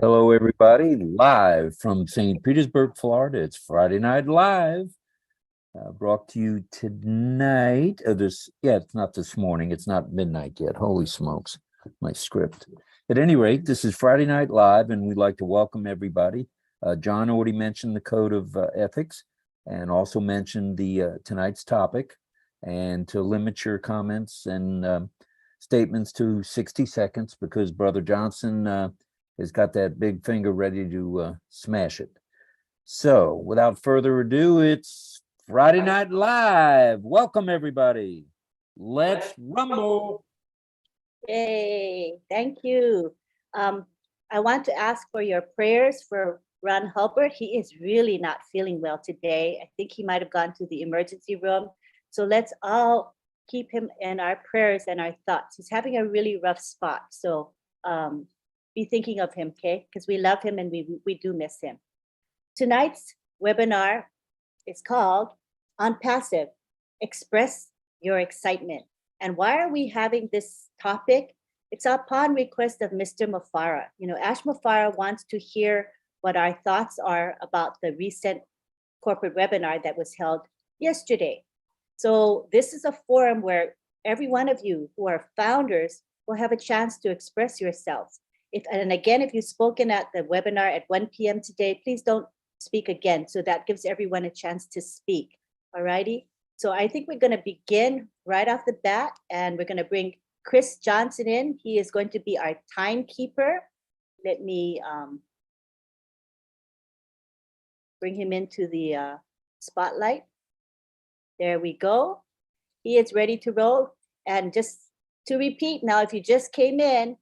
Hello, everybody, live from St. Petersburg, Florida. It's Friday Night Live, brought to you tonight. It's not this morning. It's not midnight yet. Holy smokes, my script. At any rate, this is Friday Night Live, and we'd like to welcome everybody. John already mentioned the code of ethics and also mentioned the tonight's topic, and to limit your comments and statements to 60 seconds because Brother Johnson has got that big finger ready to smash it. So without further ado, it's Friday Night Live. Welcome, everybody. Let's rumble. Yay, thank you. I want to ask for your prayers for Ron Hulbert. He is really not feeling well today. I think he might have gone to the emergency room. So let's all keep him in our prayers and our thoughts. He's having a really rough spot. So be thinking of him, okay? Because we love him and we do miss him. Tonight's webinar is called ONPASSIVE, Express Your Excitement. And why are we having this topic? It's upon request of Mr. MUFAREH. You know, Ash MUFAREH wants to hear what our thoughts are about the recent corporate webinar that was held yesterday. So this is a forum where every one of you who are founders will have a chance to express yourselves. And again, if you've spoken at the webinar at 1 p.m. today, please don't speak again. So that gives everyone a chance to speak. All righty. So I think we're going to begin right off the bat, and we're going to bring Chris Johnson in. He is going to be our timekeeper. Let me bring him into the spotlight. There we go. He is ready to roll. And just to repeat now, if you just came in,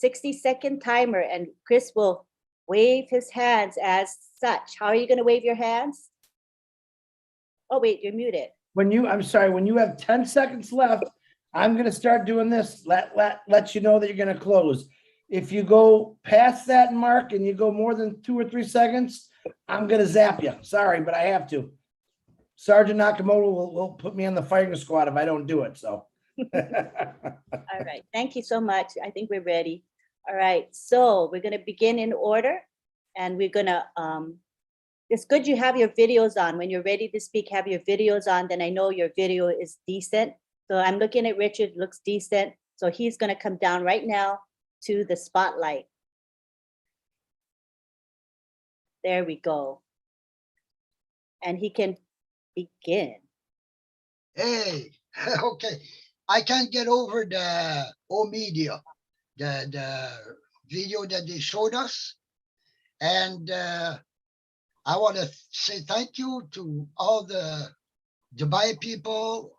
60-second timer, and Chris will wave his hands as such. How are you going to wave your hands? Oh, wait, you're muted. When you have 10 seconds left, I'm going to start doing this. Let you know that you're going to close. If you go past that mark and you go more than 2 or 3 seconds, I'm going to zap you. Sorry, but I have to. Sergeant Nakamoto will put me on the firing squad if I don't do it. So. All right. Thank you so much. I think we're ready. All right. So we're going to begin in order, and we're going to it's good you have your videos on. When you're ready to speak, have your videos on. Then I know your video is decent. So I'm looking at Richard, looks decent. So he's going to come down right now to the spotlight. There we go. And he can begin. Hey, okay. I can't get over the media, the video that they showed us. And I want to say thank you to all the Dubai people,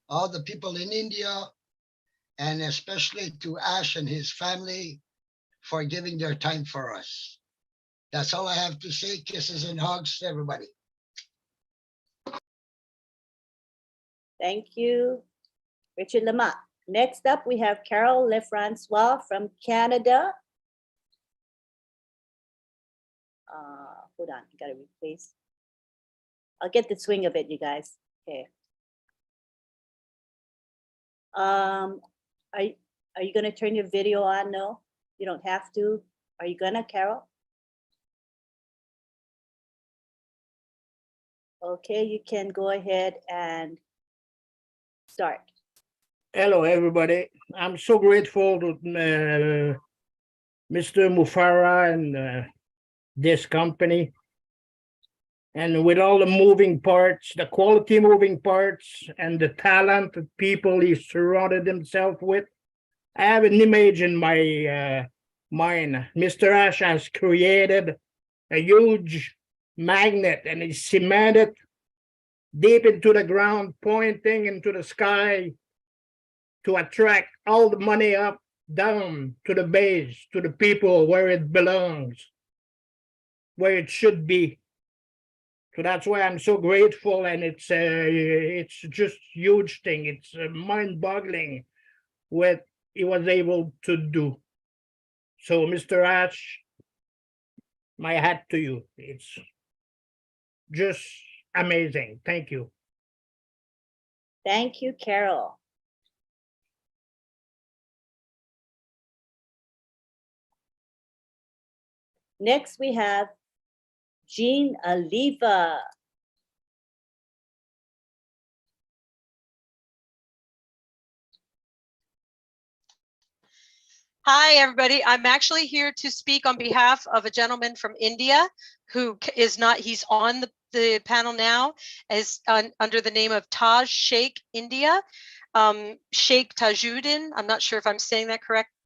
all the people in India, and especially to Ash and his family for giving their time for us. That's all I have to say. Kisses and hugs to everybody. Thank you, Richard Lamont. Next up, we have Carol Lefrancois from Canada. Hold on, I gotta replace. I'll get the swing of it, you guys. Okay. Are you gonna turn your video on? No, you don't have to. Are you gonna, Carol? Okay, you can go ahead and start. Hello, everybody. I'm so grateful to Mr. MUFAREH and this company. And with all the moving parts, the quality moving parts, and the talented people he surrounded himself with, I have an image in my mind. Mr. Ash has created a huge magnet, and he cemented deep into the ground, pointing into the sky to attract all the money up, down to the base, to the people where it belongs, where it should be. So that's why I'm so grateful, and it's just huge thing. It's mind-boggling what he was able to do. So, Mr. Ash, my hat to you. It's just amazing. Thank you. Thank you, Carol. Next, we have Jean Aliva. Hi, everybody. I'm actually here to speak on behalf of a gentleman from India who is not, he's on the panel now as under the name of Taj Sheikh India, Sheikh Tajuddin. I'm not sure if I'm saying that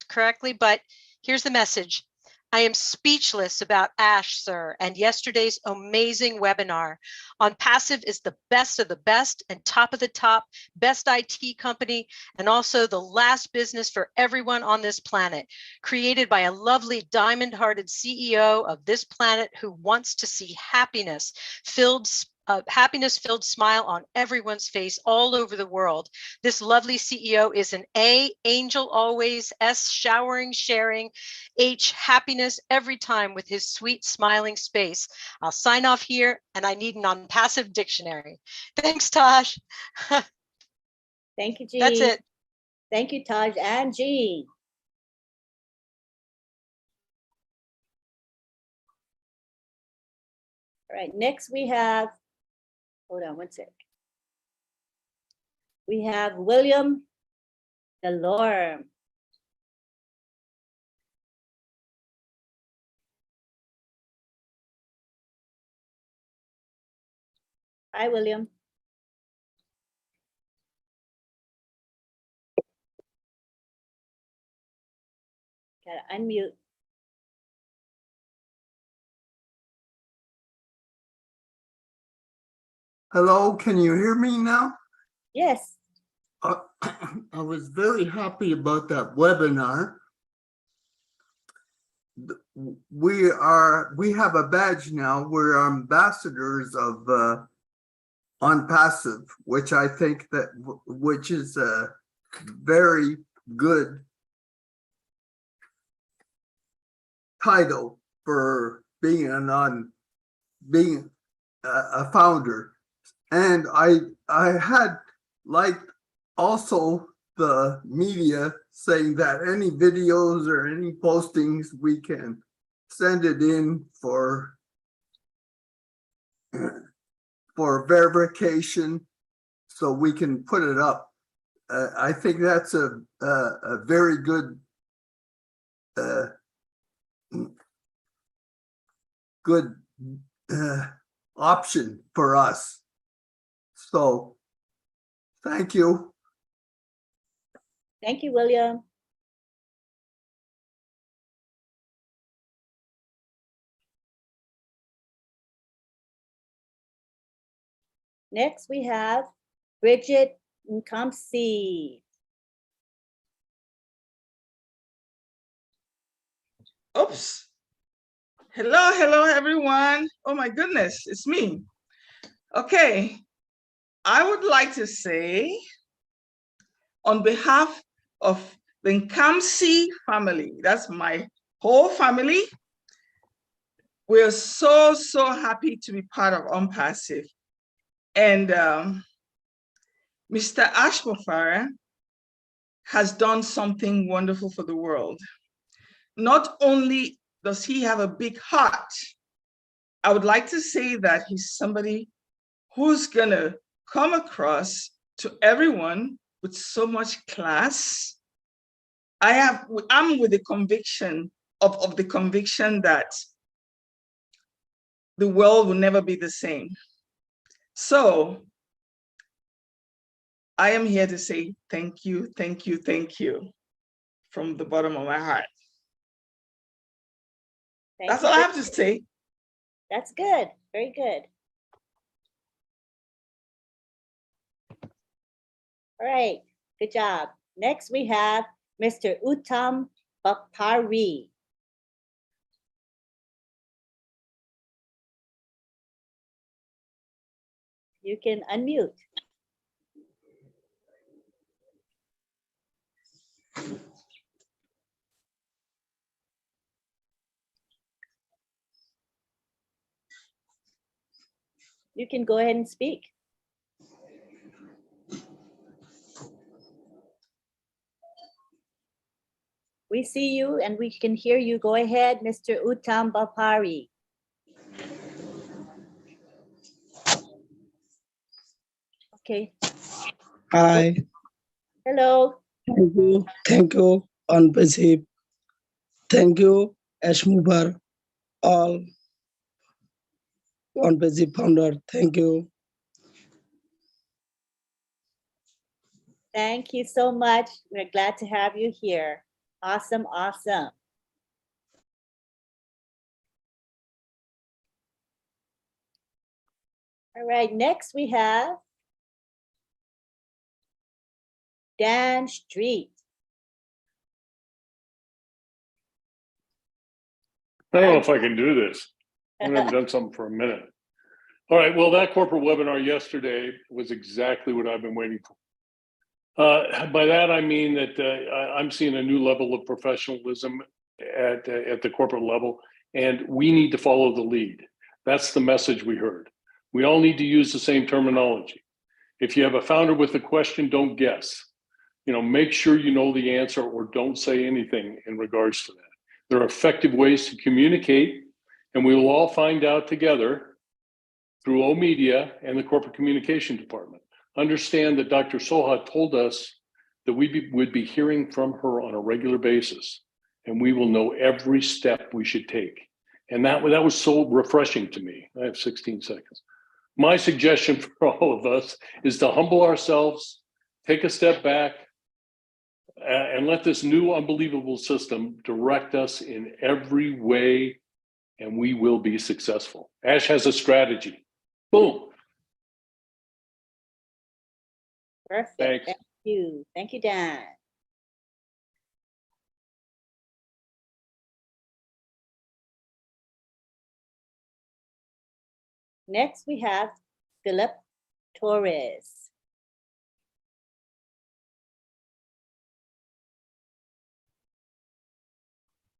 correctly, but here's the message. I am speechless about Ash, sir, and yesterday's amazing webinar. ONPASSIVE is the best of the best and top of the top, best IT company, and also the last business for everyone on this planet, created by a lovely diamond-hearted CEO of this planet who wants to see happiness-filled smile on everyone's face all over the world. This lovely CEO is an A, angel always, S, showering, sharing, H, happiness every time with his sweet smiling space. I'll sign off here, and I need an ONPASSIVE dictionary. Thanks, Taj. Thank you, Jean. That's it. Thank you, Taj and Jean. All right, next we have, hold on one sec. We have William Delorme. Hi, William. Gotta unmute. Hello, can you hear me now? Yes. I was very happy about that webinar. We have a badge now. We're ambassadors of ONPASSIVE, which I think which is a very good title for being a founder. And I had liked also the media saying that any videos or any postings, we can send it in for verification so we can put it up. I think that's a very good option for us. So thank you. Thank you, William. Next, we have Bridget Nkamsi. Oops. Hello, everyone. Oh my goodness, it's me. Okay, I would like to say on behalf of the Nkamsi family, that's my whole family, we're so happy to be part of ONPASSIVE. And Mr. Ash MUFAREH has done something wonderful for the world. Not only does he have a big heart, I would like to say that he's somebody who's gonna come across to everyone with so much class. I'm with the conviction of the conviction that the world will never be the same. So I am here to say thank you from the bottom of my heart. That's all I have to say. That's good. Very good. All right. Good job. Next, we have Mr. Uttam Bakari. You can unmute. You can go ahead and speak. We see you and we can hear you. Go ahead, Mr. Uttam Bapari. Okay. Hi, Hello. thank you, ONPASSIVE. Thank you, Ashmubar, all ONPASSIVE founder. Thank you. Thank you so much. We're glad to have you here. Awesome, awesome. All right, next we have Dan Street. I don't know if I can do this. I haven't done something for a minute. All right, well, that corporate webinar yesterday was exactly what I've been waiting for. By that, I mean that I'm seeing a new level of professionalism at the corporate level, and we need to follow the lead. That's the message we heard. We all need to use the same terminology. If you have a founder with a question, don't guess. Make sure you know the answer or don't say anything in regards to that. There are effective ways to communicate, and we will all find out together through O-Media and the corporate communication department. Understand that Dr. Soha told us that we would be hearing from her on a regular basis, and we will know every step we should take. And that was so refreshing to me. I have 16 seconds. My suggestion for all of us is to humble ourselves, take a step back, and let this new unbelievable system direct us in every way, and we will be successful. Ash has a strategy. Boom. Perfect. Thanks. Thank you. Thank you, Dan. Next, we have Philip Torres.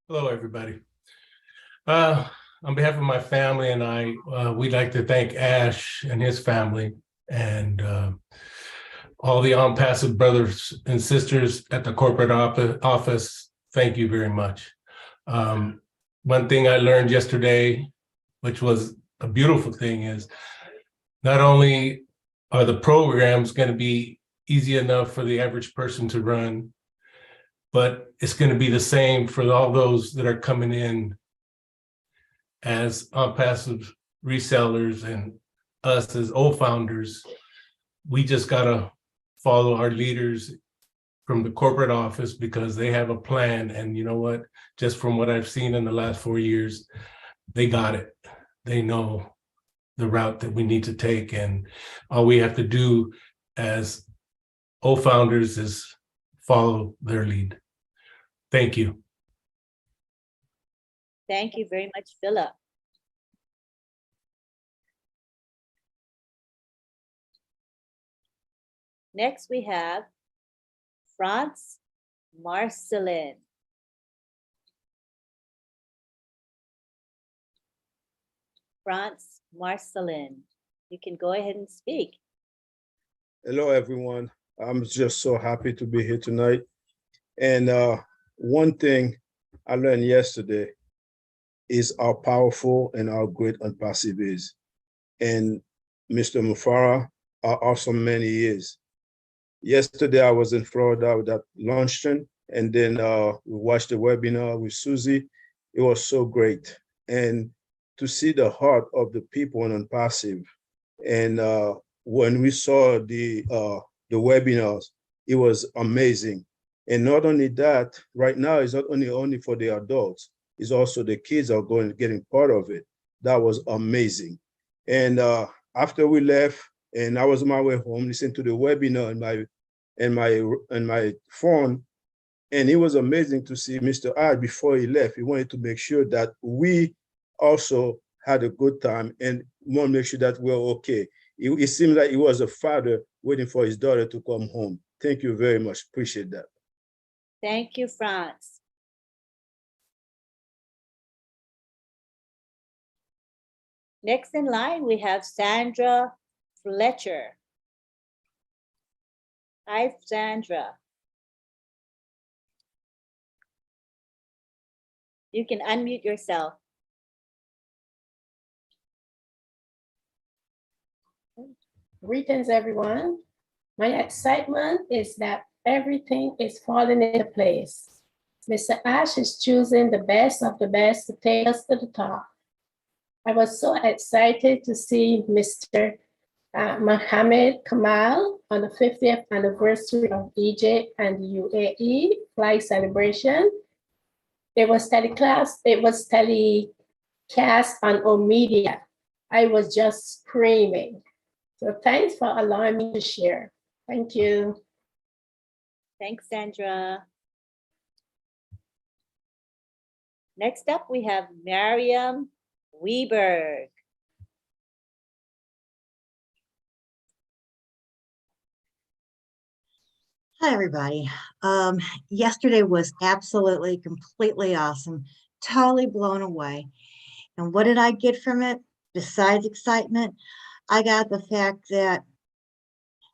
Hello, everybody. On behalf of my family and I, we'd like to thank Ash and his family and all the ONPASSIVE brothers and sisters at the corporate office. Thank you very much. One thing I learned yesterday, which was a beautiful thing, is not only are the programs going to be easy enough for the average person to run, but it's going to be the same for all those that are coming in as ONPASSIVE resellers and us as founders. We just got to follow our leaders from the corporate office because they have a plan. And you know what? Just from what I've seen in the last 4 years, they got it. They know the route that we need to take. And all we have to do as founders is follow their lead. Thank you. Thank you very much, Philip. Next, we have Franz Marcelin. Franz Marcelin, you can go ahead and speak. Hello, everyone. I'm just so happy to be here tonight. And one thing I learned yesterday is how powerful and how great ONPASSIVE is. And Mr. MUFAREH, how awesome man he is. Yesterday, I was in Florida with that luncheon, and then we watched the webinar with Susie. It was so great. And to see the heart of the people on ONPASSIVE. And when we saw the webinars, it was amazing. And not only that, right now, it's not only for the adults, it's also the kids are getting part of it. That was amazing. And after we left, and I was on my way home, listening to the webinar in my phone, and it was amazing to see Mr. Ad before he left. He wanted to make sure that we also had a good time and want to make sure that we're okay. It seemed like he was a father waiting for his daughter to come home. Thank you very much. Appreciate that. Thank you, Franz. Next in line, we have Sandra Fletcher. Hi, Sandra. You can unmute yourself. Greetings, everyone. My excitement is that everything is falling into place. Mr. Ash is choosing the best of the best to take us to the top. I was so excited to see Mr. Mohammed Kamal on the 50th anniversary of Egypt and the UAE flag celebration. It was telecast on OMedia. I was just screaming. So thanks for allowing me to share. Thank you. Thanks, Sandra. Next up, we have Miriam Weberg. Hi, everybody. Yesterday was absolutely, completely awesome. Totally blown away. And what did I get from it? Besides excitement, I got the fact that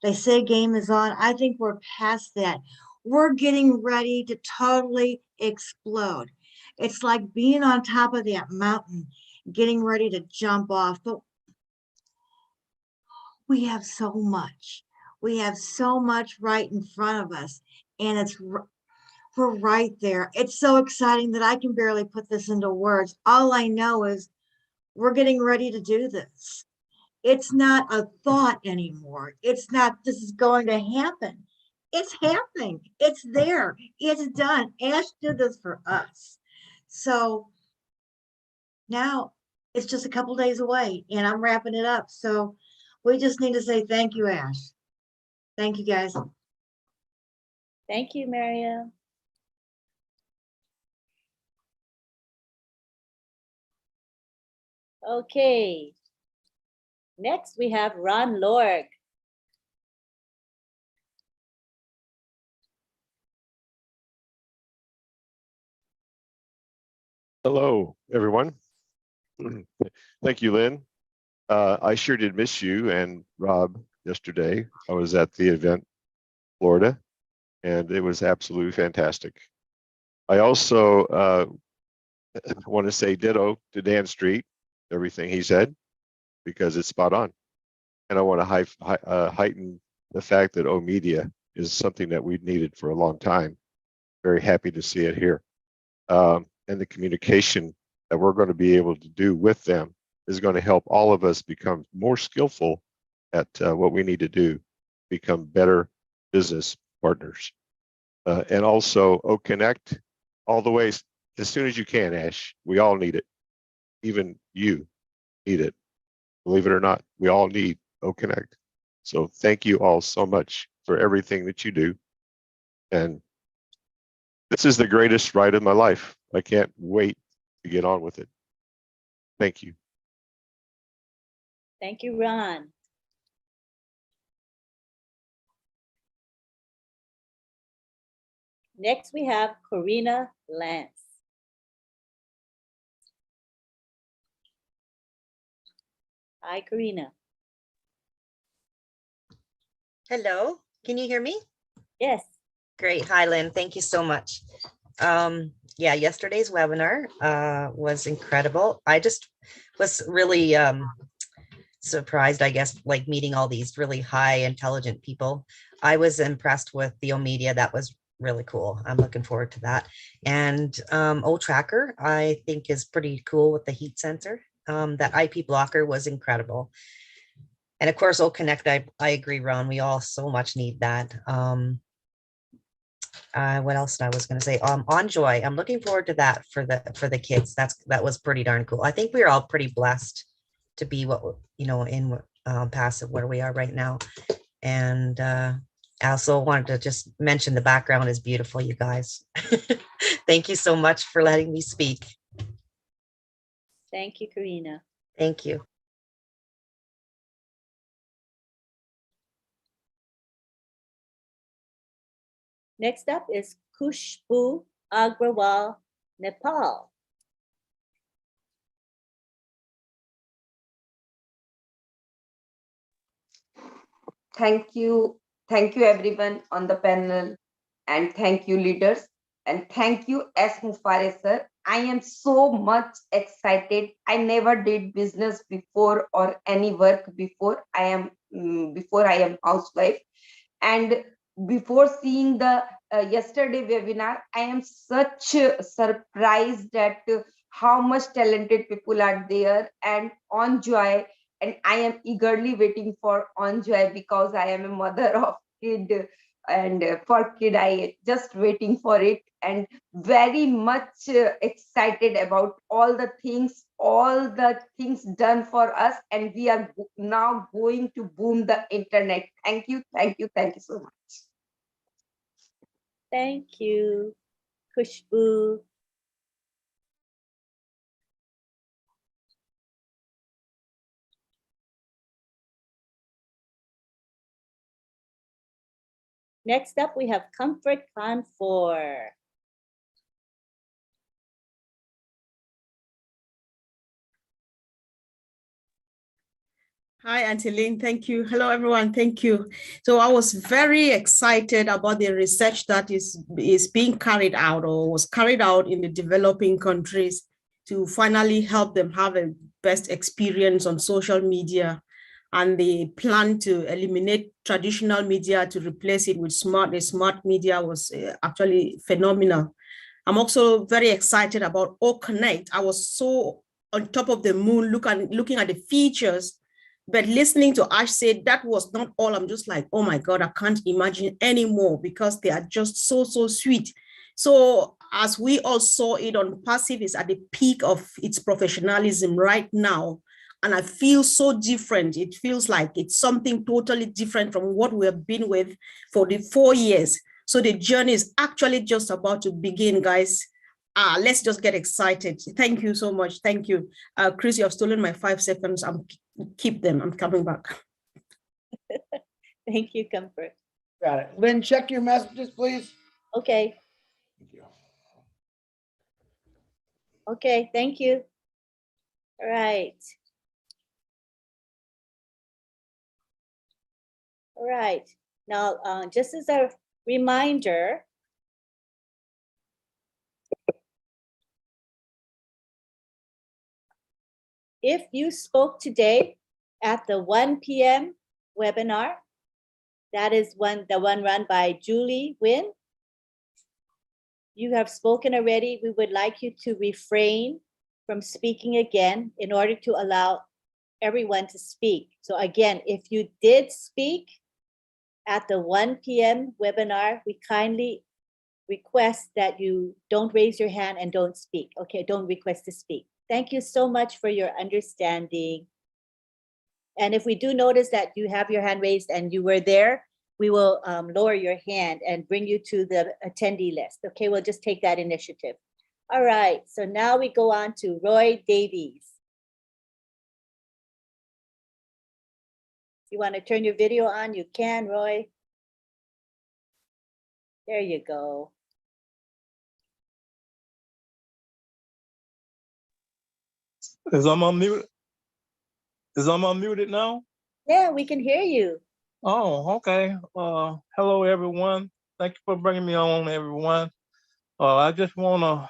they say game is on. I think we're past that. We're getting ready to totally explode. It's like being on top of that mountain, getting ready to jump off. But we have so much. We have so much right in front of us, and we're right there. It's so exciting that I can barely put this into words. All I know is we're getting ready to do this. It's not a thought anymore. It's not, this is going to happen. It's happening. It's there. It's done. Ash did this for us. So now it's just a couple days away and I'm wrapping it up. So we just need to say thank you, Ash. Thank you, guys. Thank you, Miriam. Okay. Next, we have Ron Lorg. Hello, everyone. Thank you, Lynn. I sure did miss you and Rob yesterday. I was at the event, Florida, and it was absolutely fantastic. I also want to say ditto to Dan Street, everything he said, because it's spot on. And I want to heighten the fact that OMedia is something that we've needed for a long time. Very happy to see it here. And the communication that we're going to be able to do with them is going to help all of us become more skillful at what we need to do, become better business partners. And also, connect all the ways as soon as you can, Ash. We all need it. Even you need it. Believe it or not, we all need connect. So thank you all so much for everything that you do. And this is the greatest ride of my life. I can't wait to get on with it. Thank you. Thank you, Ron. Next, we have Corina Lance. Hi, Corina. Hello, can you hear me? Yes. Great. Hi, Lynn. Thank you so much. Yeah, yesterday's webinar was incredible. I just was really surprised, I guess, like meeting all these really high intelligent people. I was impressed with the OMedia. That was really cool. I'm looking forward to that. And OTracker, I think, is pretty cool with the heat sensor. That IP blocker was incredible. And of course, OConnect, I agree, Ron, we all so much need that. What else I was going to say? OnJoy, I'm looking forward to that for the kids. That was pretty darn cool. I think we're all pretty blessed to be in passive where we are right now. And I also wanted to just mention the background is beautiful, you guys. Thank you so much for letting me speak. Thank you, Corina. Thank you. Next up is Khushbu Agrawal, Nepal. Thank you everyone on the panel, and thank you leaders, and thank you MUFAREH sir I am so much excited. I never did business before or any work before. Before I am housewife, and before seeing the yesterday webinar, I am such surprised at how much talented people are there and on joy. And I am eagerly waiting for on joy because I am a mother of kid, and for kid I just waiting for it, and very much excited about all the things done for us, and we are now going to boom the internet. Thank you, thank you, thank you so much. Thank you, Khushbu. Next up, we have Comfort Khan4. Hi, Auntie Lynn. Thank you. Hello, everyone. Thank you. So I was very excited about the research that is being carried out or was carried out in the developing countries to finally help them have a best experience on social media. And the plan to eliminate traditional media to replace it with smart media was actually phenomenal. I'm also very excited about O Connect. I was so on top of the moon looking at the features. But listening to Ash say that was not all. I'm just like, oh my God, I can't imagine anymore because they are just so sweet. So as we all saw it on Passive is at the peak of its professionalism right now. And I feel so different. It feels like it's something totally different from what we have been with for the 4 years. So the journey is actually just about to begin, guys. Let's just get excited. Thank you so much. Thank you. Chris, you have stolen my 5 seconds. Keep them. I'm coming back. Thank you, Comfort. Got it. Lynn, check your messages, please. Okay. Okay, thank you. All right. All right. Now, just as a reminder, if you spoke today at the 1 p.m. webinar, that is the one run by Julie Wynn. You have spoken already. We would like you to refrain from speaking again in order to allow everyone to speak. So again, if you did speak at the 1 p.m. webinar, we kindly request that you don't raise your hand and don't speak. Okay, don't request to speak. Thank you so much for your understanding. And if we do notice that you have your hand raised and you were there, we will lower your hand and bring you to the attendee list. Okay, we'll just take that initiative. All right, so now we go on to Roy Davies. You want to turn your video on? You can, Roy. There you go. Is I'm unmuted? Is I'm unmuted now? Yeah, we can hear you. Oh, okay. Hello, everyone. Thank you for bringing me on, everyone. I just want to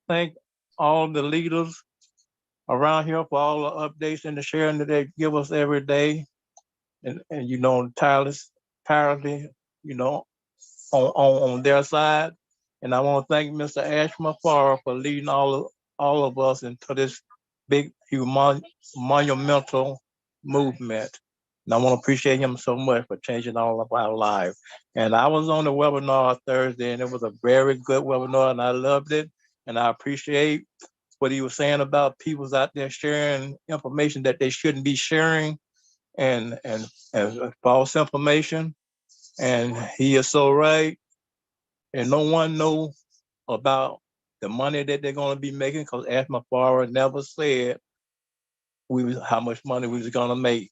thank all the leaders around here for all the updates and the sharing that they give us every day. And you know, tirelessly, you know, on their side. And I want to thank Mr. Ash MUFAREH for leading all of us into this big, monumental movement. And I want to appreciate him so much for changing all of our lives. And I was on the webinar Thursday, and it was a very good webinar, and I loved it. And I appreciate what he was saying about people's out there sharing information that they shouldn't be sharing, and false information. And he is so right. And no one knows about the money that they're going to be making, because Ash MUFAREH never said how much money we was going to make.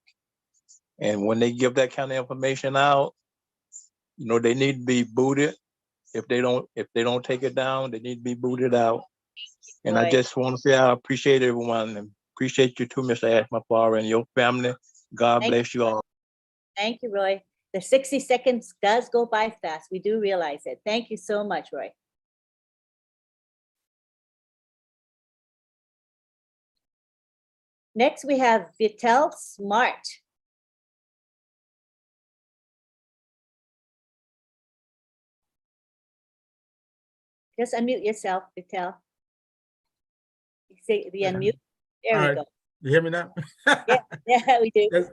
And when they give that kind of information out, you know, they need to be booted. If they don't take it down, they need to be booted out. And Right. I just want to say I appreciate everyone, and appreciate you too, Mr. Ash MUFAREH, and your family. God bless you all. Thank you, Roy. The 60 seconds does go by fast. We do realize it. Thank you so much, Roy. Next, we have Vitel Smart. Just unmute yourself, Vitel. You say the unmute. There All we right. go. You hear me now? Yeah, we do. Yes.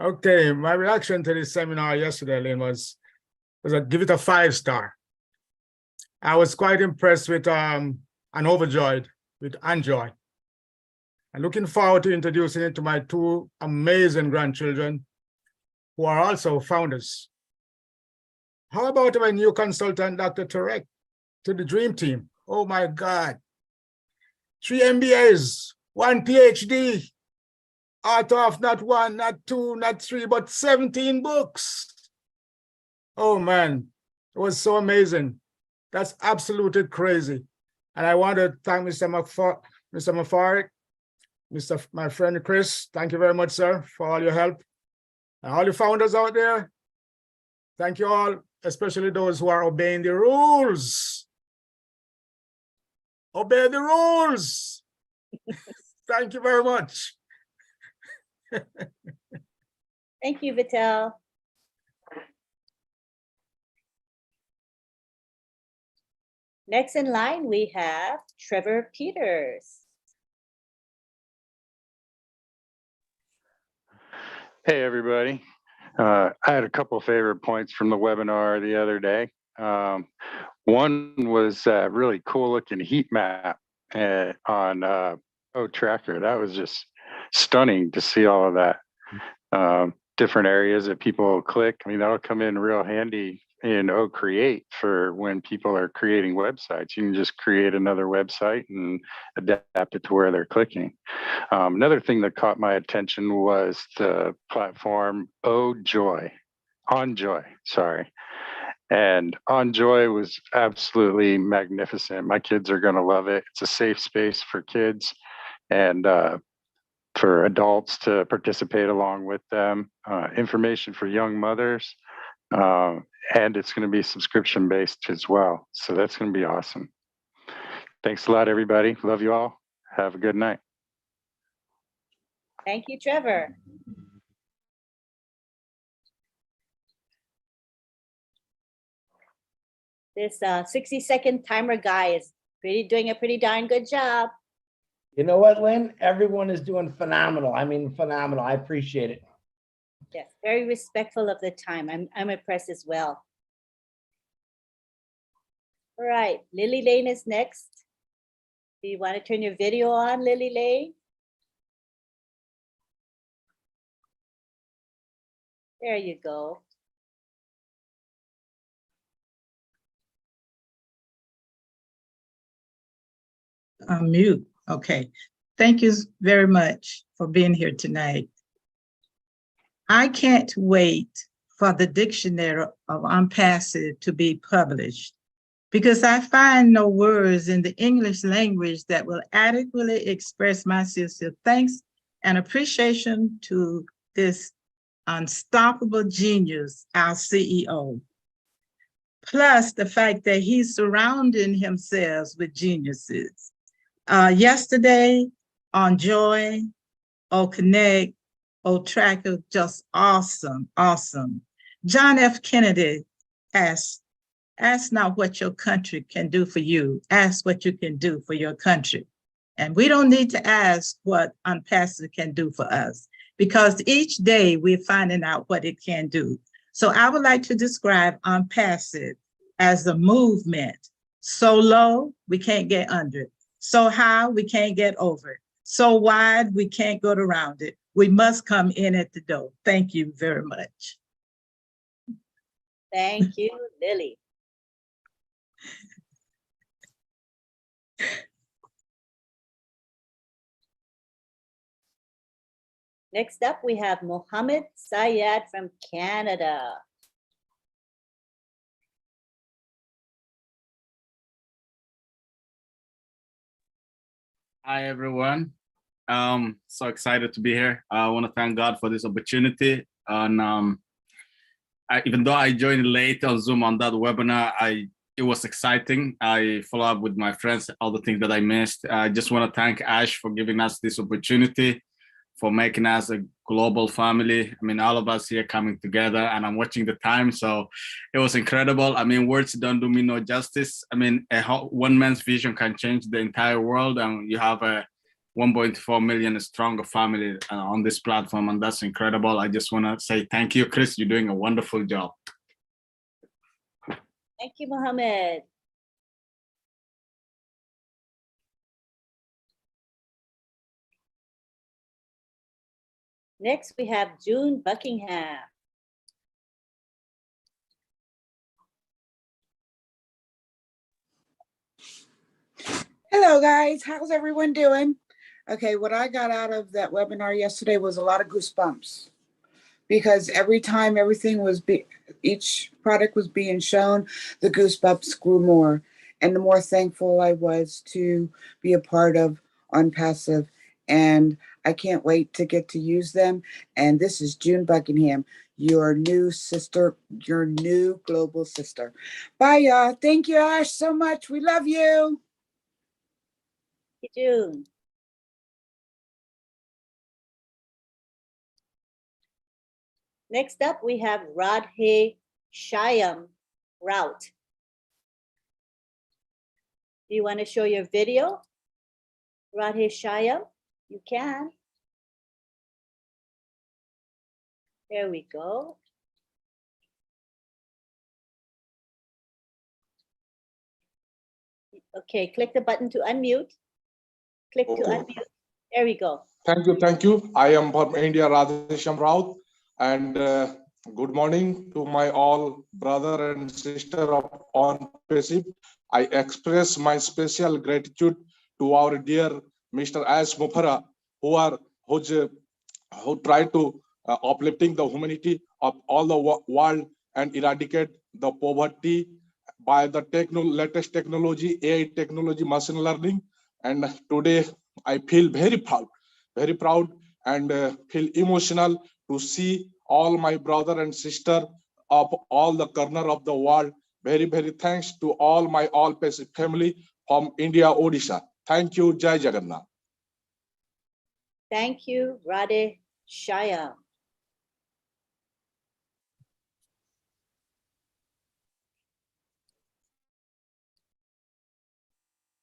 Okay, my reaction to this seminar yesterday, Lynn, was I give it a 5-star. I was quite impressed with and overjoyed with Enjoy. I'm looking forward to introducing it to my 2 amazing grandchildren who are also founders. How about my new consultant, Dr. Tarek, to the Dream Team? Oh my God. 3 MBAs, 1 PhD, author of not 1, not 2, not 3, but 17 books. Oh man, it was so amazing. That's absolutely crazy. And I want to thank Mr. MUFAREH, my friend Chris. Thank you very much, sir, for all your help. And all the founders out there, thank you all, especially those who are obeying the rules. Obey the rules. Thank you very much. Thank you, Vitel. Next in line, we have Trevor Peters. Hey, everybody. I had a couple favorite points from the webinar the other day. One was a really cool looking heat map on OTracker. That was just stunning to see all of that. Different areas that people click. I mean, that'll come in real handy in OCreate for when people are creating websites. You can just create another website and adapt it to where they're clicking. Another thing that caught my attention was the platform ONJoy, sorry. And ONJoy was absolutely magnificent. My kids are going to love it. It's a safe space for kids and for adults to participate along with them. Information for young mothers. And it's going to be subscription based as well. So that's going to be awesome. Thanks a lot, everybody. Love you all. Have a good night. Thank you, Trevor. This 60-second timer guy is doing a pretty darn good job. You know what, Lynn? Everyone is doing phenomenal. I mean, phenomenal. I appreciate it. Yes, very respectful of the time. I'm impressed as well. All right, Lily Lane is next. Do you want to turn your video on, Lily Lane? There you go. Mute. Okay. Thank you very much for being here tonight. I can't wait for the dictionary of ONPASSIVE to be published because I find no words in the English language that will adequately express my sincere thanks and appreciation to this unstoppable genius, our CEO. Plus the fact that he's surrounding himself with geniuses. Yesterday on Joy, Connect, Tracker, just awesome, awesome. John F. Kennedy asked, ask not what your country can do for you, ask what you can do for your country. And we don't need to ask what ONPASSIVE can do for us because each day we're finding out what it can do. So I would like to describe ONPASSIVE as a movement. So low, we can't get under it. So high, we can't get over it. So wide, we can't go around it. We must come in at the door. Thank you very much. Thank you, Lily. Next up, we have Mohammed Syed from Canada. Hi, everyone. So excited to be here. I want to thank God for this opportunity. And even though I joined late on Zoom on that webinar, it was exciting. I follow up with my friends, all the things that I missed. I just want to thank Ash for giving us this opportunity. for making us a global family. I mean, all of us here coming together, and I'm watching the time, so it was incredible. I mean, words don't do me no justice. I mean, one man's vision can change the entire world, and you have a 1.4 million stronger family on this platform, and that's incredible. I just want to say thank you, Chris. You're doing a wonderful job. Thank you, Mohammed. Next, we have June Buckingham. Hello, guys. How's everyone doing? Okay, what I got out of that webinar yesterday was a lot of goosebumps, because every time each product was being shown, the goosebumps grew more. And the more thankful I was to be a part of ONPASSIVE. And I can't wait to get to use them. And this is June Buckingham, your new sister, your new global sister. Bye, y'all. Thank you, Ash, so much. We love you. Thank you, June. Next up, we have Radhe Shyam Rout. Do you want to show your video? Radhe Shyam, you can. There we go. Okay, click the button to unmute. Click to unmute. There we go. Thank you, thank you. I am from India, Radhesham Raut, and good morning to my all brother and sister of ONPASSIVE. I express my special gratitude to our dear Mr. Ash MUFAREH, who try to uplifting the humanity of all the world and eradicate the poverty by the latest technology, AI technology, machine learning. And today I feel very proud and feel emotional to see all my brother and sister of all the corner of the world. Very, very thanks to all my ONPASSIVE family from India, Odisha. Thank you, Jai Jagannath. Thank you, Radhe Shyam.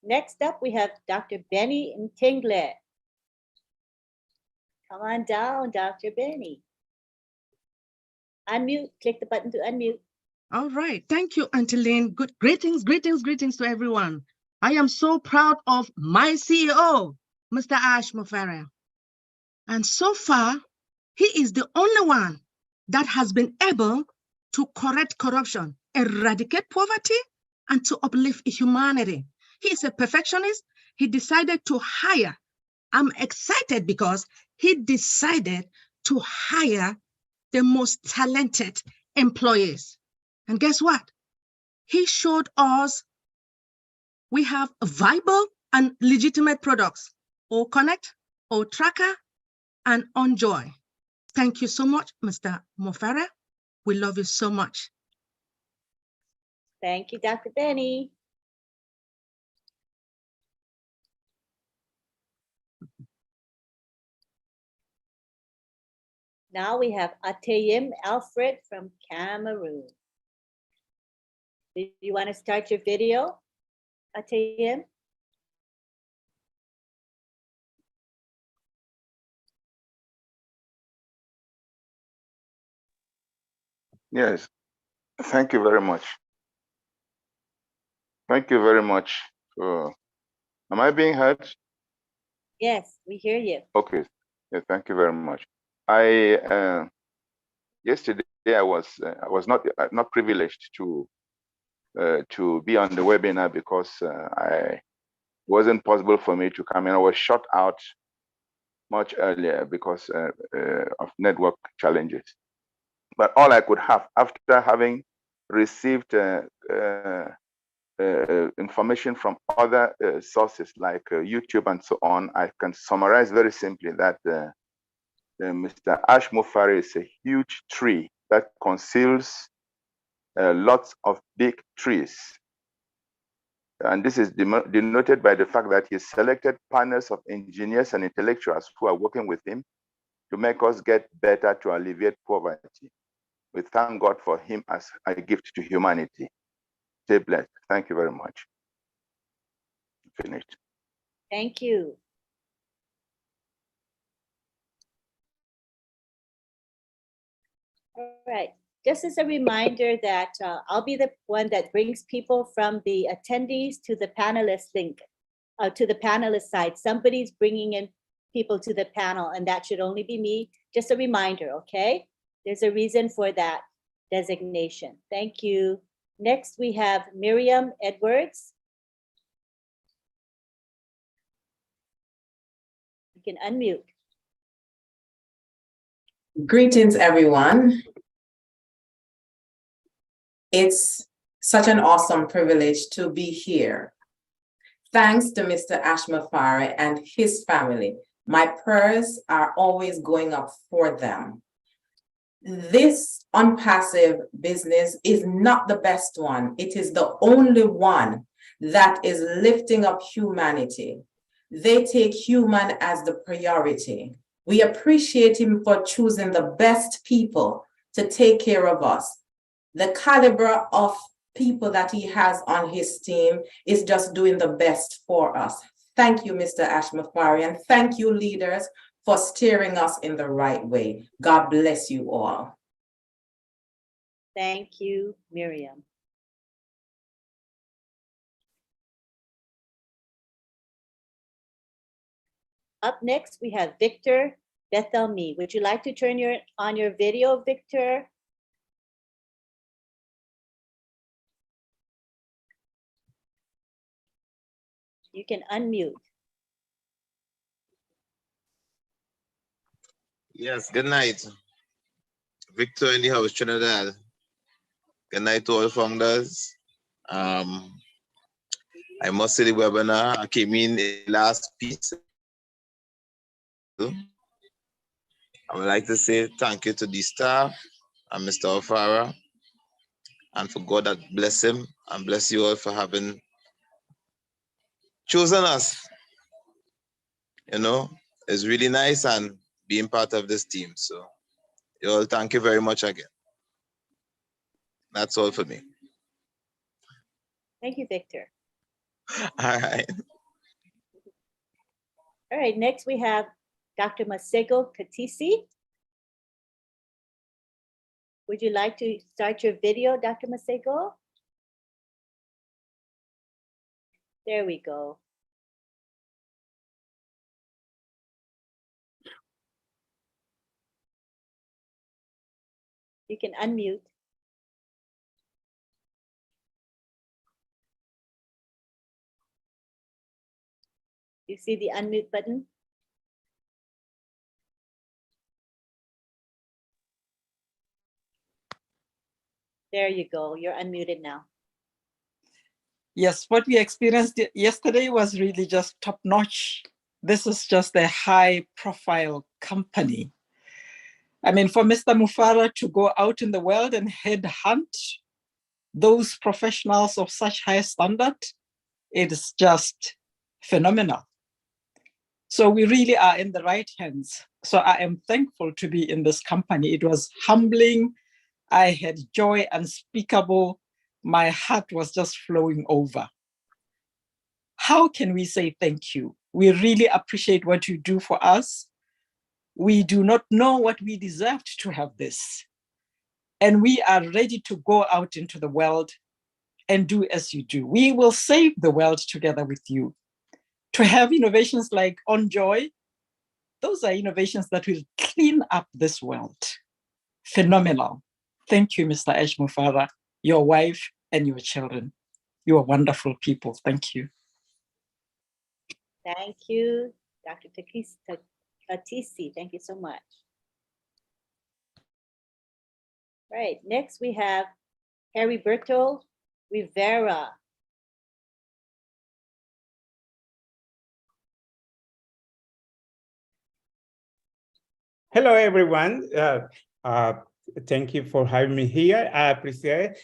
Next up, we have Dr. Benny Ntingle. Come on down, Dr. Benny. Unmute, click the button to unmute. All right, thank you, Auntie Lynn. Greetings to everyone. I am so proud of my CEO, Mr. Ash MUFAREH. And so far, he is the only one that has been able to correct corruption, eradicate poverty, and to uplift humanity. He is a perfectionist. He decided to hire. I'm excited because he decided to hire the most talented employees. And guess what? He showed us we have viable and legitimate products, OConnect, OTracker, and OnJoy. Thank you so much, Mr. MUFAREH. We love you so much. Thank you, Dr. Benny. Now we have Ateyim Alfred from Cameroon. Do you want to start your video, Ateyim? Yes, thank you very much. Thank you very much. Am I being heard? Yes, we hear you. Okay, yeah, thank you very much. Yesterday I was not privileged to be on the webinar because it wasn't possible for me to come in. I was shut out much earlier because of network challenges. But all I could have after having received information from other sources like YouTube and so on, I can summarize very simply that Mr. Ash MUFAREH is a huge tree that conceals lots of big trees. And this is denoted by the fact that he selected panels of engineers and intellectuals who are working with him to make us get better, to alleviate poverty. We thank God for him as a gift to humanity. Stay blessed. Thank you very much. Finished. Thank you. All right. Just as a reminder that I'll be the one that brings people from the attendees to the panelist link, to the panelist side. Somebody's bringing in people to the panel, and that should only be me. Just a reminder, okay? There's a reason for that designation. Thank you. Next, we have Miriam Edwards. You can unmute. Greetings, everyone. It's such an awesome privilege to be here. Thanks to Mr. Ash MUFAREH and his family. My prayers are always going up for them. This ONPASSIVE business is not the best one. It is the only one that is lifting up humanity. They take human as the priority. We appreciate him for choosing the best people to take care of us. The caliber of people that he has on his team is just doing the best for us. Thank you, Mr. Ash MUFAREH, and thank you, leaders, for steering us in the right way. God bless you all. Thank you, Miriam. Up next, we have Victor Bethelme. Would you like to turn on your video, Victor? You can unmute. Yes, good night. Victor in the house, Trinidad. Good night to all founders. I must say the webinar, I came in the last piece. I would like to say thank you to the staff and Mr. O'Farah, and for God that bless him and bless you all for having chosen us. You know, it's really nice and being part of this team. So you all, thank you very much again. That's all for me. Thank you, Victor. All right. All right, next we have Dr. Masego Katisi. Would you like to start your video, Dr. Masego? There we go. You can unmute. You see the unmute button? There you go. You're unmuted now. Yes, what we experienced yesterday was really just top notch. This is just a high profile company. I mean, for Mr. MUFAREH to go out in the world and headhunt those professionals of such high standard, it is just phenomenal. So we really are in the right hands. So I am thankful to be in this company. It was humbling. I had joy unspeakable. My heart was just flowing over. How can we say thank you? We really appreciate what you do for us. We do not know what we deserved to have this. And we are ready to go out into the world and do as you do. We will save the world together with you. To have innovations like OnJoy, those are innovations that will clean up this world. Phenomenal. Thank you, Mr. Ash MUFAREH, your wife and your children. You are wonderful people. Thank you. Thank you, Dr. Katisi. Thank you so much. Right, next we have Heriberto Rivera. Hello, everyone. Thank you for having me here. I appreciate it.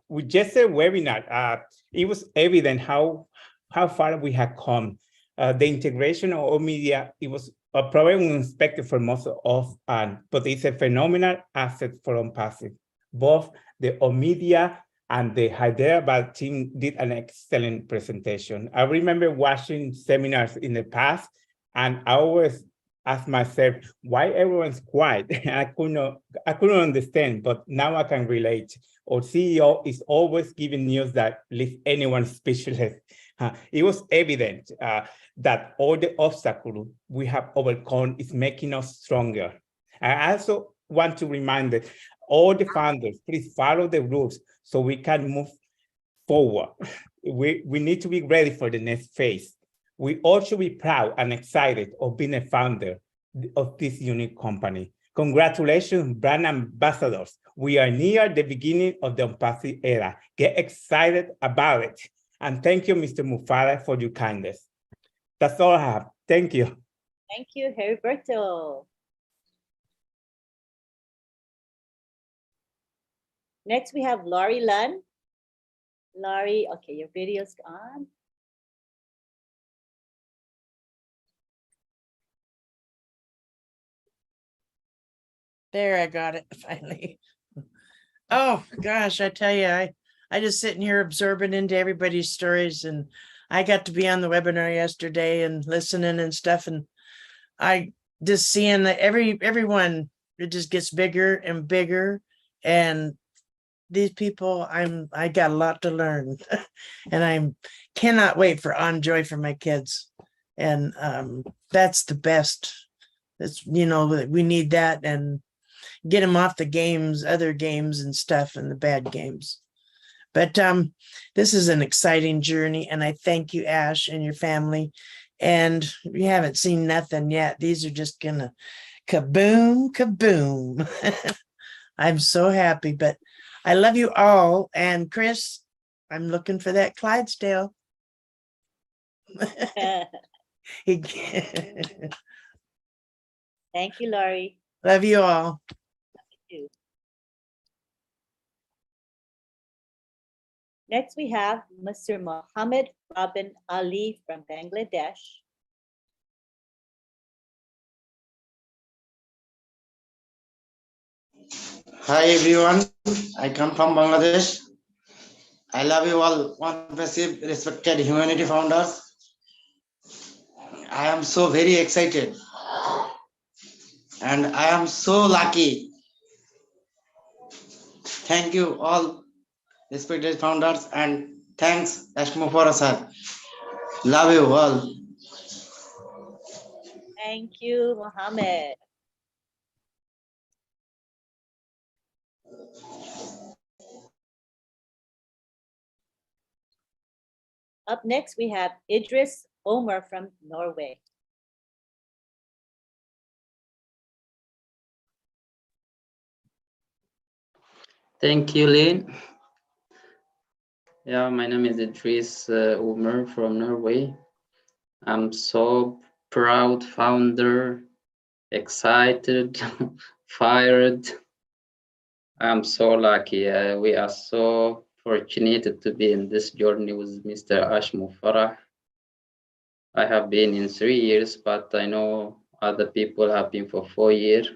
With just a webinar, it was evident how far we have come. The integration of all media, it was a problem unexpected for most of us, but it's a phenomenal asset for ONPASSIVE. Both the OMedia and the Hyderabad team did an excellent presentation. I remember watching seminars in the past, and I always ask myself why everyone's quiet. I couldn't understand, but now I can relate. Our CEO is always giving news that leaves anyone speechless. It was evident that all the obstacles we have overcome is making us stronger. I also want to remind all the founders, please follow the rules so we can move forward. We need to be ready for the next phase. We all should be proud and excited of being a founder of this unique company. Congratulations, brand ambassadors. We are near the beginning of the ONPASSIVE era. Get excited about it. And thank you, Mr. MUFAREH, for your kindness. That's all I have. Thank you. Thank you, Heriberto. Next, we have Laurie Lunn. Laurie, okay, your video's on. There, I got it finally. Oh gosh, I tell you, I just sitting here absorbing into everybody's stories, and I got to be on the webinar yesterday and listening and stuff, and I just seeing that everyone, it just gets bigger and bigger, and these people, I got a lot to learn, and I cannot wait for Enjoy for my kids, and that's the best. It's, you know, we need that, and get them off the games, other games and stuff, and the bad games. But this is an exciting journey, and I thank you, Ash, and your family. And we haven't seen nothing yet. These are just gonna kaboom, kaboom. I'm so happy, but I love you all. And Chris, I'm looking for that Clydesdale. Thank you, Laurie. Love you all. Love you too. Next, we have Mr. Mohammed Robin Ali from Bangladesh. Hi everyone, I come from Bangladesh. I love you all, ONPASSIVE respected humanity founders. I am so very excited and I am so lucky. Thank you all respected founders, and thanks MUFAREH sir. Love you all. Thank you, Mohammed. Up next, we have Idris Omer from Norway. Thank you, Lynn. Yeah, my name is Idris Omer from Norway. I'm so proud founder, excited, fired. I'm so lucky. We are so fortunate to be in this journey with Mr. Ash MUFAREH. I have been in 3 years, but I know other people have been for 4 years.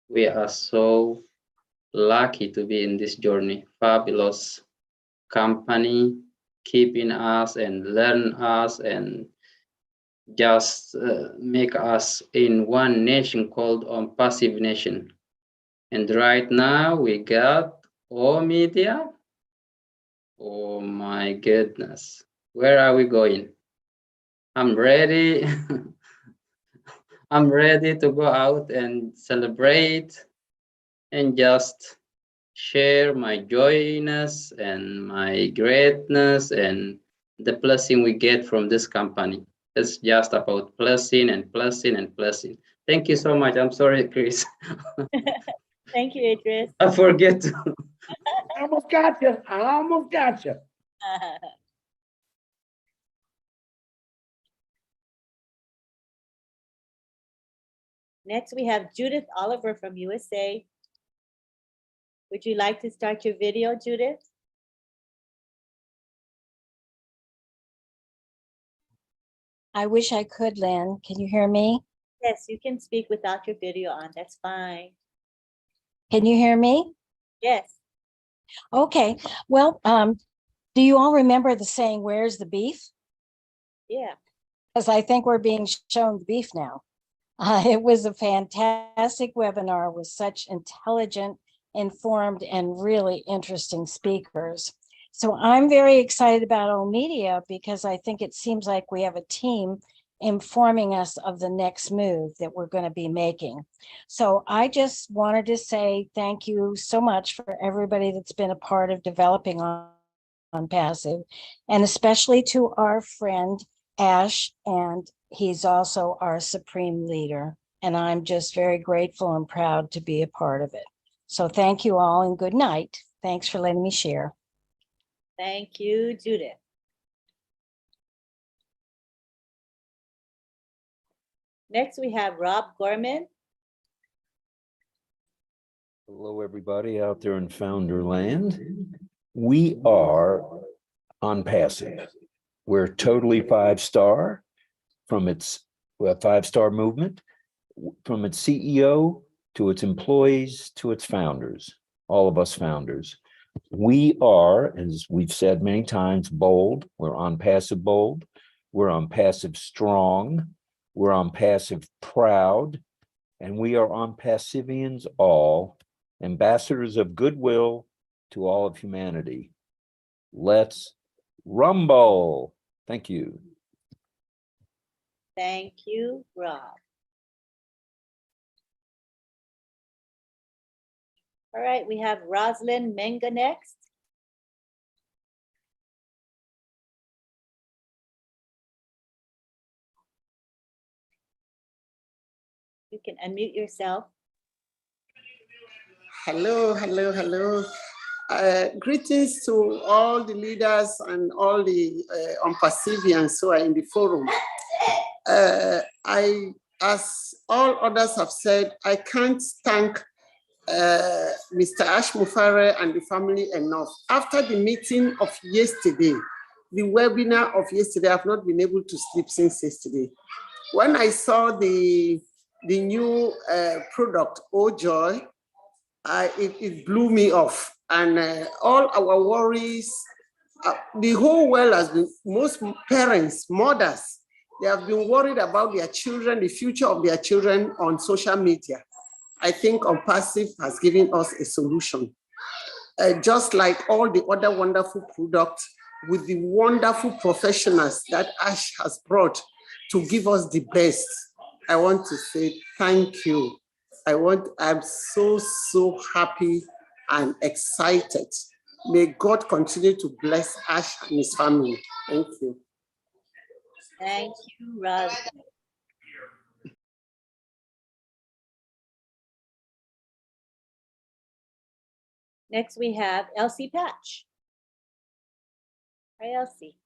We are so lucky to be in this journey. Fabulous company, keeping us and learn us and just make us in one nation called ONPASSIVE Nation. And right now we got OMedia. Oh my goodness, where are we going? I'm ready. I'm ready to go out and celebrate and just share my joyness and my greatness and the blessing we get from this company. It's just about blessing and blessing and blessing. Thank you so much. I'm sorry, Chris. Thank you, Idris. I forget to. I almost got you. I almost got you. Next, we have Judith Oliver from USA. Would you like to start your video, Judith? I wish I could, Lynn. Can you hear me? Yes, you can speak without your video on. That's fine. Can you hear me? Yes. Okay. Well, do you all remember the saying, "Where's the beef?" Yeah. Because I think we're being shown the beef now. It was a fantastic webinar with such intelligent, informed, and really interesting speakers. So I'm very excited about OMedia because I think it seems like we have a team informing us of the next move that we're going to be making. So I just wanted to say thank you so much for everybody that's been a part of developing ONPASSIVE, and especially to our friend Ash, and he's also our supreme leader. And I'm just very grateful and proud to be a part of it. So thank you all and good night. Thanks for letting me share. Thank you, Judith. Next, we have Rob Gorman. Hello, everybody out there in Founder Land. We are ONPASSIVE. We're totally 5-star from its 5-star movement, from its CEO to its employees to its founders, all of us founders. We are, as we've said many times, bold. We're ONPASSIVE bold. We're ONPASSIVE strong. We're ONPASSIVE proud. And we are ONPASSIVians all, ambassadors of goodwill to all of humanity. Let's rumble. Thank you. Thank you, Rob. All right, we have Rosalind Menga next. You can unmute yourself. Hello, hello, hello. Greetings to all the leaders and all the ONPASSIVians who are in the forum. As all others have said, I can't thank Mr. Ash MUFAREH and the family enough. After the meeting of yesterday, the webinar of yesterday, I've not been able to sleep since yesterday. When I saw the new product, Oh Joy, it blew me off. And all our worries, the whole world has been, most parents, mothers, they have been worried about their children, the future of their children on social media. I think ONPASSIVE has given us a solution. Just like all the other wonderful products with the wonderful professionals that Ash has brought to give us the best, I want to say thank you. I'm so happy and excited. May God continue to bless Ash and his family. Thank you. Thank you, Roz. Next, we have Elsie Patch. Hi, Elsie.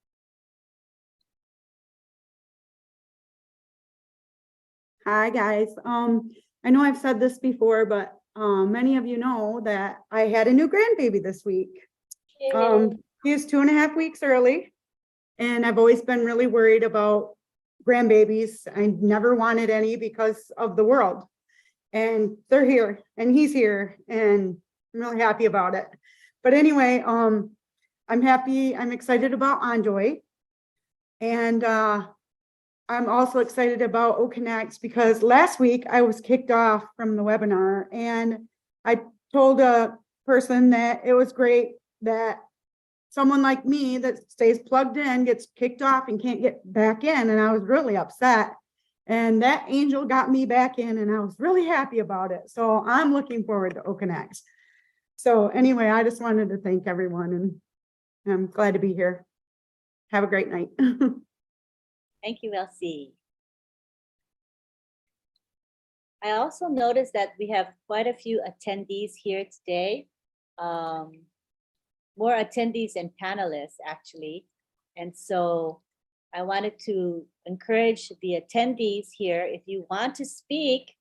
Hi, guys. I know I've said this before, but many of you know that I had a new grandbaby this week. He is 2.5 weeks early, and I've always been really worried about grandbabies. I never wanted any because of the world. And they're here, and he's here, and I'm really happy about it. But anyway, I'm happy, I'm excited about Enjoy. And I'm also excited about OConnect because last week I was kicked off from the webinar, and I told a person that it was great that someone like me that stays plugged in gets kicked off and can't get back in. And I was really upset. And that angel got me back in, and I was really happy about it. So I'm looking forward to OConnect. So anyway, I just wanted to thank everyone, and I'm glad to be here. Have a great night. Thank you, Elsie. I also noticed that we have quite a few attendees here today. More attendees and panelists, actually. And so I wanted to encourage the attendees here, if you want to speak,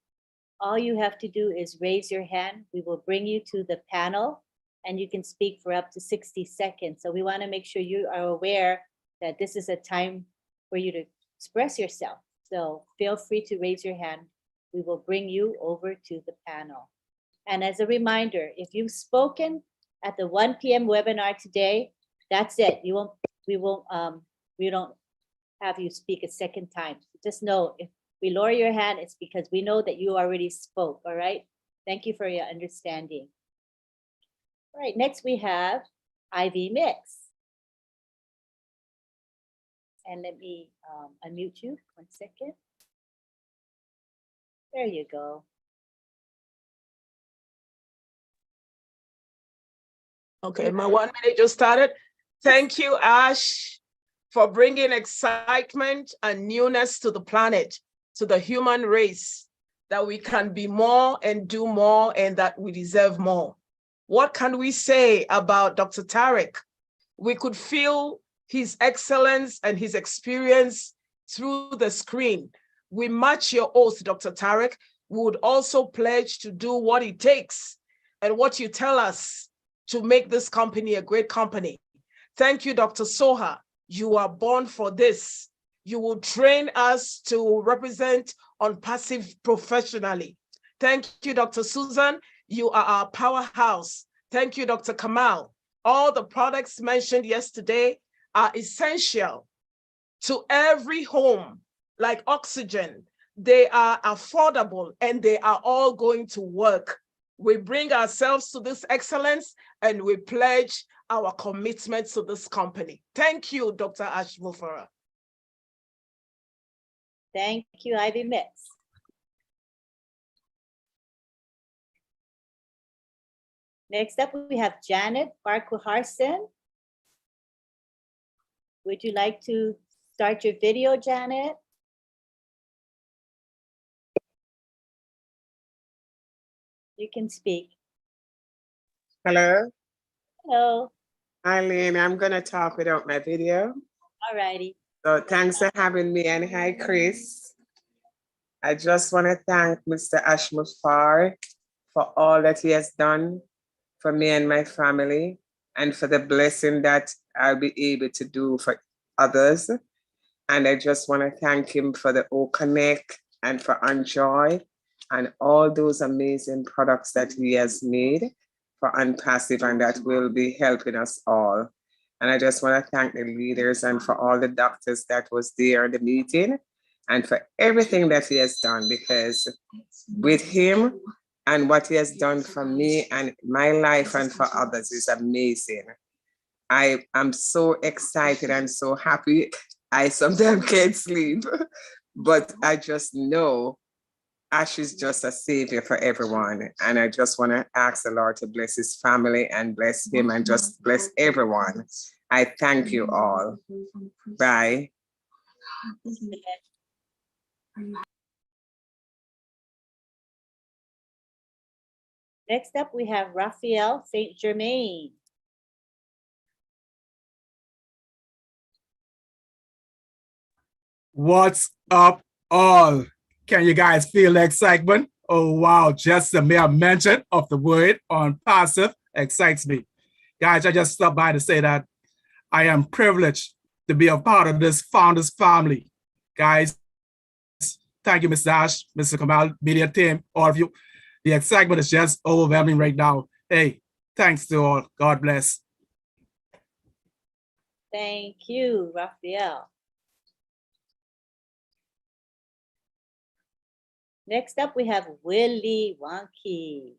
all you have to do is raise your hand. We will bring you to the panel, and you can speak for up to 60 seconds. So we want to make sure you are aware that this is a time for you to express yourself. So feel free to raise your hand. We will bring you over to the panel. And as a reminder, if you've spoken at the 1 p.m. webinar today, that's it. We don't have you speak a second time. Just know if we lower your hand, it's because we know that you already spoke, all right? Thank you for your understanding. All right, next we have Ivy Mix. And let me unmute you 1 second. There you go. Okay, my 1 minute just started. Thank you, Ash, for bringing excitement and newness to the planet, to the human race, that we can be more and do more and that we deserve more. What can we say about Dr. Tarek? We could feel his excellence and his experience through the screen. We match your oath, Dr. Tarek. We would also pledge to do what it takes and what you tell us to make this company a great company. Thank you, Dr. Soha. You are born for this. You will train us to represent ONPASSIVE professionally. Thank you, Dr. Susan. You are our powerhouse. Thank you, Dr. Kamal. All the products mentioned yesterday are essential to every home, like oxygen. They are affordable and they are all going to work. We bring ourselves to this excellence and we pledge our commitment to this company. Thank you, Dr. Ash MUFAREH. Thank you, Ivy Mix. Next up, we have Janet Farquharson. Would you like to start your video, Janet? You can speak. Hello. Hello. Eileen, I'm going to talk without my video. All righty. So thanks for having me, and hi, Chris. I just want to thank Mr. Ash MUFAREH for all that he has done for me and my family, and for the blessing that I'll be able to do for others. And I just want to thank him for the O-Connect and for Enjoy and all those amazing products that he has made for ONPASSIVE, and that will be helping us all. And I just want to thank the leaders and for all the doctors that was there in the meeting and for everything that he has done, because with him and what he has done for me and my life and for others is amazing. I am so excited and so happy. I sometimes can't sleep, but I just know Ash is just a savior for everyone. And I just want to ask the Lord to bless his family and bless him and just bless everyone. I thank you all. Bye. Next up, we have Raphael St. Germain. What's up, all? Can you guys feel the excitement? Oh, wow. Just the mere mention of the word ONPASSIVE excites me. Guys, I just stopped by to say that I am privileged to be a part of this founders family. Guys, thank you, Mr. Ash, Mr. Kamal, media team, all of you. The excitement is just overwhelming right now. Hey, thanks to all. God bless. Thank you, Raphael. Next up, we have Willie Wonky.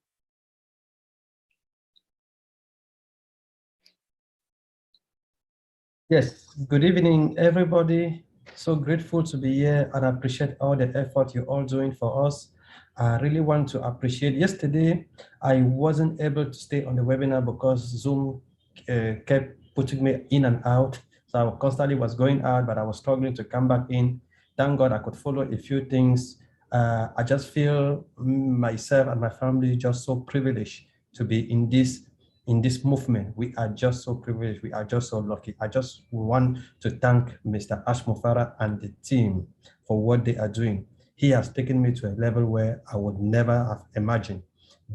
Yes, good evening, everybody. So grateful to be here and appreciate all the effort you're all doing for us. I really want to appreciate. Yesterday, I wasn't able to stay on the webinar because Zoom kept putting me in and out. So I constantly was going out, but I was struggling to come back in. Thank God I could follow a few things. I just feel myself and my family just so privileged to be in this movement. We are just so privileged. We are just so lucky. I just want to thank Mr. Ash MUFAREH and the team for what they are doing. He has taken me to a level where I would never have imagined.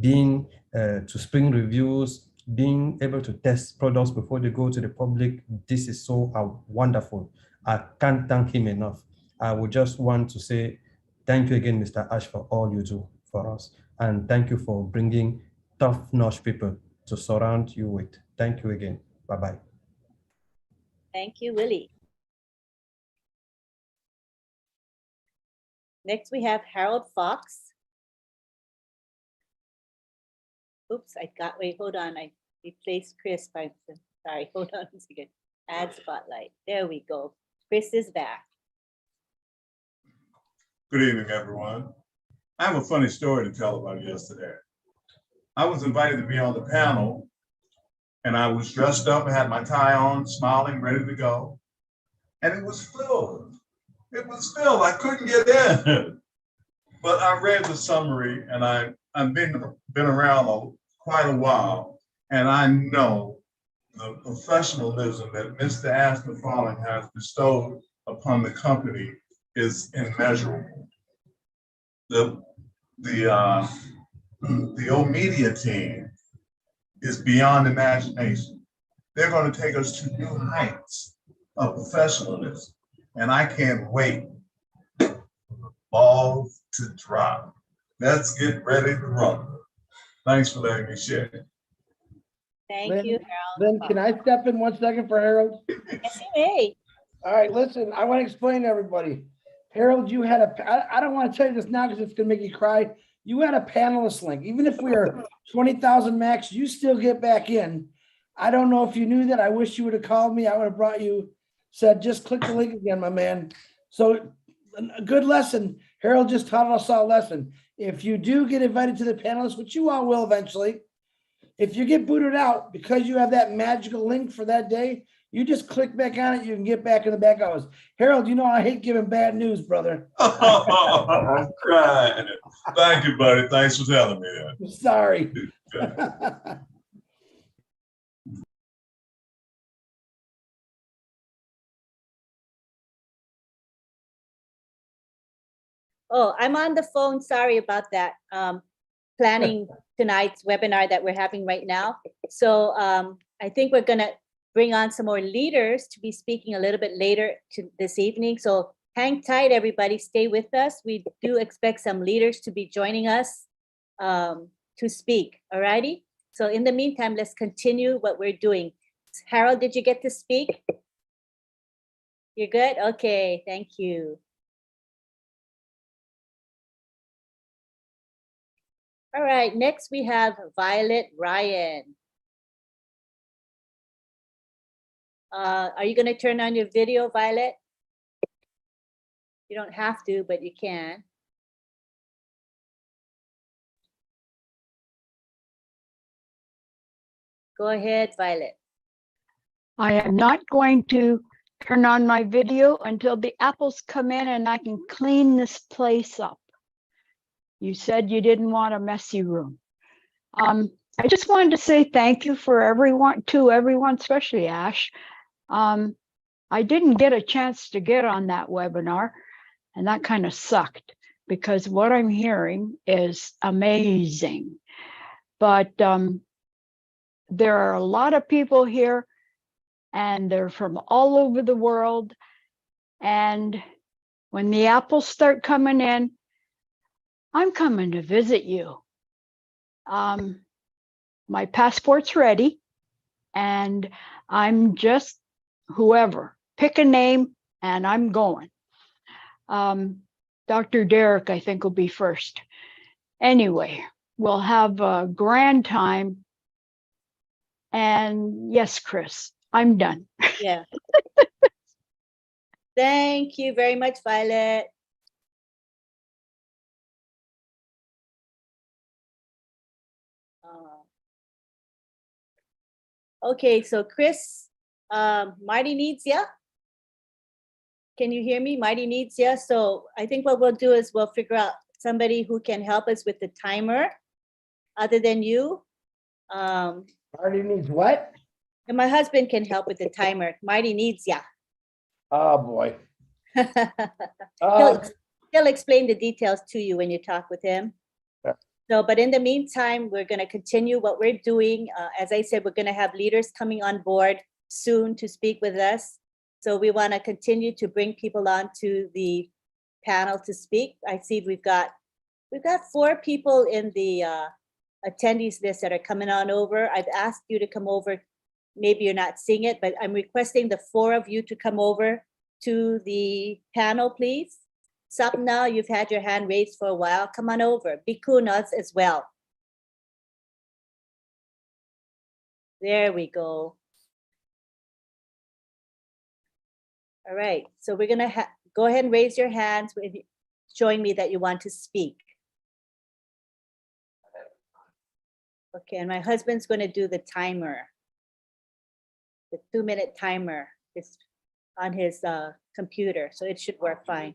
Being to spring reviews, being able to test products before they go to the public, this is so wonderful. I can't thank him enough. I would just want to say thank you again, Mr. Ash, for all you do for us. And thank you for bringing top-notch people to surround you with. Thank you again. Bye-bye. Thank you, Willie. Next, we have Harold Fox. Oops, wait, hold on. I replaced Chris by, sorry, hold on a second. Add spotlight. There we go. Chris is back. Good evening, everyone. I have a funny story to tell about yesterday. I was invited to be on the panel, and I was dressed up, I had my tie on, smiling, ready to go. And it was filled. It was filled. I couldn't get in. But I read the summary, and I've been around quite a while, and I know the professionalism that Mr. Ash MUFAREH has bestowed upon the company is immeasurable. The O Media team is beyond imagination. They're going to take us to new heights of professionalism, and I can't wait for the balls to drop. Let's get ready to rumble. Thanks for letting me share. Thank you, Harold. Lynn, can I step in 1 second for Harold? Yes, you may. All right, listen, I want to explain to everybody. Harold, you had I don't want to tell you this now because it's going to make you cry. You had a panelist link. Even if we are 20,000 max, you still get back in. I don't know if you knew that. I wish you would have called me. I would have brought you, said, just click the link again, my man. So a good lesson. Harold just taught us all a lesson. If you do get invited to the panelists, which you all will eventually, if you get booted out because you have that magical link for that day, you just click back on it. You can get back in the back office. Harold, you know I hate giving bad news, brother. I'm crying. Thank you, buddy. Thanks for telling me that. Sorry. Oh, I'm on the phone. Sorry about that. Planning tonight's webinar that we're having right now. So I think we're going to bring on some more leaders to be speaking a little bit later this evening. So hang tight, everybody. Stay with us. We do expect some leaders to be joining us to speak. All righty. So in the meantime, let's continue what we're doing. Harold, did you get to speak? You're good? Okay, thank you. All right, next we have Violet Ryan. Are you going to turn on your video, Violet? You don't have to, but you can. Go ahead, Violet. I am not going to turn on my video until the apples come in and I can clean this place up. You said you didn't want a messy room. I just wanted to say thank you for everyone, especially Ash. I didn't get a chance to get on that webinar, and that kind of sucked because what I'm hearing is amazing. But there are a lot of people here, and they're from all over the world. And when the apples start coming in, I'm coming to visit you. My passport's ready, and I'm just whoever. Pick a name, and I'm going. Dr. Derek, I think, will be first. Anyway, we'll have a grand time. And yes, Chris, I'm done. Yeah. Thank you very much, Violet. Okay, so Chris, Marty needs you. Can you hear me? Marty needs you. So I think what we'll do is we'll figure out somebody who can help us with the timer other than you. Marty needs what? And my husband can help with the timer. Marty needs ya. Oh boy. He'll explain the details to you when you talk with him. Yeah. So, but in the meantime, we're going to continue what we're doing. As I said, we're going to have leaders coming on board soon to speak with us. So we want to continue to bring people on to the panel to speak. I see we've got 4 people in the attendees list that are coming on over. I've asked you to come over. Maybe you're not seeing it, but I'm requesting the 4 of you to come over to the panel, please. Sapna, you've had your hand raised for a while. Come on over. Bikunas as well. There we go. All right, so we're gonna go ahead and raise your hands, showing me that you want to speak. Okay, and my husband's gonna do the timer. The 2-minute timer is on his computer, so it should work fine.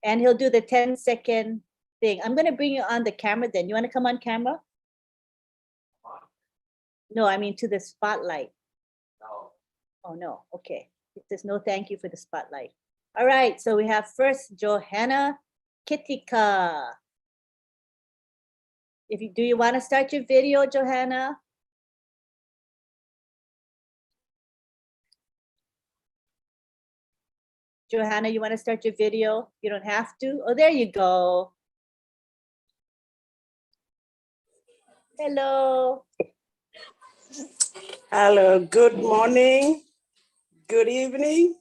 And he'll do the 10-second thing. I'm gonna bring you on the camera then. You wanna come on camera? No, I mean to the spotlight. No. Oh, no, okay. It says no thank you for the spotlight. All right, so we have first Johanna Kitika. Do you want to start your video, Johanna? Johanna, you want to start your video? You don't have to. Oh, there you go. Hello. Hello, good morning, good evening,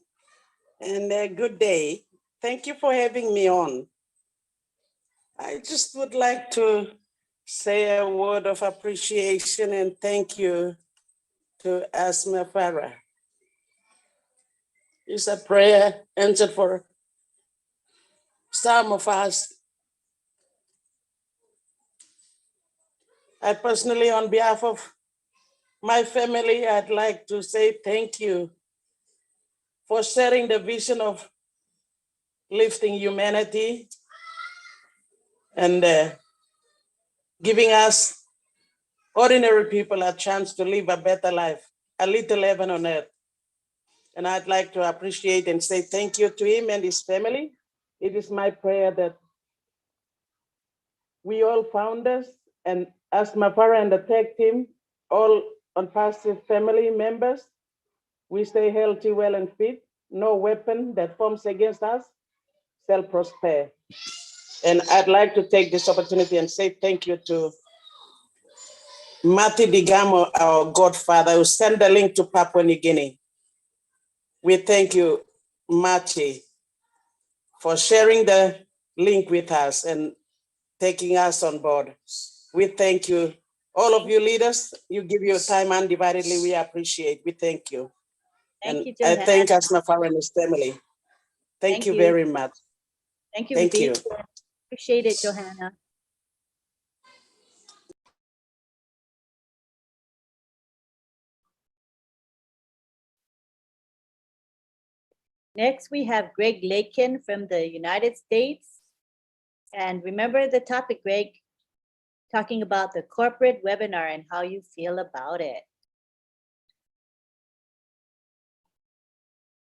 and good day. Thank you for having me on. I just would like to say a word of appreciation and thank you to MUFAREH. It's a prayer answered for some of us. I personally, on behalf of my family, I'd like to say thank you for sharing the vision of lifting humanity and giving us ordinary people a chance to live a better life, a little heaven on earth. And I'd like to appreciate and say thank you to him and his family. It is my prayer that we all founders and as MUFAREH and the tech team, all ONPASSIVE family members, we stay healthy, well, and fit. No weapon that forms against us shall prosper. And I'd like to take this opportunity and say thank you to Mati Digamo, our godfather, who sent the link to Papua New Guinea. We thank you, Mati, for sharing the link with us and taking us on board. We thank you. All of you leaders, you give your time undividedly. We appreciate. We thank you. Thank you, I Johanna. thank MUFAREH and his family. Thank you very much. Thank you. Thank for being you. here. Appreciate it, Johanna. Next, we have Greg Lakin from the United States. And remember the topic, Greg, talking about the corporate webinar and how you feel about it.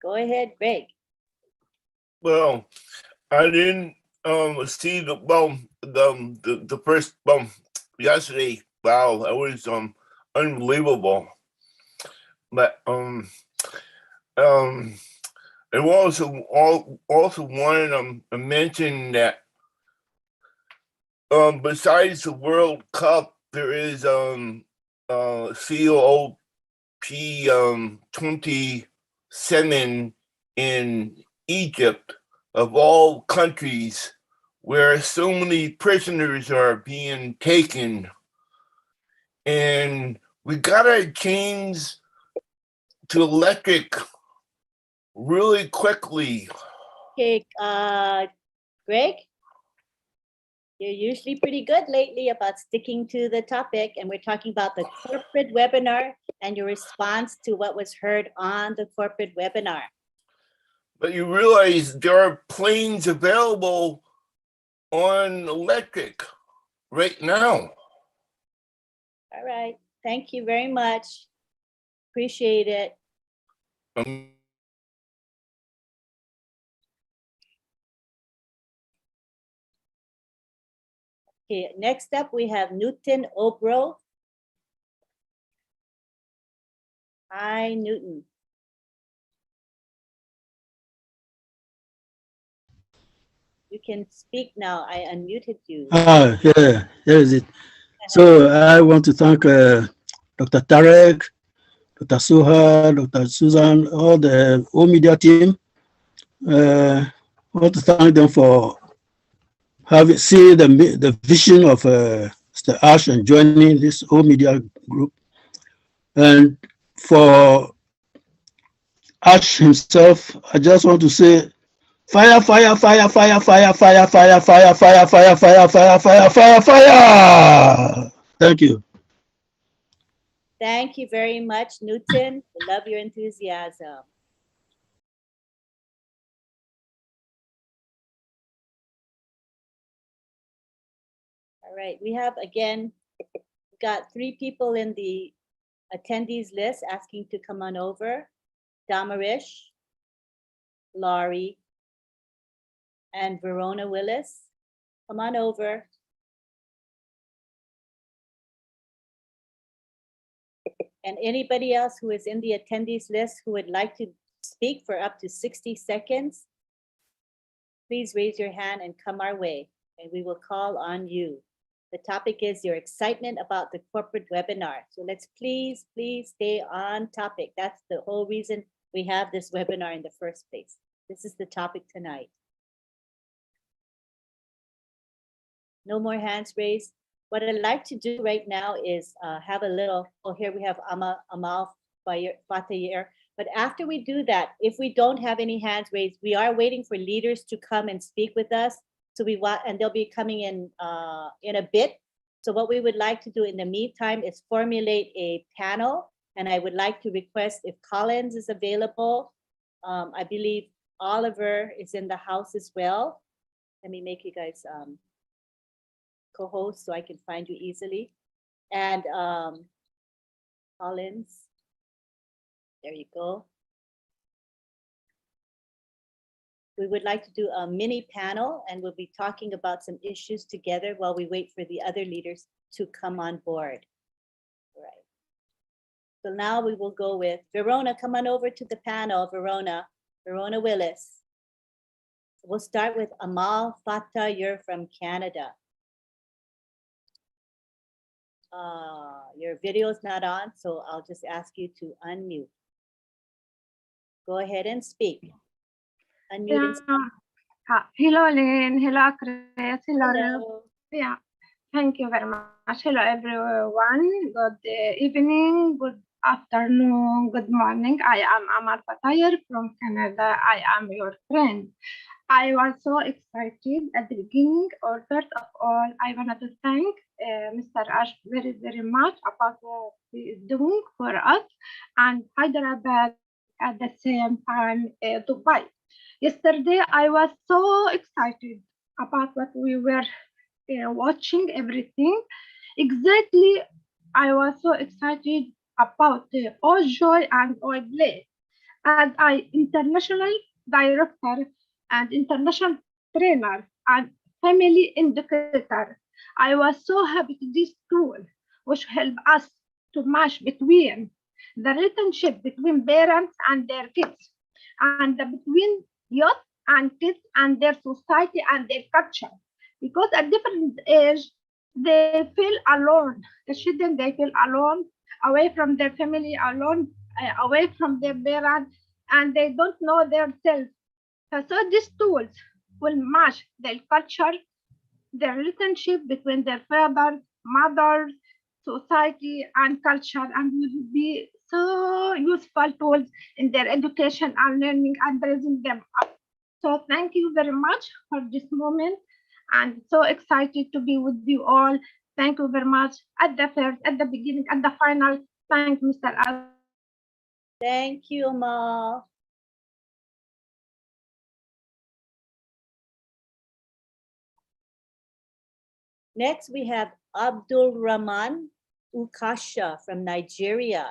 Go ahead, Greg. Well, I didn't see the first yesterday. Wow, that was unbelievable. But I also wanted to mention that besides the World Cup, there is COP 27 in Egypt, of all countries, where so many prisoners are being taken. And we gotta change to electric really quickly. Okay, Greg, you're usually pretty good lately about sticking to the topic, and we're talking about the corporate webinar and your response to what was heard on the corporate webinar. But you realize there are planes available on electric right now. All right, thank you very much. Appreciate it. Okay, next up we have Newton Obro. Hi, Newton. You can speak now. I unmuted you. Ah, yeah, here is it. So I want to thank Dr. Tarek, Dr. Suha, Dr. Susan, all the whole media team. I want to thank them for having seen the vision of Mr. Ash and joining this whole media group. And for Ash himself, I just want to say fire, fire, fire, fire, fire, fire, fire, fire, fire, fire, fire, fire, fire, fire, fire. Thank you. Thank you very much, Newton. I love your enthusiasm. All right, we have again got 3 people in the attendees list asking to come on over. Damarish, Laurie, and Verona Willis. Come on over. And anybody else who is in the attendees list who would like to speak for up to 60 seconds, please raise your hand and come our way, and we will call on you. The topic is your excitement about the corporate webinar. So let's please stay on topic. That's the whole reason we have this webinar in the first place. This is the topic tonight. No more hands raised. What I'd like to do right now is have a little, oh, here we have Amal Fatayir. But after we do that, if we don't have any hands raised, we are waiting for leaders to come and speak with us. So we want, and they'll be coming in a bit. So what we would like to do in the meantime is formulate a panel. And I would like to request if Collins is available. I believe Oliver is in the house as well. Let me make you guys co-host so I can find you easily. And Collins, there you go. We would like to do a mini panel, and we'll be talking about some issues together while we wait for the other leaders to come on board. All right. So now we will go with Verona. Come on over to the panel, Verona Willis. We'll start with Amal Fatah. You're from Canada. Your video is not on, so I'll just ask you to unmute. Go ahead and speak. Unmute and speak. Hello, Lynn. Hello, Chris. Hello. Hello. Yeah, thank you very much. Hello, everyone. Good evening, good afternoon, good morning. I am Amal Fatayr from Canada. I am your friend. I was so excited at the beginning. Or first of all, I wanted to thank Mr. Ash very, very much about what he is doing for us, and Hyderabad at the same time, Dubai. Yesterday, I was so excited about what we were watching, everything. Exactly, I was so excited about the all joy and all play. As I international director and international trainer and family indicator, I was so happy to this tool, which help us to match between the relationship between parents and their kids, and between youth and kids and their society and their culture. Because at different age, they feel alone. The children, they feel alone, away from their family, alone, away from their parents, and they don't know themselves. So these tools will match their culture, their relationship between their fathers, mothers, society, and culture, and will be so useful tools in their education and learning and raising them up. So thank you very much for this moment, and so excited to be with you all. Thank you very much at the first, at the beginning, at the final. Thank Mr. Al. Thank you, Amal. Next, we have Abdul Rahman Ukasha from Nigeria.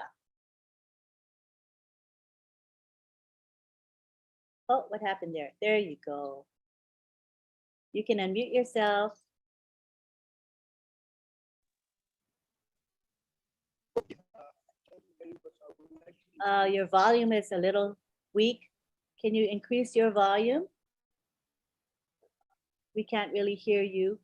Oh, what happened there? There you go. You can unmute yourself. Your volume is a little weak. Can you increase your volume? We can't really hear you.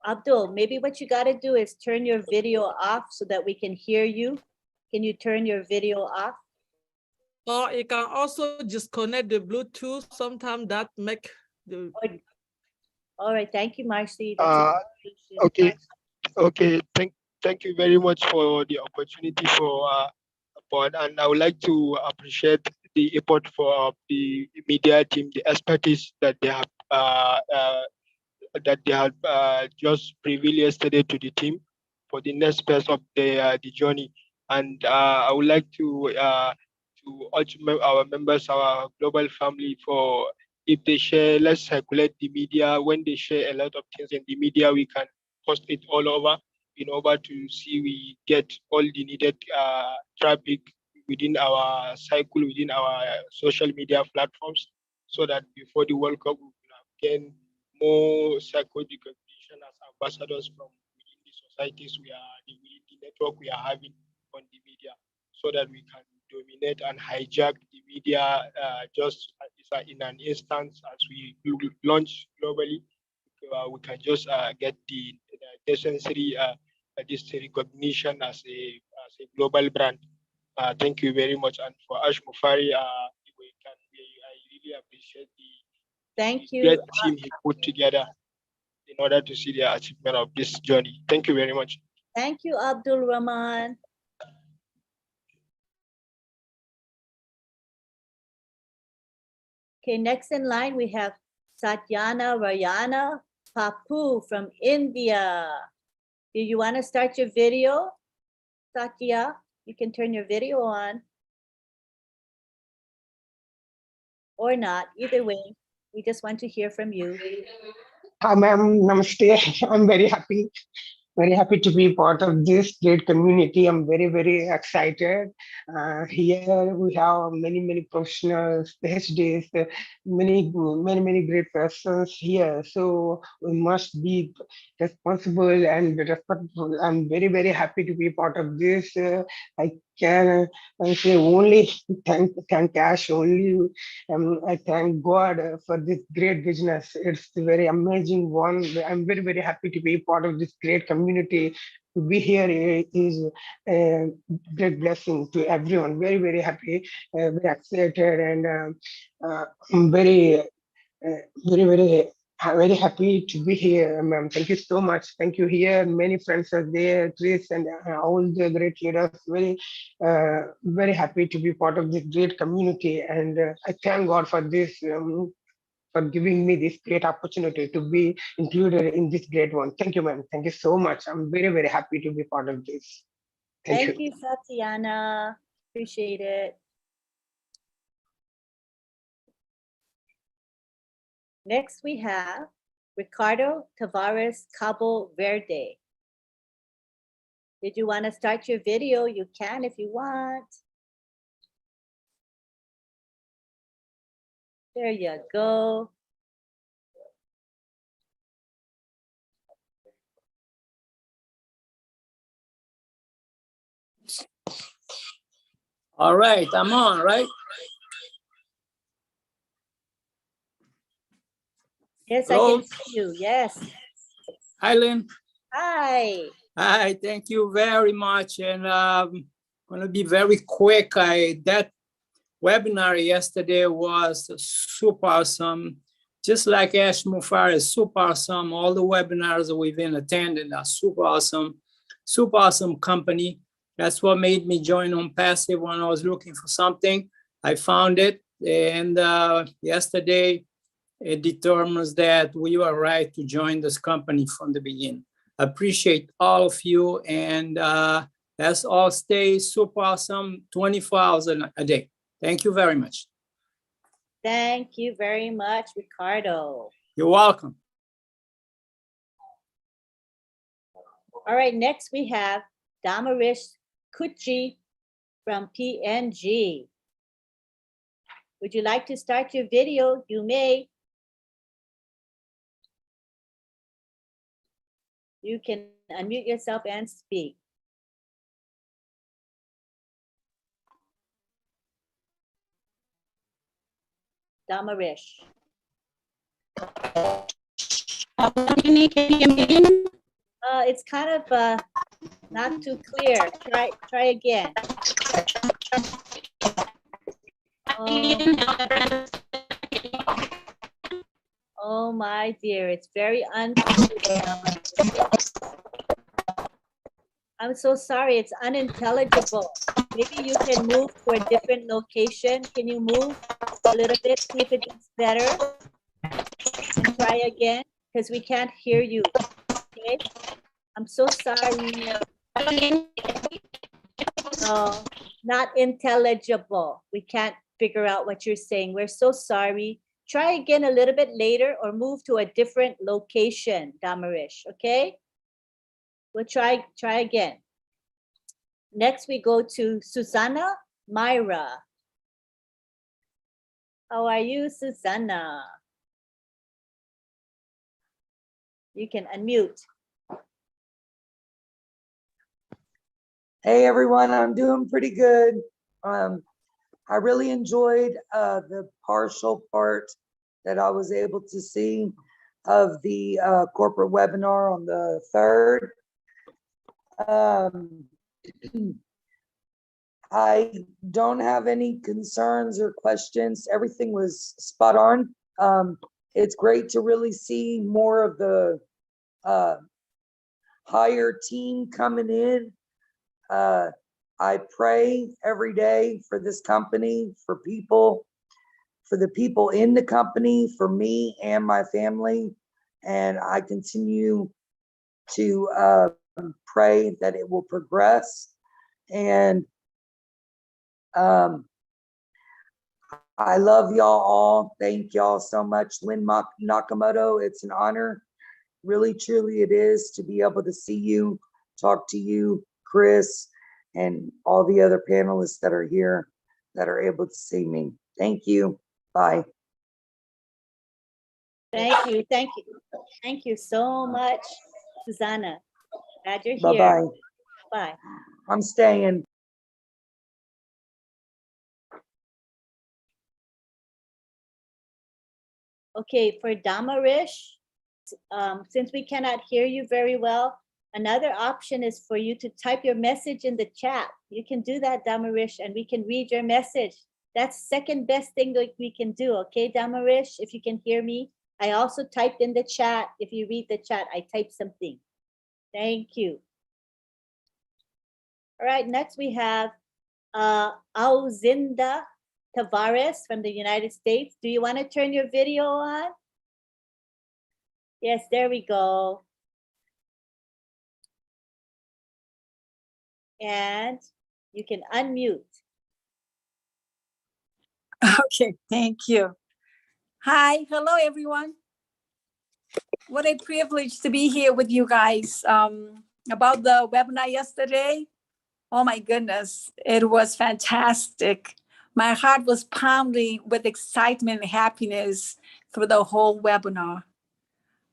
Abdul, maybe what you got to do is turn your video off so that we can hear you. Can you turn your video off? Or you can also disconnect the Bluetooth. Sometimes that make the. All right, thank you, Marcy. That's a good solution. Okay, okay. Thank you very much for the opportunity and I would like to appreciate the effort for the media team, the expertise that they have just revealed yesterday to the team for the next phase of the journey. And I would like to urge our members, our global family, for if they share, let's circulate the media. When they share a lot of things in the media, we can post it all over in order to see we get all the needed traffic within our cycle, within our social media platforms, so that before the World Cup, we will gain more psycho recognition as ambassadors from within the societies within the network we are having on the media, so that we can dominate and hijack the media just in an instance as we launch globally. We can just get the necessary this recognition as a global brand. Thank you very much. And for Ash Mufari, I really appreciate the Thank you. great team he put together in order to see the achievement of this journey. Thank you very much. Thank you, Abdul Rahman. Okay, next in line we have Satyana Rayana Papu from India. Do you want to start your video, Satya? You can turn your video on. Or not, either way. We just want to hear from you. Hi, ma'am. Namaste. I'm very happy to be part of this great community. I'm very excited. Here we have many professionals, PhDs, many great persons here. So we must be responsible and respectful. I'm very happy to be part of this. I can say only thank Cash only. I thank God for this great business. It's a very amazing one. I'm very happy to be part of this great community. To be here is a great blessing to everyone. Very happy, very excited, and I'm very happy to be here, ma'am. Thank you so much. Thank you. Here, many friends are there, Chris and all the great leaders. Very happy to be part of this great community, and I thank God for this. For giving me this great opportunity to be included in this great one. Thank you, ma'am. Thank you so much. I'm very happy to be part of this. Thank you, Satyana. Appreciate it. Next, we have Ricardo Tavares Cabo Verde. Did you want to start your video? You can if you want. There you go. All right, I'm on, right? Yes, Hello? I can see you. Yes. Hi, Lynn. Hi. Hi, thank you very much. And I'm going to be very quick. That webinar yesterday was super awesome. Just like Ash Mufare is super awesome. All the webinars that we've been attending are super awesome company. That's what made me join ONPASSIVE when I was looking for something. I found it, and yesterday it determines that we were right to join this company from the beginning. Appreciate all of you, and let's all stay super awesome 24 hours a day. Thank you very much. Thank you very much, Ricardo. You're welcome. All right, next we have Damarish Kuchi from PNG. Would you like to start your video? You may. You can unmute yourself and speak. Damarish. It's kind of not too clear. Try again. Oh my dear, it's very unclear. I'm so sorry, it's unintelligible. Maybe you can move to a different location. Can you move a little bit, see if it gets better? And try again, because we can't hear you. Okay? I'm so sorry. No, not intelligible. We can't figure out what you're saying. We're so sorry. Try again a little bit later or move to a different location, Damarish, okay? We'll try again. Next, we go to Susanna Myra. How are you, Susanna? You can unmute. Hey everyone, I'm doing pretty good. I really enjoyed the partial part that I was able to see of the corporate webinar on the 3rd. I don't have any concerns or questions. Everything was spot on. It's great to really see more of the higher team coming in. I pray every day for this company, for the people in the company, for me and my family. And I continue to pray that it will progress. And I love y'all all. Thank y'all so much. Lynn Nakamoto, it's an honor. Really, truly it is to be able to see you, talk to you, Chris, and all the other panelists that are here that are able to see me. Thank you. Bye. Thank you. Thank you. Thank you so much, Susanna. Glad you're here. Bye-bye. Bye. I'm staying. Okay, for Damarish, since we cannot hear you very well, another option is for you to type your message in the chat. You can do that, Damarish, and we can read your message. That's second best thing that we can do, okay, Damarish, if you can hear me. I also typed in the chat. If you read the chat, I typed something. Thank you. All right, next we have Auzinda Tavares from the United States. Do you want to turn your video on? Yes, there we go. And you can unmute. Okay, thank you. Hi, hello everyone. What a privilege to be here with you guys. About the webinar yesterday, oh my goodness, it was fantastic. My heart was pounding with excitement and happiness through the whole webinar.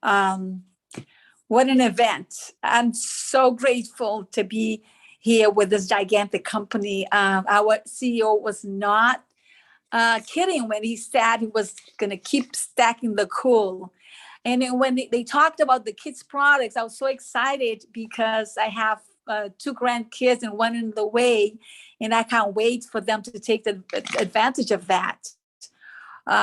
What an event. I'm so grateful to be here with this gigantic company. Our CEO was not kidding when he said he was going to keep stacking the cool. And then when they talked about the kids' products, I was so excited because I have 2 grandkids and one in the way, and I can't wait for them to take the advantage of that.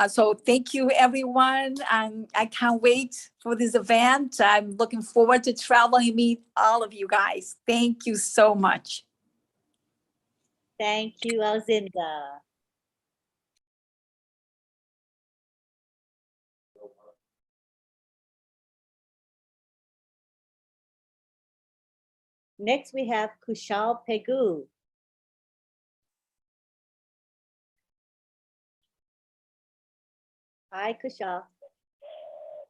So thank you, everyone. I can't wait for this event. I'm looking forward to traveling and meet all of you guys. Thank you so much. Thank you, Auzinda. Next, we have Kushal Pegu. Hi, Kushal.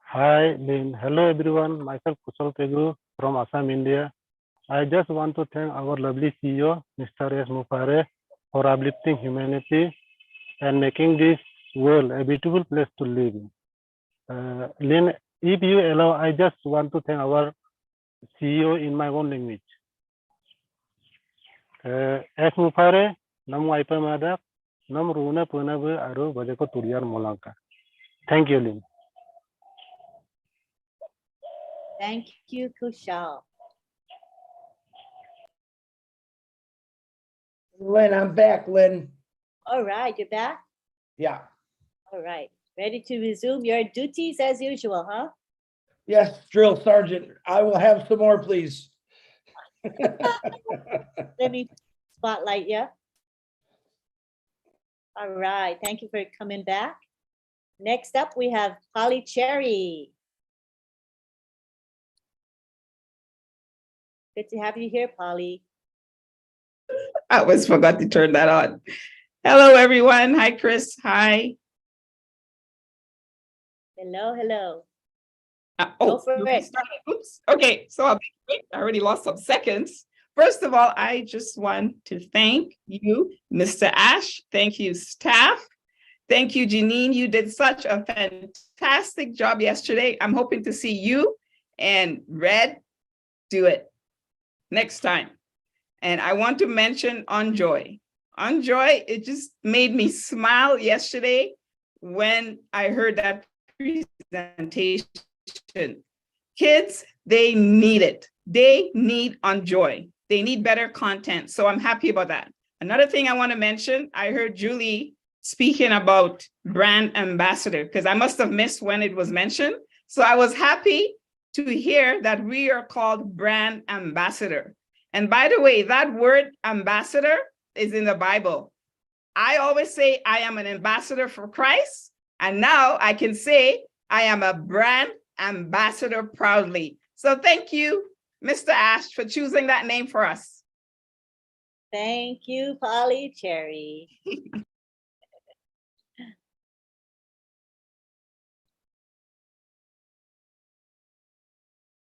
Hi, Lynn. Hello, everyone. Myself, Kushal Pegu from Assam, India. I just want to thank our lovely CEO, Mr. S. MUFAREH, for uplifting humanity and making this world a beautiful place to live in. Lynn, if you allow, I just want to thank our CEO in my own language. S. MUFAREH, Namu Aipamadak, Nam runa puna bu aru bajeko turiyar molaka. Thank you, Lynn. Thank you, Kushal. Lynn, I'm back, Lynn. All right, you're back? Yeah. All right, ready to resume your duties as usual, huh? Yes, Drill Sergeant. I will have some more, please. Let me spotlight you. All right, thank you for coming back. Next up, we have Polly Cherry. Good to have you here, Polly. I always forgot to turn that on. Hello, everyone. Hi, Chris. Hi. Hello, hello. Oh, for you it. started. Oops. Okay, so I'll be quick. I already lost some seconds. First of all, I just want to thank you, Mr. Ash. Thank you, staff. Thank you, Janine. You did such a fantastic job yesterday. I'm hoping to see you and Red do it next time. And I want to mention Enjoy. Enjoy, it just made me smile yesterday when I heard that presentation. Kids, they need it. They need Enjoy. They need better content. So I'm happy about that. Another thing I want to mention, I heard Julie speaking about brand ambassador, because I must have missed when it was mentioned. So I was happy to hear that we are called brand ambassador. And by the way, that word ambassador is in the Bible. I always say I am an ambassador for Christ. And now I can say I am a brand ambassador proudly. So thank you, Mr. Ash, for choosing that name for us. Thank you, Polly Cherry.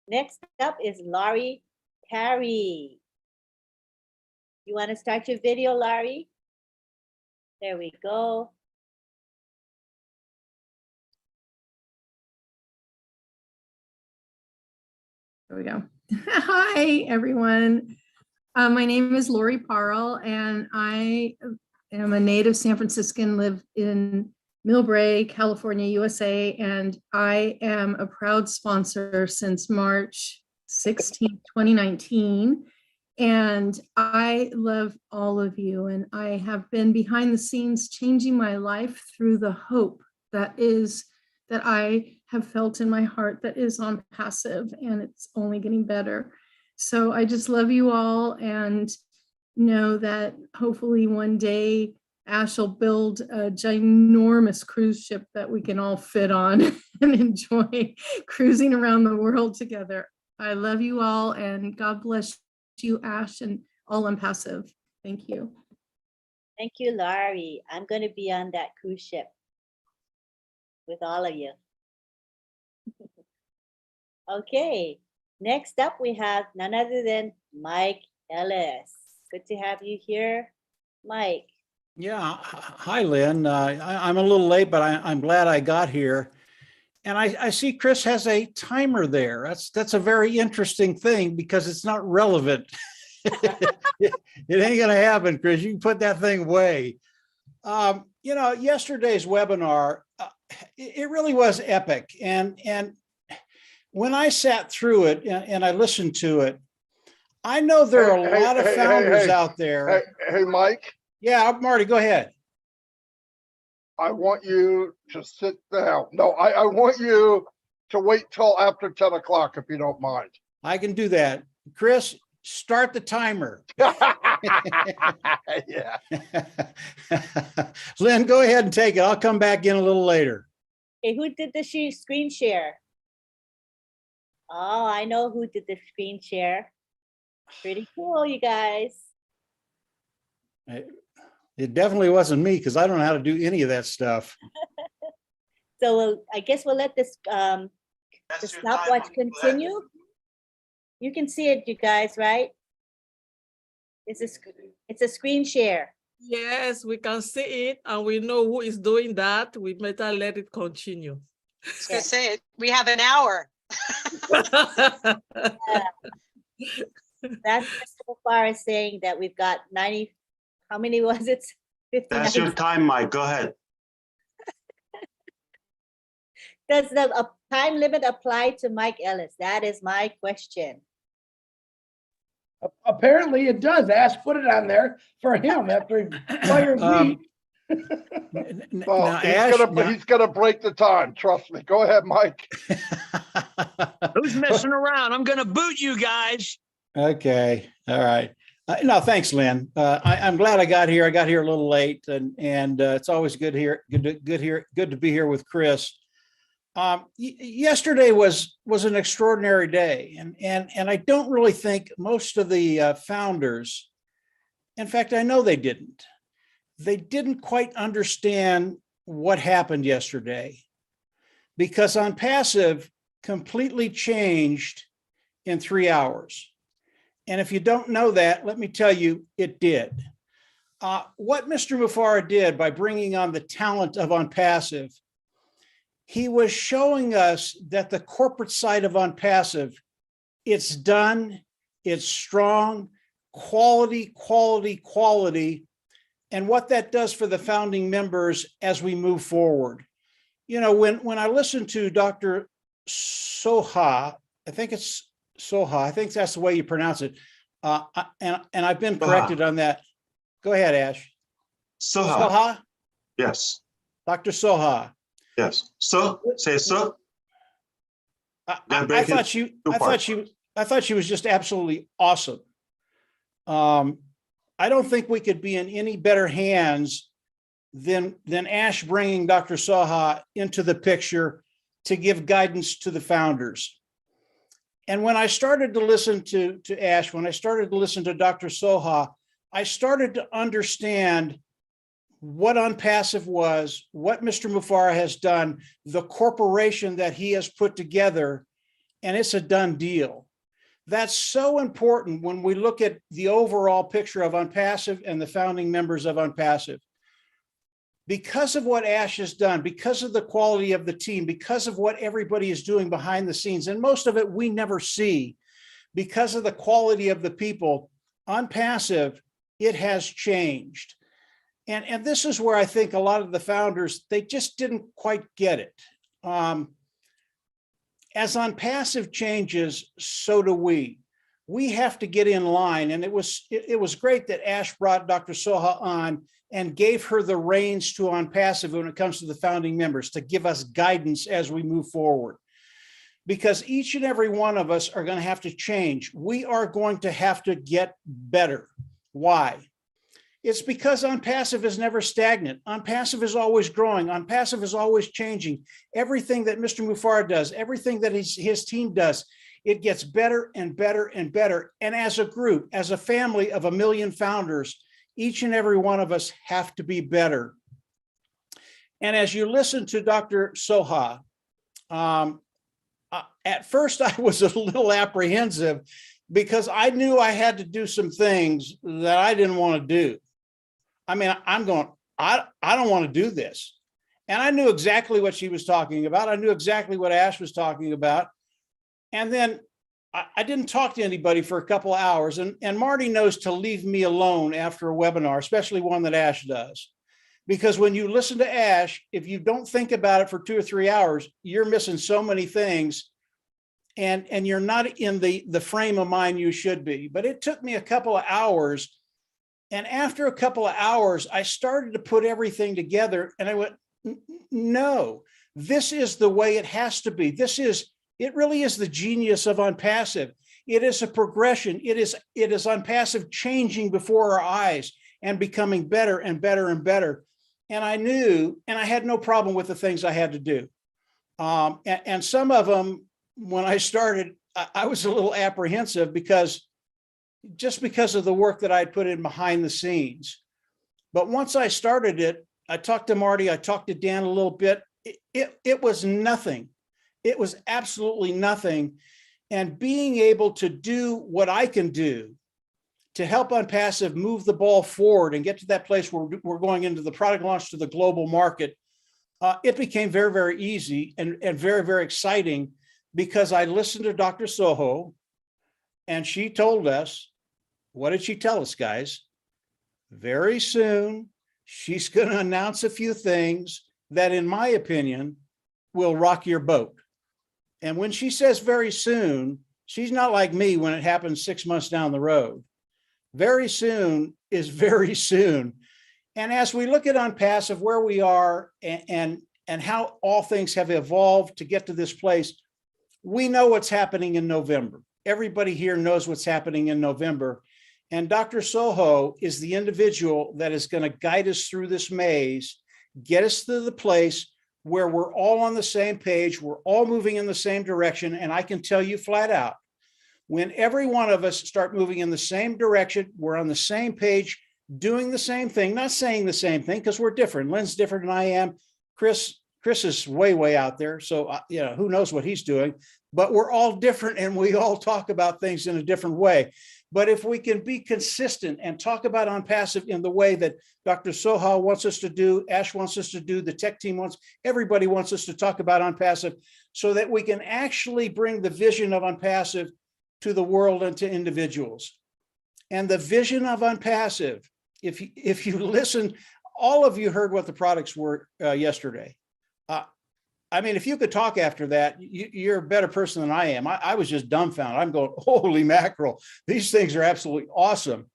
Next up is Laurie Perry. You want to start your video, Laurie? There we go. There we go. Hi, everyone. My name is Lori Parle, and I am a native San Franciscan, live in Millbrae, California, USA, and I am a proud sponsor since March 16, 2019. And I love all of you, and I have been behind the scenes changing my life through the hope that I have felt in my heart that is ONPASSIVE, and it's only getting better. So I just love you all and know that hopefully one day Ash will build a ginormous cruise ship that we can all fit on and enjoy cruising around the world together. I love you all, and God bless you, Ash, and all ONPASSIVE. Thank you. Thank you, Laurie. I'm going to be on that cruise ship with all of you. Okay, next up we have none other than Mike Ellis. Good to have you here, Mike. Yeah, hi, Lynn. I'm a little late, but I'm glad I got here. And I see Chris has a timer there. That's a very interesting thing because it's not relevant. It ain't gonna happen, Chris. You can put that thing away. You know, yesterday's webinar, it really was epic. And when I sat through it and I listened to it, I know there are a lot of founders out there. Hey, Mike. Yeah, Marty, go ahead. I want you to sit down. No, I want you to wait till after 10 o'clock, if you don't mind. I can do that. Chris, start the timer. Yeah. Lynn, go ahead and take it. I'll come back in a little later. Okay, who did the screen share? Oh, I know who did the screen share. Pretty cool, you guys. It definitely wasn't me because I don't know how to do any of that stuff. So I guess we'll let this the stopwatch continue. You can see it, you guys, right? It's a screen share. Yes, we can see it and we know who is doing that. We better let it continue. I was gonna say, we have an hour. That's so far as saying that we've got 90, how many was it? 59. That's your time, Mike. Go ahead. Does the time limit apply to Mike Ellis? That is my question. Apparently it does. Ash put it on there for him after he fired me. Well, now, Ash, he's gonna break the time. Trust me. Go ahead, Mike. Who's messing around? I'm going to boot you guys. Okay. All right. No, thanks, Lynn. I'm glad I got here. I got here a little late, and it's always good here. Good to be here with Chris. Yesterday was an extraordinary day, and I don't really think most of the founders, in fact, I know they didn't quite understand what happened yesterday, because ONPASSIVE completely changed in 3 hours. And if you don't know that, let me tell you, it did. What Mr. MUFAREH did by bringing on the talent of ONPASSIVE, he was showing us that the corporate side of ONPASSIVE, it's done, it's strong, quality, quality, quality, and what that does for the founding members as we move forward. You know, when I listened to Dr. Soha, I think it's Soha, I think that's the way you pronounce it. And I've been corrected on that. Go ahead, Ash. Soha. Soha? Yes. Dr. Soha. Yes. So, say so. I thought she was just absolutely awesome. I don't think we could be in any better hands than Ash bringing Dr. Soha into the picture to give guidance to the founders. And when I started to listen to Ash, when I started to listen to Dr. Soha, I started to understand what ONPASSIVE was, what Mr. MUFAREH has done, the corporation that he has put together, and it's a done deal. That's so important when we look at the overall picture of ONPASSIVE and the founding members of ONPASSIVE. Because of what Ash has done, because of the quality of the team, because of what everybody is doing behind the scenes, and most of it we never see, because of the quality of the people, ONPASSIVE, it has changed. And this is where I think a lot of the founders, they just didn't quite get it. As ONPASSIVE changes, so do we. We have to get in line. And it was great that Ash brought Dr. Soha on and gave her the reins to ONPASSIVE when it comes to the founding members to give us guidance as we move forward. Because each and every one of us are going to have to change. We are going to have to get better. Why? It's because ONPASSIVE is never stagnant. ONPASSIVE is always growing. ONPASSIVE is always changing. Everything that Mr. MUFAREH does, everything that his team does, it gets better and better and better. And as a group, as a family of 1 million founders, each and every one of us have to be better. And as you listen to Dr. Soha, at first I was a little apprehensive because I knew I had to do some things that I didn't want to do. I mean, I'm going, I don't want to do this. And I knew exactly what she was talking about. I knew exactly what Ash was talking about. And then I didn't talk to anybody for a couple of hours. And Marty knows to leave me alone after a webinar, especially one that Ash does. Because when you listen to Ash, if you don't think about it for 2 or 3 hours, you're missing so many things. And you're not in the frame of mind you should be. But it took me a couple of hours. And after a couple of hours, I started to put everything together and I went, no, this is the way it has to be. It really is the genius of ONPASSIVE. It is a progression. It is ONPASSIVE changing before our eyes and becoming better and better and better. And I knew, and I had no problem with the things I had to do. And some of them, when I started, I was a little apprehensive because of the work that I had put in behind the scenes. But once I started it, I talked to Marty, I talked to Dan a little bit. It was nothing. It was absolutely nothing. And being able to do what I can do to help ONPASSIVE move the ball forward and get to that place where we're going into the product launch to the global market, it became very, very easy and very, very exciting because I listened to Dr. Soho and she told us, what did she tell us, guys? Very soon, She's going to announce a few things that, in my opinion, will rock your boat. And when she says very soon, she's not like me when it happens 6 months down the road. Very soon is very soon. And as we look at ONPASSIVE, where we are and how all things have evolved to get to this place, we know what's happening in November. Everybody here knows what's happening in November. And Dr. Soho is the individual that is going to guide us through this maze, get us to the place where we're all on the same page, we're all moving in the same direction. And I can tell you flat out, when every one of us start moving in the same direction, we're on the same page, doing the same thing, not saying the same thing, because we're different. Lynn's different than I am. Chris is way out there. So, who knows what he's doing, but we're all different and we all talk about things in a different way. But if we can be consistent and talk about ONPASSIVE in the way that Dr. Soha wants us to do, Ash wants us to do, the tech team wants, everybody wants us to talk about ONPASSIVE, so that we can actually bring the vision of ONPASSIVE to the world and to individuals. And the vision of ONPASSIVE, if you listen, all of you heard what the products were yesterday. I mean, if you could talk after that, you're a better person than I am. I was just dumbfounded. I'm going, holy mackerel, these things are absolutely awesome.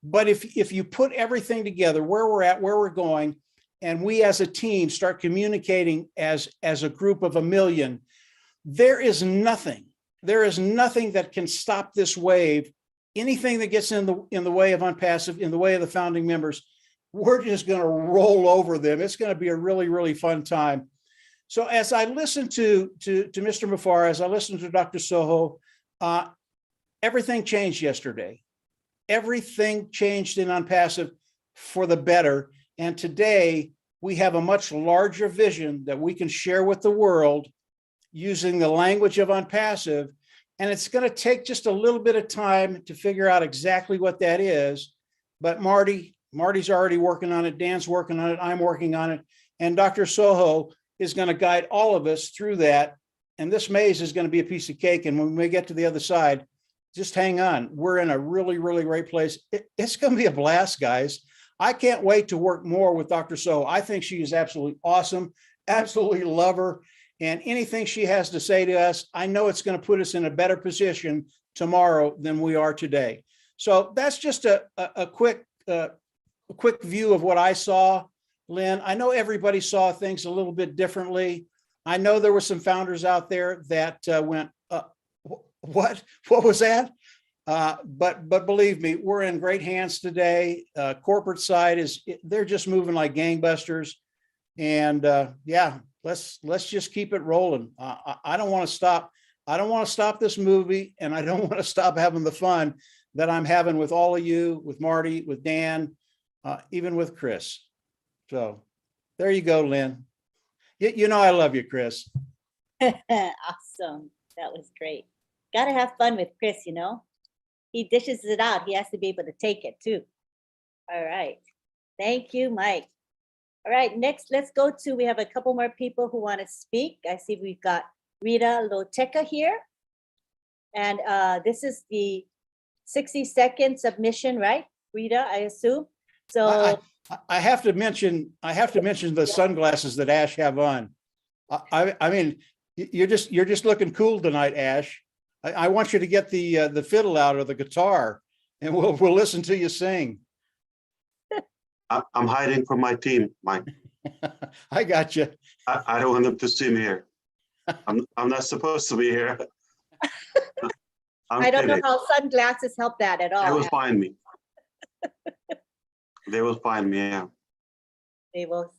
But if you put everything together, where we're at, where we're going, and we as a team start communicating as a group of 1 million, there is nothing that can stop this wave. Anything that gets in the way of ONPASSIVE, in the way of the founding members, we're just going to roll over them. It's going to be a really fun time. So as I listened to Mr. MUFAREH, as I listened to Dr. Soho, everything changed yesterday. Everything changed in ONPASSIVE for the better. And today we have a much larger vision that we can share with the world using the language of ONPASSIVE. And it's going to take just a little bit of time to figure out exactly what that is. But Marty's already working on it. Dan's working on it. I'm working on it. And Dr. Soho is going to guide all of us through that. And this maze is going to be a piece of cake. And when we get to the other side, just hang on. We're in a really great place. It's going to be a blast, guys. I can't wait to work more with Dr. Soho. I think she is absolutely awesome. Absolutely love her. And anything she has to say to us, I know it's going to put us in a better position tomorrow than we are today. So that's just a quick view of what I saw. Lynn, I know everybody saw things a little bit differently. I know there were some founders out there that went, what was that? But believe me, we're in great hands today. Corporate side they're just moving like gangbusters. And yeah, let's just keep it rolling. I don't want to stop. I don't want to stop this movie, and I don't want to stop having the fun that I'm having with all of you, with Marty, with Dan, even with Chris. So there you go, Lynn. You know I love you, Chris. Awesome. That was great. Got to have fun with Chris, He dishes it out. He has to be able to take it too. All right. Thank you, Mike. All right, next, let's go to, we have a couple more people who want to speak. I see we've got Rita Loteca here. And this is the 60-second submission, right? Rita, I assume. So I have to mention the sunglasses that Ash have on. I mean, you're just looking cool tonight, Ash. I want you to get the fiddle out or the guitar, and we'll listen to you sing. I'm hiding from my team, Mike. I got you. I don't want them to see me here. I'm not supposed to be here. I don't know how sunglasses help that at all. They will find me. They will find me, yeah. They will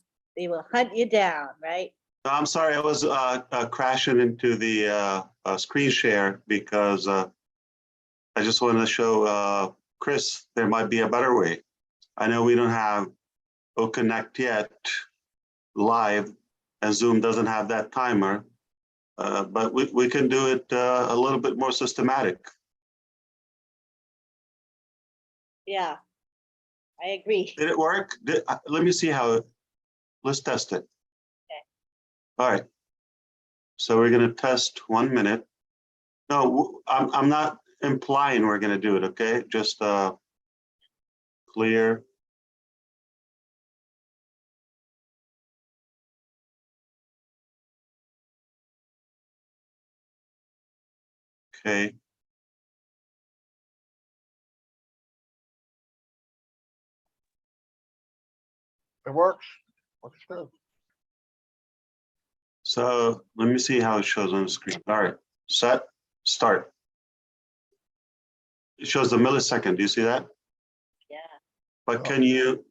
hunt you down, right? I'm sorry, I was crashing into the screen share because I just wanted to show Chris there might be a better way. I know we don't have OConnect yet live, and Zoom doesn't have that timer, but we can do it a little bit more systematic. Yeah, I agree. Did it work? Let me see how. Let's test it. Okay. All right. So we're going to test 1 minute. No, I'm not implying we're going to do it. Okay, just clear. Okay. It works. Looks good. So let me see how it shows on the screen. All right, set, start. It shows the millisecond. Do you see that? Yeah. But can you?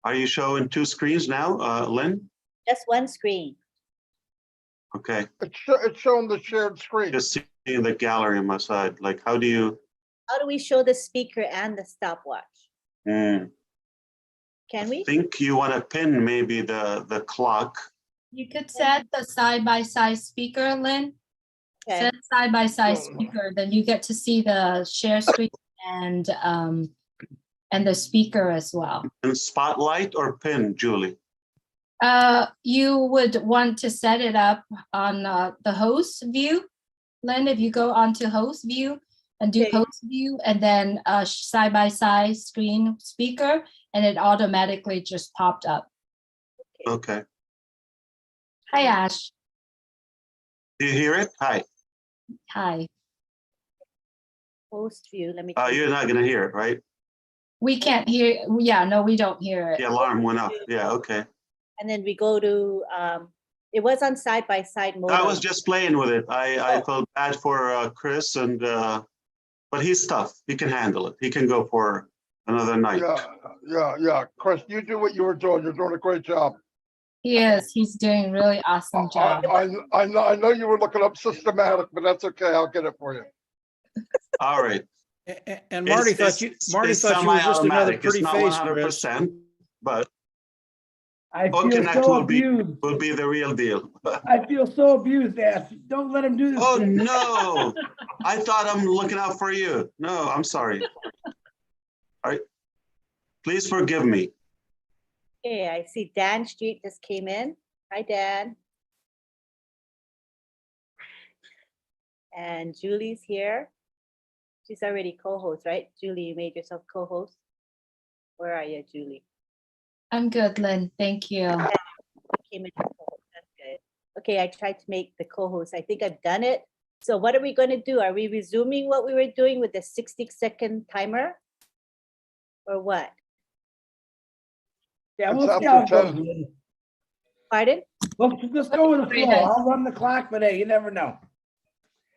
Are you showing two screens now, Lynn? Just one screen. Okay. It's showing the shared screen. Just seeing the gallery on my side. Like, how do you? How do we show the speaker and the stopwatch? Can we? Think you want to pin maybe the clock. You could set the side-by-side speaker, Lynn. Okay. Set side-by-side speaker, then you get to see the share screen and the speaker as well. And spotlight or pin, Julie? You would want to set it up on the host view. Lynn, if you go onto host view and do host view and then side-by-side screen speaker, and it automatically just popped up. Okay. Hi, Ash. Do you hear it? Hi. Hi. Host view, let me. You're not gonna hear it, right? We can't hear. Yeah, no, we don't hear it. The alarm went up. Yeah, okay. And then we go to, it was on side-by-side mode. I was just playing with it. I felt bad for Chris, and but he's tough. He can handle it. He can go for another night. Yeah. Chris, you do what you were doing. You're doing a great job. He is. He's doing a really awesome job. I know you were looking up systematic, but that's okay. I'll get it for you. All right. And Marty thought you were just another pretty face, Chris. 100%, but I Phone feel Connect so will be abused. the real deal. I feel so abused, Ash. Don't let him do this. Oh to me. no! I thought I'm looking out for you. No, I'm sorry. All right. Please forgive me. Okay, I see Dan Street just came in. Hi, Dan. And Julie's here. She's already co-host, right? Julie, you made yourself co-host. Where are you, Julie? I'm good, Lynn. Thank you. Came in. That's good. Okay, I tried to make the co-host. I think I've done it. So what are we going to do? Are we resuming what we were doing with the 60-second timer? Or what? Yeah, we'll see how it goes. Pardon? Well, just go with the flow. I'll run the clock, but hey, you never know.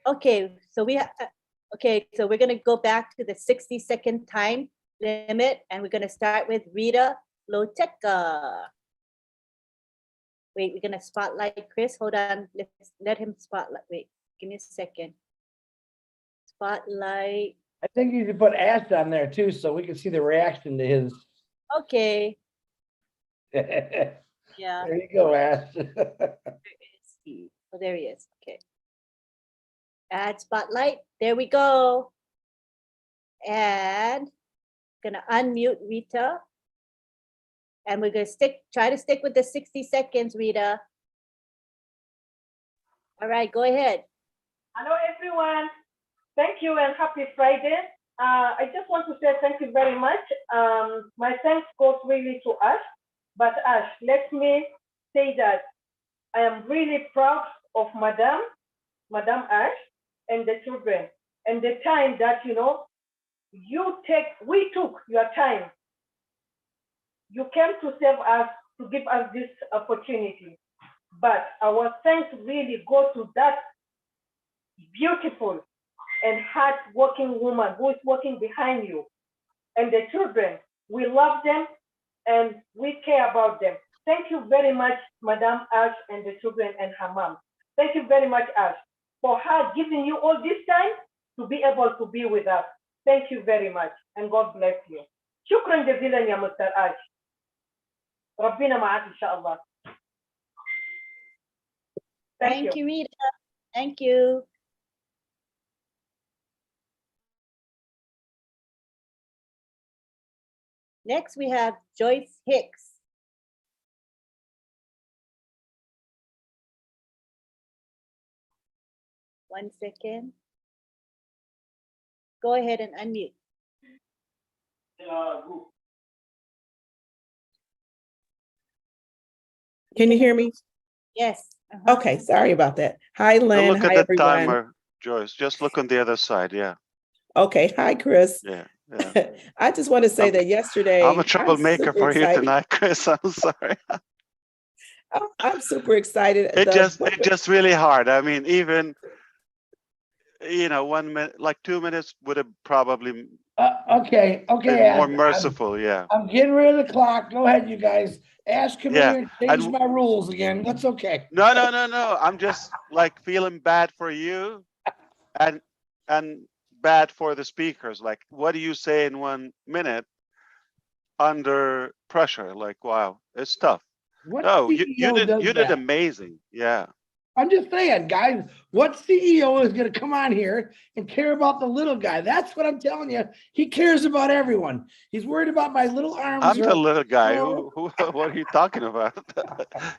Okay, so we're going to go back to the 60-second time limit, and we're going to start with Rita Loteca. Wait, we're going to spotlight Chris. Hold on. Let him spotlight. Wait, give me a second. Spotlight. I think you should put Ash on there too, so we can see the reaction to his. Okay. Yeah. Yeah. There you go, Ash. Oh, there he is. Okay. Add spotlight. There we go. And gonna unmute Rita. And we're gonna try to stick with the 60 seconds, Rita. All right, go ahead. Hello, everyone. Thank you and happy Friday. I just want to say thank you very much. My thanks goes really to Ash. But Ash, let me say that I am really proud of Madam Ash and the children and the time that, we took your time. You came to save us, to give us this opportunity. But our thanks really go to that beautiful and hard-working woman who is working behind you. And the children, we love them and we care about them. Thank you very much, Madam Ash and the children and her mom. Thank you very much, Ash, for her giving you all this time to be able to be with us. Thank you very much, and God bless you. شكرا جزيلا يا مستر آش. ربنا معك إن شاء الله. Thank you, Rita. Thank you. Next, we have Joyce Hicks. One second. Go ahead and unmute. Can you hear me? Yes, Okay, sorry about that. Hi, Don't Lynn. look at Hi, the everyone. timer, Joyce. Just look on the other side. Yeah. Okay, hi, Chris. Yeah. Yeah. I just want to say that yesterday, I'm a troublemaker super for you excited. tonight, Chris. I'm sorry. I'm super excited. It just really hard. I mean, even 1 minute, like 2 minutes would have probably Okay, been more Ash, merciful. Yeah. I'm getting rid of the clock. Go ahead, you guys. Ash, come Yeah, here and change my rules again. That's okay. No. I'm just like feeling bad for you and bad for the speakers. Like, what do you say in 1 minute under pressure? Like, wow, it's tough. What No, you CEO does did that? amazing. Yeah. I'm just saying, guys, what CEO is going to come on here and care about the little guy? That's what I'm telling you. He cares about everyone. He's worried about my little arms. I'm the little guy. Who what are you talking about?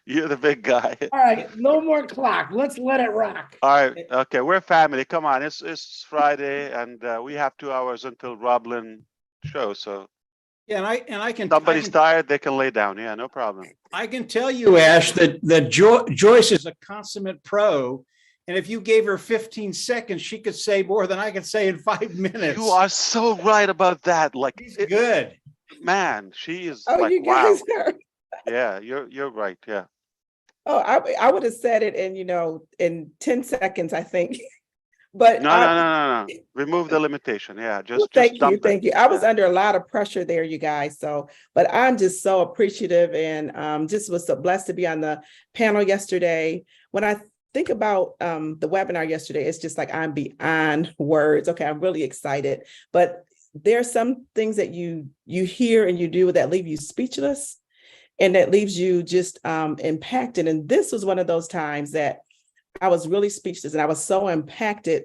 You're the big guy. All right, no more clock. Let's let it rock. All right. Okay, we're family. Come on. It's Friday and we have 2 hours until Roblin show. So Yeah, and I can. Somebody's tired, they can lay down. Yeah, no problem. I can tell you, Ash, that Joyce is a consummate pro, and if you gave her 15 seconds, she could say more than I could say in 5 minutes. You are so right about that. Like, she's good. Man, she is. Oh, like, you wow. guys are. Yeah, you're right. Yeah. Oh, I would have said it in 10 seconds, I think. But No. Remove the limitation. Yeah, just thank dump you, it. thank you. I was under a lot of pressure there, you guys. But I'm just so appreciative and just was so blessed to be on the panel yesterday. When I think about the webinar yesterday, it's just like I'm beyond words. Okay, I'm really excited. But there's some things that you hear and you do that leave you speechless, and that leaves you just impacted. And this was one of those times that I was really speechless, and I was so impacted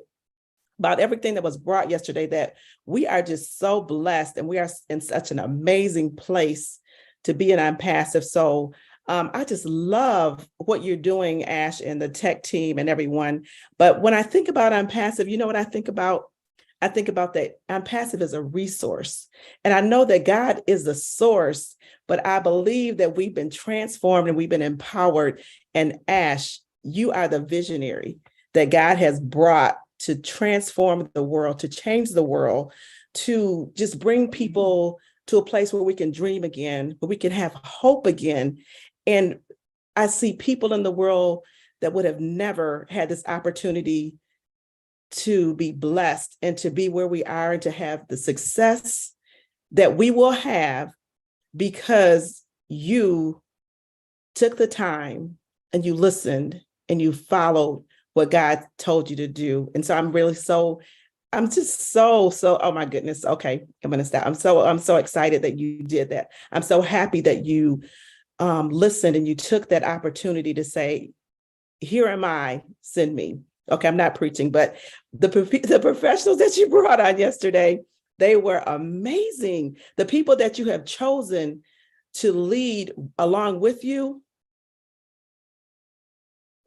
about everything that was brought yesterday, that we are just so blessed and we are in such an amazing place to be an ONPASSIVE. So I just love what you're doing, Ash, and the tech team and everyone. But when I think about ONPASSIVE, you know what I think about? I think about that ONPASSIVE is a resource. And I know that God is the source, but I believe that we've been transformed and we've been empowered. And Ash, you are the visionary that God has brought to transform the world, to change the world, to just bring people to a place where we can dream again, where we can have hope again. And I see people in the world that would have never had this opportunity to be blessed and to be where we are and to have the success that we will have because you took the time and you listened and you followed what God told you to do. And so I'm just so, oh my goodness. Okay, I'm gonna stop. I'm so excited that you did that. I'm so happy that you listened and you took that opportunity to say, here am I, send me. Okay, I'm not preaching, but the professionals that you brought on yesterday, they were amazing. The people that you have chosen to lead along with you,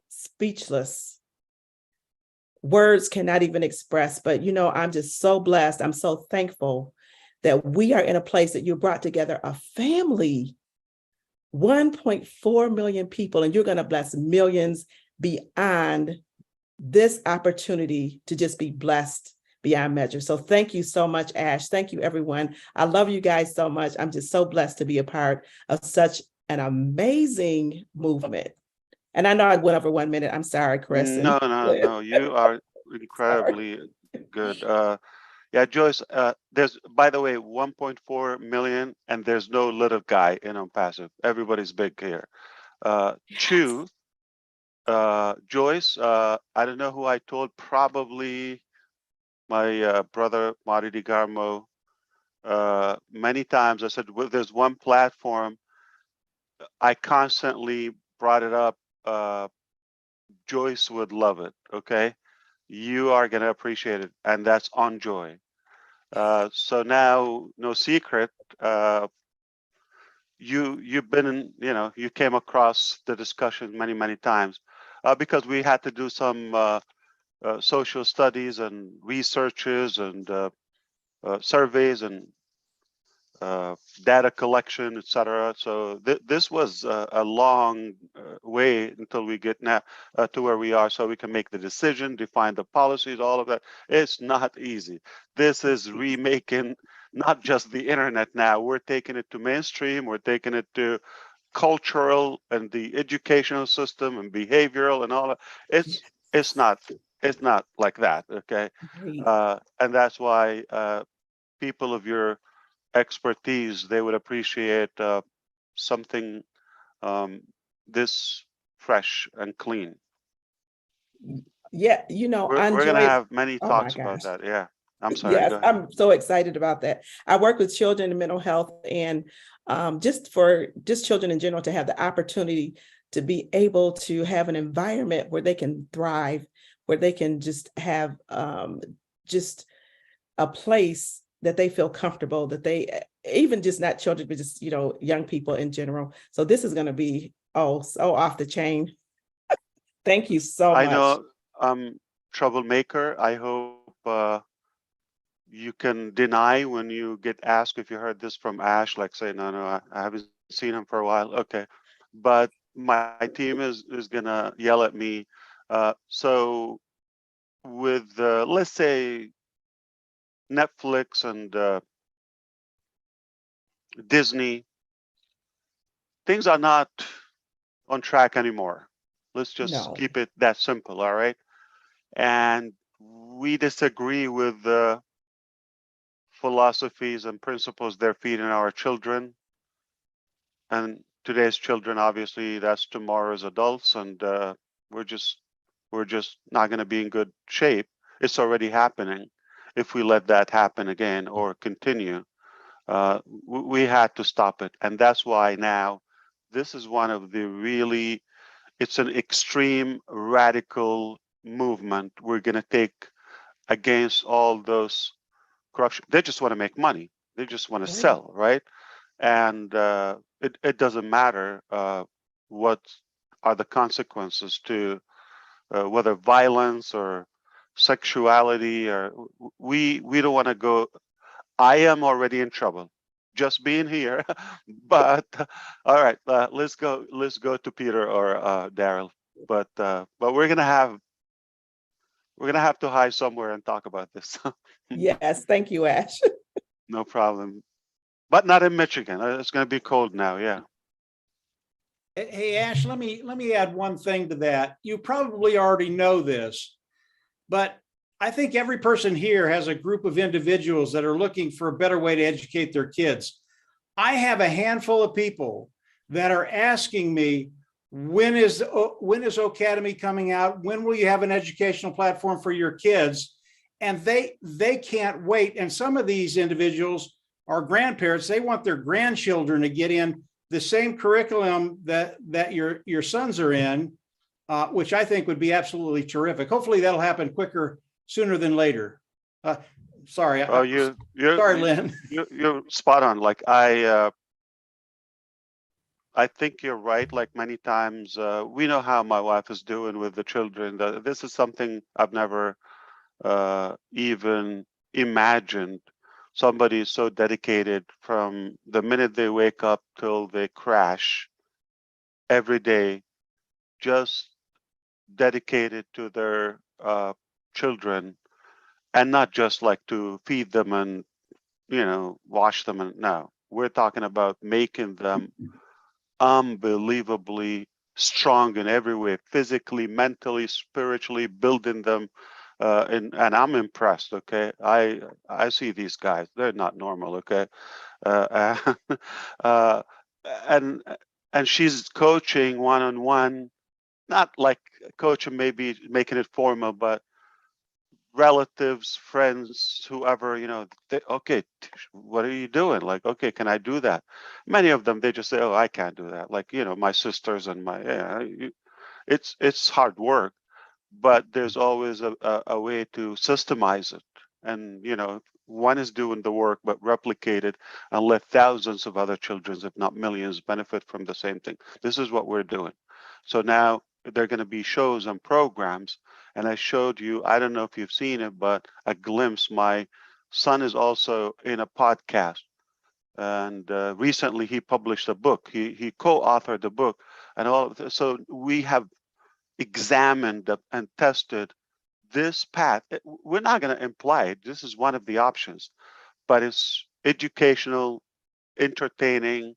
speechless. Words cannot even express, but I'm just so blessed. I'm so thankful that we are in a place that you brought together a family, 1.4 million people, and you're going to bless millions beyond this opportunity to just be blessed beyond measure. So thank you so much, Ash. Thank you, everyone. I love you guys so much. I'm just so blessed to be a part of such an amazing movement. And I know I went over 1 minute. I'm sorry, Chris. No. You are incredibly good. Yeah, Joyce, there's, by the way, 1.4 million, and there's no little guy in ONPASSIVE. Everybody's big here. Two, Joyce, I don't know who I told, probably my brother, Marty DiGarmo. Many times I said, well, there's one platform, I constantly brought it up. Joyce would love it, okay? You are going to appreciate it, and that's on Joy. So now, no secret, you've been in, you came across the discussion many times because we had to do some social studies and researches and surveys and data collection, etc. So this was a long way until we get now to where we are, so we can make the decision, define the policies, all of that. It's not easy. This is remaking not just the internet now. We're taking it to mainstream. We're taking it to cultural and the educational system and behavioral and all that. It's not like that. Okay, and that's why people of your expertise, they would appreciate something this fresh and clean. Yeah, you know, We're going to have many oh my talks about gosh. that. Yeah, I'm sorry. Yes, Go ahead. I'm so excited about that. I work with children in mental health, and just children in general to have the opportunity to be able to have an environment where they can thrive, where they can just have just a place that they feel comfortable, that they, even just not children, but just, you know, young people in general. So this is going to be, oh, so off the chain. Thank you so much. I know troublemaker. I hope you can deny when you get asked if you heard this from Ash, like say, no, I haven't seen him for a while. Okay. But my team is gonna yell at me. So with let's say Netflix and Disney, things are not on track anymore. Let's just keep it that simple, all right? And we disagree with the philosophies and principles they're feeding our children. And today's children, obviously, that's tomorrow's adults, and we're just not going to be in good shape. It's already happening. If we let that happen again or continue, we had to stop it, and that's why now this is one of the really, it's an extreme radical movement we're going to take against all those corruption. They just want to make money. They just want to sell, right? And it doesn't matter what are the consequences to whether violence or sexuality, or we don't want to go. I am already in trouble just being here, but all right, let's go to Peter or Daryl. But we're gonna have to hide somewhere and talk about this. Yes, thank you, Ash. No problem. But not in Michigan. It's going to be cold now. Yeah. Hey, Ash, let me add one thing to that. You probably already know this, but I think every person here has a group of individuals that are looking for a better way to educate their kids. I have a handful of people that are asking me, when is Ocademy coming out? When will you have an educational platform for your kids? And they can't wait. And some of these individuals are grandparents. They want their grandchildren to get in the same curriculum that your sons are in, which I think would be absolutely terrific. Hopefully that'll happen quicker, sooner than later. Sorry. Oh, sorry, Lynn. You're spot on. Like I think you're right. Like many times, we know how my wife is doing with the children. This is something I've never even imagined. Somebody is so dedicated from the minute they wake up till they crash every day, just dedicated to their children, and not just like to feed them and wash them. And no, we're talking about making them unbelievably strong in every way, physically, mentally, spiritually, building them. And I'm impressed. Okay, I see these guys; they're not normal. Okay, and she's coaching one-on-one, not like coaching, maybe making it formal, but relatives, friends, whoever, okay, what are you doing? Like, okay, can I do that? Many of them, they just say, oh, I can't do that. Like, my sisters and it's hard work, but there's always a way to systemize it. And, one is doing the work, but replicate it and let thousands of other children, if not millions, benefit from the same thing. This is what we're doing. So now there are going to be shows and programs. And I showed you, I don't know if you've seen it, but a glimpse. My son is also in a podcast. And recently he published a book. He co-authored the book, and all of this. So we have examined and tested this path. We're not going to imply it. This is one of the options, but it's educational, entertaining,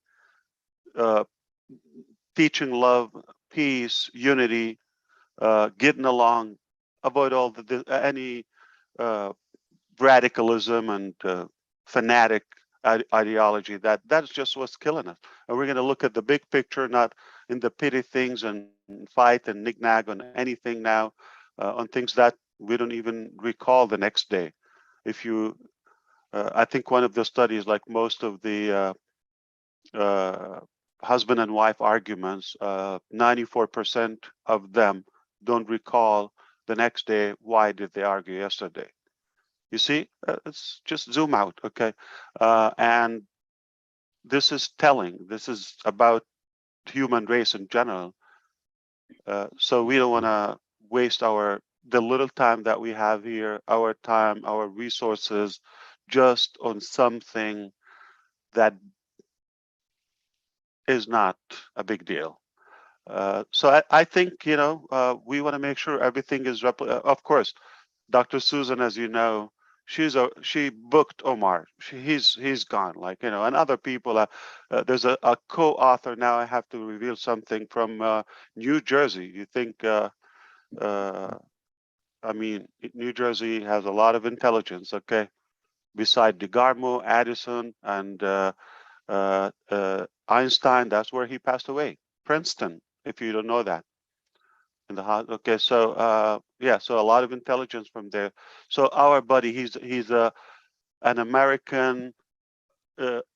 teaching love, peace, unity, getting along, avoid all any radicalism and fanatic ideology. That's just what's killing us. And we're going to look at the big picture, not in the petty things and fight and knick-knack on anything now, on things that we don't even recall the next day. If you, I think one of the studies, like most of the husband and wife arguments, 94% of them don't recall the next day why did they argue yesterday. You see, let's just zoom out, okay? And this is telling. This is about human race in general. So we don't want to waste the little time that we have here, our time, our resources, just on something that is not a big deal. So I think, you know, we want to make sure everything is of course, Dr. Susan, as you know, she booked Omar. He's gone, like, you know, and other people. There's a co-author now. I have to reveal something from New Jersey. You think? I mean, New Jersey has a lot of intelligence. Okay, beside DeGarmo, Addison, and Einstein. That's where he passed away. Princeton, if you don't know that. In the house. Okay, so yeah, so a lot of intelligence from there. So our buddy, he's an American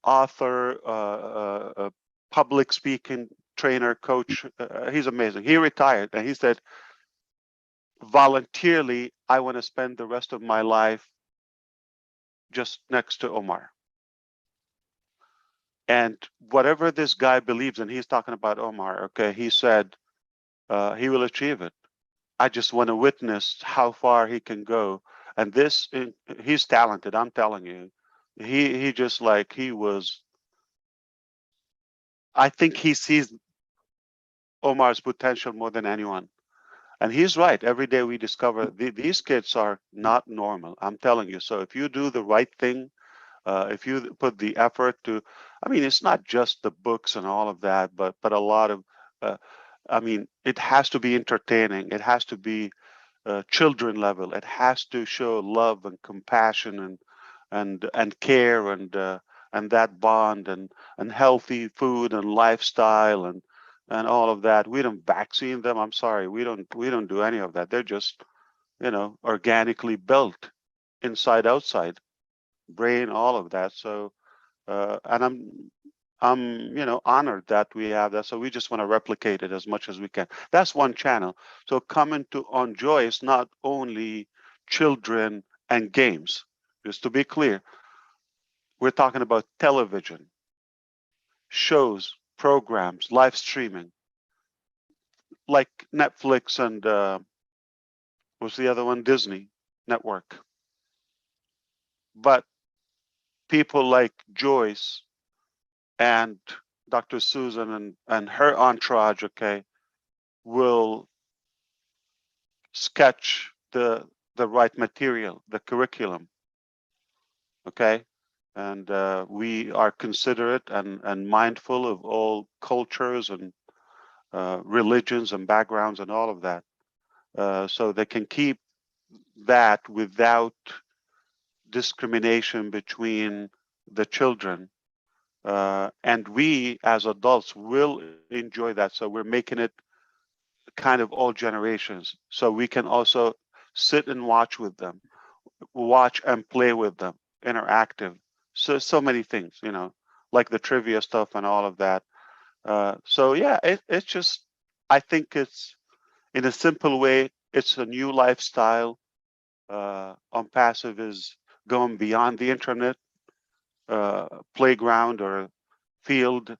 author, public speaking trainer, coach. He's amazing. He retired, and he said, voluntarily, I want to spend the rest of my life just next to Omar. And whatever this guy believes, and he's talking about Omar. Okay, he said he will achieve it. I just want to witness how far he can go. And he's talented, I'm telling you. He just like, he was, I think he sees Omar's potential more than anyone. And he's right. Every day we discover these kids are not normal, I'm telling you. So if you do the right thing, if you put the effort to, I mean, it's not just the books and all of that, but a lot of, I mean, it has to be entertaining. It has to be children level. It has to show love and compassion and care and that bond and healthy food and lifestyle and all of that. We don't vaccine them. I'm sorry, we don't do any of that. They're just, you know, organically built inside outside, brain, all of that. So and I'm, you know, honored that we have that. So we just want to replicate it as much as we can. That's one channel. So coming to Enjoy is not only children and games. Just to be clear, we're talking about television, shows, programs, live streaming, like Netflix and what's the other one? Disney Network. But people like Joyce and Dr. Susan and her entourage, okay, will sketch the right material, the curriculum, okay? And we are considerate and mindful of all cultures and religions and backgrounds and all of that. So they can keep that without discrimination between the children. And we as adults will enjoy that. So we're making it kind of all generations. So we can also sit and watch with them, watch and play with them, interactive. So many things, you know, like the trivia stuff and all of that. So yeah, it's just, I think it's, in a simple way, it's a new lifestyle. ONPASSIVE is going beyond the internet playground or field,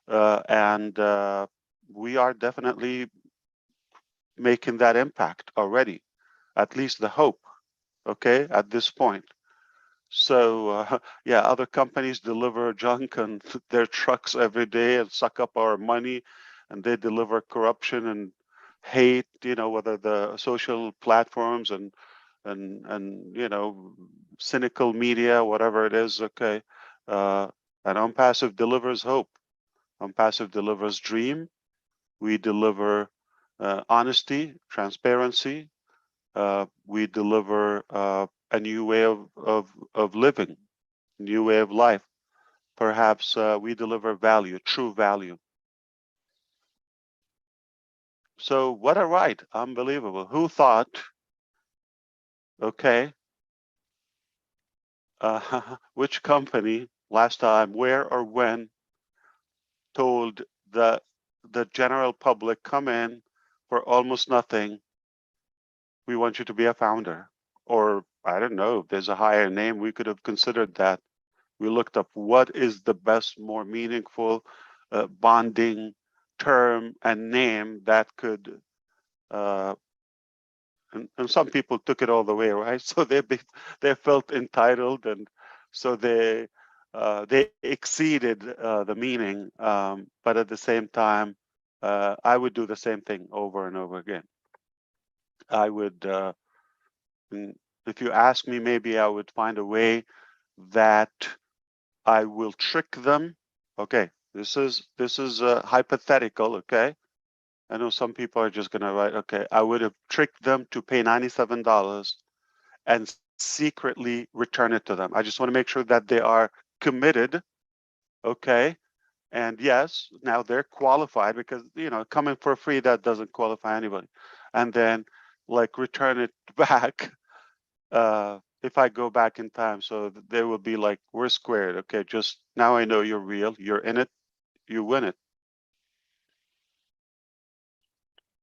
and we are definitely making that impact already, at least the hope, okay, at this point. So yeah, other companies deliver junk on their trucks every day and suck up our money, and they deliver corruption and hate. You know, whether the social platforms and you know, cynical media, whatever it is. Okay, and ONPASSIVE delivers hope. ONPASSIVE delivers dream. We deliver honesty, transparency. We deliver a new way of living, new way of life. Perhaps we deliver value, true value. So what a ride, unbelievable. Who thought, okay, which company last time, where or when told the general public, come in for almost nothing, we want you to be a founder? Or I don't know, if there's a higher name, we could have considered that. We looked up what is the best, more meaningful bonding term and name that could, and some people took it all the way, right? So they felt entitled, and so they exceeded the meaning. But at the same time, I would do the same thing over and over again. I would, if you ask me, maybe I would find a way that I will trick them. Okay, this is hypothetical. Okay, I know some people are just gonna write. Okay, I would have tricked them to pay $97 and secretly return it to them. I just want to make sure that they are committed. Okay, and yes, now they're qualified, because you know, coming for free, that doesn't qualify anybody. And then like return it back. If I go back in time, so they will be like, we're squared. Okay, just now I know you're real, you're in it, you win it.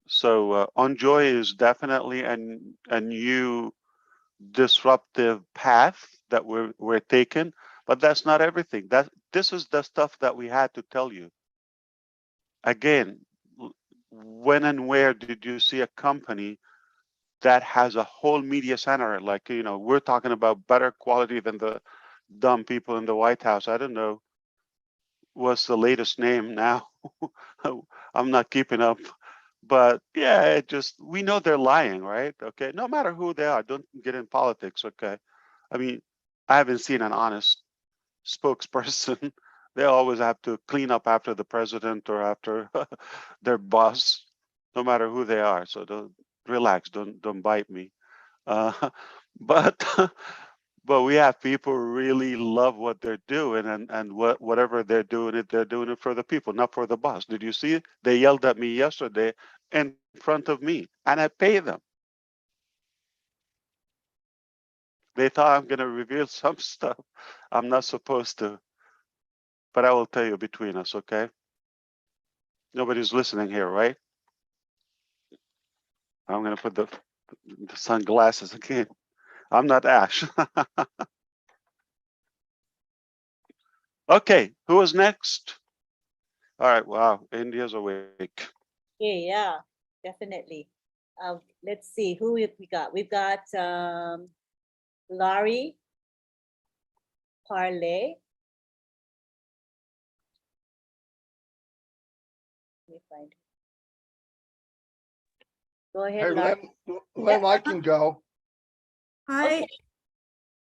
So Enjoy is definitely a new disruptive path that we're taking, but that's not everything. This is the stuff that we had to tell you. Again, when and where did you see a company that has a whole media center? Like, you know, we're talking about better quality than the dumb people in the White House. I don't know what's the latest name now. I'm not keeping up. But yeah, it just, we know they're lying, right? Okay, no matter who they are, don't get in politics. Okay, I mean, I haven't seen an honest spokesperson. They always have to clean up after the president or after their boss, no matter who they are. So don't, relax, don't bite me. But but we have people who really love what they're doing, and whatever they're doing it for the people, not for the boss. Did you see it? They yelled at me yesterday in front of me, and I pay them. They thought I'm going to reveal some stuff I'm not supposed to, but I will tell you between us, okay? Nobody's listening here, right? I'm going to put the sunglasses again. I'm not Ash. Okay, who is next? All right, wow, India's awake. Okay, yeah, definitely. Let's see who we got. We've got Laurie Parlay. Let me find her. Go ahead, Hey, Laurie. Lynn, I can go. Hi. Okay.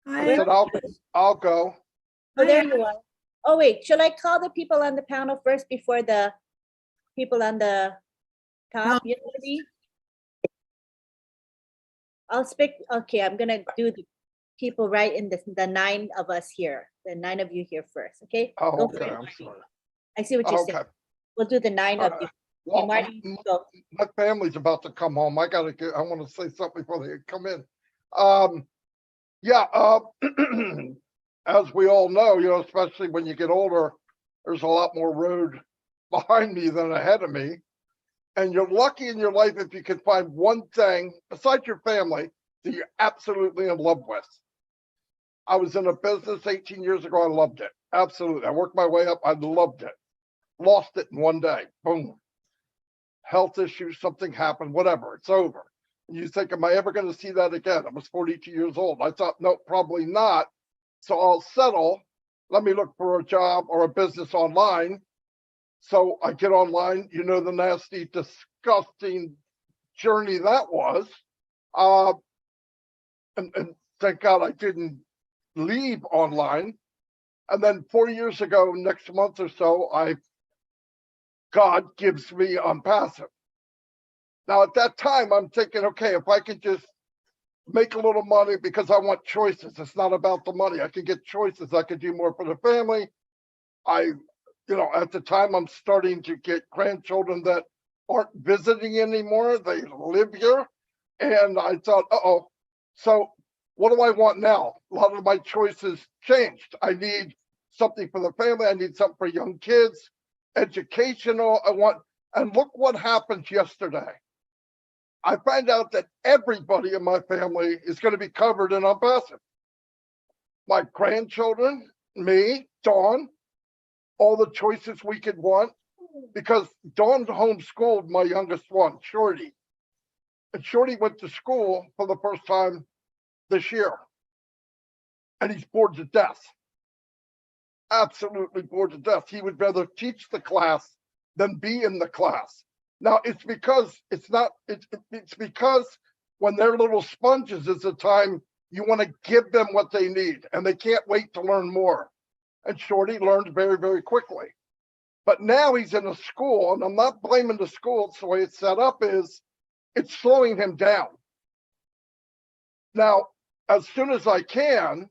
I said I'll go. Oh, there you are. Oh, wait, shall I call the people on the panel first before the people on the top? You know me? I'll speak. Okay, I'm gonna do the people right in the 9 of us here, the 9 of you here first. Okay. Oh, Go for okay. it. I'm sorry. I see what you're saying. Okay. We'll do the 9 of you. Okay, Well, Marty, go. my family's about to come home. I want to say something before they come in. Yeah. As we all know, you know, especially when you get older, there's a lot more road behind me than ahead of me. And you're lucky in your life if you can find one thing besides your family that you're absolutely in love with. I was in a business 18 years ago. I loved it. Absolutely. I worked my way up. I loved it. Lost it in one day. Boom. Health issues, something happened, whatever. It's over. And you think, am I ever going to see that again? I was 42 years old. I thought, no, probably not. So I'll settle. Let me look for a job or a business online. So I get online, you know, the nasty, disgusting journey that was. And thank God I didn't leave online. And then 4 years ago, next month or so, God gives me ONPASSIVE. Now at that time, I'm thinking, okay, if I could just make a little money because I want choices. It's not about the money. I can get choices. I could do more for the family. At the time, I'm starting to get grandchildren that aren't visiting anymore. They live here. And I thought, uh-oh. So what do I want now? A lot of my choices changed. I need something for the family. I need something for young kids, educational. And look what happened yesterday. I find out that everybody in my family is going to be covered in ONPASSIVE. My grandchildren, me, Dawn, all the choices we could want, because Dawn homeschooled my youngest one, Shorty. And Shorty went to school for the first time this year. And he's bored to death. Absolutely bored to death. He would rather teach the class than be in the class. Now it's because it's because when they're little sponges is the time you want to give them what they need and they can't wait to learn more. And Shorty learned very, very quickly. But now he's in a school, and I'm not blaming the school. It's the way it's set up is it's slowing him down. Now, as soon as I can,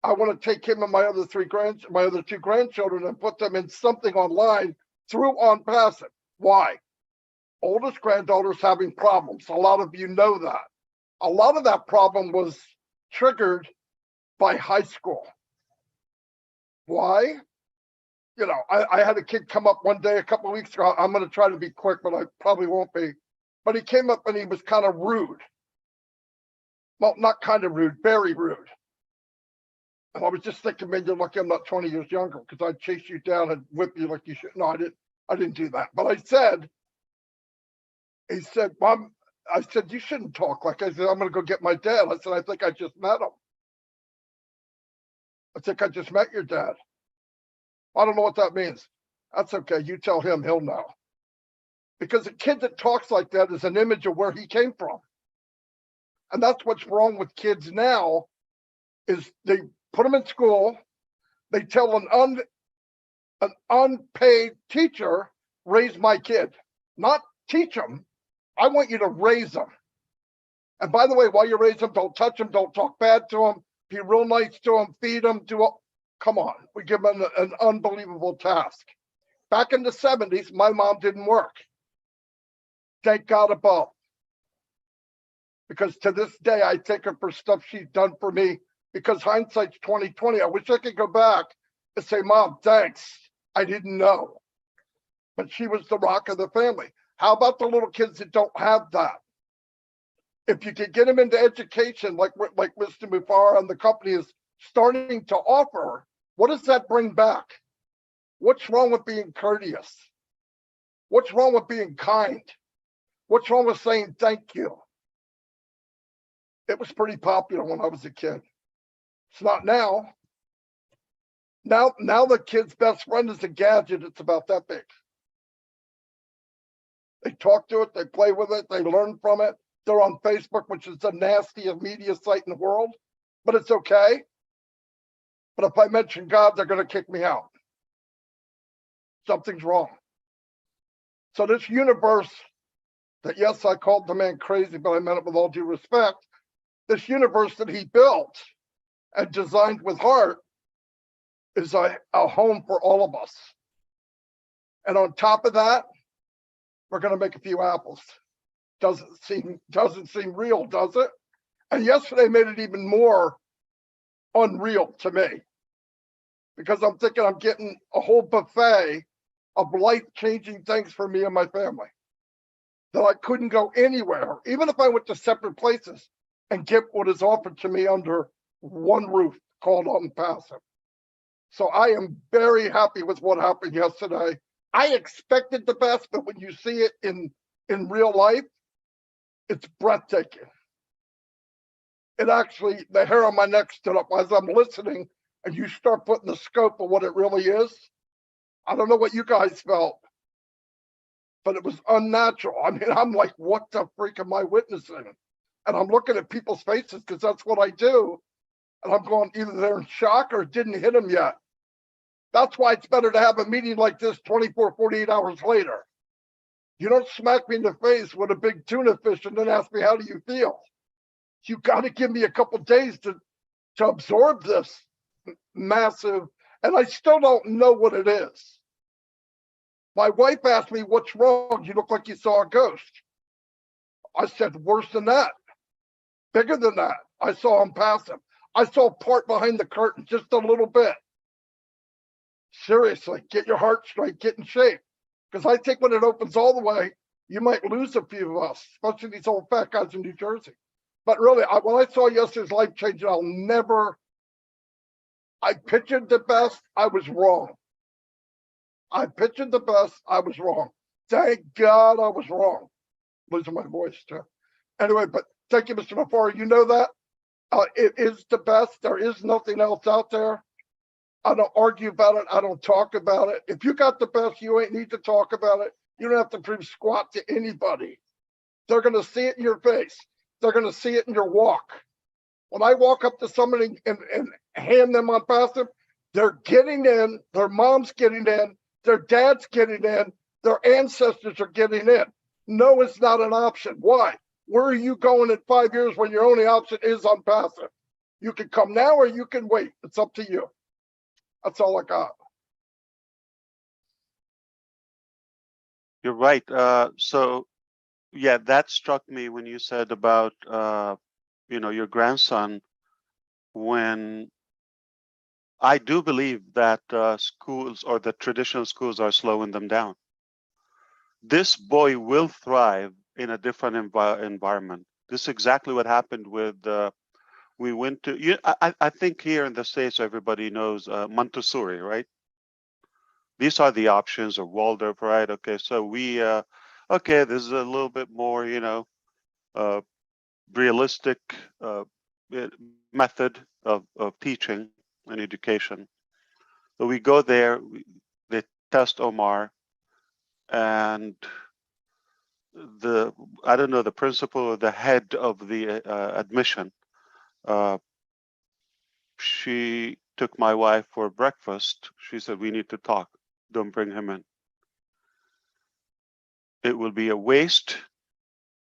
I want to take him and my other two grandchildren and put them in something online through ONPASSIVE. Why? Oldest granddaughter's having problems. A lot of you know that. A lot of that problem was triggered by high school. Why? I had a kid come up one day a couple of weeks ago. I'm going to try to be quick, but I probably won't be. But he came up and he was kind of rude. Well, not kind of rude, very rude. And I was just thinking, man, you're lucky I'm not 20 years younger because I'd chase you down and whip you like you should. No, I didn't do that. But he said, Mom, I said, you shouldn't talk like I said, I'm going to go get my dad. I said, I think I just met him. I think I just met your dad. I don't know what that means. That's okay. You tell him, he'll know. Because a kid that talks like that is an image of where he came from. And that's what's wrong with kids now is they put them in school. They tell an unpaid teacher, raise my kid, not teach them. I want you to raise them. And by the way, while you raise them, don't touch them. Don't talk bad to them. Be real nice to them. Feed them. Come on. We give them an unbelievable task. Back in the 70s, my mom didn't work. Thank God above. Because to this day, I thank her for stuff she's done for me. Because hindsight's 20/20. I wish I could go back and say, Mom, thanks. I didn't know. But she was the rock of the family. How about the little kids that don't have that? If you could get them into education, like Mr. MUFAREH and the company is starting to offer, what does that bring back? What's wrong with being courteous? What's wrong with being kind? What's wrong with saying thank you? It was pretty popular when I was a kid. It's not now. Now the kid's best friend is a gadget. It's about that big. They talk to it, they play with it, they learn from it. They're on Facebook, which is the nastiest media site in the world, but it's okay. But if I mention God, they're going to kick me out. Something's wrong. So this universe that, yes, I called the man crazy, but I meant it with all due respect. This universe that he built and designed with heart is a home for all of us. And on top of that, we're going to make a few apples. Doesn't seem real, does it? And yesterday made it even more unreal to me because I'm thinking I'm getting a whole buffet of life-changing things for me and my family that I couldn't go anywhere, even if I went to separate places and get what is offered to me under one roof called ONPASSIVE. So I am very happy with what happened yesterday. I expected the best, but when you see it in real life, it's breathtaking. it actually, the hair on my neck stood up as I'm listening, and you start putting the scope of what it really is. I don't know what you guys felt, but it was unnatural. I mean, I'm like, what the freak am I witnessing? And I'm looking at people's faces because that's what I do. And I'm going, either they're in shock or it didn't hit them yet. That's why it's better to have a meeting like this 24, 48 hours later. You don't smack me in the face with a big tuna fish and then ask me, how do you feel? You got to give me a couple days to absorb this massive, and I still don't know what it is. My wife asked me, what's wrong? You look like you saw a ghost. I said, worse than that, bigger than that. I saw ONPASSIVE. I saw part behind the curtain, just a little bit. Seriously, get your heart straight, get in shape. Because I think when it opens all the way, you might lose a few of us, especially these old fat guys in New Jersey. But really, when I saw yesterday's life changing, I pictured the best, I was wrong. I pictured the best, I was wrong. Thank God I was wrong. Losing my voice too. Anyway, but thank you, Mr. MUFAREH. You know that it is the best. There is nothing else out there. I don't argue about it. I don't talk about it. If you got the best, you ain't need to talk about it. You don't have to prove squat to anybody. They're going to see it in your face. They're going to see it in your walk. When I walk up to somebody and hand them ONPASSIVE, they're getting in, their mom's getting in, their dad's getting in, their ancestors are getting in. No, it's not an option. Why? Where are you going in 5 years when your only option is ONPASSIVE? You can come now or you can wait. It's up to you. That's all I got. You're right. So, yeah, that struck me when you said about, your grandson. When I do believe that schools or the traditional schools are slowing them down. This boy will thrive in a different environment. This is exactly what happened with. We went to. I think here in the States, everybody knows Montessori, right? These are the options, or Waldorf, right? Okay, so we. Okay, this is a little bit more, realistic method of teaching and education. So we go there, they test Omar, and I don't know, the principal or the head of the admission, she took my wife for breakfast. She said, we need to talk. Don't bring him in. It will be a waste,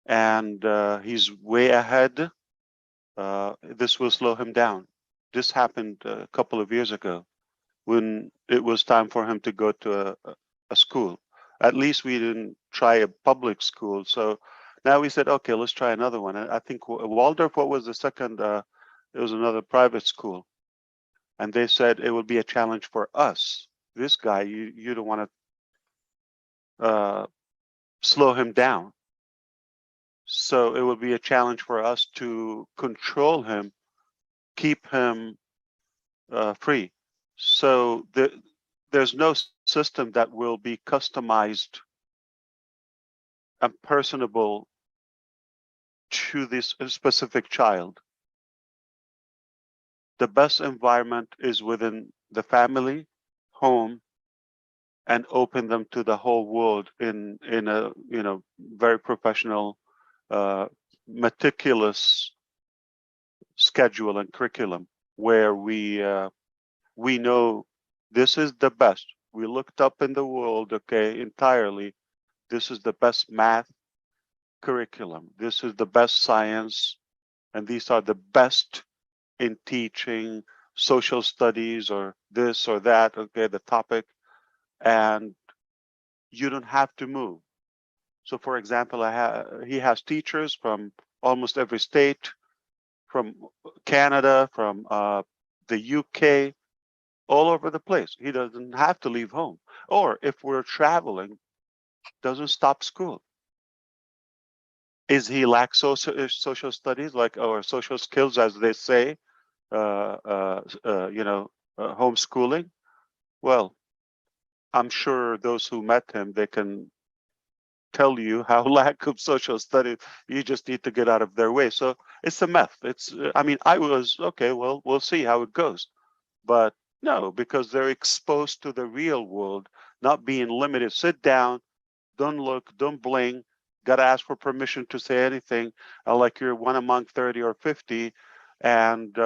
and he's way ahead. This will slow him down. This happened a couple of years ago when it was time for him to go to a school. At least we didn't try a public school. So now we said, okay, let's try another one. And I think Waldorf, what was the second? It was another private school. And they said it would be a challenge for us. This guy, you don't want to slow him down. So it would be a challenge for us to control him, keep him free. So there's no system that will be customized and personable to this specific child. The best environment is within the family, home, and open them to the whole world in a very professional, meticulous schedule and curriculum where we know this is the best. We looked up in the world, okay, entirely. This is the best math curriculum. This is the best science, and these are the best in teaching social studies or this or that, okay, the topic, and you don't have to move. So for example, he has teachers from almost every state, from Canada, from the UK, all over the place. He doesn't have to leave home. Or if we're traveling, doesn't stop school. Is he lack social studies, like, or social skills, as they say, homeschooling? Well, I'm sure those who met him, they can tell you how lack of social studies, you just need to get out of their way. So it's a myth. It's, I mean, I was, okay, well, we'll see how it goes. But no, because they're exposed to the real world, not being limited. Sit down, don't look, don't blink, got to ask for permission to say anything, like you're one among 30 or 50, and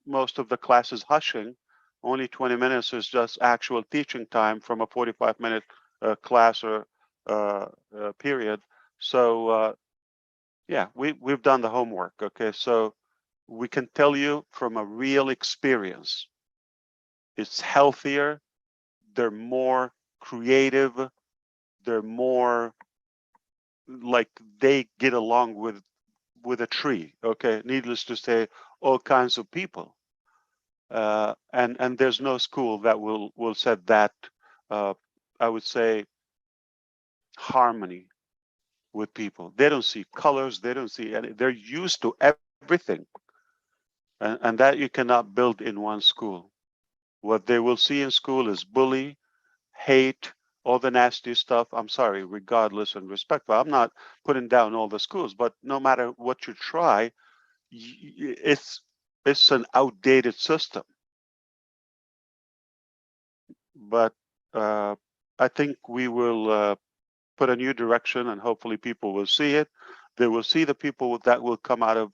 most of the class is hushing. Only 20 minutes is just actual teaching time from a 45-minute class or period. So yeah, we've done the homework. Okay, so we can tell you from a real experience, it's healthier. They're more creative. They're more like they get along with a tree. Okay, needless to say, all kinds of people. And there's no school that will set that, I would say, harmony with people. They don't see colors. They don't see any. They're used to everything, and that you cannot build in one school. What they will see in school is bully, hate, all the nasty stuff. I'm sorry, regardless and respectful. I'm not putting down all the schools, but no matter what you try, it's an outdated system. But I think we will put a new direction, and hopefully people will see it. They will see the people that will come out of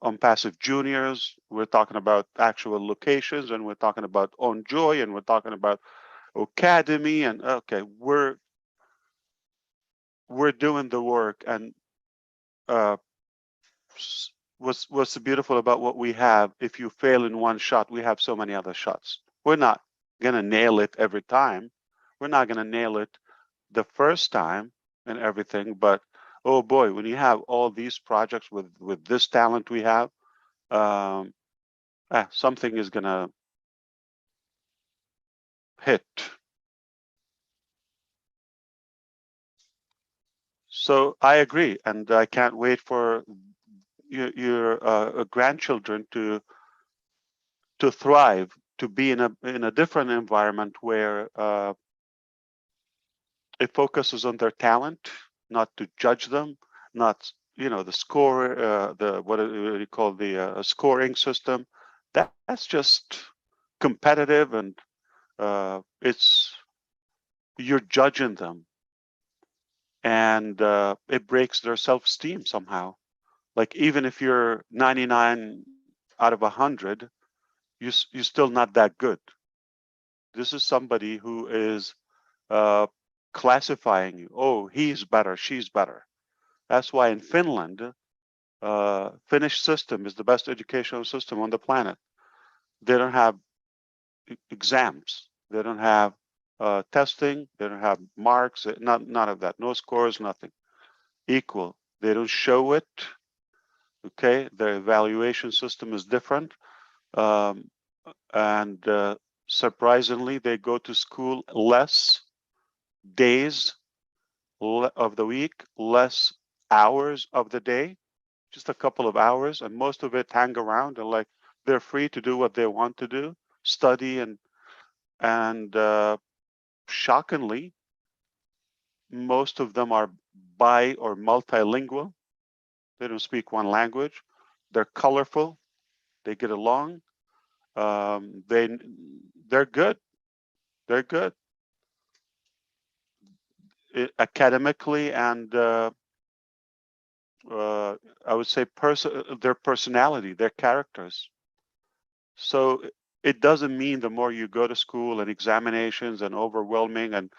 ONPASSIVE juniors. We're talking about actual locations, and we're talking about OnJoy, and we're talking about Academy, and okay, we're doing the work. And what's beautiful about what we have, if you fail in one shot, we have so many other shots. We're not gonna nail it every time. We're not gonna nail it the first time and everything, but oh boy, when you have all these projects with this talent we have, something is gonna hit. So I agree, and I can't wait for your grandchildren to thrive, to be in a different environment where it focuses on their talent, not to judge them, not the score, the what do you call the scoring system. That's just competitive, and you're judging them, and it breaks their self-esteem somehow. Like even if you're 99 out of 100, you're still not that good. This is somebody who is classifying you. Oh, he's better, she's better. That's why in Finland, Finnish system is the best educational system on the planet. They don't have exams. They don't have testing. They don't have marks. None of that. No scores. Nothing. Equal. They don't show it. Okay. Their evaluation system is different, and surprisingly, they go to school less days of the week, less hours of the day, just a couple of hours, and most of it hang around, and like they're free to do what they want to do, study, and shockingly, most of them are bi or multilingual. They don't speak one language. They're colorful. They get along. They're good. They're good academically, and I would say their personality, their characters. So it doesn't mean the more you go to school and examinations and overwhelming and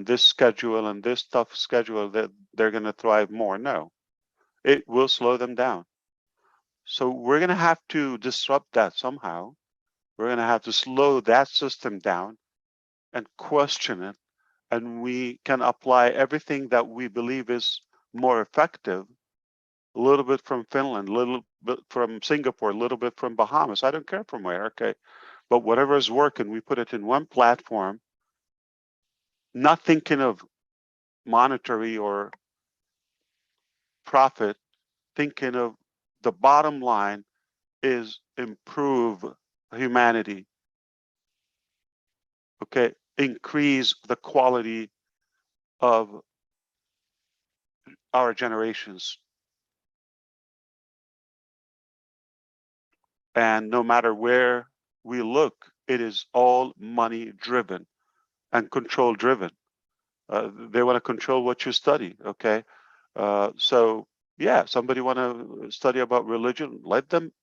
this schedule and this tough schedule that they're going to thrive more. No, it will slow them down. So we're going to have to disrupt that somehow. We're going to have to slow that system down and question it. And we can apply everything that we believe is more effective, a little bit from Finland, a little bit from Singapore, a little bit from Bahamas. I don't care from where, okay? But whatever is working, we put it in one platform, not thinking of monetary or profit, thinking of the bottom line is improve humanity, okay? Increase the quality of our generations. And no matter where we look, it is all money driven and control driven. They want to control what you study, okay? So yeah, somebody want to study about religion, let them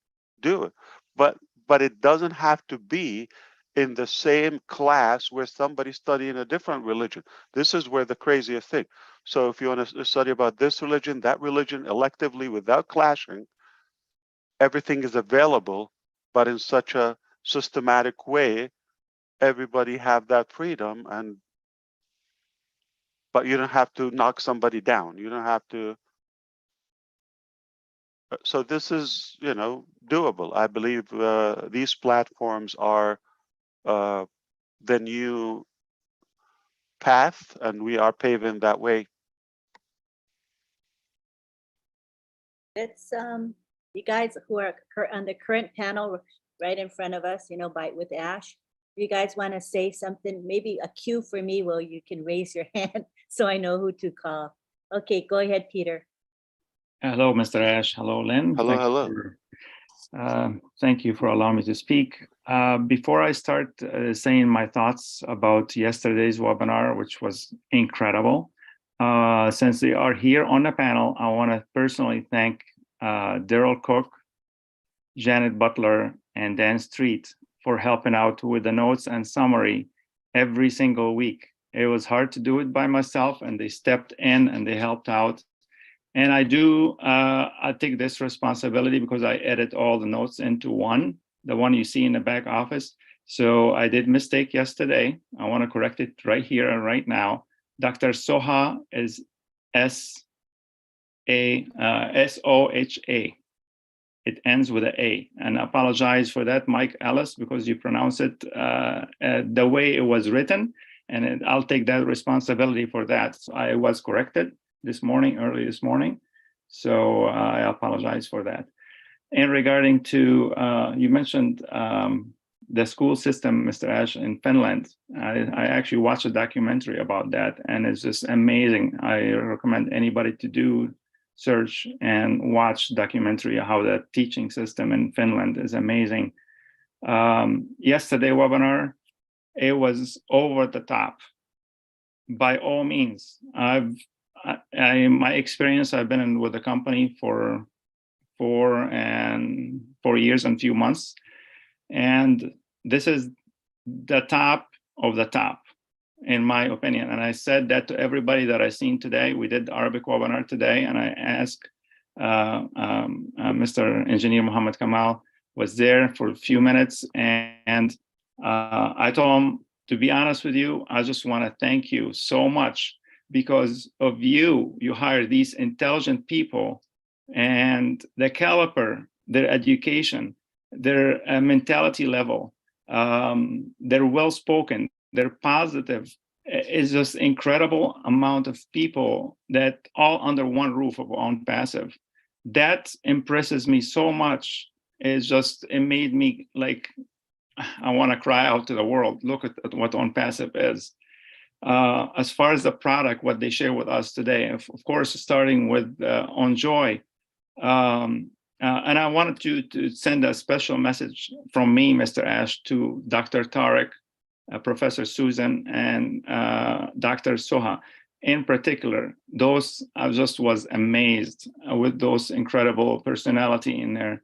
do it. But it doesn't have to be in the same class where somebody's studying a different religion. This is where the craziest thing. So if you want to study about this religion, that religion, electively without clashing, everything is available, but in such a systematic way, everybody have that freedom, and but you don't have to knock somebody down. You don't have to. So this is, you know, doable. I believe these platforms are the new path, and we are paving that way. Let's you guys who are on the current panel right in front of us, you know, Bite with Ash. You guys want to say something? Maybe a cue for me where you can raise your hand so I know who to call. Okay, go ahead, Peter. Hello, Mr. Ash. Hello, Lynn. Hello, hello. Thank you for allowing me to speak. Before I start saying my thoughts about yesterday's webinar, which was incredible, since they are here on the panel, I want to personally thank Daryl Cook, Janet Butler, and Dan Street for helping out with the notes and summary every single week. It was hard to do it by myself, and they stepped in and they helped out. And I take this responsibility because I edit all the notes into one, the one you see in the back office. So I did mistake yesterday. I want to correct it right here and right now. Dr. Soha is S-O-H-A. It ends with an A. And I apologize for that, Mike Ellis, because you pronounce it the way it was written. And I'll take that responsibility for that. So I was corrected this morning, early this morning. So I apologize for that. And regarding to, you mentioned the school system, Mr. Ash, in Finland. I actually watched a documentary about that, and it's just amazing. I recommend anybody to do search and watch documentary how the teaching system in Finland is amazing. Yesterday webinar, it was over the top. By all means, my experience, I've been with the company for 4 years and few months, and this is the top of the top, in my opinion. And I said that to everybody that I seen today. We did the Arabic webinar today, and I asked Mr. Engineer Muhammad Kamal was there for a few minutes, and I told him, to be honest with you, I just want to thank you so much. Because of you, you hire these intelligent people, and the caliber, their education, their mentality level, they're well-spoken, they're positive. It's just incredible amount of people that all under one roof of ONPASSIVE. That impresses me so much. It made me like, I want to cry out to the world. Look at what ONPASSIVE is. As far as the product, what they share with us today, of course, starting with OnJoy. And I wanted to send a special message from me, Mr. Ash, to Dr. Tariq, Professor Susan, and Dr. Soha. In particular, those, I just was amazed with those incredible personality in there.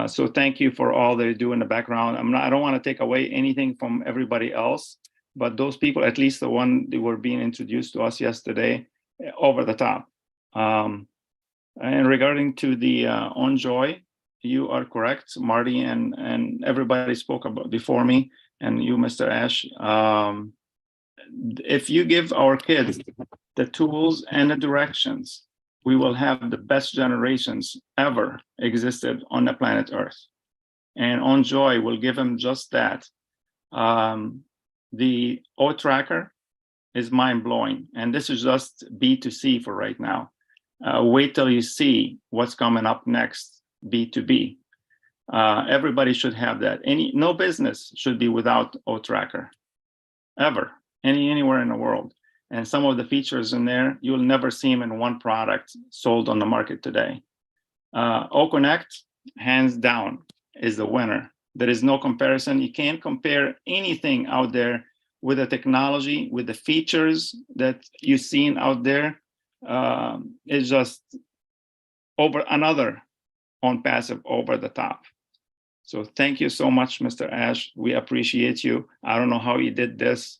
So thank you for all they do in the background. I don't want to take away anything from everybody else, but those people, at least the one they were being introduced to us yesterday, over the top. And regarding to the OnJoy, you are correct. Marty and everybody spoke about before me, and you, Mr. Ash. If you give our kids the tools and the directions, we will have the best generations ever existed on the planet Earth. And OnJoy will give them just that. The O-Tracker is mind-blowing, and this is just B2C for right now. Wait till you see what's coming up next, B2B. Everybody should have that. No business should be without O-Tracker, ever, anywhere in the world. And some of the features in there, you'll never see them in one product sold on the market today. OConnect, hands down, is the winner. There is no comparison. You can't compare anything out there with the technology, with the features that you've seen out there. It's just over another ONPASSIVE over the top. So thank you so much, Mr. Ash. We appreciate you. I don't know how you did this.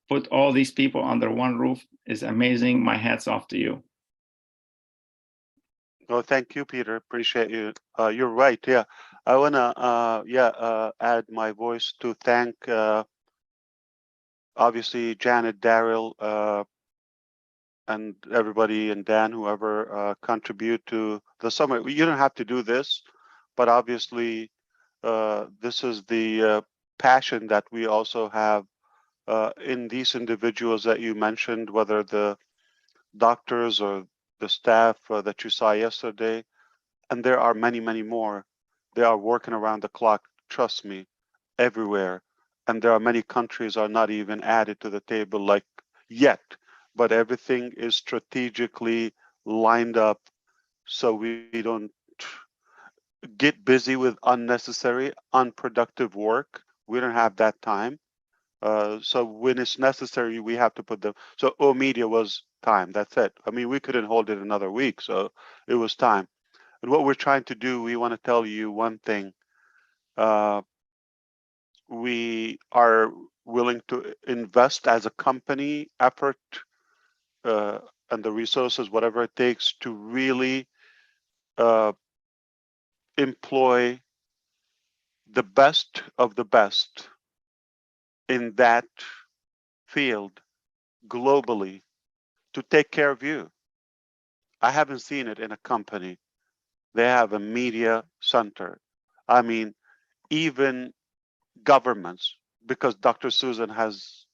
Put all these people under one roof is amazing. My hat's off to you. Oh, thank you, Peter. Appreciate you. You're right. Yeah, I wanna add my voice to thank obviously Janet, Daryl, and everybody, and Dan, whoever contribute to the summit. You don't have to do this, but obviously this is the passion that we also have in these individuals that you mentioned, whether the doctors or the staff that you saw yesterday, and there are many, many more. They are working around the clock, trust me, everywhere. And there are many countries are not even added to the table like yet, but everything is strategically lined up so we don't get busy with unnecessary, unproductive work. We don't have that time. So when it's necessary, we have to put them. So media was time. That's it. I mean, we couldn't hold it another week, so it was time. And what we're trying to do, we want to tell you one thing. We are willing to invest as a company effort and the resources, whatever it takes, to really employ the best of the best in that field globally to take care of you. I haven't seen it in a company. They have a media center. I mean, even governments, because Dr. Susan has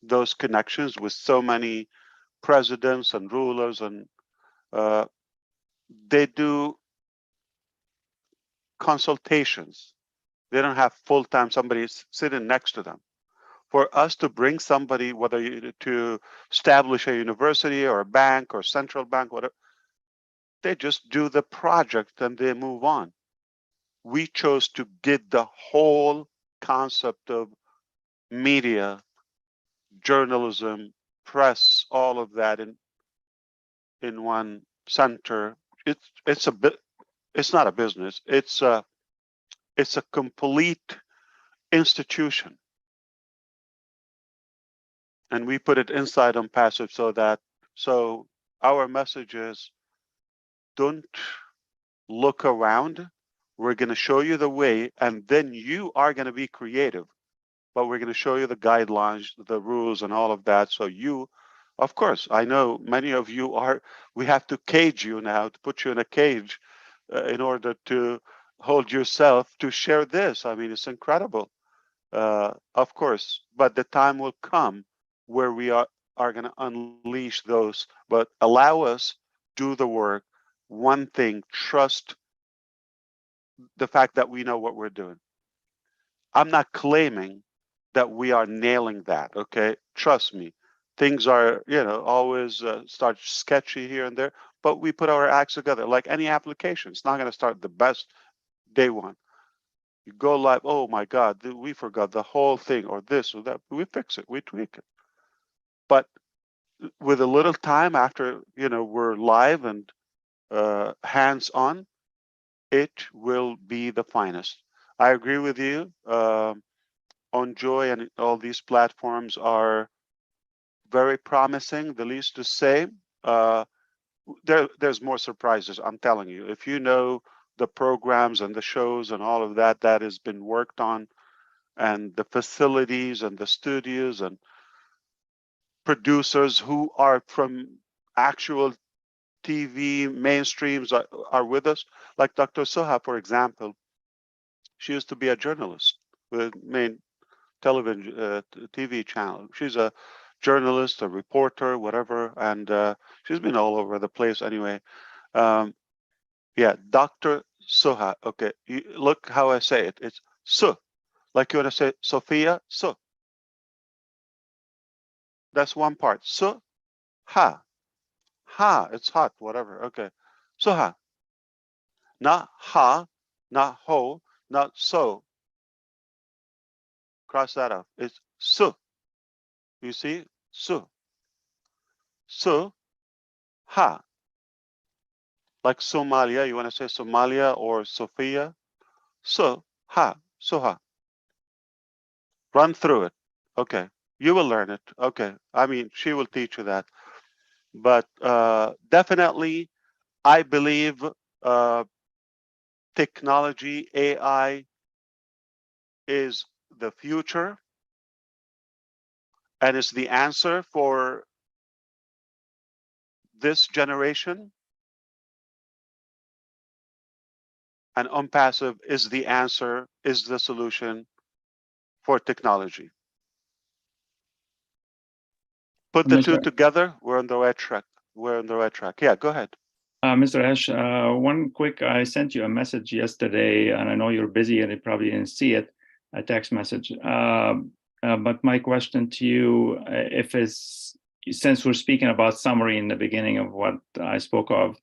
those connections with so many presidents and rulers, and they do consultations. They don't have full-time somebody sitting next to them. For us to bring somebody, whether to establish a university or a bank or central bank, whatever, they just do the project and they move on. We chose to get the whole concept of media, journalism, press, all of that in one center. It's a bit. It's not a business. It's a complete institution, and we put it inside ONPASSIVE so our message is, don't look around. We're going to show you the way, and then you are going to be creative. But we're going to show you the guidelines, the rules, and all of that. So you, of course, I know many of you are, we have to cage you now, to put you in a cage in order to hold yourself to share this. I mean, it's incredible, of course, but the time will come where we are going to unleash those, but allow us do the work. One thing, trust the fact that we know what we're doing. I'm not claiming that we are nailing that, okay? Trust me. Things are, always start sketchy here and there, but we put our acts together like any application. It's not going to start the best day one. You go live, oh my God, we forgot the whole thing or this or that. We fix it, we tweak it. But with a little time after, we're live and hands-on, it will be the finest. I agree with you. OnJoy and all these platforms are very promising, the least to say. There's more surprises, I'm telling you. If you know the programs and the shows and all of that has been worked on, and the facilities and the studios and producers who are from actual TV mainstreams are with us, like Dr. Soha, for example. She used to be a journalist with main television TV channel. She's a journalist, a reporter, whatever, and she's been all over the place anyway. Yeah, Dr. Soha. Okay, look how I say it. It's Su, like you want to say Sophia, Su. That's one part. So, ha. Ha, it's hot, whatever. Okay. So, ha. Not ha, not ho, not so. Cross that off. It's so. You see? So. So, ha. Like Somalia, you want to say Somalia or Sophia? So, ha. So, ha. Run through it. Okay. You will learn it. Okay. I mean, she will teach you that. But definitely, I believe technology, AI is the future and it's the answer for this generation. And ONPASSIVE is the answer, is the solution for technology. Put the two together, we're on the right track. We're on the right track. Yeah, go ahead. Mr. Ash, one quick, I sent you a message yesterday, and I know you're busy and you probably didn't see it, a text message. But my question to you, if it's, since we're speaking about summary in the beginning of what I spoke of,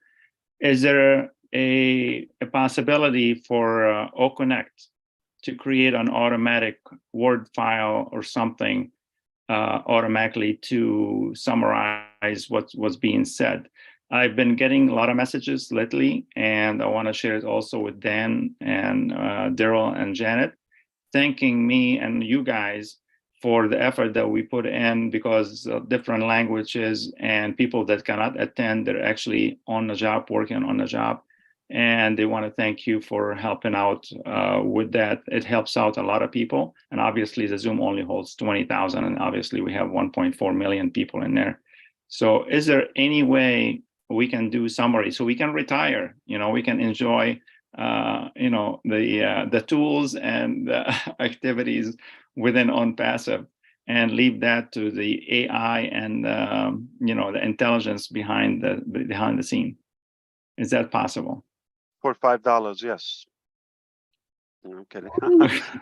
is there a possibility for OConnect to create an automatic Word file or something automatically to summarize what's being said? I've been getting a lot of messages lately, and I want to share it also with Dan and Daryl and Janet, thanking me and you guys for the effort that we put in, because of different languages and people that cannot attend, they're actually on the job, working on the job. And they want to thank you for helping out with that. It helps out a lot of people. And obviously the Zoom only holds 20,000, and obviously we have 1.4 million people in there. So is there any way we can do summary so we can retire, we can enjoy the tools and the activities within ONPASSIVE and leave that to the AI and the intelligence behind the scene? Is that possible? For $5, yes. I'm kidding.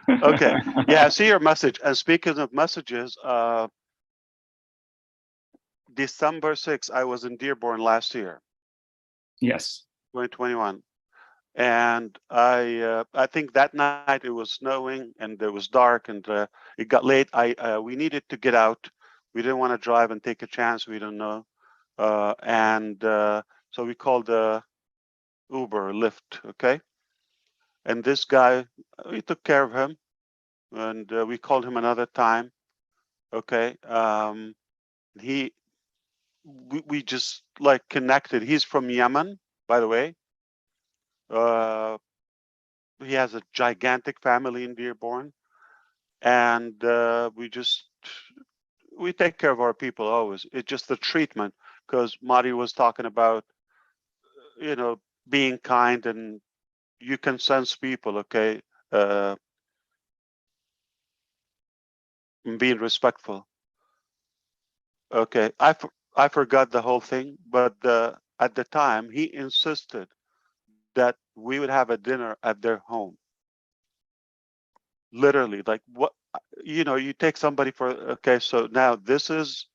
Okay. Yeah, I see your message. And speaking of messages, December 6th, I was in Dearborn last year. Yes. 2021. And I think that night it was snowing and it was dark and it got late. We needed to get out. We didn't want to drive and take a chance. We don't know. So we called Uber, Lyft, okay? And this guy, we took care of him, and we called him another time, okay? We just like connected. He's from Yemen, by the way. He has a gigantic family in Dearborn, and we take care of our people always. It's just the treatment, because Mari was talking about, being kind, and you can sense people, okay, being respectful. Okay, I forgot the whole thing, but at the time he insisted that we would have a dinner at their home. Literally, like what, you take somebody for, okay, so now this is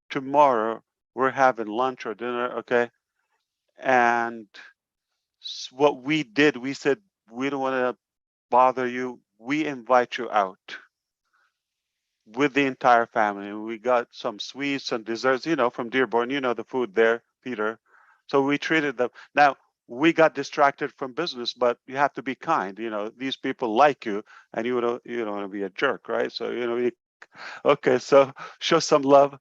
tomorrow, we're having lunch or dinner, okay? And what we did, we said, we don't want to bother you. We invite you out with the entire family. We got some sweets and desserts, from Dearborn, the food there, Peter. So we treated them. Now, we got distracted from business, but you have to be kind. These people like you, and you don't want to be a jerk, right? So, okay, so show some love.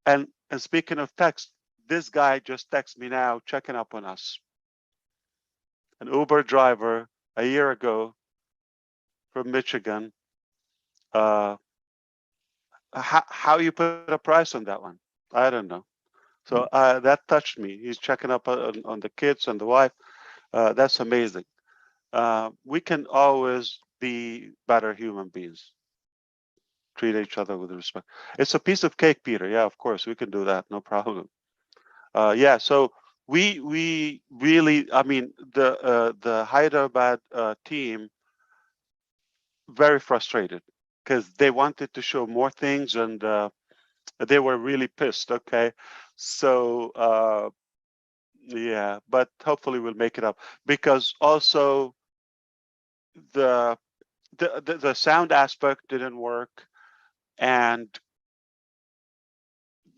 And speaking of text, this guy just texted me now, checking up on us. An Uber driver a year ago from Michigan. How you put a price on that one? I don't know. So that touched me. He's checking up on the kids and the wife. That's amazing. We can always be better human beings. Treat each other with respect. It's a piece of cake, Peter. Yeah, of course we can do that. No problem. Yeah. So we really, I mean, the Hyderabad team, very frustrated because they wanted to show more things, and they were really pissed. Okay, so yeah, but hopefully we'll make it up, because also the the sound aspect didn't work, and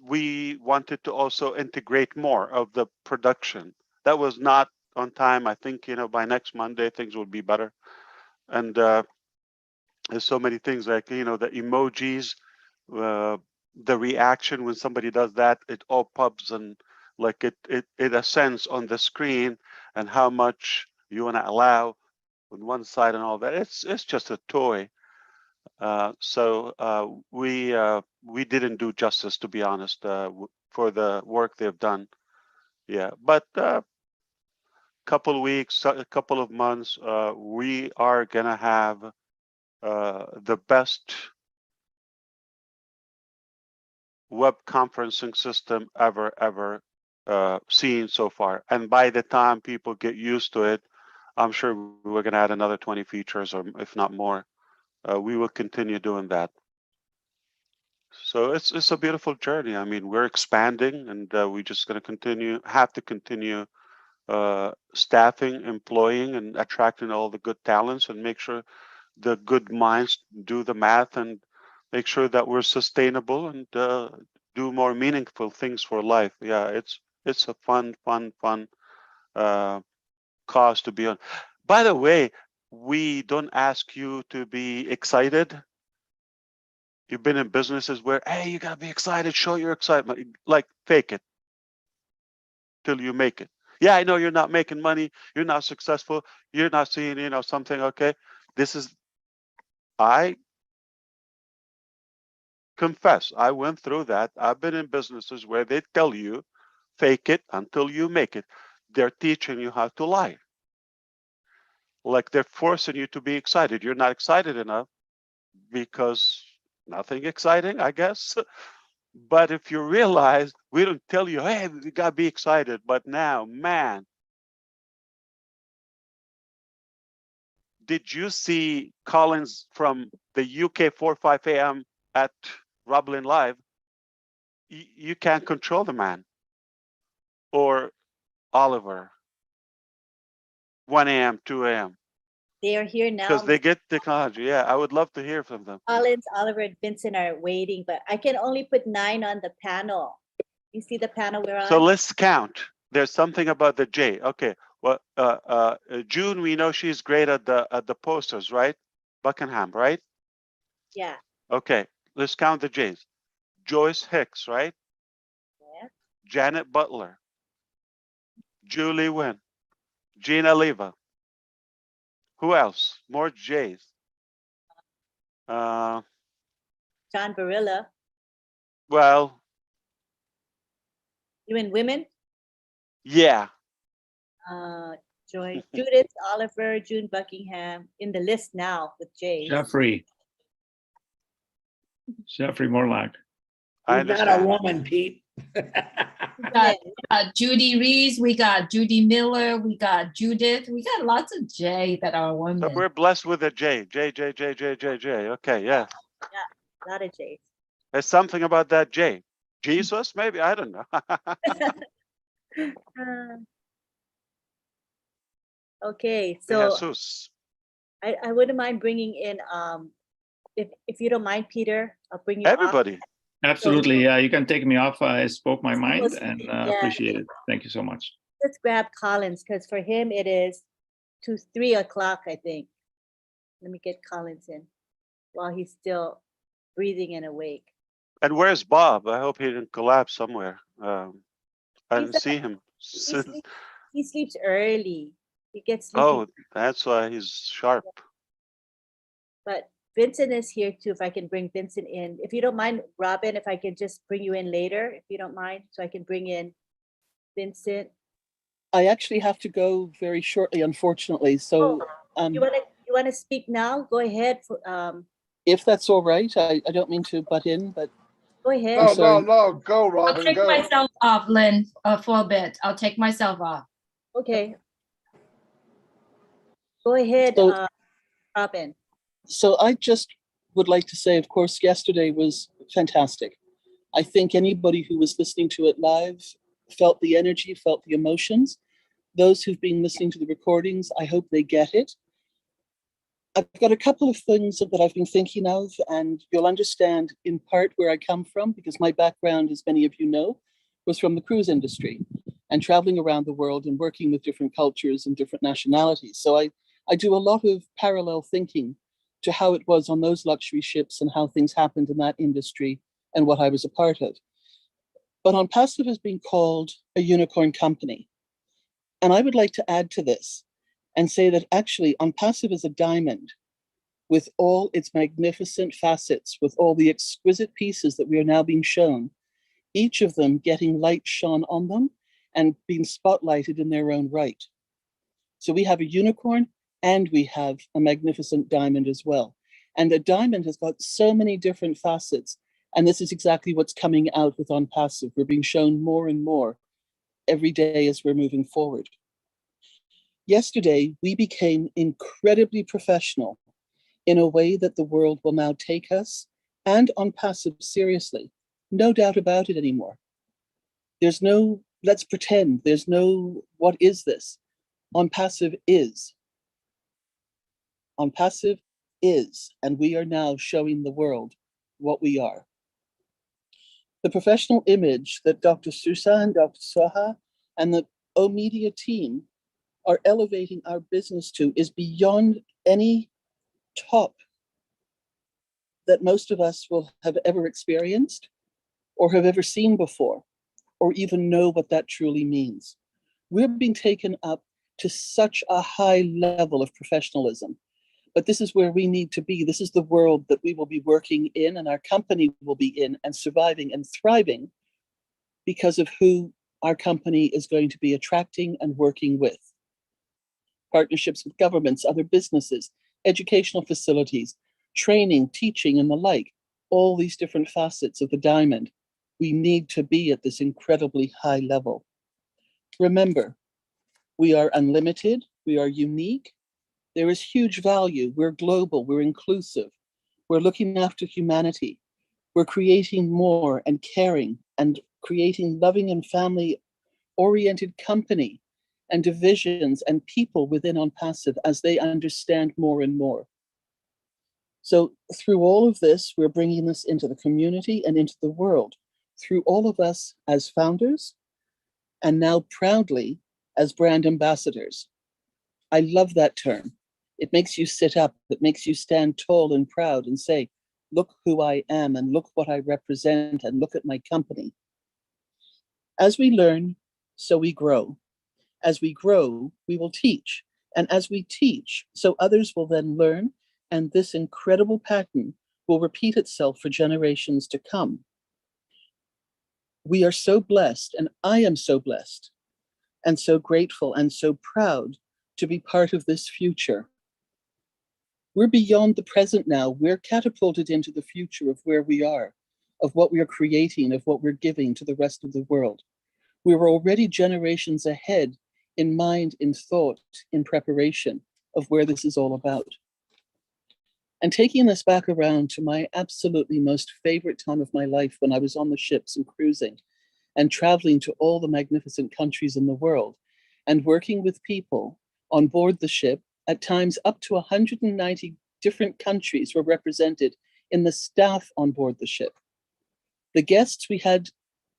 we wanted to also integrate more of the production. That was not on time. I think, by next Monday things will be better. And there's so many things like, the emojis, the reaction when somebody does that, it all pops, and like it ascends on the screen, and how much you want to allow on one side and all that. It's just a toy. So we didn't do justice, to be honest, for the work they've done. Yeah, but couple of weeks, a couple of months, we are gonna have the best web conferencing system ever seen so far. And by the time people get used to it, I'm sure we're gonna add another 20 features, or if not more. We will continue doing that. So it's a beautiful journey. I mean, we're expanding, and we're just going to have to continue staffing, employing, and attracting all the good talents, and make sure the good minds do the math, and make sure that we're sustainable, and do more meaningful things for life. Yeah, it's a fun cause to be on. By the way, we don't ask you to be excited. You've been in businesses where, hey, you gotta be excited, show your excitement, like fake it till you make it. Yeah, I know you're not making money, you're not successful, you're not seeing, something. Okay, I confess, I went through that. I've been in businesses where they tell you, fake it until you make it. They're teaching you how to lie. Like they're forcing you to be excited. You're not excited enough because nothing exciting, I guess. But if you realize, we don't tell you, hey, you gotta be excited. But now, man, did you see Collins from the UK 4-5 a.m. at Roblin Live? You can't control the man. Or Oliver, 1 a.m., 2 a.m. They are here now. Because they get technology. Yeah, I would love to hear from them. Collins, Oliver, and Vincent are waiting, but I can only put 9 on the panel. You see the panel we're on? So let's count. There's something about the J. Okay. Well, June, we know she's great at the posters, right? Buckingham, right? Yeah. Okay. Let's count the J's. Joyce Hicks, right? Yeah. Janet Butler. Julie Wynn. Gina Leva. Who else? More J's. John Barilla. Well. You mean women? Yeah. Joy, Judith, Oliver, June Buckingham in the list now with Jay. Jeffrey Morlock. You're not a woman, Pete. We got Judy Rees, we got Judy Miller, we got Judith, we got lots of J that are women. So we're blessed with a J. J. Okay, yeah. Yeah, a lot of J's. There's something about that J. Jesus, maybe, I don't know. Okay, so Jesus. I wouldn't mind bringing in if you don't mind, Peter, I'll bring you everybody. off. Absolutely, yeah. You can take me off. I spoke my mind, and Yeah. appreciate it. Thank you so much. Let's grab Collins because for him it is 3 o'clock, I think. Let me get Collins in while he's still breathing and awake. And where's Bob? I hope he didn't collapse somewhere. I didn't see him. He sleeps early. He gets sleepy. Oh, that's why he's sharp. But Vincent is here too, if I can bring Vincent in. If you don't mind, Robin, if I can just bring you in later, if you don't mind, so I can bring in Vincent. I actually have to go very shortly, unfortunately. So you want to speak now? Go ahead. If that's all right, I don't mean to butt in, but go ahead. No, go, Robin. I'll take myself off, Lynn, for a bit. I'll take myself off. Okay. Go ahead, Robin. So I just would like to say, of course, yesterday was fantastic. I think anybody who was listening to it live felt the energy, felt the emotions. Those who've been listening to the recordings, I hope they get it. I've got a couple of things that I've been thinking of, and you'll understand in part where I come from, because my background, as many of you know, was from the cruise industry and traveling around the world and working with different cultures and different nationalities. So I do a lot of parallel thinking to how it was on those luxury ships and how things happened in that industry and what I was a part of. But ONPASSIVE has been called a unicorn company. And I would like to add to this and say that actually ONPASSIVE is a diamond with all its magnificent facets, with all the exquisite pieces that we are now being shown, each of them getting light shone on them and being spotlighted in their own right. So we have a unicorn and we have a magnificent diamond as well. And a diamond has got so many different facets. And this is exactly what's coming out with ONPASSIVE. We're being shown more and more every day as we're moving forward. Yesterday, we became incredibly professional in a way that the world will now take us and ONPASSIVE seriously. No doubt about it anymore. There's no, let's pretend, there's no, what is this? ONPASSIVE is. ONPASSIVE is, and we are now showing the world what we are. The professional image that Dr. Susa and Dr. Soha and the O Media team are elevating our business to is beyond any top that most of us will have ever experienced or have ever seen before, or even know what that truly means. We're being taken up to such a high level of professionalism, but this is where we need to be. This is the world that we will be working in and our company will be in and surviving and thriving because of who our company is going to be attracting and working with. Partnerships with governments, other businesses, educational facilities, training, teaching, and the like, all these different facets of the diamond. We need to be at this incredibly high level. Remember, we are unlimited, we are unique, there is huge value, we're global, we're inclusive, we're looking after humanity, we're creating more and caring and creating loving and family-oriented company and divisions and people within ONPASSIVE as they understand more and more. So through all of this, we're bringing this into the community and into the world, through all of us as founders, and now proudly as brand ambassadors. I love that term. It makes you sit up, it makes you stand tall and proud and say, look who I am and look what I represent and look at my company. As we learn, so we grow. As we grow, we will teach. And as we teach, so others will then learn, and this incredible pattern will repeat itself for generations to come. We are so blessed, and I am so blessed, and so grateful and so proud to be part of this future. We're beyond the present now. We're catapulted into the future of where we are, of what we are creating, of what we're giving to the rest of the world. We were already generations ahead in mind, in thought, in preparation of where this is all about. And taking this back around to my absolutely most favorite time of my life when I was on the ships and cruising and traveling to all the magnificent countries in the world and working with people on board the ship, at times up to 190 different countries were represented in the staff on board the ship. The guests, we had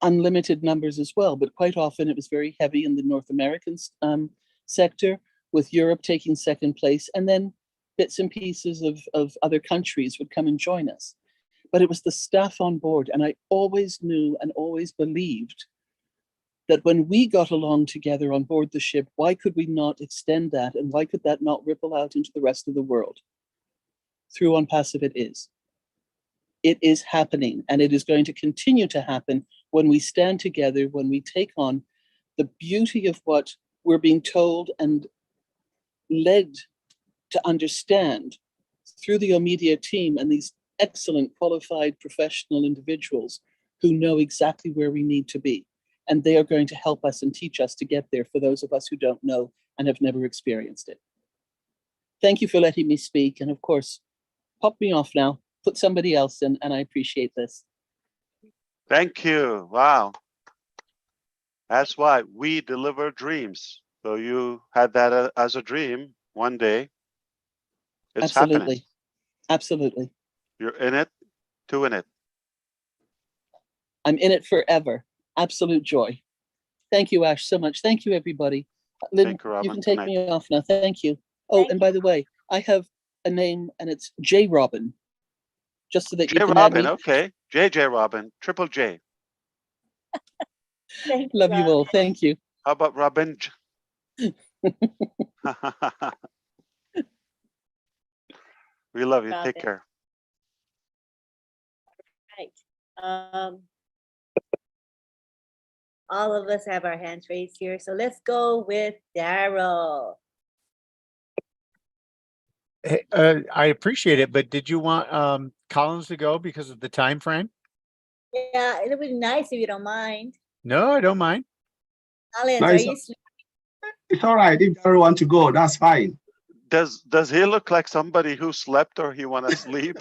unlimited numbers as well, but quite often it was very heavy in the North American sector, with Europe taking second place, and then bits and pieces of other countries would come and join us. But it was the staff on board, and I always knew and always believed that when we got along together on board the ship, why could we not extend that, and why could that not ripple out into the rest of the world? Through ONPASSIVE it is. It is happening, and it is going to continue to happen when we stand together, when we take on the beauty of what we're being told and led to understand through the O Media team and these excellent, qualified, professional individuals who know exactly where we need to be. And they are going to help us and teach us to get there for those of us who don't know and have never experienced it. Thank you for letting me speak. And of course, pop me off now, put somebody else in, and I appreciate this. Thank you. Wow. That's why we deliver dreams. So you had that as a dream one day. It's Absolutely. happening. Absolutely. You're in it to win it. I'm in it forever. Absolute joy. Thank you, Ash, so much. Thank you, everybody. Lynn, Thank you, you Robin. can Good take night. me off now. Thank you. Oh, and by the way, I have a name and it's J Robin. Just so that J you can Robin, add me. okay. JJ Robin, Triple J. Love you all. Thank you. How about Robin? We love you. Take Robin. care. Right. All of us have our hands raised here. So let's go with Daryl. Hey, I appreciate it, but did you want Collins to go because of the time frame? Yeah, it would be nice if you don't mind. No, I don't mind. Collins, No, are it's, you sleeping? it's all right. If Daryl want to go, that's fine. Does he look like somebody who slept or he want to sleep?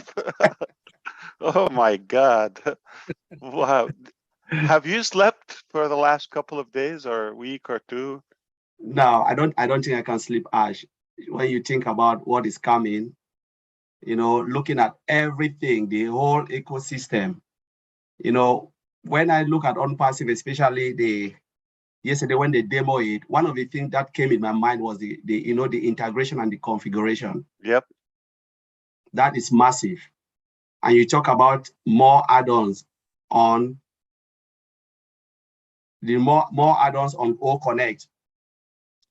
Oh my God. Wow. Have you slept for the last couple of days or a week or two? No, I don't think I can sleep, Ash. When you think about what is coming, you know, looking at everything, the whole ecosystem, you know, when I look at ONPASSIVE, especially yesterday when they demo it, one of the things that came in my mind was the integration and the configuration. Yep. That is massive. And you talk about more add-ons on more add-ons on O Connect.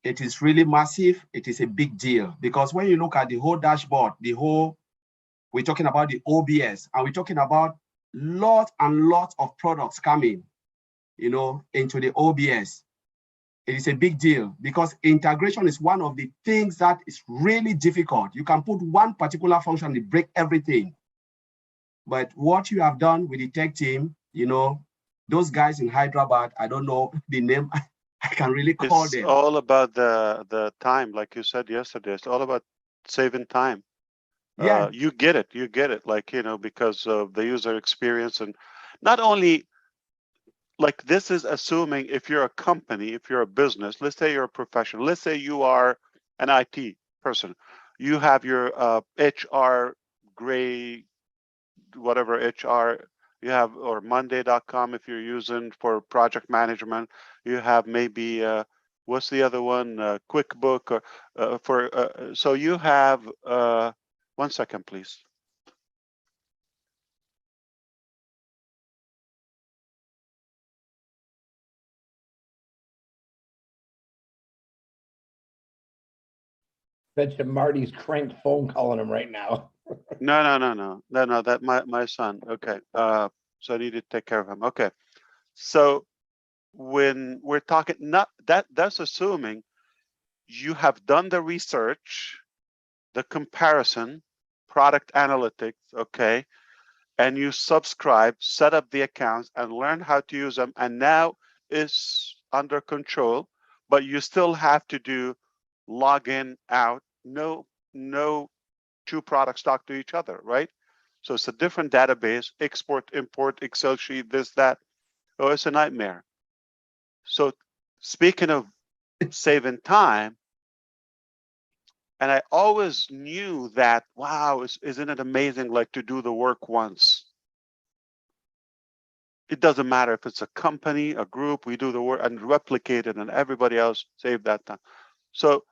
It is really massive. It is a big deal because when you look at the whole dashboard, we're talking about the OBS and we're talking about lots and lots of products coming, you know, into the OBS. It is a big deal because integration is one of the things that is really difficult. You can put one particular function to break everything. But what you have done with the tech team, you know, those guys in Hyderabad, I don't know the name, I can really call It's them. all about the time, like you said yesterday. It's all about saving time. Yeah. You get it, like, you know, because of the user experience. And not only, like, this is assuming if you're a company, if you're a business, let's say you're a professional, let's say you are an IT person, you have your HR gray, whatever HR you have, or monday.com if you're using for project management, you have maybe what's the other one, QuickBook, or so you have 1 second please. Bet you Marty's cranked phone calling him right now. No, that my son. Okay, so I need to take care of him. Okay, so when we're talking, not that's assuming you have done the research, the comparison, product analytics, okay, and you subscribe, set up the accounts and learn how to use them, and now it's under control, but you still have to do login out. No two products talk to each other, right? So it's a different database, export, import, Excel sheet, this, that. Oh, it's a nightmare. So speaking of saving time, and I always knew that, wow, isn't it amazing, like, to do the work once? It doesn't matter if it's a company, a group, we do the work and replicate it and everybody else save that time. So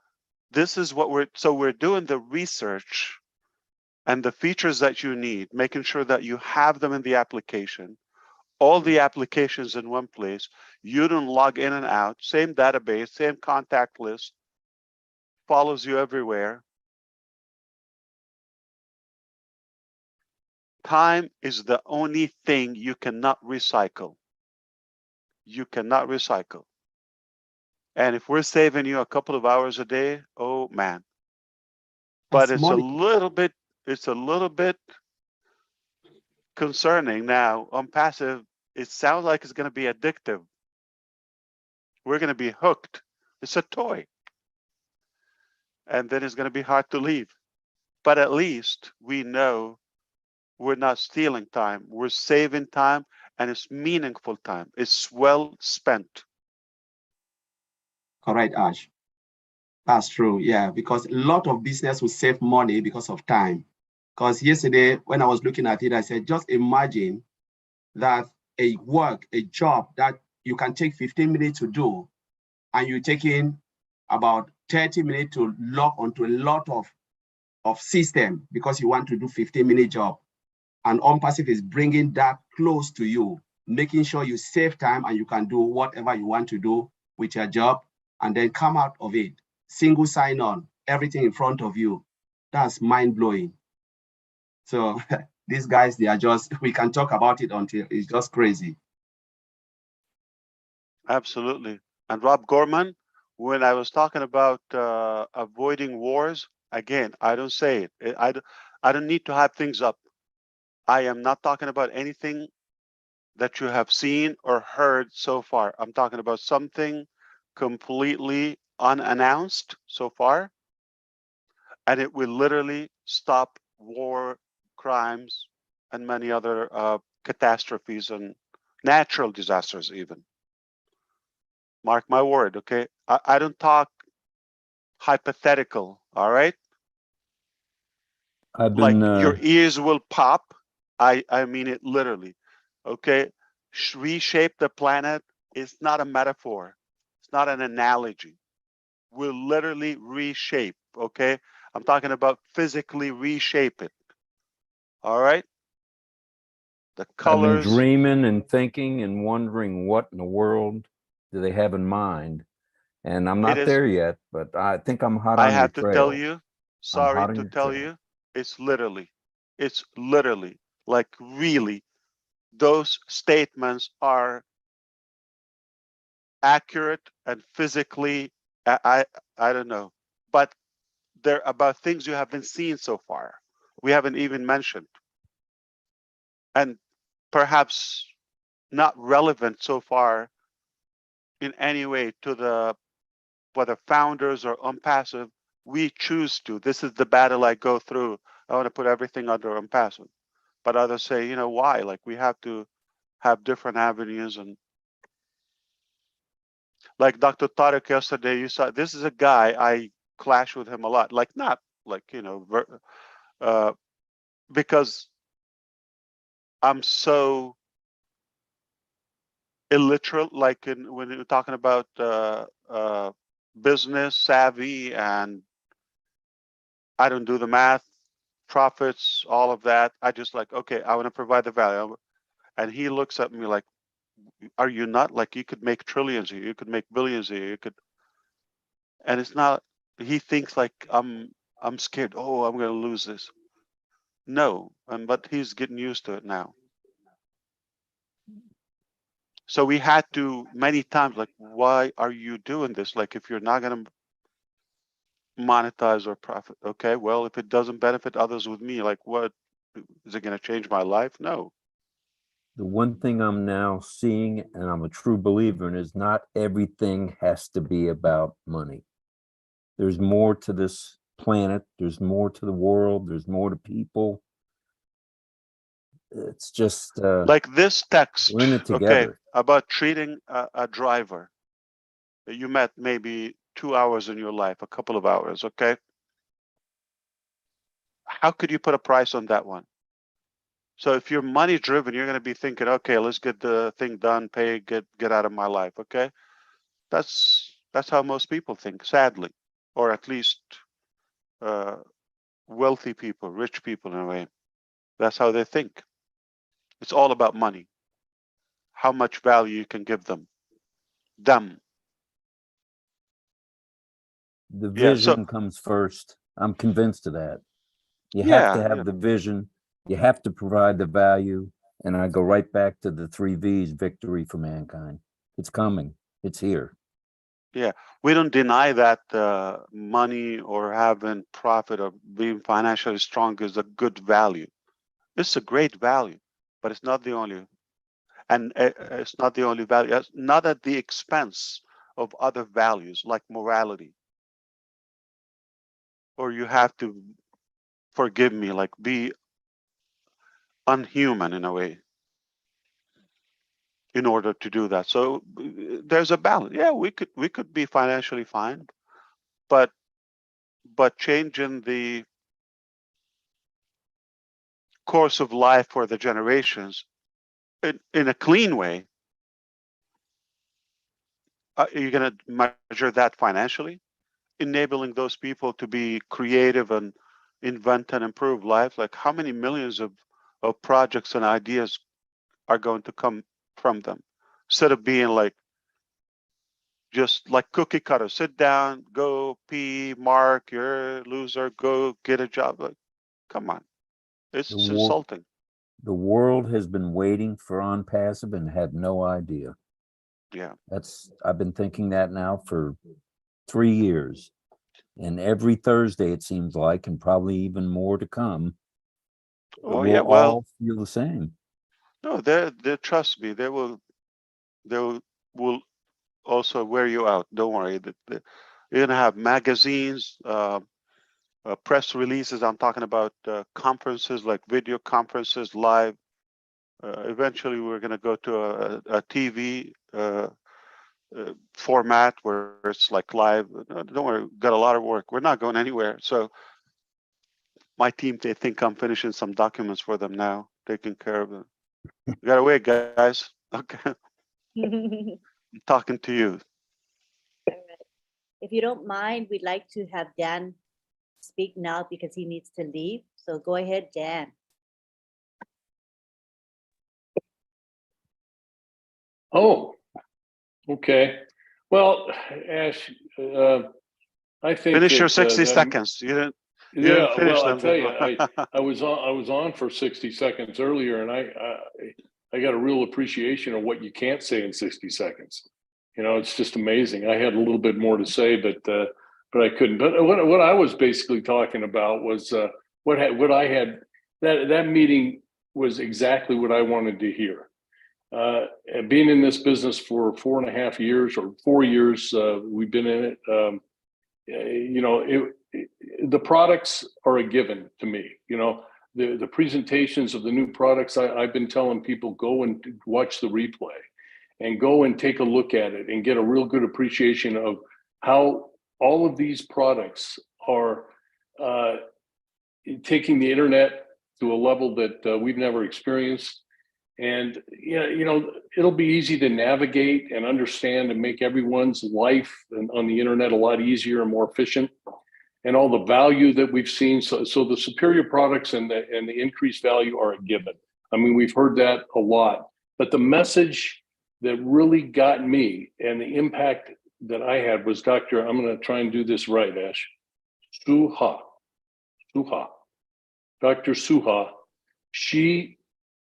this is what we're doing the research and the features that you need, making sure that you have them in the application, all the applications in one place. You don't log in and out, same database, same contact list, follows you everywhere. Time is the only thing you cannot recycle. You cannot recycle. And if we're saving you a couple of hours a day, oh man. But That's it's a money. little bit concerning now. ONPASSIVE, it sounds like it's going to be addictive. We're going to be hooked. It's a toy. And then it's going to be hard to leave. But at least we know we're not stealing time. We're saving time and it's meaningful time. It's well spent. Correct, Ash. That's true. Yeah, because a lot of business will save money because of time. Because yesterday, when I was looking at it, I said, just imagine that a job that you can take 15 minutes to do, and you take in about 30 minutes to log onto a lot of system because you want to do 15-minute job. And ONPASSIVE is bringing that close to you, making sure you save time and you can do whatever you want to do with your job and then come out of it. Single sign-on, everything in front of you. That's mind-blowing. So these guys, they are just, we can talk about it until it's just crazy. Absolutely. And Rob Gorman, when I was talking about avoiding wars, again, I don't say it. I don't need to hype things up. I am not talking about anything that you have seen or heard so far. I'm talking about something completely unannounced so far, and it will literally stop war, crimes, and many other catastrophes and natural disasters even. Mark my word, okay? I don't talk hypothetical, all right? I've been Like your ears will pop. I mean it literally, okay? Reshape the planet is not a metaphor. It's not an analogy. We'll literally reshape, okay? I'm talking about physically reshape it, all right? The I've been colors. dreaming and thinking and wondering what in the world do they have in mind. And I'm not there yet, but I think I'm hot I on your have to trail. tell you, I'm sorry hot on to your tell trail. you, it's literally, like really, those statements are accurate and physically, I don't know, but they're about things you haven't seen so far. We haven't even mentioned. And perhaps not relevant so far in any way to the, whether founders or ONPASSIVE, we choose to. This is the battle I go through. I want to put everything under ONPASSIVE. But others say, you know, why? Like we have to have different avenues. And like Dr. Tariq yesterday, you saw, this is a guy, I clash with him a lot. Like not like, you know, because I'm so illiterate, like when you're talking about business savvy, and I don't do the math, profits, all of that. I just like, okay, I want to provide the value. And he looks at me like, are you not? Like you could make trillions here, you could make billions here, you could. And it's not, he thinks like I'm scared. Oh, I'm going to lose this. No, but he's getting used to it now. So we had to many times like, why are you doing this? Like if you're not going to monetize or profit, okay, well, if it doesn't benefit others with me, like what, is it going to change my life? No. The one thing I'm now seeing, and I'm a true believer in, is not everything has to be about money. There's more to this planet. There's more to the world. There's more to people. It's just like this text, we're in it okay, together. about treating a driver that you met maybe 2 hours in your life, a couple of hours, okay? How could you put a price on that one? So if you're money driven, you're going to be thinking, okay, let's get the thing done, pay, get out of my life, okay? That's how most people think, sadly, or at least wealthy people, rich people in a way. That's how they think. It's all about money. How much value you can give them. The Yeah, vision comes first. I'm convinced of that. You have yeah, to have the vision. You have to provide the value. And I go right back to the 3 V's: victory for mankind. It's coming. It's here. yeah. We don't deny that money or having profit or being financially strong is a good value. It's a great value, but it's not the only. And it's not the only value. It's not at the expense of other values like morality. Or you have to, forgive me, like be unhuman in a way. in order to do that. So there's a balance. Yeah, we could be financially fine, but changing the course of life for the generations in a clean way, you're going to measure that financially, enabling those people to be creative and invent and improve life. Like how many millions of projects and ideas are going to come from them, instead of being like just like cookie cutter, sit down, go pee, mark, you're a loser, go get a job. Like, come on, it's insulting. The world has been waiting for ONPASSIVE and had no idea. Yeah. I've been thinking that now for 3 years. And every Thursday, it seems like, and probably even more to come, we'll all feel the same. No, they trust me, they will also wear you out. Don't worry. You're gonna have magazines, press releases. I'm talking about conferences, like video conferences, live. Eventually, we're gonna go to a TV format where it's like live. Don't worry, we've got a lot of work. We're not going anywhere. So my team, they think I'm finishing some documents for them now, taking care of them. We gotta wait, guys. Okay. I'm talking to you. If you don't mind, we'd like to have Dan speak now because he needs to leave. So go ahead, Dan. Oh, okay. Well, Ash, I think finish your 60 seconds. You didn't finish well, them. I tell you, I was on for 60 seconds earlier, and I got a real appreciation of what you can't say in 60 seconds. You know, it's just amazing. I had a little bit more to say, but I couldn't. But what I was basically talking about was what I had. That meeting was exactly what I wanted to hear. Being in this business for 4.5 years or 4 years, we've been in it. You know, the products are a given to me. You know, the presentations of the new products. I've been telling people, go and watch the replay, and go and take a look at it, and get a real good appreciation of how all of these products are taking the internet to a level that we've never experienced. And you know, it'll be easy to navigate and understand and make everyone's life on the internet a lot easier and more efficient, and all the value that we've seen. So the superior products and the increased value are a given. I mean, we've heard that a lot, but the message that really got me and the impact that I had was I'm going to try and do this right, Ash. Suha. Dr. Suha.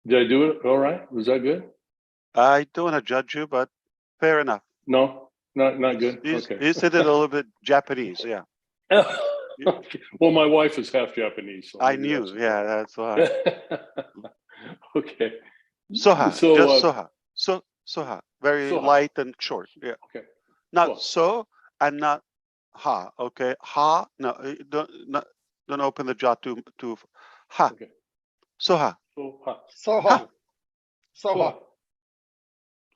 Did I do it all right? Was that good? I don't want to judge you, but fair enough. No, not good. Okay. You said it a little bit Japanese, yeah. Okay. Well, my wife is half Japanese. So I knew, yeah, that's why. Okay. Soha, So, just Soha. Soha, very light and short, yeah. Okay. Not so and not ha, okay? Ha, no, don't open the jaw to ha. Okay. Soha. Soha. Soha. Soha.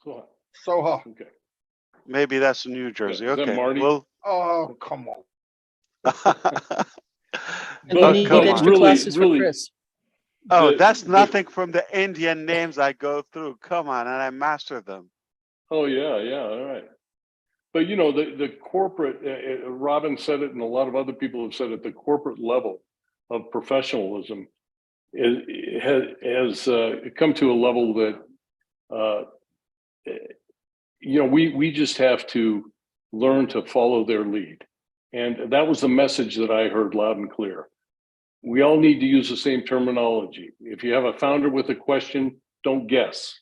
Soha. Soha. Okay. Maybe that's New Jersey. Is that Okay. Marty? Well. Oh, come on. And you need extra classes for Chris. Oh, that's nothing from the Indian names I go through. Come on, and I master them. Oh yeah, all right. But you know, the corporate, Robin said it, and a lot of other people have said it. The corporate level of professionalism has come to a level that you know, we just have to learn to follow their lead, and that was the message that I heard loud and clear. We all need to use the same terminology. If you have a founder with a question, don't guess.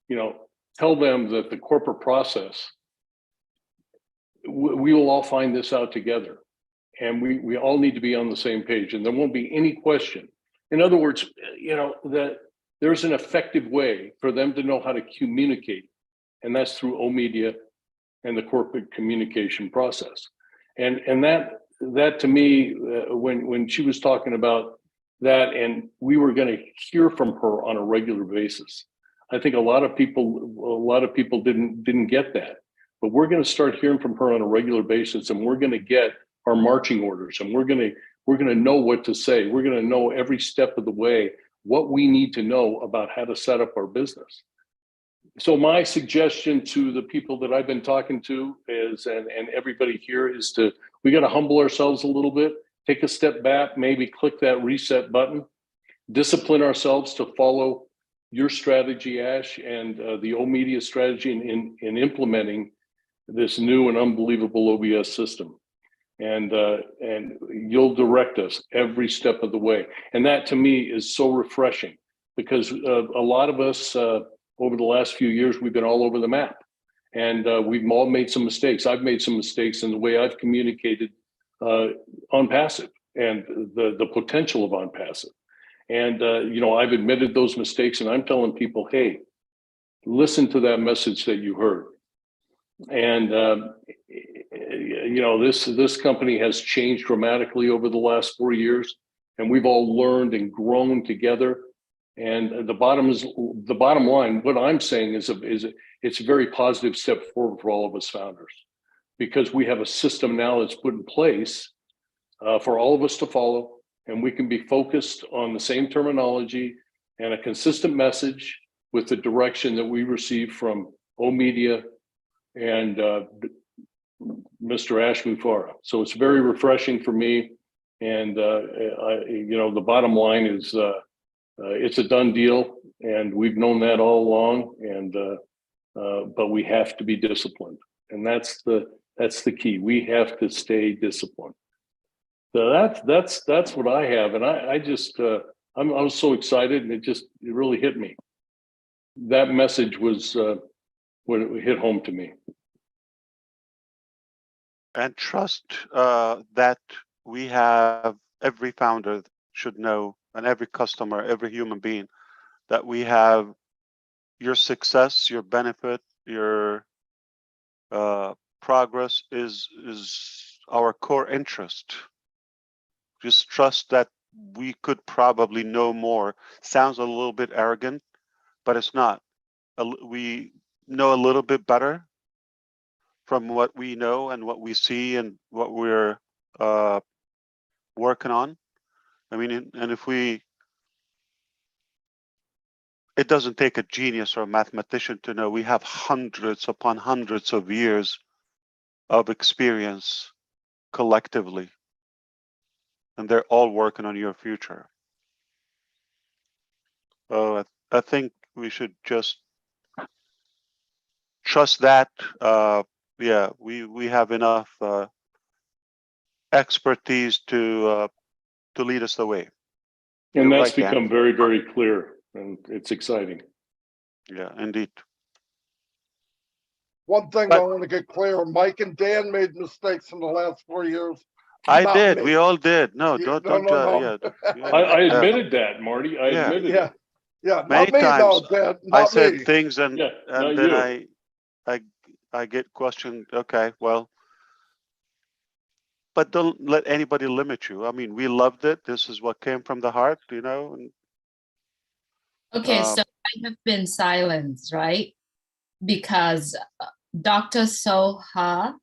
You know, tell them that the corporate process, we will all find this out together, and we all need to be on the same page, and there won't be any question. In other words, you know, that there's an effective way for them to know how to communicate, and that's through O-Media and the corporate communication process. And that to me, when she was talking about that, and we were going to hear from her on a regular basis, I think a lot of people didn't get that. But we're going to start hearing from her on a regular basis, and we're going to get our marching orders, and we're going to know what to say. We're going to know every step of the way what we need to know about how to set up our business. So my suggestion to the people that I've been talking to is, and everybody here, is we got to humble ourselves a little bit, take a step back, maybe click that reset button, discipline ourselves to follow your strategy, Ash, and the O-Media strategy in implementing this new and unbelievable OBS system. And you'll direct us every step of the way. And that to me is so refreshing, because a lot of us over the last few years, we've been all over the map, and we've all made some mistakes. I've made some mistakes in the way I've communicated ONPASSIVE and the potential of ONPASSIVE. And I've admitted those mistakes, and I'm telling people, hey, listen to that message that you heard. And this company has changed dramatically over the last 4 years, and we've all learned and grown together. And the bottom line, what I'm saying is it's a very positive step forward for all of us founders, because we have a system now that's put in place for all of us to follow, and we can be focused on the same terminology and a consistent message with the direction that we receive from O-Media and Mr. Ash MUFAREH. So it's very refreshing for me. And the bottom line is it's a done deal, and we've known that all along. And but we have to be disciplined, and that's the key. We have to stay disciplined. So that's what I have, and I just I'm so excited, and it really hit me. That message was when it hit home to me. And trust that we have, every founder should know, and every customer, every human being, that we have your success, your benefit, your progress is our core interest. Just trust that we could probably know more. Sounds a little bit arrogant, but it's not. We know a little bit better from what we know and what we see and what we're working on. I mean, and it doesn't take a genius or a mathematician to know we have hundreds upon hundreds of years of experience collectively, and they're all working on your future. Oh, I think we should just trust that. Yeah, we have enough expertise to lead us the way. And You're that's right, Dan. become very, very clear, and it's exciting. Yeah, indeed. One thing I want to get clear, Mike and Dan made mistakes in the last 4 years. I not did. me. We all did. No, Yeah, don't. no. Yeah, I admitted that, Marty. I Yeah. admitted Yeah, it. yeah, Many not me times though, Dad, I not said me. things, and Yeah, not then you. I get questioned. Okay, well, but don't let anybody limit you. I mean, we loved it. This is what came from the heart, And, Okay, so I have been silenced, right? Because Dr. Soha,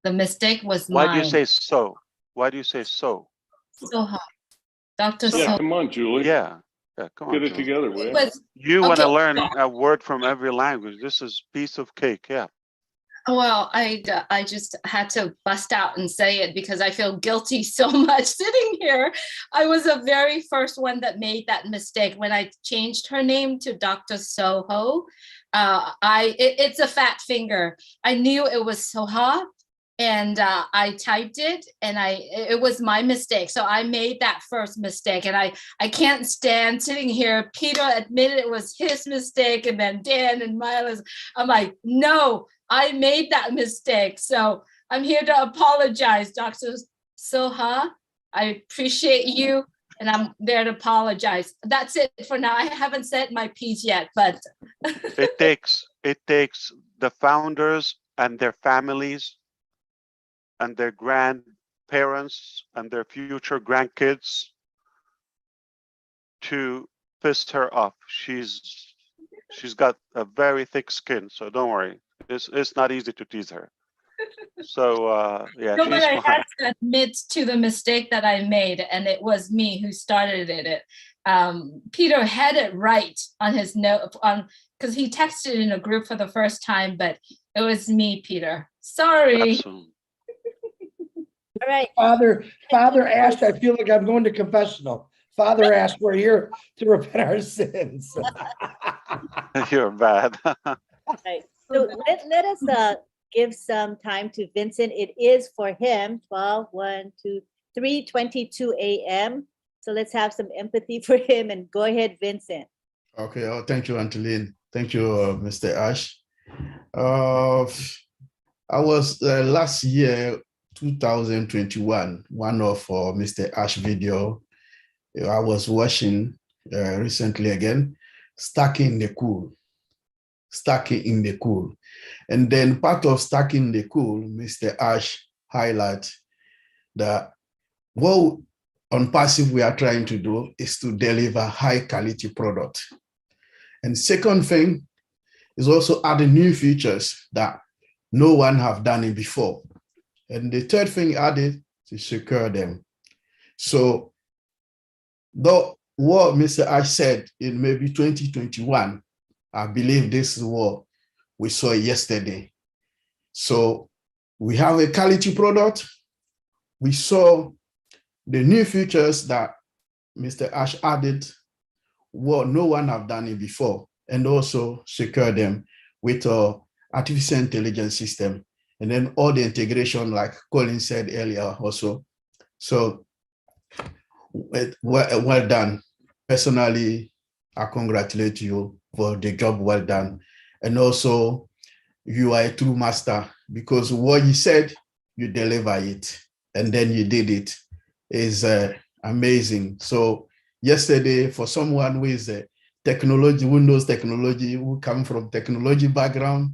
the mistake was why mine. do you say so? Why do you say so? Soha, Dr. Yeah, Soha. come on, Julie. Yeah, come on, Get it Julie. together, will you? You want to okay. learn a word from every language. This is piece of cake. Yeah. Well, I just had to bust out and say it because I feel guilty so much sitting here. I was the very first one that made that mistake when I changed her name to Dr. Soho. It's a fat finger. I knew it was Soha, and I typed it, and it was my mistake. So I made that first mistake, and I can't stand sitting here. Peter admitted it was his mistake, and then Dan and Miles. I'm like, no. I made that mistake. So I'm here to apologize, Dr. Soha. I appreciate you, and I'm there to apologize. That's it for now. I haven't said my piece yet, but it takes the founders and their families and their grandparents and their future grandkids to piss her off. She's She's got a very thick skin, so don't worry. It's not easy to tease her. So yeah, No, but she's I fine. had to admit to the mistake that I made, and it was me who started it. Peter had it right on his note because he texted in a group for the first time, but it was me, Peter. Sorry. Absolutely. All right. Father Ash, I feel like I'm going to confessional. Father Ash, we're here to repent our sins. You're bad. Right. So let us give some time to Vincent. It is for him 12, 1, 2, 3:22 a.m. So let's have some empathy for him and go ahead, Vincent. Okay. Oh, thank you, Angeline. Thank you, Mr. Ash. I was last year, 2021, one of Mr. Ash video I was watching recently again, Stacking the Cool. Stacking in the Cool. And then part of Stacking the Cool, Mr. Ash highlight that what on passive we are trying to do is to deliver high quality product. And second thing is also adding new features that no one have done it before. And the third thing added to secure them. So though what Mr. Ash said in maybe 2021, I believe this is what we saw yesterday. So we have a quality product. We saw the new features that Mr. Ash added, what no one have done it before, and also secure them with our artificial intelligence system. And then all the integration, like Colin said earlier also. So well done. Personally, I congratulate you for the job well done. And also, you are a true master because what you said, you deliver it. And then you did it. Is amazing. So yesterday, for someone who is a technology, Windows technology, who come from technology background,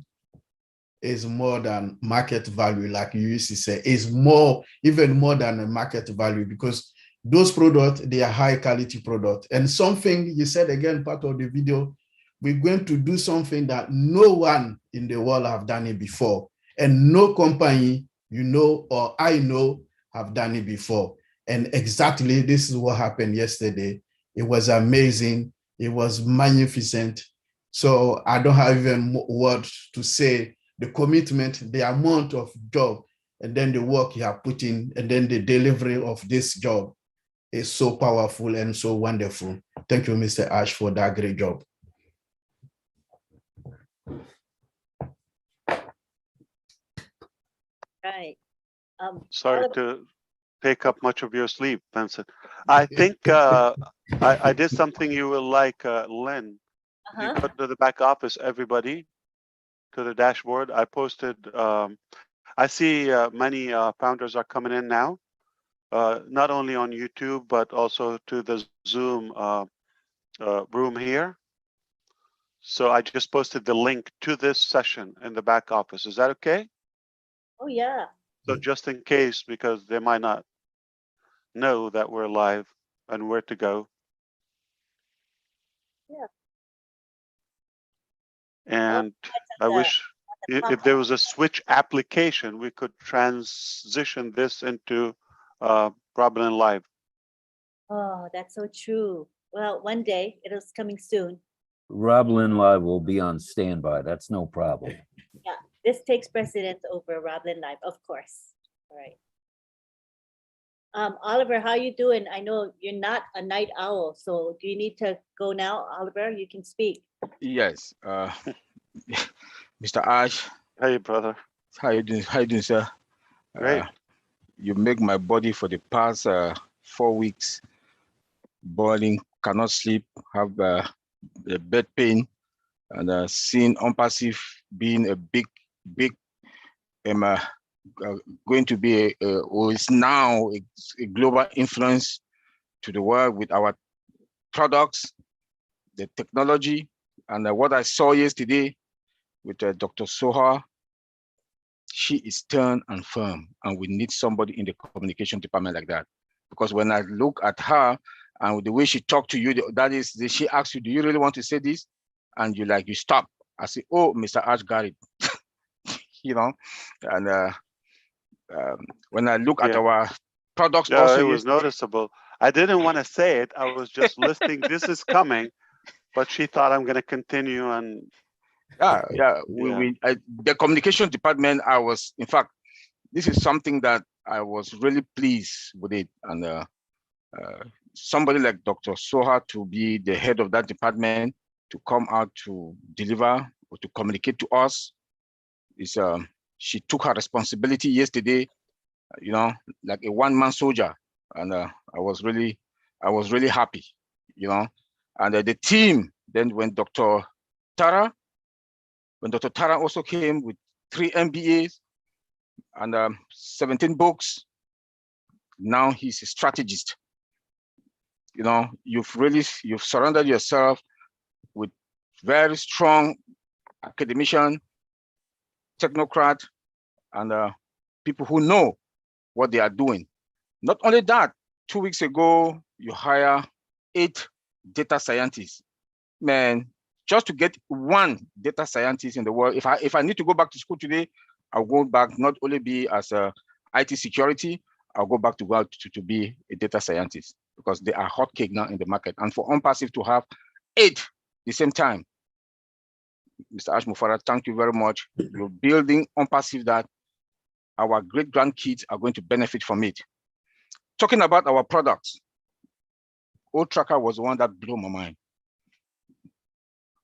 is more than market value, like you used to say, is more, even more than a market value, because those products, they are high quality products. And something you said again, part of the video, we're going to do something that no one in the world have done it before. And no company, you know, or I know, have done it before. And exactly this is what happened yesterday. It was amazing. It was magnificent. So I don't have even words to say the commitment, the amount of job, and then the work you have put in, and then the delivery of this job is so powerful and so wonderful. Thank you, Mr. Ash, for that great job. Right. Sorry to take up much of your sleep, Vincent. I think I did something you will like, Lynn. You go to the back office, everybody, to the dashboard. I posted, I see many founders are coming in now, not only on YouTube, but also to the Zoom room here. So I just posted the link to this session in the back office. Is that okay? Oh, yeah. So just in case, because they might not know that we're live and where to go. Yeah. And I wish if there was a switch application, we could transition this into Problem Live. Oh, that's so true. Well, one day it is coming soon. Roblin Live will be on standby. That's no problem. Yeah, this takes precedence over Roblin Live, of course. All right. Oliver, how you doing? I know you're not a night owl, so do you need to go now, Oliver? You can speak. Yes. Mr. Ash. Hey, brother. How you doing? How you doing, sir? Great. You make my body for the past 4 weeks boiling, cannot sleep, have a bed pain, and seeing ONPASSIVE being a big, going to be or is now a global influence to the world with our products, the technology, and what I saw yesterday with Dr. Soha. She is stern and firm, and we need somebody in the communication department like that. Because when I look at her and the way she talked to you, that is, she asks you, do you really want to say this? and you stop. I say, oh, Mr. Ash got it. You know, and when I look at our products Yeah, also it was noticeable. I didn't want to say it. I was just listening. This is coming, but she thought I'm going to continue and. The communication department, in fact, this is something that I was really pleased with it. And somebody like Dr. Soha to be the head of that department, to come out to deliver or to communicate to us, she took her responsibility yesterday, like a one-man soldier. And I was really happy, And the team, then when Dr. Tara also came with 3 MBAs and 17 books, now he's a strategist. You've surrounded yourself with very strong academician, technocrat, and people who know what they are doing. Not only that, 2 weeks ago, you hire 8 data scientists. Man, just to get 1 data scientist in the world, if I need to go back to school today, I'll go back, not only be as a IT security, I'll go back to be a data scientist, because they are hot cake now in the market. And for ONPASSIVE to have 8 the same time, Mr. Ash MUFAREH, thank you very much. You're building ONPASSIVE that our great-grandkids are going to benefit from it. Talking about our products, O-Tracker was the one that blew my mind.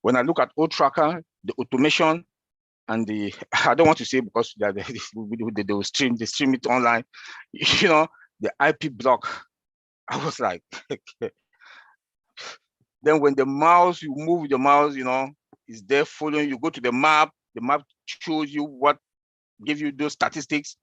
When I look at O-Tracker, the automation and I don't want to say because they will stream it online, the IP block, I was like, then when the mouse, you move the mouse, is there following you, go to the map shows you give you those statistics.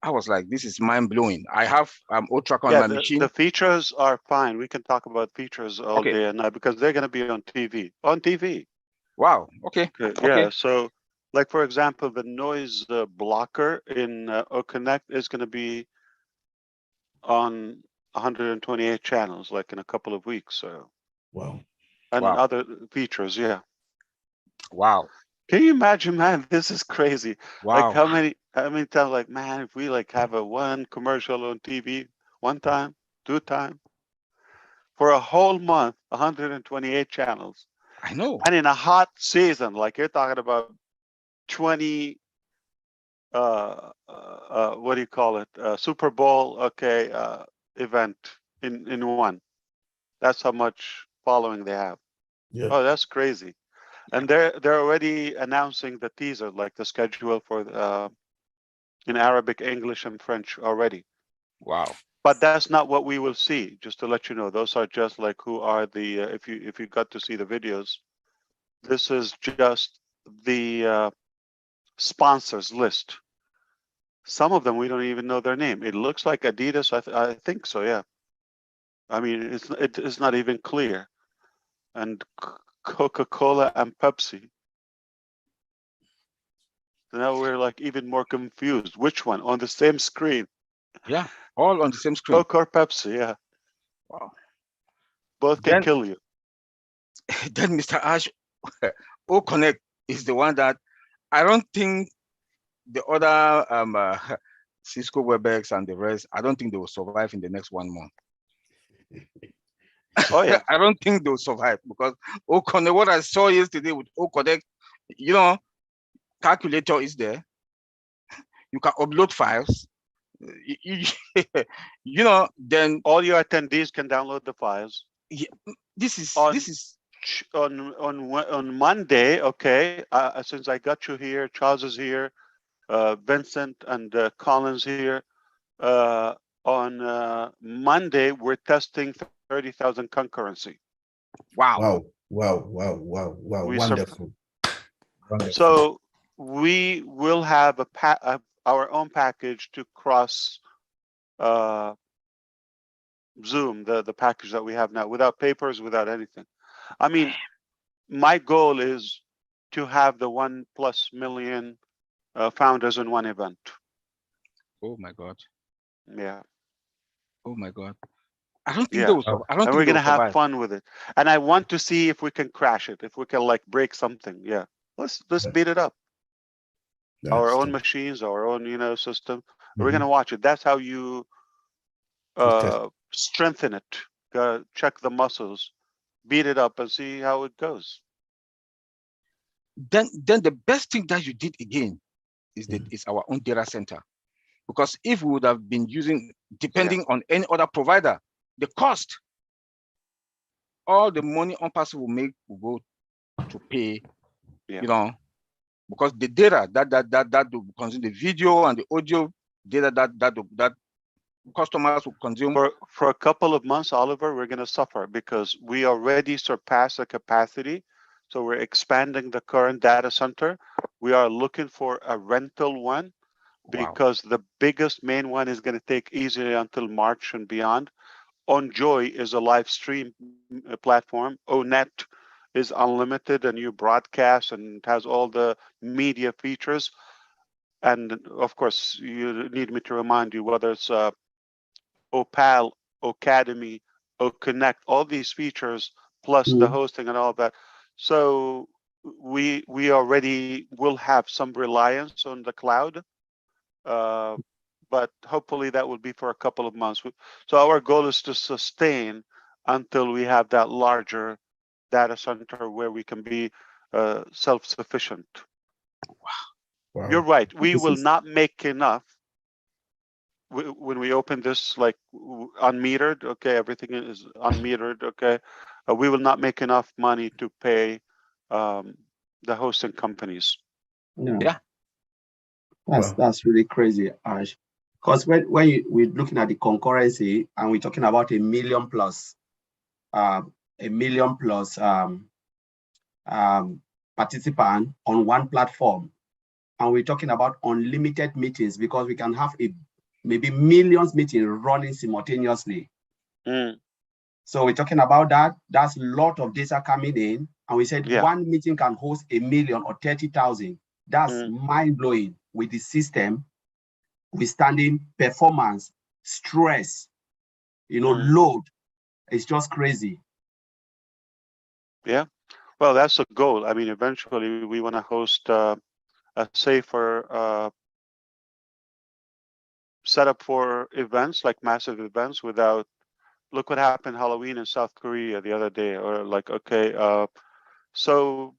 I was like, this is mind blowing. I have O-Tracker on my machine. The features are fine. We can talk about features all day and night because they're going to be on TV. On TV. Wow. Okay. Yeah. So, like for example, the noise blocker in OConnect is going to be on 128 channels, like in a couple of weeks. So. Wow. And other features, yeah. Wow. Can you imagine, man? This is crazy. Wow. Like how many times, like, man, if we like have a 1 commercial on TV, 1 time, 2 times, for a whole month, 128 channels. I know. And in a hot season, like you're talking about 20, what do you call it? Super Bowl, event in one. That's how much following they have. Yeah. Oh, that's crazy. And they're already announcing the teaser, like the schedule for in Arabic, English, and French already. Wow. But that's not what we will see. Just to let you know, those are just like who are the if you got to see the videos, this is just the sponsors list. Some of them we don't even know their name. It looks like Adidas. I think so. Yeah. I mean, it's not even clear. And Coca-Cola and Pepsi. Now we're like even more confused. Which one on the same screen? Yeah, all on the same screen. Coke or Pepsi? Yeah. Wow. Both can kill you. Then Mr. Ash, O-Connect is the one that I don't think the other Cisco WebEx and the rest, I don't think they will survive in the next 1 month. Oh yeah. I don't think they'll survive because O-Connect, what I saw yesterday with O-Connect, calculator is there. You can upload files. Then all your attendees can download the files. Yeah, this is on Monday. Okay, since I got you here, Charles is here, Vincent and Collins here. On Monday, we're testing 30,000 concurrency. Wow. Wow. Wonderful. So we will have our own package to cross Zoom, the package that we have now, without papers, without anything. I mean, my goal is to have the 1+ million founders in one event. Oh my God. Yeah. Oh my God. I don't think Yeah. they will survive. I don't And think we're they will gonna have survive. fun with it. And I want to see if we can crash it, if we can like break something. Yeah. Let's beat it up. Our own machines, our own, system. We're gonna watch it. That's how you strengthen it. Check the muscles, beat it up, and see how it goes. Then the best thing that you did again is that is our own data center. Because if we would have been depending on any other provider, the cost, all the money ONPASSIVE will make will go to pay, because the data that will consume, the video and the audio data that customers will consume. For a couple of months, Oliver, we're going to suffer because we already surpassed the capacity. So we're expanding the current data center. We are looking for a rental one because the biggest main one is going to take easily until March and beyond. Enjoy is a live stream platform. ONET is unlimited and you broadcast and it has all the media features. And of course, you need me to remind you whether it's Opal, Academy, Connect, all these features, plus the hosting and all of that. So we already will have some reliance on the cloud, but hopefully that will be for a couple of months. So our goal is to sustain until we have that larger data center where we can be self-sufficient. Wow. You're right. We will not make enough when we open this like unmetered. Okay, everything is unmetered. Okay, we will not make enough money to pay the hosting companies. Yeah. That's really crazy, Ash. Because when we're looking at the concurrency and we're talking about a million plus participant on one platform, and we're talking about unlimited meetings because we can have maybe millions meetings running simultaneously. So we're talking about that. That's a lot of data coming in, and we said one meeting can host 1 million or 30,000. That's mind blowing with the system withstanding performance, stress, load. It's just crazy. Yeah, well, that's a goal. I mean, eventually we want to host a safer setup for events, like massive events, without. Look what happened Halloween in South Korea the other day, or like, okay, so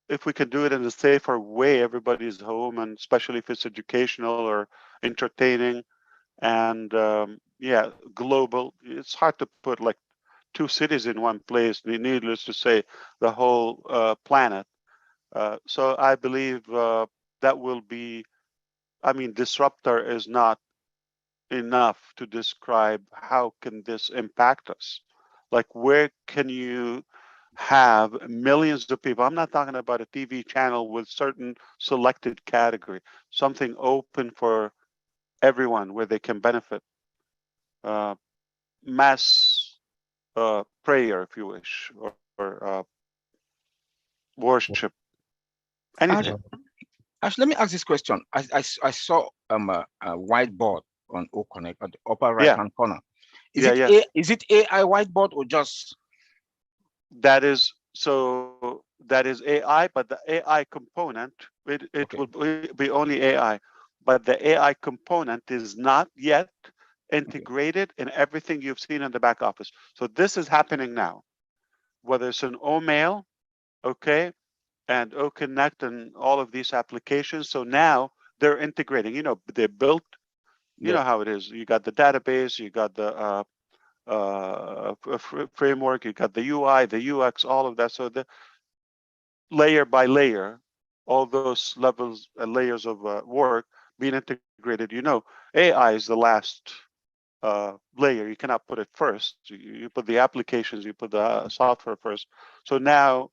if we can do it in a safer way, everybody's home, and especially if it's educational or entertaining, and global. It's hard to put like 2 cities in one place. Needless to say, the whole planet. So I believe that will be. I mean, disruptor is not enough to describe how can this impact us. Like, where can you have millions of people? I'm not talking about a TV channel with certain selected category, something open for everyone where they can benefit. Mass prayer, if you wish, or worship, anything. Actually, let me ask this question. I saw a whiteboard on OConnect at the upper right-hand corner. Is it AI whiteboard or just? That is AI, but the AI component, it will be only AI, but the AI component is not yet integrated in everything you've seen in the back office. So this is happening now, whether it's an OMail, okay, and OConnect and all of these applications. So now they're integrating, they built, you know how it is. You got the database, you got the framework, you got the UI, the UX, all of that. So the layer by layer, all those levels and layers of work being integrated. AI is the last layer. You cannot put it first. You put the applications, you put the software first. So now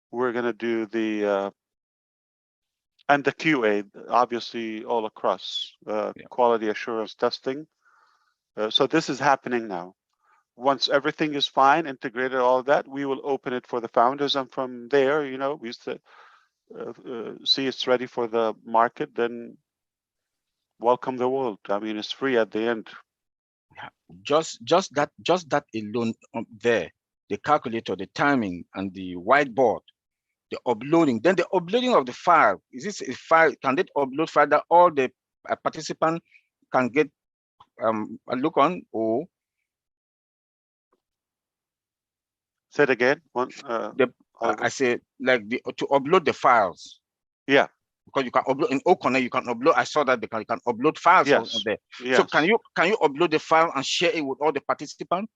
we're going to do the and the QA, obviously, all across quality assurance testing. So this is happening now. Once everything is fine, integrated, all of that, we will open it for the founders, and from there, we see it's ready for the market. Then welcome the world. I mean, it's free at the end. Just that alone there, the calculator, the timing, and the whiteboard, the uploading. Then the uploading of the file. Is this a file? Can it upload file that all the participant can get a look on? Or say it again. I say like to upload the files. Yeah. Because you can upload in OConnect, you can upload. I saw that you can upload files on there. Yes. So can you upload the file and share it with all the participants?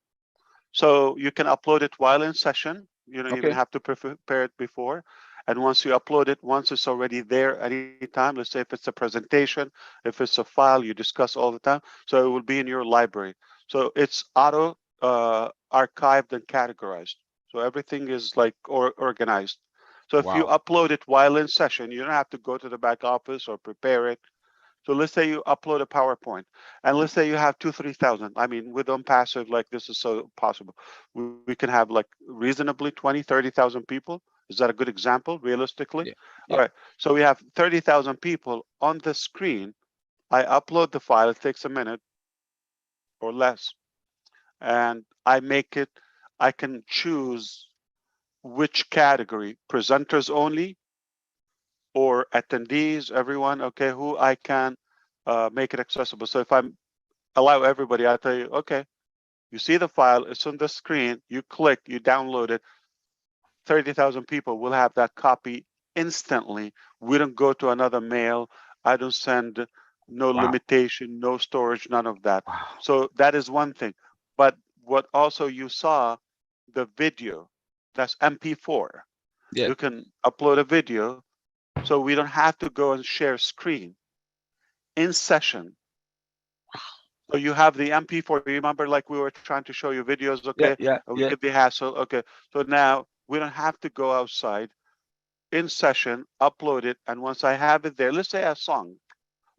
So you can upload it while in session. You don't even Okay. have to prepare it before. And once you upload it, once it's already there anytime, let's say if it's a presentation, if it's a file you discuss all the time, so it will be in your library. So it's auto archived and categorized. So everything is like organized. So if you Wow. upload it while in session, you don't have to go to the back office or prepare it. So let's say you upload a PowerPoint, and let's say you have 3,000. I mean, with ONPASSIVE, like this is so possible. We can have like reasonably 20, 30,000 people. Is that a good example, realistically? Yeah. All right. So we have 30,000 people on the screen. I upload the file. It takes a minute or less, and I make it. I can choose which category: presenters only, or attendees, everyone. Okay, who I can make it accessible. So if I allow everybody, I tell you, okay, you see the file, it's on the screen, you click, you download it, 30,000 people will have that copy instantly. We don't go to another mail. I don't send no limitation, no storage, none of that. So that is one thing. But what also you saw, the video, that's MP4. Yeah. You can upload a video, so we don't have to go and share screen in session. So you have the MP4. Remember, like we were trying to show you videos, okay? Yeah. We get the hassle, okay. So now we don't have to go outside. In session, upload it, and once I have it there, let's say a song,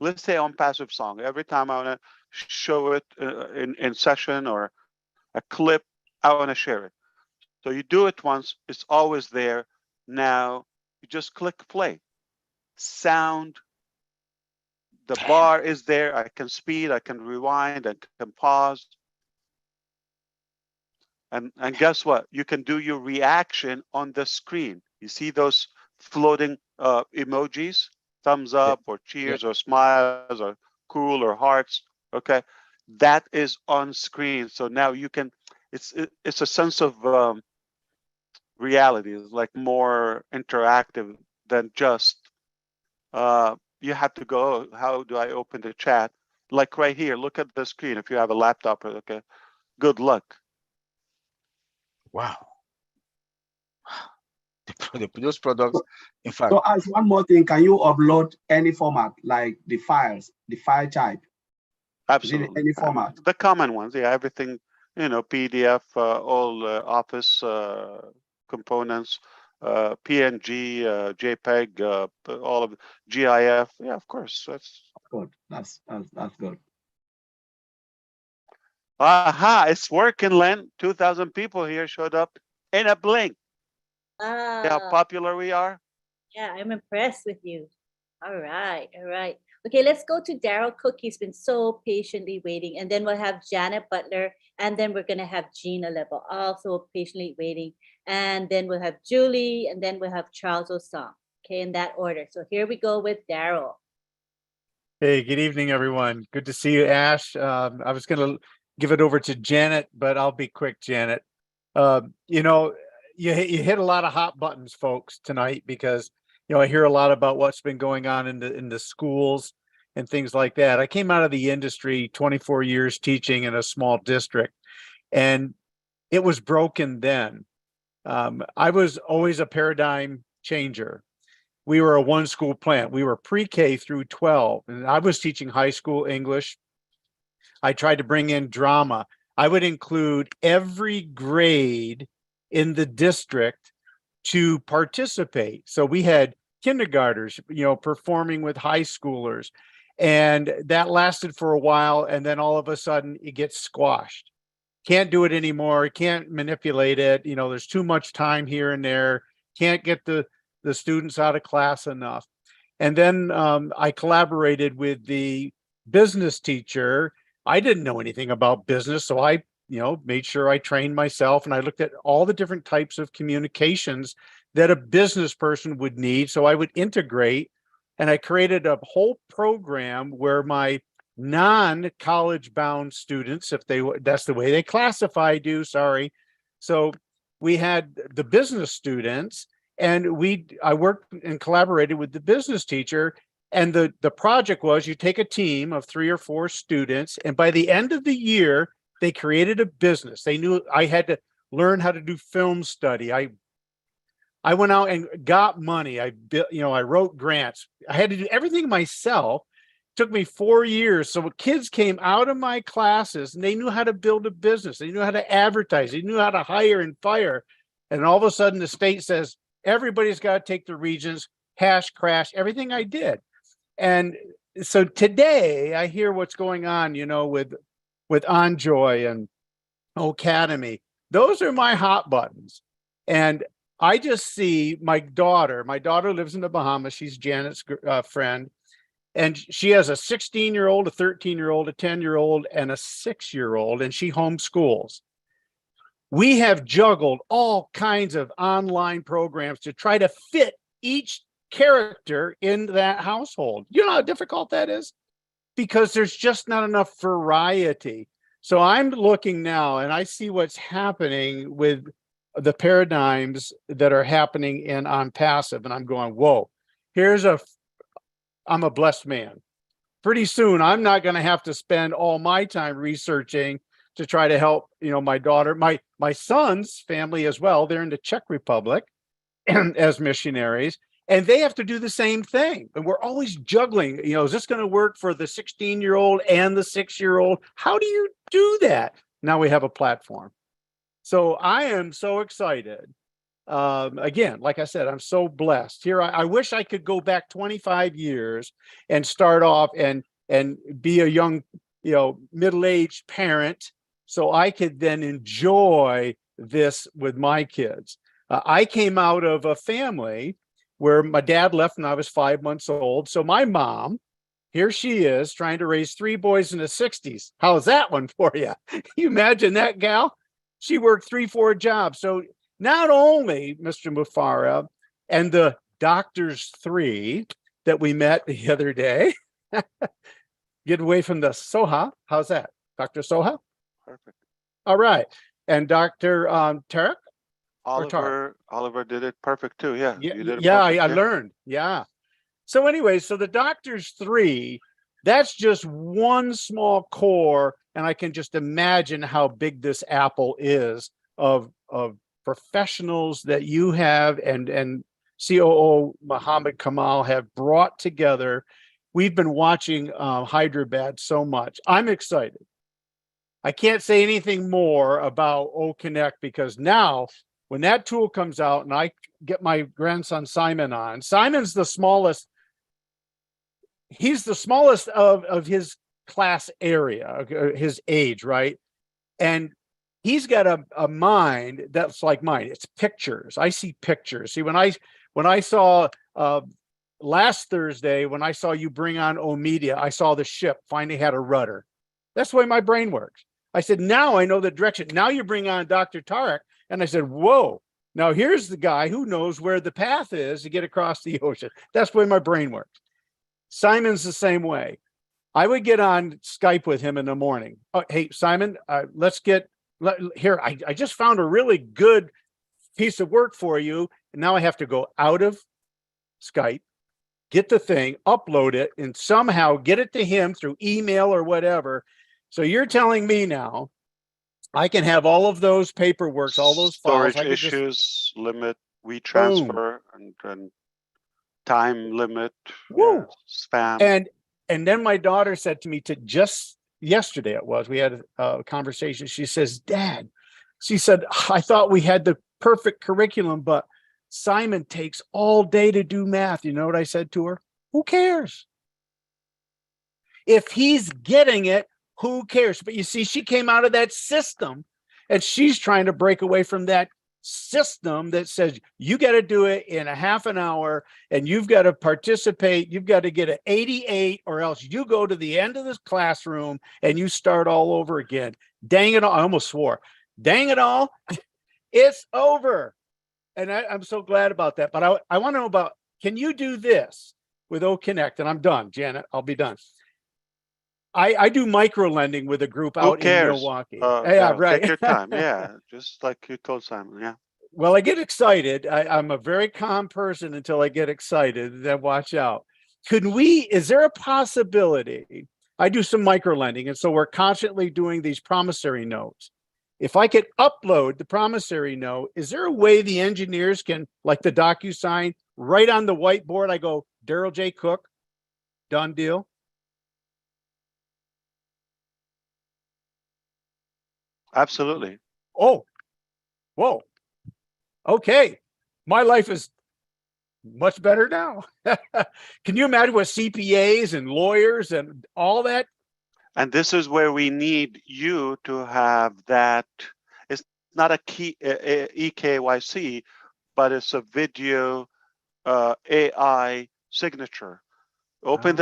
let's say ONPASSIVE song. Every time I want to show it in session or a clip, I want to share it. So you do it once, it's always there. Now you just click play. Sound. The bar is there. I can speed, I can rewind, I can pause. And guess what? You can do your reaction on the screen. You see those floating emojis, thumbs up or cheers or smiles or cool or hearts. Okay, that is on screen. So now you can. It's a sense of reality. It's like more interactive than just. You have to go. "Oh, how do I open the chat?" Like right here. Look at the screen. If you have a laptop, okay. Good luck. Wow. Those products, in fact. So as one more thing, can you upload any format, like the files, the file type? Absolutely. Any format? The common ones, yeah, everything, PDF, all Office components, PNG, JPEG, all of GIF. Yeah, of course. That's good. That's good. Aha, it's working, Len. 2,000 people here showed up in a blink. Wow. See how popular we are? Yeah, I'm impressed with you. All right. Okay, let's go to Daryl Cook. He's been so patiently waiting. And then we'll have Janet Butler. And then we're going to have Gina Level, also patiently waiting. And then we'll have Julie. And then we'll have Charles Osong. Okay, in that order. So here we go with Daryl. Hey, good evening, everyone. Good to see you, Ash. I was going to give it over to Janet, but I'll be quick, Janet. You hit a lot of hot buttons, folks, tonight, because I hear a lot about what's been going on in the schools and things like that. I came out of the industry 24 years teaching in a small district, and it was broken then. I was always a paradigm changer. We were a one school plant. We were pre-K through 12, and I was teaching high school English. I tried to bring in drama. I would include every grade in the district to participate. So we had kindergartners, performing with high schoolers, and that lasted for a while. And then all of a sudden it gets squashed. Can't do it anymore. Can't manipulate it. There's too much time here and there. Can't get the students out of class enough. And then I collaborated with the business teacher I didn't know anything about business. So I, made sure I trained myself, and I looked at all the different types of communications that a business person would need. So I would integrate, and I created a whole program where my non-college bound students, that's the way they classify, sorry. So we had the business students, and I worked and collaborated with the business teacher. And the project was, you take a team of 3 or 4 students, and by the end of the year, they created a business. They knew I had to learn how to do film study. I went out and got money. I wrote grants. I had to do everything myself. It took me 4 years. So kids came out of my classes and they knew how to build a business. They knew how to advertise. They knew how to hire and fire. And all of a sudden the state says, everybody's got to take the regions, crash, everything I did. And so today I hear what's going on, with Enjoy and Academy. Those are my hot buttons. And I just see my daughter lives in the Bahamas. She's Janet's friend. And she has a 16-year-old, a 13-year-old, a 10-year-old, and a 6-year-old, and she homeschools. We have juggled all kinds of online programs to try to fit each character in that household. You know how difficult that is? Because there's just not enough variety. So I'm looking now and I see what's happening with the paradigms that are happening in ONPASSIVE, and I'm going, whoa, I'm a blessed man. Pretty soon, I'm not going to have to spend all my time researching to try to help, my daughter, my son's family as well. They're in the Czech Republic as missionaries. And they have to do the same thing. And we're always juggling, is this going to work for the 16-year-old and the 6-year-old? How do you do that? Now we have a platform. So I am so excited. Again, like I said, I'm so blessed. Here, I wish I could go back 25 years and start off and be a young, middle-aged parent, so I could then enjoy this with my kids. I came out of a family where my dad left when I was 5 months old. So my mom, here she is trying to raise 3 boys in the 60s. How's that one for you? Can you imagine that gal? She worked 3-4 jobs. So not only Mr. MUFAREH and the doctors 3 that we met the other day, get away from the Soha. How's that? Dr. Soha? Perfect. All right. And Dr. Tarek? Oliver did it perfect too. Yeah. You did it Yeah, perfect, I learned. Yeah. So anyway, so the doctors 3, that's just one small core. And I can just imagine how big this apple is of professionals that you have and COO Muhammad Kamal have brought together. We've been watching Hyderabad so much. I'm excited. I can't say anything more about OConnect because now when that tool comes out and I get my grandson Simon on, Simon's the smallest. He's the smallest of his class area, his age, right? And he's got a mind that's like mine. It's pictures. I see pictures. See, when I saw last Thursday, when I saw you bring on O-Media, I saw the ship finally had a rudder. That's the way my brain works. I said, now I know the direction. Now you bring on Dr. Tarek. And I said, whoa, now here's the guy who knows where the path is to get across the ocean. That's the way my brain works. Simon's the same way. I would get on Skype with him in the morning. Oh, hey, Simon, here. I just found a really good piece of work for you. And now I have to go out of Skype, get the thing, upload it, and somehow get it to him through email or whatever. So you're telling me now I can have all of those paperworks, all those files. Storage issues, limit, WeTransfer, and time limit, spam. And then my daughter said to me just yesterday we had a conversation. She says, Dad, she said, I thought we had the perfect curriculum, but Simon takes all day to do math. You know what I said to her? Who cares? If he's getting it, who cares? But you see, she came out of that system and she's trying to break away from that system that says you got to do it in a half an hour and you've got to participate. You've got to get an 88 or else you go to the end of this classroom and you start all over again. Dang it all. I almost swore. Dang it all. It's over. And I'm so glad about that. But I want to know about, can you do this with OConnect? And I'm done, Janet. I'll be done. I do micro lending with a group out in Milwaukee. Yeah, right. Take your time. Yeah, just like you told Simon. Yeah. Well, I get excited. I'm a very calm person until I get excited. Then watch out. Is there a possibility? I do some micro lending, and so we're constantly doing these promissory notes. If I could upload the promissory note, is there a way the engineers can, like the DocuSign, right on the whiteboard? I go, Daryl J. Cook, done deal. Absolutely. Oh, whoa. Okay. My life is much better now. Can you imagine what CPAs and lawyers and all that? And this is where we need you to have that. It's not a key EKYC, but it's a video AI signature. Open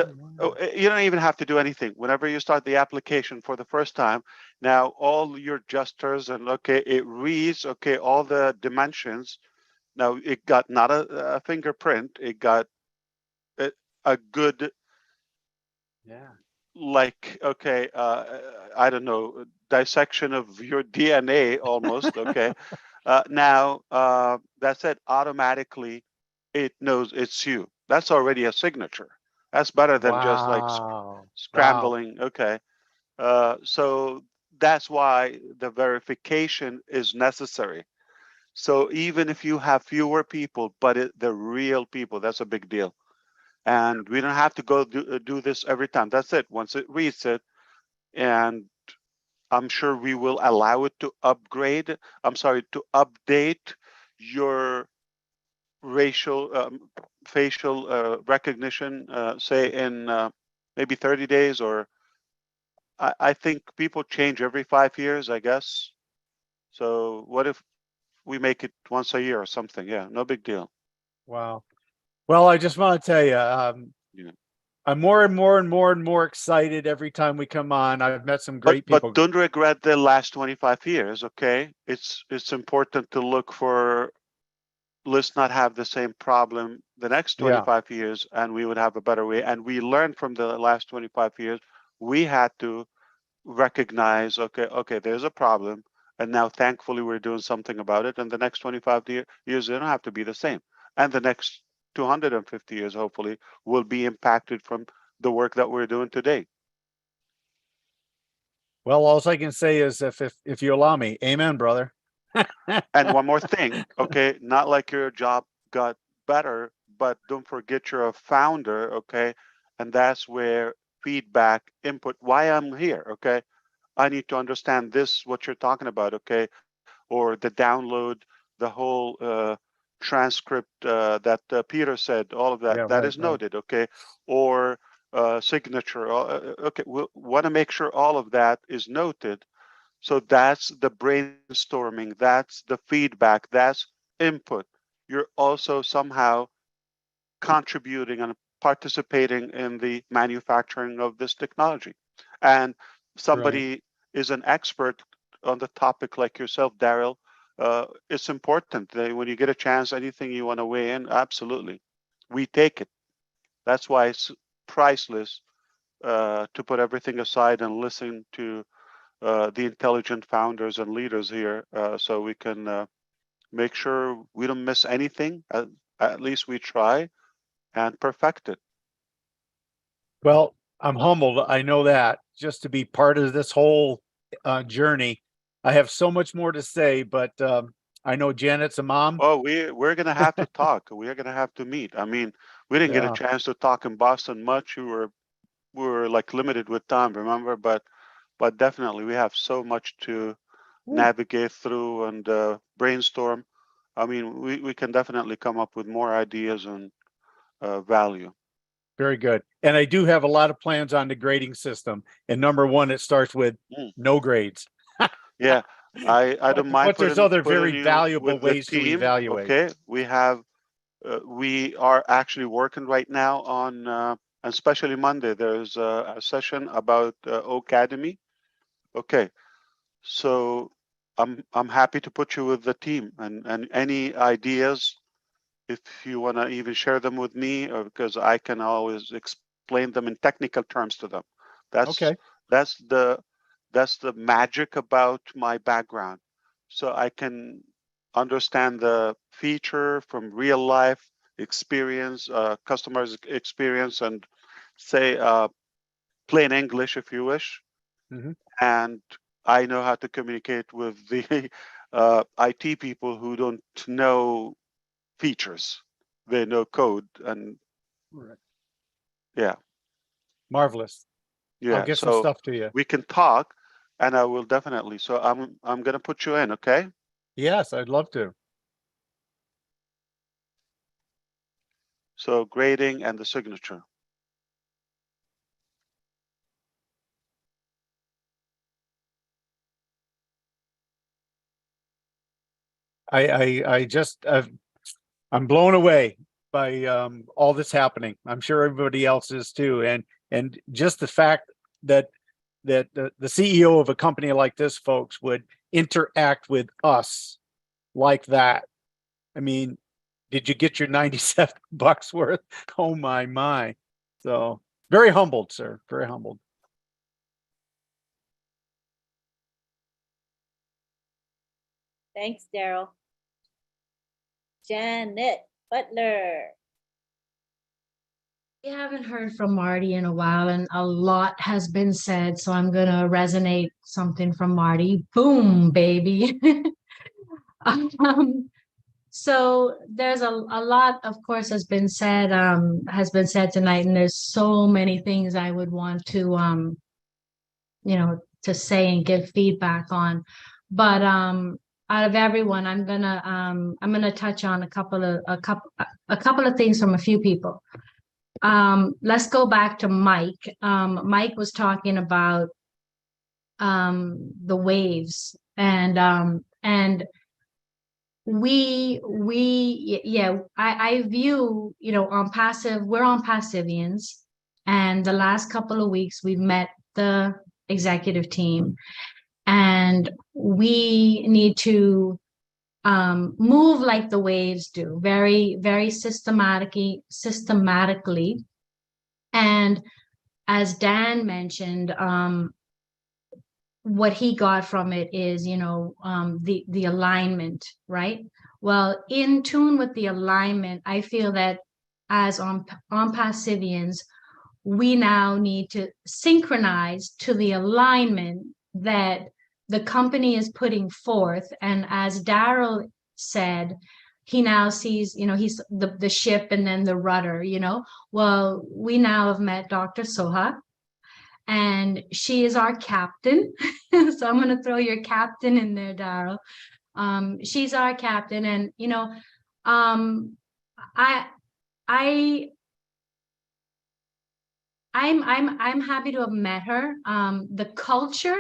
you don't even have to do anything. Whenever you start the application for the first time, now all your gestures and it reads, all the dimensions. Now it got not a fingerprint, it got a good, like, I don't know, dissection of your DNA almost, now that's it, automatically it knows it's you. That's already a signature. That's better than just like scrambling. So that's why the verification is necessary. So even if you have fewer people, but the real people, that's a big deal. And we don't have to go do this every time. That's it. Once it reads it, and I'm sure we will allow it to upgrade. To update your facial recognition, say in maybe 30 days, or I think people change every 5 years, I guess. So what if we make it once a year or something? Yeah, no big deal. Wow. Well, I just want to tell you, I'm more and more excited every time we come on. I've met some great people. But don't regret the last 25 years, okay? It's important to look for, let's not have the same problem the next 25 years, and we would have a better way. And we learned from the last 25 years, we had to recognize, okay, there's a problem. And now, thankfully, we're doing something about it. And the next 25 years, they don't have to be the same. And the next 250 years, hopefully, will be impacted from the work that we're doing today. Well, all I can say is if you allow me, amen, brother. And one more thing, not like your job got better, but don't forget you're a founder, and that's where feedback, input, why I'm here, I need to understand this, what you're talking about, or the download, the whole transcript that Peter said, all of that, that is noted, or signature, we want to make sure all of that is noted. So that's the brainstorming, that's the feedback, that's input. You're also somehow contributing and participating in the manufacturing of this technology. And somebody is an expert on the topic like yourself, Daryl. It's important that when you get a chance, anything you want to weigh in, absolutely. We take it. That's why it's priceless to put everything aside and listen to the intelligent founders and leaders here, so we can make sure we don't miss anything. At least we try and perfect it. Well, I'm humbled. I know that, just to be part of this whole journey. I have so much more to say, but I know Janet's a mom. Oh, we're going to have to talk. We're going to have to meet. I mean, we didn't get a chance to talk in Boston much. We were like limited with time, remember? But definitely we have so much to navigate through and brainstorm. I mean, we can definitely come up with more ideas and value. Very good. And I do have a lot of plans on the grading system. And number one, it starts with no grades. Yeah. I don't mind But there's putting other putting very you valuable with the ways to team. evaluate. Okay, we are actually working right now on, and especially Monday. There's a session about Academy. Okay, so I'm happy to put you with the team, and any ideas, if you want to even share them with me, or because I can always explain them in technical terms to them. Okay. That's the magic about my background. So I can understand the feature from real life experience, customers experience, and say plain English if you wish. Mhm. And I know how to communicate with the IT people who don't know features. They know code, and Right. yeah, Marvelous. I'll yeah. get some So stuff to you. we can talk, and I will definitely. So I'm gonna put you in, okay? Yes, I'd love to. So grading and the signature. I just I'm blown away by all that's happening. I'm sure everybody else is too. And just the fact that the CEO of a company like this, folks, would interact with us like that. I mean, did you get your 97 bucks worth? Oh my. So very humbled, sir. Very humbled. Thanks, Daryl. Janet Butler. We haven't heard from Marty in a while, and a lot has been said, so I'm gonna resonate something from Marty. Boom, baby. So there's a lot, of course, has been said tonight, and there's so many things I would want to to say and give feedback on. But out of everyone, I'm gonna touch on a couple of things from a few people. Let's go back to Mike. Mike was talking about the waves, and I view, we're on Passivians, and the last couple of weeks we've met the executive team, and we need to move like the waves do, very, very systematically. And as Dan mentioned, what he got from it is, the alignment, right? Well, in tune with the alignment, I feel that as on Passivians, we now need to synchronize to the alignment that the company is putting forth. And as Daryl said, he now sees, he's the ship and then the rudder, Well, we now have met Dr. Soha, and she is our captain. So I'm going to throw your captain in there, Daryl. She's our captain, and I'm happy to have met her. The culture,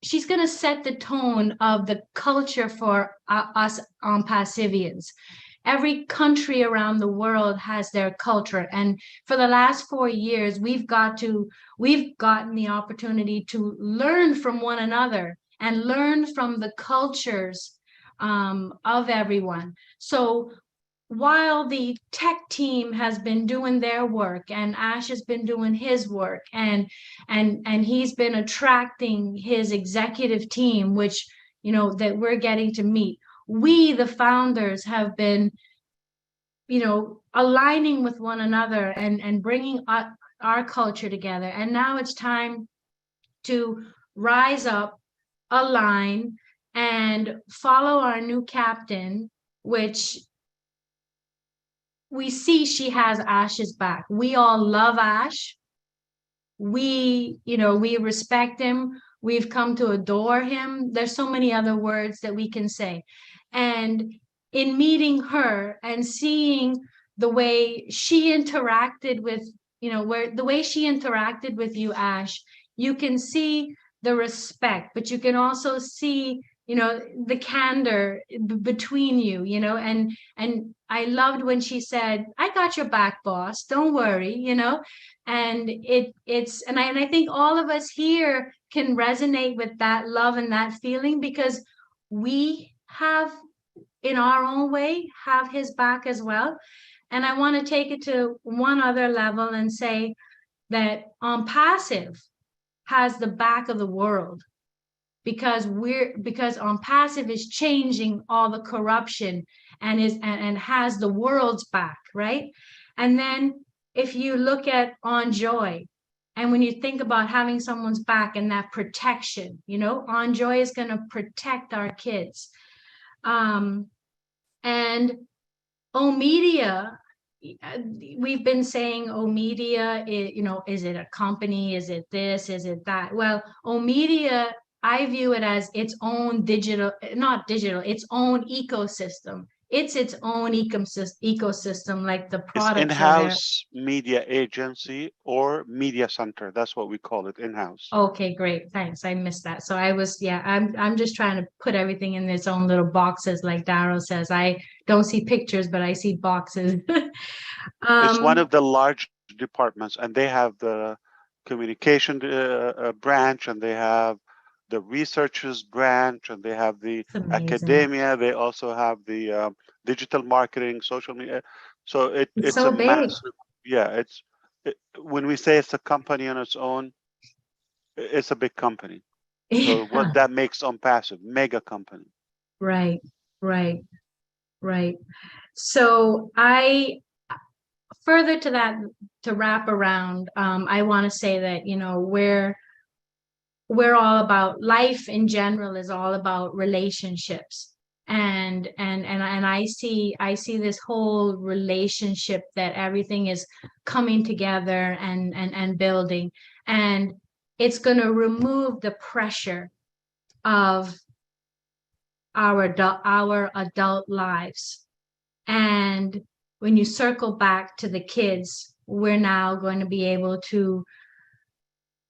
she's going to set the tone of the culture for us on Passivians. Every country around the world has their culture. And for the last 4 years, we've gotten the opportunity to learn from one another and learn from the cultures of everyone. So while the tech team has been doing their work, and Ash has been doing his work, and he's been attracting his executive team, which, that we're getting to meet, we, the founders, have been, aligning with one another and bringing our culture together. And now it's time to rise up, align, and follow our new captain, which we see she has Ash's back. We all love Ash. We respect him. We've come to adore him. There's so many other words that we can say. And in meeting her and seeing the way she interacted with, the way she interacted with you, Ash, you can see the respect, but you can also see, you know, the candor between you, you know, and I loved when she said, I got your back, boss, don't worry, you know. And I think all of us here can resonate with that love and that feeling, because we have, in our own way, have his back as well. And I want to take it to one other level and say that ONPASSIVE has the back of the world, because ONPASSIVE is changing all the corruption and has the world's back, right? And then if you look at OnJoy, and when you think about having someone's back and that protection, you know, OnJoy is going to protect our kids. And OMedia, we've been saying OMedia, you know, is it a company? Is it this? Is it that? Well, OMedia, I view it as its own digital, not digital, its own ecosystem. It's its own ecosystem, like the products. It's in-house media agency or media center. That's what we call it, in-house. Okay, great. Thanks. I missed that. So I was, yeah, I'm just trying to put everything in its own little boxes, like Daryl says. I don't see pictures, but I see boxes. It's one of the large departments, and they have the communication branch, and they have the researchers branch, and they have the academia. They also have the digital marketing, social media. So it's so a big. massive, yeah. When we say it's a company on its own, it's a big company. So what that makes ONPASSIVE, mega company. Right, right, right. So further to that, to wrap around, I want to say that, you know, we're all about, life in general is all about relationships. And I see this whole relationship, that everything is coming together and building, and it's going to remove the pressure of our adult lives. And when you circle back to the kids, we're now going to be able to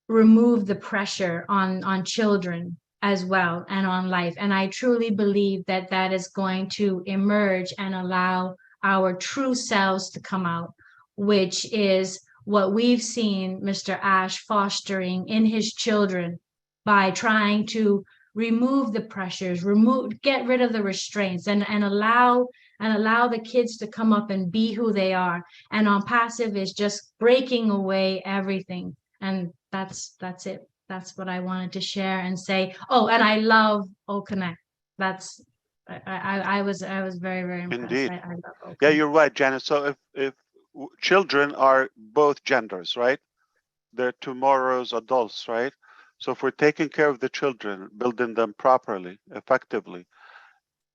remove the pressure on children as well, and on life. And I truly believe that that is going to emerge and allow our true selves to come out, which is what we've seen Mr. Ash fostering in his children by trying to remove the pressures, get rid of the restraints, and allow the kids to come up and be who they are. And ONPASSIVE is just breaking away everything. And that's it. That's what I wanted to share and say. Oh, and I love OConnect. That's I was very, very impressed. Indeed. I love OConnect. Yeah, you're right, Janet. So if children are both genders, right? They're tomorrow's adults, right? So if we're taking care of the children, building them properly, effectively,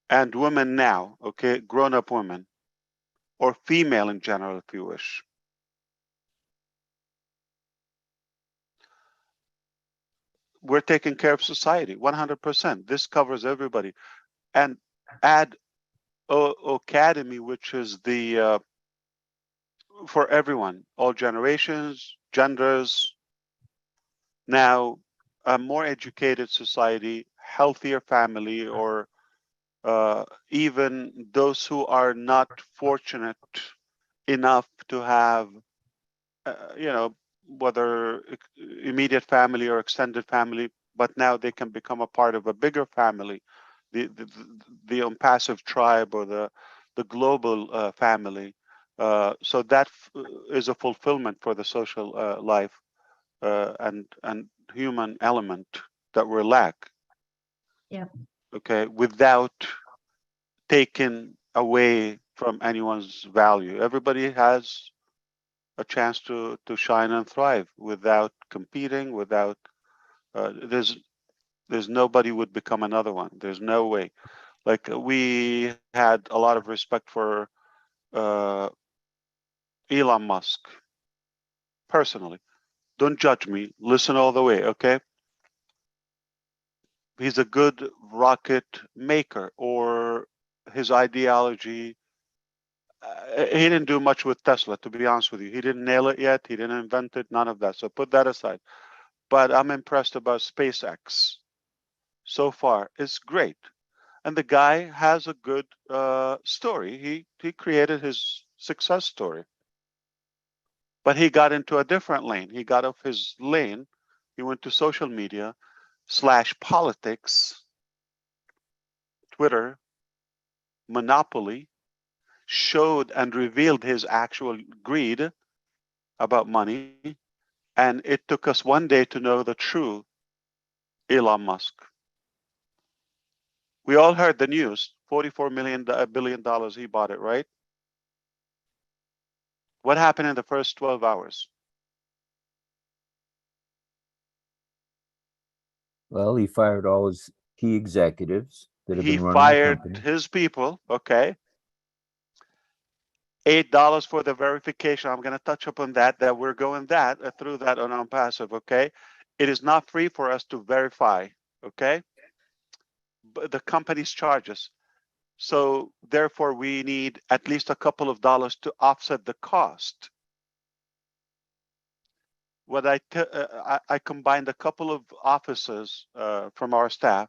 and women now, okay, grown-up women, or female in general, if you wish, we're taking care of society 100%. This covers everybody. And add Academy, which is the for everyone, all generations, genders. Now, a more educated society, healthier family, or even those who are not fortunate enough to have, you know, whether immediate family or extended family, but now they can become a part of a bigger family, the ONPASSIVE tribe, or the global family. So that is a fulfillment for the social life and human element that we lack. Yeah. Okay, without taking away from anyone's value. Everybody has a chance to shine and thrive without competing, without there's nobody would become another one. There's no way. Like, we had a lot of respect for Elon Musk personally. Don't judge me, listen all the way, okay? He's a good rocket maker, or his ideology, he didn't do much with Tesla, to be honest with you. He didn't nail it yet. He didn't invent it, none of that. So put that aside. but I'm impressed about SpaceX. So far, it's great. And the guy has a good story. He created his success story. But he got into a different lane. He got off his lane. He went to social media / politics, Twitter, monopoly, showed and revealed his actual greed about money. And it took us one day to know the true Elon Musk. We all heard the news, $44 billion he bought it, right? What happened in the first 12 hours? Well, he fired all his key executives that have He been running the fired company. his people, okay? $8 for the verification. I'm going to touch upon that we're going through that on ONPASSIVE, okay? It is not free for us to verify, okay? But the company's charges. So therefore, we need at least a couple of dollars to offset the cost. What I combined a couple of offices from our staff,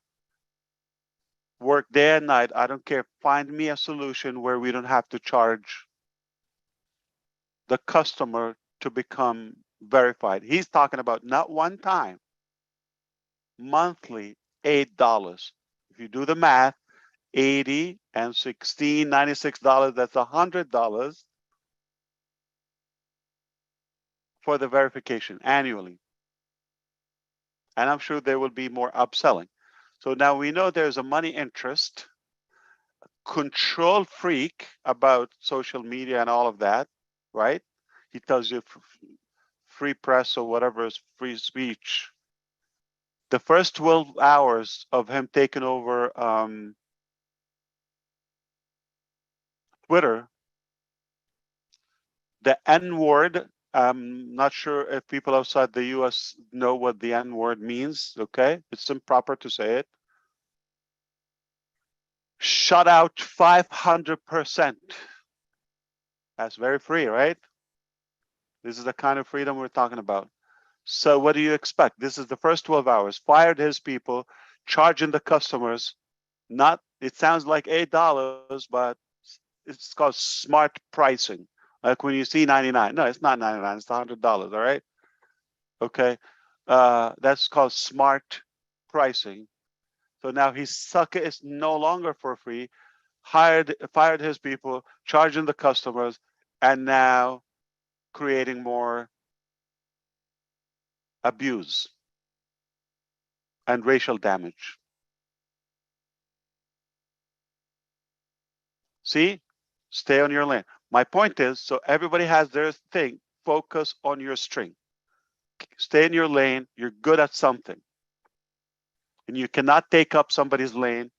work day and night. I don't care. Find me a solution where we don't have to charge the customer to become verified. He's talking about not one time, monthly, $8. If you do the math, 80 and 16, $96, that's $100 for the verification annually. And I'm sure there will be more upselling. So now we know there's a money interest, control freak about social media and all of that, right? He tells you free press or whatever is free speech. The first 12 hours of him taking over Twitter, the N word, I'm not sure if people outside the US know what the N word means, okay? It's improper to say it. Shut out 500%. That's very free, right? This is the kind of freedom we're talking about. So what do you expect? This is the first 12 hours. Fired his people, charging the customers. Not, it sounds like $8, but it's called smart pricing. Like when you see 99, no, it's not 99, it's $100, all right? Okay, that's called smart pricing. So now he's sucker is no longer for free, fired his people, charging the customers, and now creating more abuse and racial damage. See, stay on your lane. My point is, so everybody has their thing, focus on your string. Stay in your lane, you're good at something. And you cannot take up somebody's lane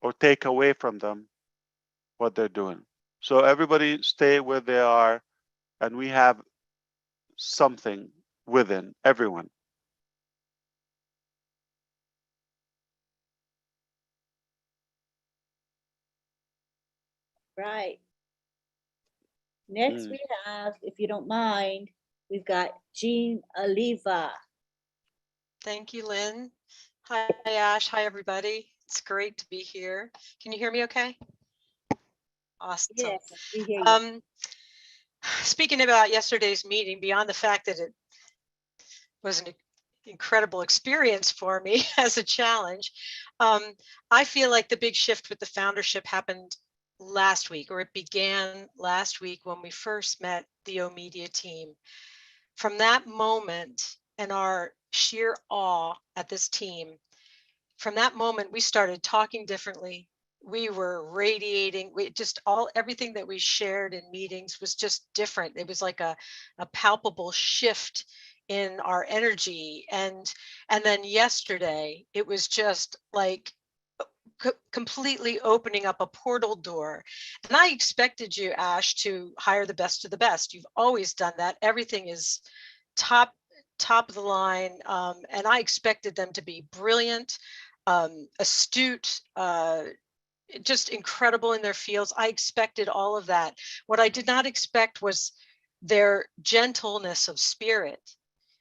or take away from them what they're doing. So everybody stay where they are, and we have something within everyone. Right. Next we have, if you don't mind, we've got Jean Oliva. Thank you, Lynn. Hi, Ash. Hi, everybody. It's great to be here. Can you hear me okay? Awesome. Yes, we hear you. Speaking about yesterday's meeting, beyond the fact that it was an incredible experience for me as a challenge, I feel like the big shift with the foundership happened last week, or it began last week when we first met the O Media team. From that moment and our sheer awe at this team, from that moment, we started talking differently. We were radiating, everything that we shared in meetings was just different. It was like a palpable shift in our energy. And then yesterday, it was just like completely opening up a portal door. And I expected you, Ash, to hire the best of the best. You've always done that. Everything is top of the line. And I expected them to be brilliant, astute, just incredible in their fields. I expected all of that. What I did not expect was their gentleness of spirit,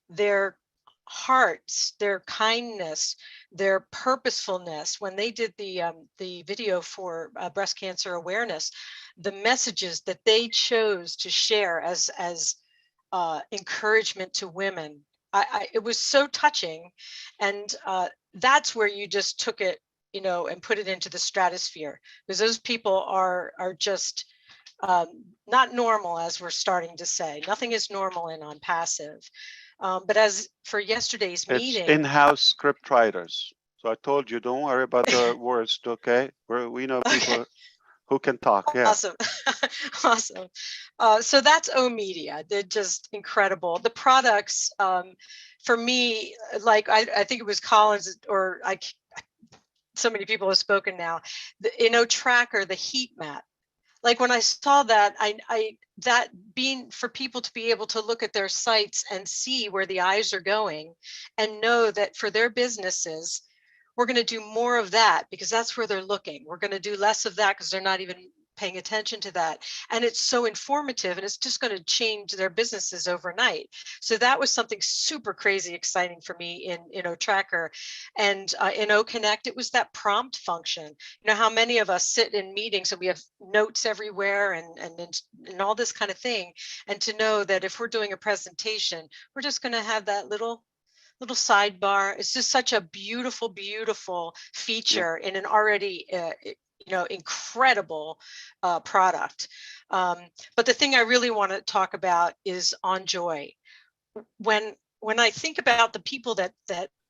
their hearts, their kindness, their purposefulness. When they did the video for breast cancer awareness, the messages that they chose to share as encouragement to women, it was so touching. And that's where you just took it, you know, and put it into the stratosphere, because those people are just not normal, as we're starting to say. Nothing is normal in ONPASSIVE. But as for yesterday's It's meeting, in-house script writers. So I told you, don't worry about the words, okay? We know people who can talk. Yeah. awesome, awesome. So that's O Media. They're just incredible. The products, for me, like I think it was Collins, or so many people have spoken now. The Tracker, the heat map. Like when I saw that, that being for people to be able to look at their sites and see where the eyes are going, and know that for their businesses, we're going to do more of that because that's where they're looking. We're going to do less of that because they're not even paying attention to that. And it's so informative, and it's just going to change their businesses overnight. So that was something super crazy exciting for me in Tracker. And in Connect, it was that prompt function. You know how many of us sit in meetings and we have notes everywhere and all this kind of thing. And to know that if we're doing a presentation, we're just going to have that little sidebar. It's just such a beautiful, beautiful feature in an already incredible product. But the thing I really want to talk about is on joy. When I think about the people that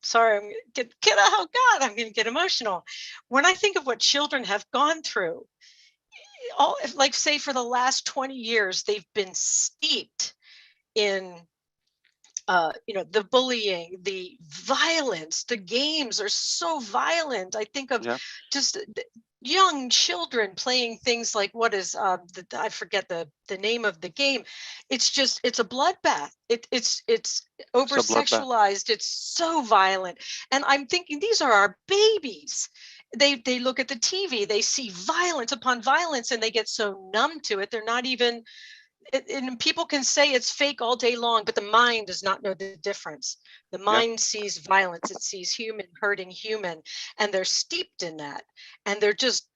sorry, I'm gonna get oh God, I'm going to get emotional. When I think of what children have gone through, all, like say for the last 20 years, they've been steeped in the bullying, the violence. The games are so violent. I think of just young children playing things like, what is I forget the name of the game. It's a bloodbath. It's over sexualized. It's so violent. And I'm thinking, these are our babies. They look at the TV, they see violence upon violence, and they get so numb to it. They're not even, and people can say it's fake all day long, but the mind does not know the difference. The mind sees violence, it sees human hurting human, and they're steeped in that. And they're just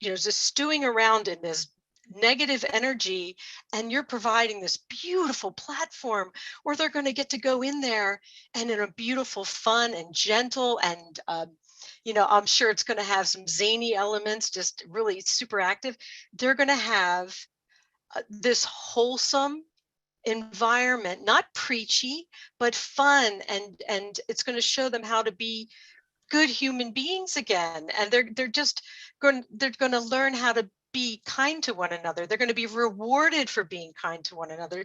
stewing around in this negative energy. And you're providing this beautiful platform where they're going to get to go in there and in a beautiful, fun and gentle and I'm sure it's going to have some zany elements, just really super active. They're going to have this wholesome environment, not preachy, but fun, and it's going to show them how to be good human beings again. And they're going to learn how to be kind to one another. They're going to be rewarded for being kind to one another.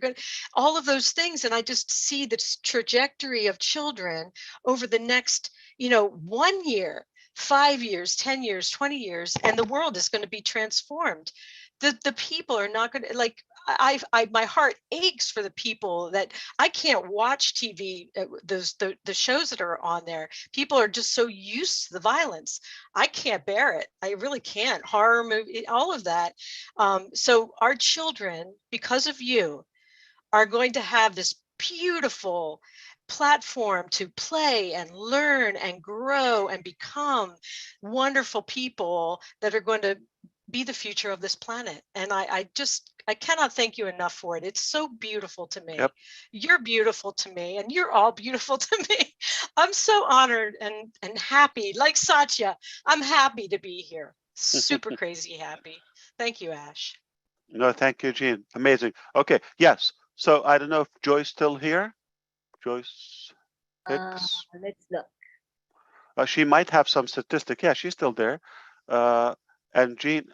All of those things. And I just see this trajectory of children over the next 1 year, 5 years, 10 years, 20 years, and the world is going to be transformed. The people are not going to, like, my heart aches for the people that I can't watch TV, the shows that are on there. People are just so used to the violence. I can't bear it. I really can't. Horror movie, all of that. So our children, because of you, are going to have this beautiful platform to play and learn and grow and become wonderful people that are going to be the future of this planet. And I cannot thank you enough for it. It's so beautiful to me. You're beautiful to me, and you're all beautiful to me. I'm so honored and happy. Like Satya, I'm happy to be here. Super crazy happy. Thank you, Ash. No, thank you, Jean. Amazing. Okay, yes. So I don't know if Joy's still here. Joyce Hicks. Let's look. She might have some statistic. Yeah, she's still there. And Jean,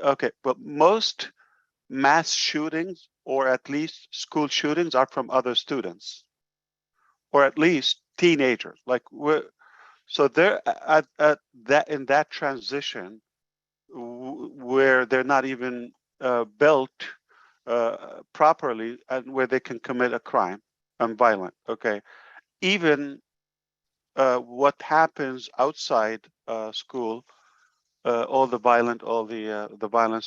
okay, but most mass shootings, or at least school shootings, are from other students, or at least teenagers. Like so they're at that, in that transition where they're not even built properly, and where they can commit a crime and violent. Okay, even what happens outside school, all the violence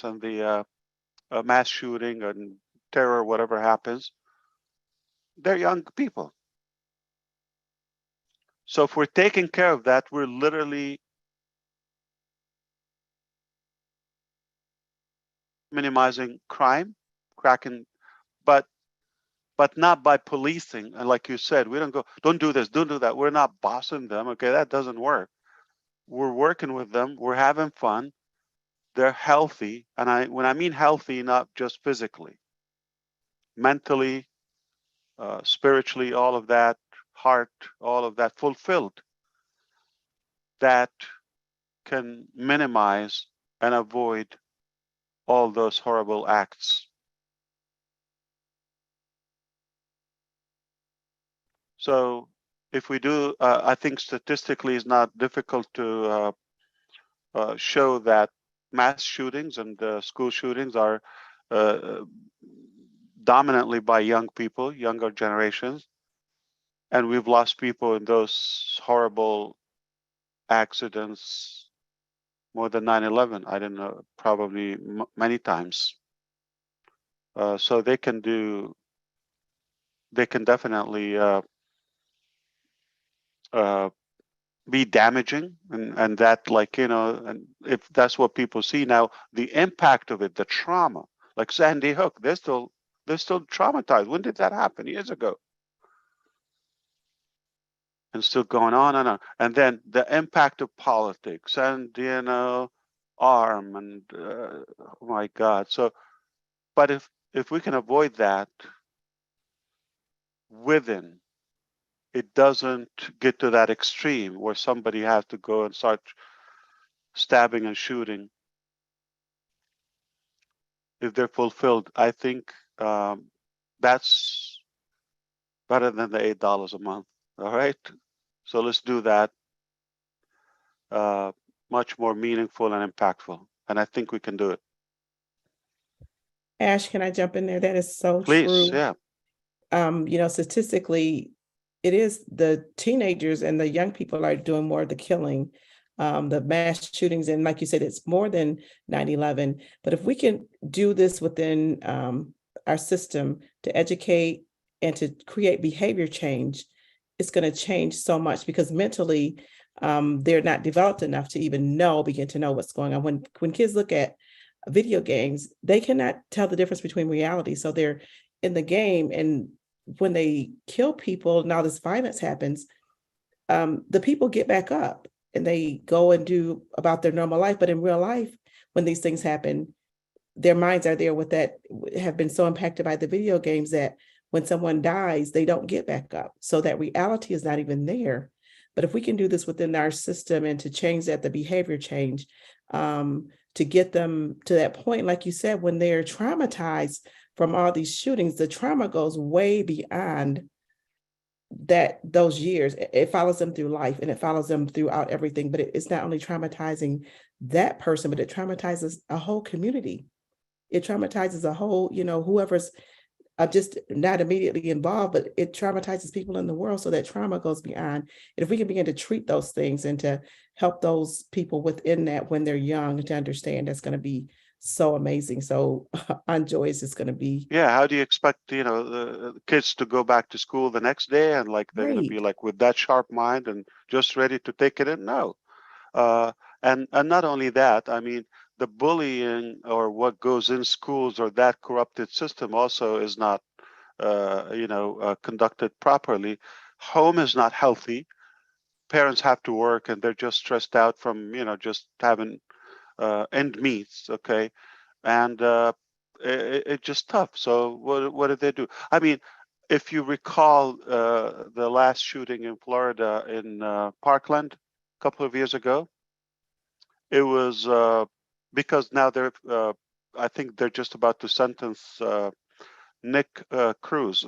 and the mass shooting and terror, whatever happens, they're young people. So if we're taking care of that, we're literally minimizing crime, cracking, but not by policing. And like you said, we don't go, don't do this, don't do that. We're not bossing them. Okay, that doesn't work. We're working with them. We're having fun. They're healthy. And when I mean healthy, not just physically, mentally, spiritually, all of that, heart, all of that fulfilled, that can minimize and avoid all those horrible acts. So if we do, I think statistically it's not difficult to show that mass shootings and school shootings are dominantly by young people, younger generations. And we've lost people in those horrible accidents more than 9/11. I don't know, probably many times. So they can definitely be damaging, and that, like, you know, and if that's what people see now, the impact of it, the trauma, like Sandy Hook, they're still traumatized. When did that happen? Years ago. And still going on and on. And then the impact of politics and, you know, arm and oh my God. So, but if we can avoid that within, it doesn't get to that extreme where somebody has to go and start stabbing and shooting. If they're fulfilled, I think that's better than the $8 a month. All right. So let's do that. Much more meaningful and impactful. And I think we can do it. Ash, can I jump in there? That is so Please, true. yeah. You know, statistically, it is the teenagers and the young people are doing more of the killing, the mass shootings. And like you said, it's more than 9/11. But if we can do this within our system to educate and to create behavior change, it's going to change so much, because mentally, they're not developed enough to even begin to know what's going on. When kids look at video games, they cannot tell the difference between reality. So they're in the game, and when they kill people, now this violence happens, the people get back up and they go and do about their normal life. But in real life, when these things happen, their minds are there with that, have been so impacted by the video games that when someone dies, they don't get back up. So that reality is not even there. But if we can do this within our system and to change that, the behavior change, to get them to that point, like you said, when they're traumatized from all these shootings, the trauma goes way beyond those years. It follows them through life, and it follows them throughout everything. But it's not only traumatizing that person, but it traumatizes a whole community. It traumatizes a whole, whoever's just not immediately involved, but it traumatizes people in the world. So that trauma goes beyond. And if we can begin to treat those things and to help those people within that when they're young to understand, that's going to be so amazing. So on Joyce, it's going to be. Yeah. How do you expect, the kids to go back to school the next day and like they're going to be like with that sharp mind and just ready to take it in? No. And not only that, I mean, the bullying or what goes in schools or that corrupted system also is not, conducted properly. Home is not healthy. Parents have to work and they're just stressed out from, just having end meets. Okay. And it's just tough. So what did they do? I mean, if you recall the last shooting in Florida in Parkland a couple of years ago, it was because now I think they're just about to sentence Nick Cruz.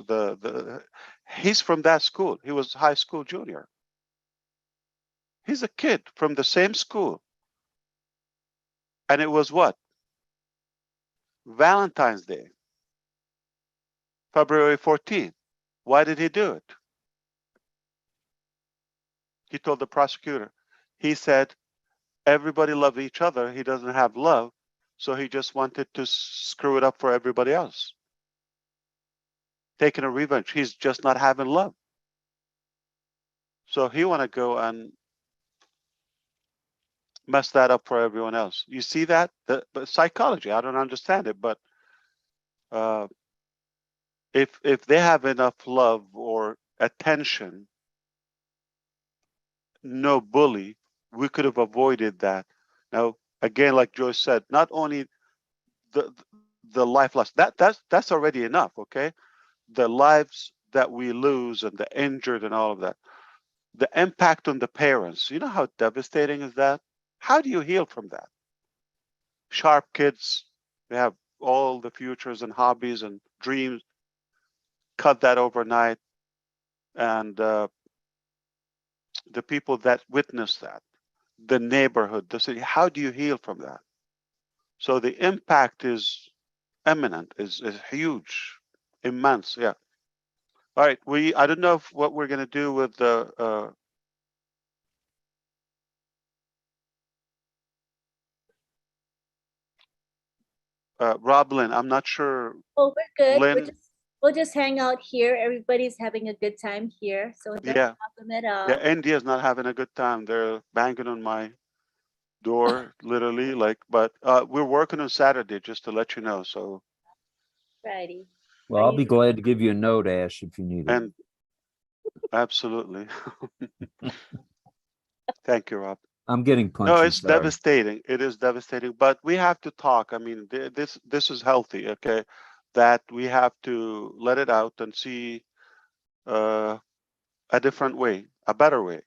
He's from that school. He was high school junior. He's a kid from the same school. And it was what? Valentine's Day, February 14th. Why did he do it? He told the prosecutor. He said, everybody loved each other. He doesn't have love. So he just wanted to screw it up for everybody else. taking a revenge. He's just not having love. So he want to go and mess that up for everyone else. You see that? But psychology, I don't understand it, but if they have enough love or attention, no bully, we could have avoided that. Now, again, like Joyce said, not only the life lost, that's already enough, okay? The lives that we lose and the injured and all of that. The impact on the parents, you know how devastating is that? How do you heal from that? Sharp kids, they have all the futures and hobbies and dreams, cut that overnight. And the people that witness that, the neighborhood, the city, how do you heal from that? So the impact is eminent, is huge, immense, yeah. All right, I don't know what we're gonna do with the Rob Lynn, I'm not sure. Oh, we're good. Lynn, We'll just hang out here. Everybody's having a good time here. So no yeah. problem at all. Yeah, India's not having a good time. They're banging on my door, literally, like, but we're working on Saturday, just to let you know, so. Friday. Well, I'll be glad to give you a note, Ash, if you need it. And absolutely. Thank you, Rob. I'm getting punchy. No, it's sorry. devastating. It is devastating, but we have to talk. I mean, this is healthy, okay? That we have to let it out and see a different way, a better way.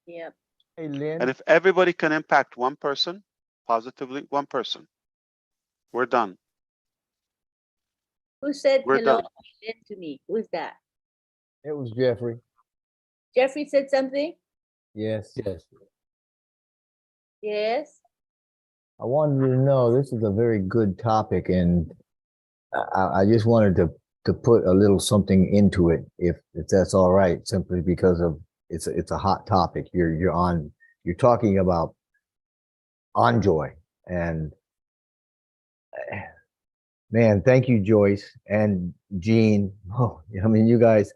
Yep. Hey, Lynn. And if everybody can impact one person positively, one person, we're done. Who said We're hello done. to me? Who's that? It was Jeffrey. Jeffrey said something? Yes. Yes. I wanted you to know this is a very good topic, and I just wanted to put a little something into it, if that's all right, simply because of it's a hot topic. You're talking about enjoy, and man, thank you, Joyce and Jean. Oh, I mean, you guys.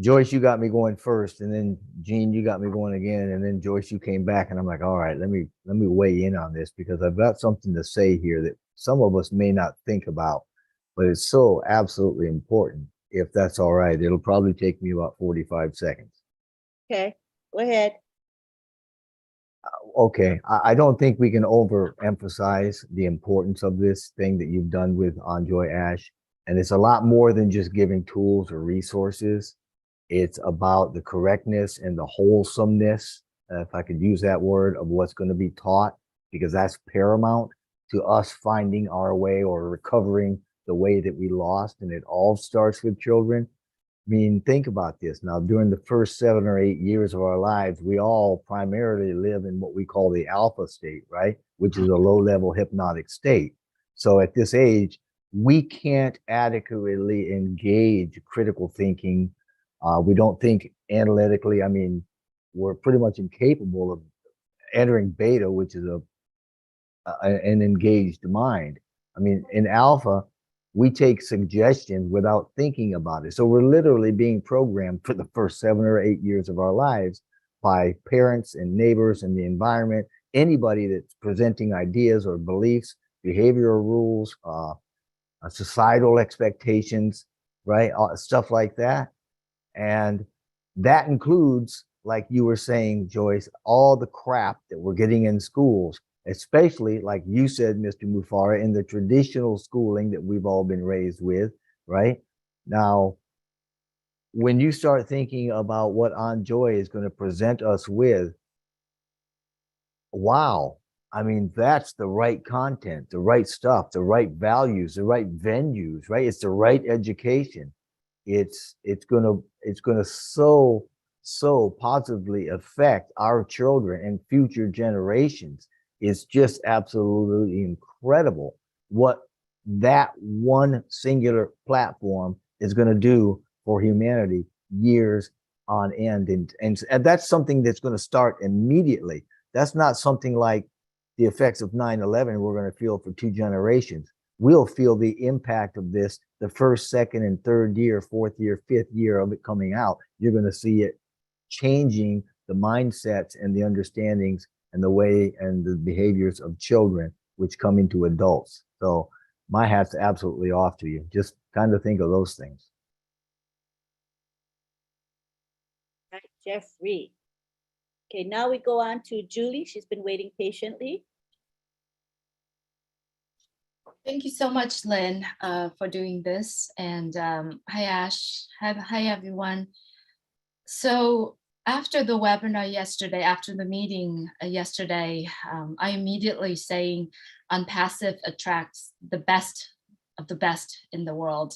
Joyce, you got me going first, and then Jean, you got me going again, and then Joyce, you came back, and I'm like, all right, let me weigh in on this, because I've got something to say here that some of us may not think about, but it's so absolutely important. If that's all right, it'll probably take me about 45 seconds. Okay, go ahead. Okay, I don't think we can overemphasize the importance of this thing that you've done with Enjoy Ash, and it's a lot more than just giving tools or resources. It's about the correctness and the wholesomeness, if I could use that word, of what's going to be taught, because that's paramount to us finding our way or recovering the way that we lost. And it all starts with children. I mean, think about this. Now, during the first 7 or 8 years of our lives, we all primarily live in what we call the alpha state, right? Which is a low-level hypnotic state. So at this age, we can't adequately engage critical thinking. We don't think analytically. I mean, we're pretty much incapable of entering beta, which is an engaged mind. I mean, in alpha, we take suggestions without thinking about it. So we're literally being programmed for the first 7 or 8 years of our lives by parents and neighbors and the environment, anybody that's presenting ideas or beliefs, behavioral rules, societal expectations, right? Stuff like that. And that includes, like you were saying, Joyce, all the crap that we're getting in schools, especially, like you said, Mr. MUFAREH, in the traditional schooling that we've all been raised with, right? Now, when you start thinking about what Enjoy is going to present us with, wow, I mean, that's the right content, the right stuff, the right values, the right venues, right? It's the right education. It's gonna so positively affect our children and future generations. It's just absolutely incredible what that one singular platform is going to do for humanity years on end. And that's something that's going to start immediately. That's not something like the effects of 9/11 we're going to feel for 2 generations. we'll feel the impact of this the first, second, and third year, fourth year, fifth year of it coming out. You're going to see it changing the mindsets and the understandings and the way and the behaviors of children, which come into adults. So my hat's absolutely off to you. Just kind of think of those things. Right, Jeffrey. Okay, now we go on to Julie. She's been waiting patiently. Thank you so much, Lynn, for doing this. And hi, Ash. Hi, everyone. So after the webinar yesterday, after the meeting yesterday, I immediately saying ONPASSIVE attracts the best of the best in the world.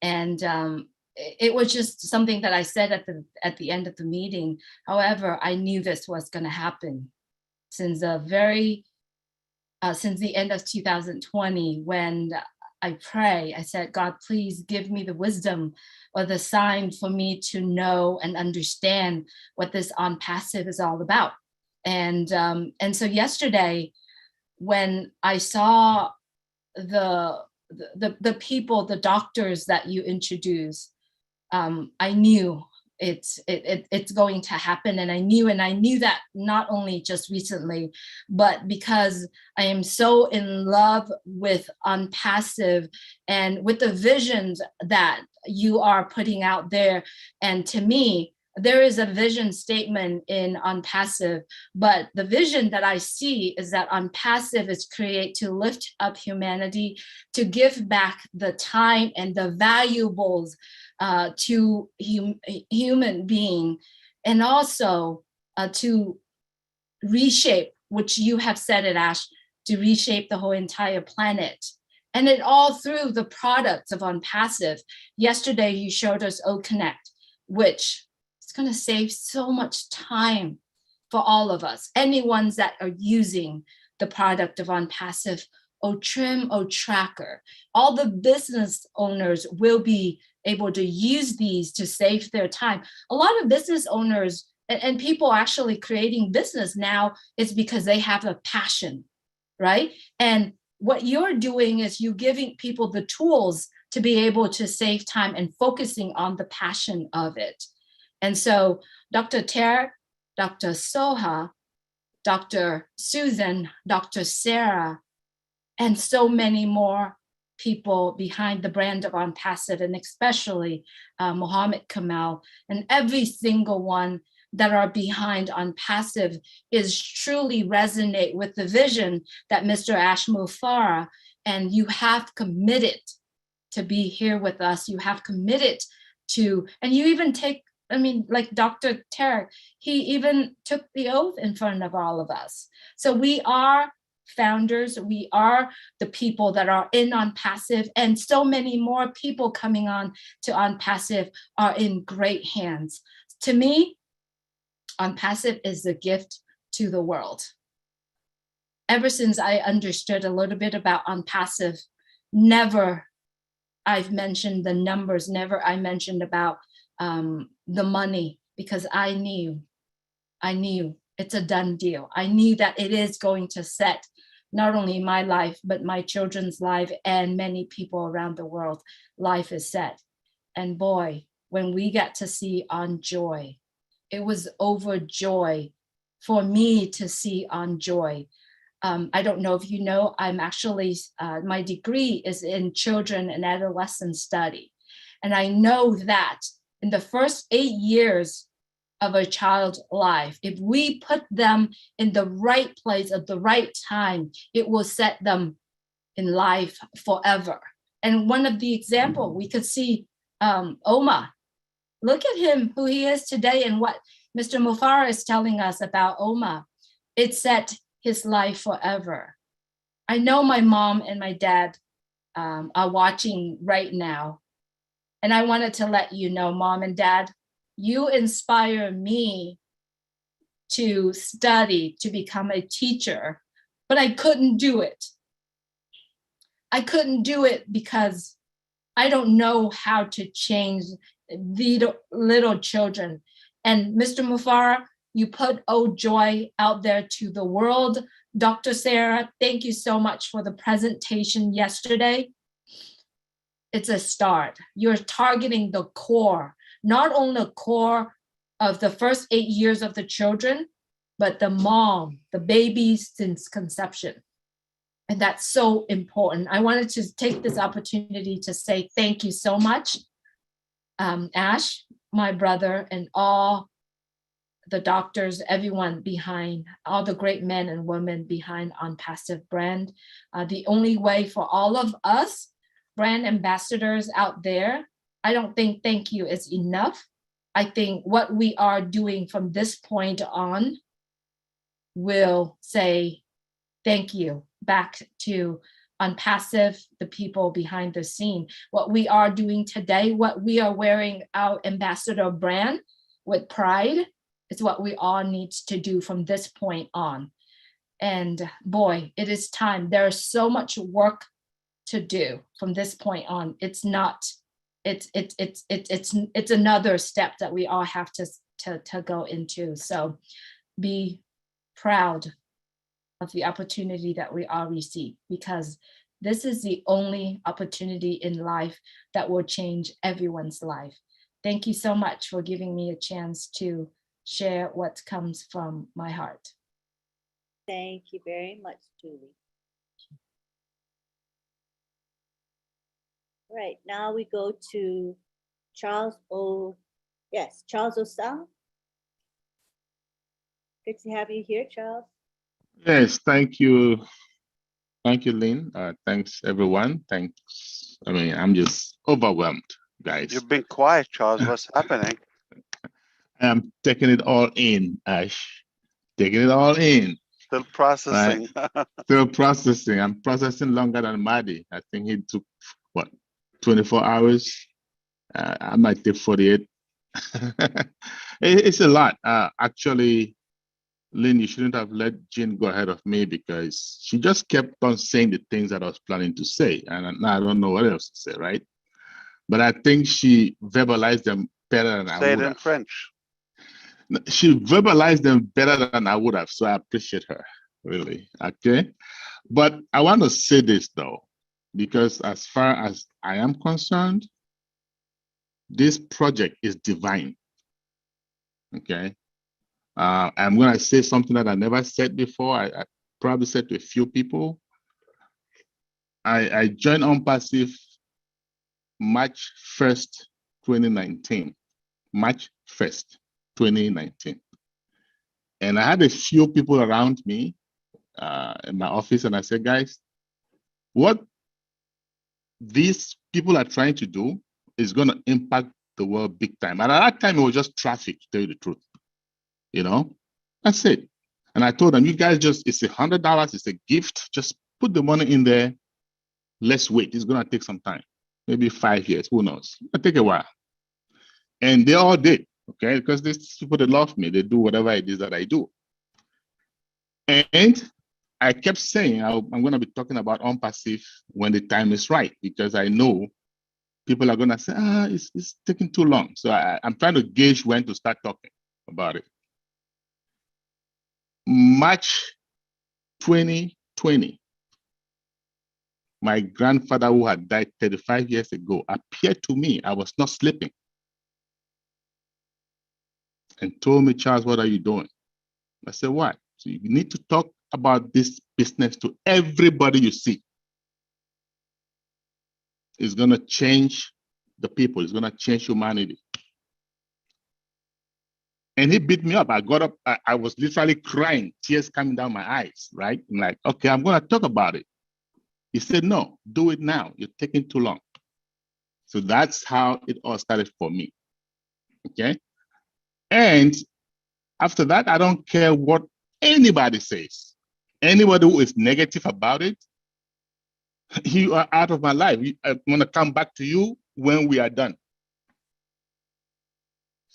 And it was just something that I said at the end of the meeting. However, I knew this was going to happen since the end of 2020, when I said, God, please give me the wisdom or the sign for me to know and understand what this ONPASSIVE is all about. And so yesterday, when I saw the people, the doctors that you introduced, I knew it's going to happen. And I knew that not only just recently, but because I am so in love with ONPASSIVE and with the visions that you are putting out there. And to me, there is a vision statement in ONPASSIVE, but the vision that I see is that ONPASSIVE is created to lift up humanity, to give back the time and the valuables to human being, and also to reshape, which you have said it, Ash, to reshape the whole entire planet. And it all through the products of ONPASSIVE. Yesterday, you showed us OConnect, which is going to save so much time for all of us, anyone that are using the product of ONPASSIVE, OTrim, OTracker. All the business owners will be able to use these to save their time. A lot of business owners and people actually creating business now is because they have a passion, right? And what you're doing is you giving people the tools to be able to save time and focusing on the passion of it. And so Dr. Ter, Dr. Soha, Dr. Susan, Dr. Sarah, and so many more people behind the brand of ONPASSIVE, and especially Mohammed Kamal, and every single one that are behind ONPASSIVE is truly resonate with the vision that Mr. Ash MUFAREH, and you have committed to be here with us. You have committed to, and you even take, I mean, like Dr. Tarek, he even took the oath in front of all of us. So we are founders, we are the people that are in ONPASSIVE, and so many more people coming on to ONPASSIVE are in great hands. To me, ONPASSIVE is a gift to the world. Ever since I understood a little bit about ONPASSIVE, never I've mentioned the numbers, never I mentioned about the money, because I knew it's a done deal. I knew that it is going to set not only my life, but my children's life and many people around the world, life is set. And boy, when we got to see On Joy, it was overjoy for me to see On Joy. I don't know if you know, I'm actually, my degree is in children and adolescent study. And I know that in the first 8 years of a child's life, if we put them in the right place at the right time, it will set them in life forever. And one of the example we could see, Oma, look at him, who he is today, and what Mr. MUFAREH is telling us about Oma. It set his life forever. I know my mom and my dad are watching right now. And I wanted to let you know, Mom and Dad, you inspire me to study, to become a teacher, but I couldn't do it. I couldn't do it because I don't know how to change the little children. And Mr. MUFAREH, you put Oh Joy out there to the world. Dr. Sarah, thank you so much for the presentation yesterday. It's a start. You're targeting the core, not only the core of the first 8 years of the children, but the mom, the babies since conception. And that's so important. I wanted to take this opportunity to say thank you so much, Ash, my brother, and all the doctors, everyone behind, all the great men and women behind ONPASSIVE brand. The only way for all of us brand ambassadors out there, I don't think thank you is enough. I think what we are doing from this point on will say thank you back to ONPASSIVE, the people behind the scene. What we are doing today, what we are wearing our ambassador brand with pride, is what we all need to do from this point on. And boy, it is time. There is so much work to do from this point on. It's not, it's another step that we all have to go into. So be proud of the opportunity that we all receive, because this is the only opportunity in life that will change everyone's life. Thank you so much for giving me a chance to share what comes from my heart. Thank you very much, Julie. Right, now we go to Charles Osang. Good to have you here, Charles. Yes, thank you. Thank you, Lynn. Thanks, everyone. Thanks. I mean, I'm just overwhelmed, guys. You've been quiet, Charles. What's happening? I'm taking it all in, Ash. Taking it all in. Still processing. Right? Still processing. I'm processing longer than Maddie. I think he took, what, 24 hours? I might take 48. It's a lot. Actually, Lynn, you shouldn't have let Jean go ahead of me, because she just kept on saying the things that I was planning to say. And now I don't know what else to say, right? But I think she verbalized them better than I would have. Say it in French. She verbalized them better than I would have. So I appreciate her, really. Okay. But I want to say this, though, because as far as I am concerned, this project is divine. Okay. I'm going to say something that I never said before. I probably said to a few people. I joined ONPASSIVE March 1st, 2019. March 1st, 2019. And I had a few people around me in my office, and I said, guys, what these people are trying to do is going to impact the world big time. And at that time, it was just traffic, to tell you the truth. You know, that's it. And I told them, you guys it's $100, it's a gift. Just put the money in there. Let's wait. It's going to take some time, maybe 5 years. Who knows? It'll take a while. And they all did, okay? Because these people, they love me. They do whatever it is that I do. And I kept saying, I'm going to be talking about ONPASSIVE when the time is right, because I know people are going to say, it's taking too long. So I'm trying to gauge when to start talking about it. March 2020, my grandfather, who had died 35 years ago, appeared to me. I was not sleeping, and told me, Charles, what are you doing? I said, what? So you need to talk about this business to everybody you see. It's going to change the people. It's going to change humanity. And he beat me up. I got up. I was literally crying, tears coming down my eyes, right? I'm like, okay, I'm going to talk about it. He said, no, do it now. You're taking too long. So that's how it all started for me. Okay. And after that, I don't care what anybody says. Anybody who is negative about it, you are out of my life. I'm going to come back to you when we are done.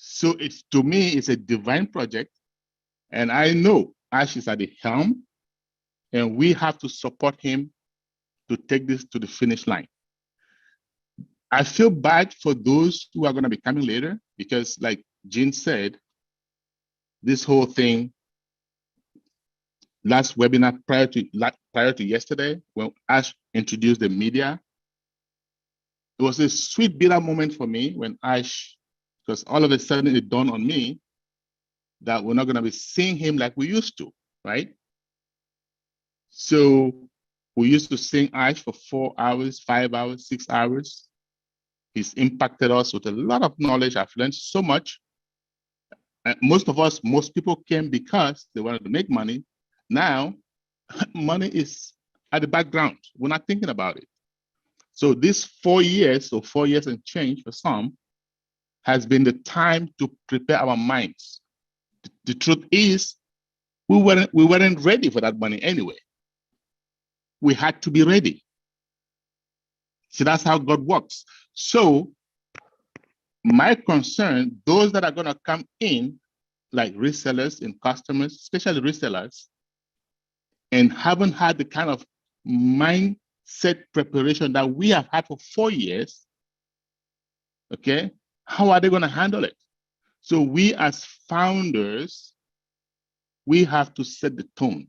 So to me, it's a divine project. And I know Ash is at the helm, and we have to support him to take this to the finish line. I feel bad for those who are going to be coming later, because like Jean said, this whole thing last webinar prior to yesterday, when Ash introduced the media. It was a sweet, bitter moment for me when Ash, because all of a sudden it dawned on me that we're not going to be seeing him like we used to, right? So we used to sing Ash for 4 hours, 5 hours, 6 hours. He's impacted us with a lot of knowledge. I've learned so much. And most people came because they wanted to make money. Now, money is at the background. We're not thinking about it. So this 4 years, or 4 years and change for some, has been the time to prepare our minds. The truth is, we weren't ready for that money anyway. We had to be ready. See, that's how God works. So my concern, those that are going to come in, like resellers and customers, especially resellers, and haven't had the kind of mindset preparation that we have had for 4 years, okay, how are they going to handle it? So we as founders, we have to set the tone,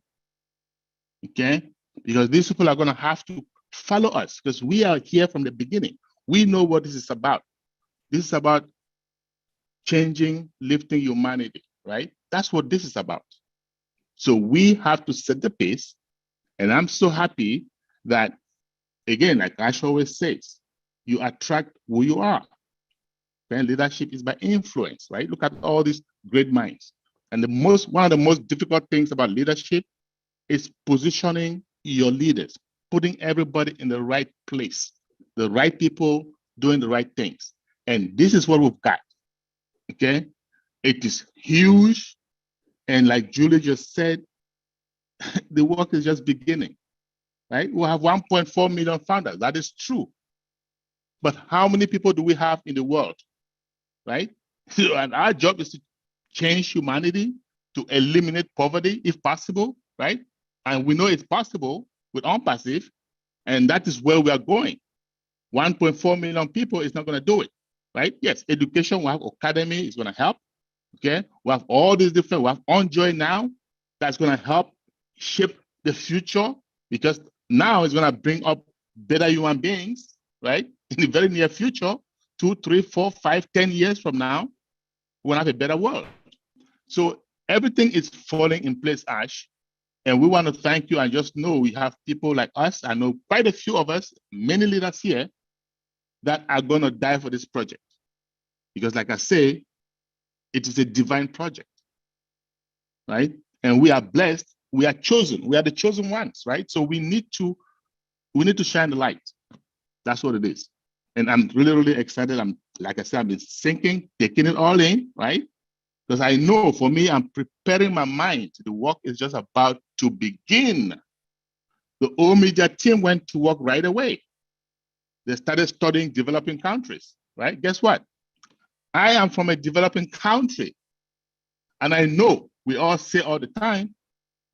okay? Because these people are going to have to follow us because we are here from the beginning. We know what this is about. This is about changing, lifting humanity, right? That's what this is about. So we have to set the pace. And I'm so happy that, again, like Ash always says, you attract who you are. And leadership is by influence, right? Look at all these great minds. And one of the most difficult things about leadership is positioning your leaders, putting everybody in the right place, the right people doing the right things. And this is what we've got, okay? It is huge. And like Julie just said, the work is just beginning, right? We have 1.4 million founders. That is true. But how many people do we have in the world, right? And our job is to change humanity, to eliminate poverty if possible, right? And we know it's possible with ONPASSIVE, and that is where we are going. 1.4 million people is not going to do it, right? Yes, education, we have academy is going to help, okay? We have all these different, we have OnJoy now, that's going to help shape the future, because now it's going to bring up better human beings, right? In the very near future, 2, 3, 4, 5, 10 years from now, we'll have a better world. So everything is falling in place, Ash. And we want to thank you and just know we have people like us. I know quite a few of us, many leaders here, that are going to die for this project. Because like I say, it is a divine project, right? And we are blessed, we are chosen, we are the chosen ones, right? So we need to shine the light. That's what it is. And I'm really, really excited. Like I said, I've been thinking, taking it all in, right? Because I know for me, I'm preparing my mind. The work is just about to begin. The whole media team went to work right away. They started studying developing countries, right? Guess what? I am from a developing country. And I know we all say all the time,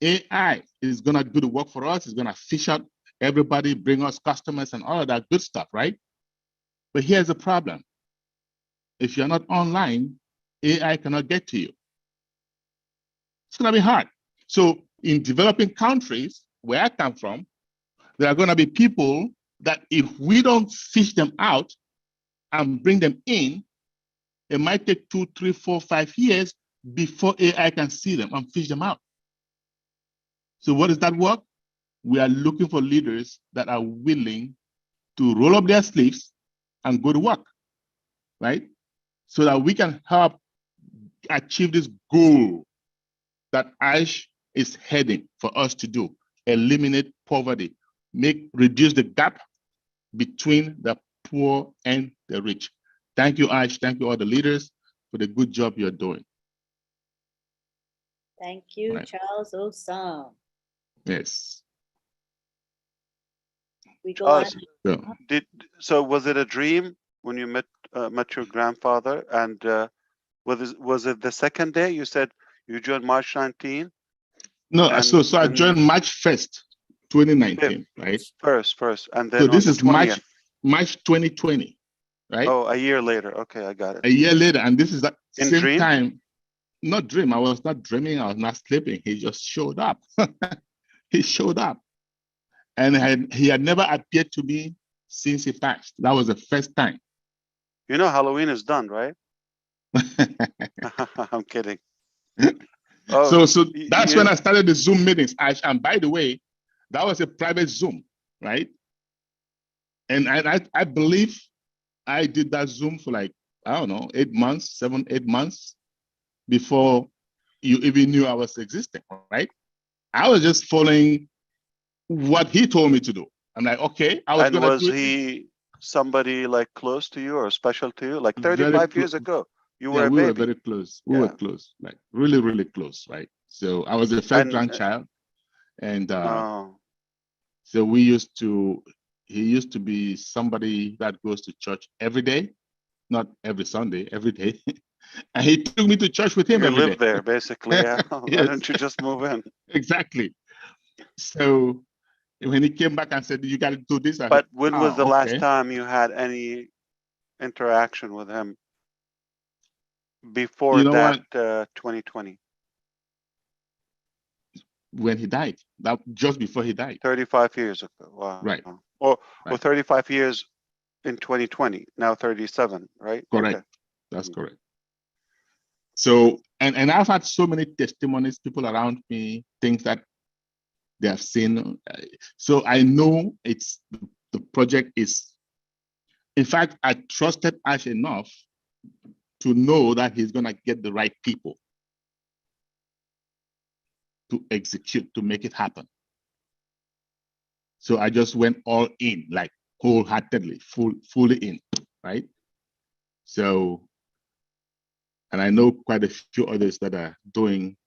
AI is going to do the work for us. It's going to fish out everybody, bring us customers and all of that good stuff, right? But here's the problem. If you're not online, AI cannot get to you. It's going to be hard. So in developing countries, where I come from, there are going to be people that if we don't fish them out and bring them in, it might take 2, 3, 4, 5 years before AI can see them and fish them out. So what does that work? We are looking for leaders that are willing to roll up their sleeves and go to work, right? So that we can help achieve this goal that Ash is heading for us to do: eliminate poverty, reduce the gap between the poor and the rich. Thank you, Ash. Thank you, all the leaders, for the good job you're doing. Thank you, Right. Charles Osam. Yes. We go on. So was it a dream when you met your grandfather? And was it the second day? You said you joined March 19? No, so I joined March 1st, 2019, right? First, and then so this on is the 20th. March 2020, right? Oh, a year later. Okay, I got it. A year later, and this is the In same dream? time. not dream. I was not dreaming. I was not sleeping. He just showed up. He showed up. And he had never appeared to me since he passed. That was the first time. You know, Halloween is done, right? I'm kidding. So that's when I started the Zoom meetings. And by the way, that was a private Zoom, right? And I believe I did that Zoom for like, I don't know, 8 months, 7, 8 months before you even knew I was existing, right? I was just following what he told me to do. I'm like, okay, I was And going to was do it. he somebody like close to you or special to you? Like 35 years ago, you were a we baby. were very close. We were close, like really, really close, right? So I was the first grandchild. And so he used to be somebody that goes to church every day, not every Sunday, every day. And he took me to church with him every day. You live there, basically, yeah. Why don't you just move in? Exactly. So when he came back and said, you got to do this. But when was the last time you had any interaction with him before that 2020? When he died, that just before he died. 35 years ago. Wow. Right. Or 35 years in 2020, now 37, right? Correct. Okay. That's correct. So, and I've had so many testimonies, people around me, things that they have seen. So I know the project is, in fact, I trusted Ash enough to know that he's going to get the right people to execute, to make it happen. So I just went all in, like wholeheartedly, fully in, right? So, and I know quite a few others that are doing,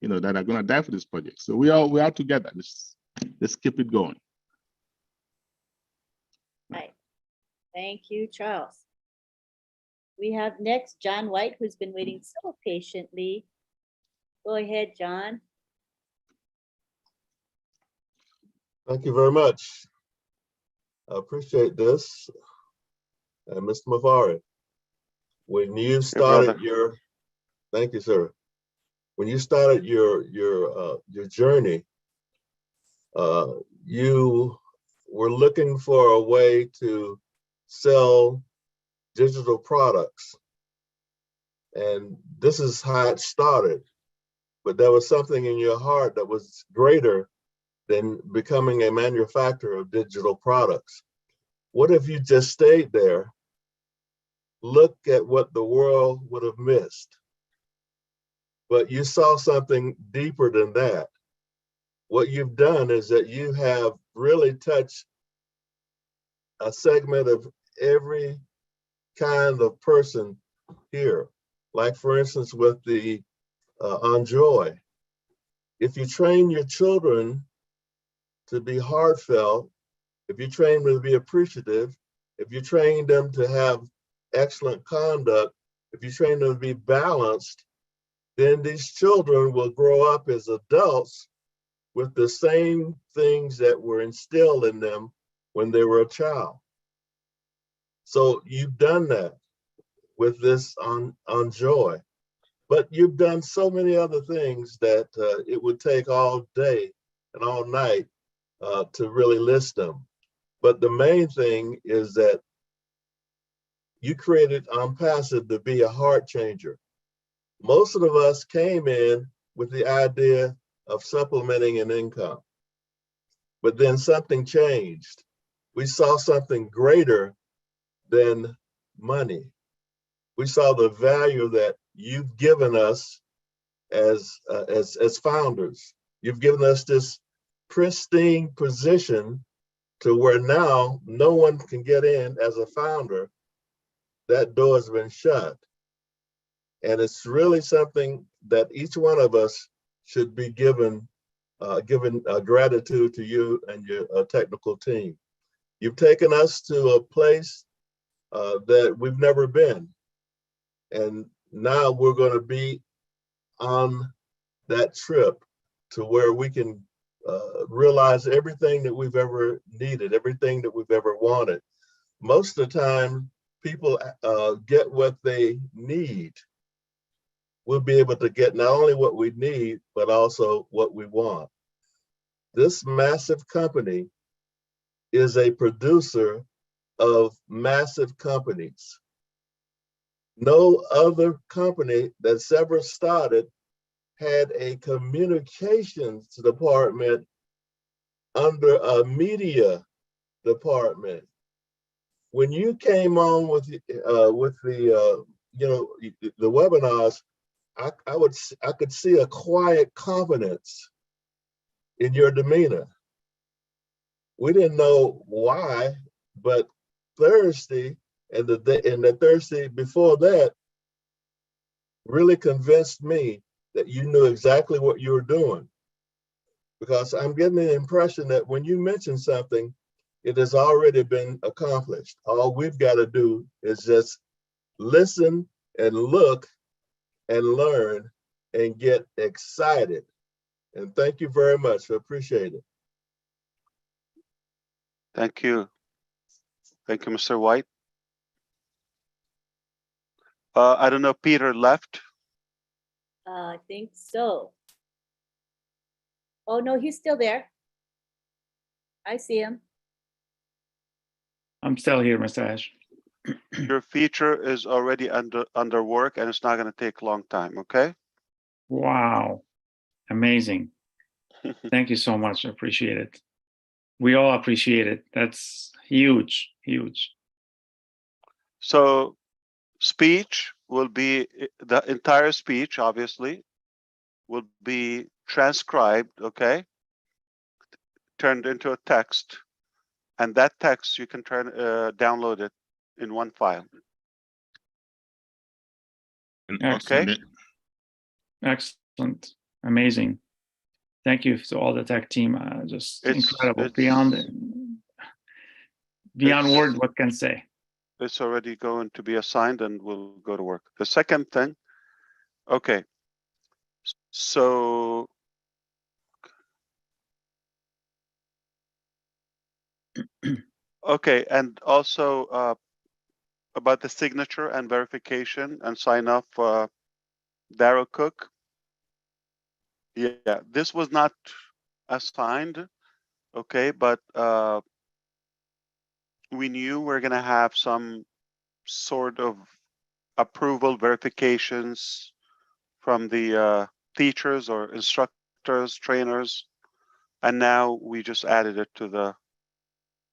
that are going to die for this project. So we are together. Let's keep it going. Right. Thank you, Charles. We have next John White, who's been waiting so patiently. Go ahead, John. Thank you very much. I appreciate this. Mr. MUFAREH, when you started thank you, sir. When you started your journey, you were looking for a way to sell digital products. And this is how it started. But there was something in your heart that was greater than becoming a manufacturer of digital products. What if you just stayed there? Look at what the world would have missed. But you saw something deeper than that. What you've done is that you have really touched a segment of every kind of person here. Like, for instance, with the Enjoy. If you train your children to be heartfelt, if you train them to be appreciative, if you train them to have excellent conduct, if you train them to be balanced, then these children will grow up as adults with the same things that were instilled in them when they were a child. So you've done that with this on Joy, but you've done so many other things that it would take all day and all night to really list them. But the main thing is that you created ONPASSIVE to be a heart changer. Most of us came in with the idea of supplementing an income, but then something changed. We saw something greater than money. We saw the value that you've given us as founders. You've given us this pristine position to where now no one can get in as a founder. That door has been shut. And it's really something that each one of us should be given gratitude to you and your technical team. You've taken us to a place that we've never been. And now we're going to be on that trip to where we can realize everything that we've ever needed, everything that we've ever wanted. Most of the time, people get what they need. we'll be able to get not only what we need, but also what we want. This massive company is a producer of massive companies. No other company that's ever started had a communications department under a media department. When you came on with the webinars, I could see a quiet confidence in your demeanor. We didn't know why, but Thursday and the Thursday before that really convinced me that you knew exactly what you were doing. Because I'm getting the impression that when you mention something, it has already been accomplished. All we've got to do is just listen and look and learn and get excited. And thank you very much. I appreciate it. Thank you. Thank you, Mr. White. I don't know, Peter left. I think so. Oh, no, he's still there. I see him. I'm still here, Mr. Ash. Your feature is already under work, and it's not going to take a long time, okay? Wow. Amazing. Thank you so much. I appreciate it. We all appreciate it. That's huge, huge. So speech will be, the entire speech, obviously, will be transcribed, okay? Turned into a text. And that text, you can download it in one file. Excellent. Okay? Excellent. Amazing. Thank you to all the tech team. Just incredible. Beyond word, what can say? It's already going to be assigned and we'll go to work. The second thing, okay. So okay, and also about the signature and verification and sign off Darryl Cook. Yeah, this was not assigned, okay, but we knew we're gonna have some sort of approval verifications from the teachers or instructors, trainers, and now we just added it to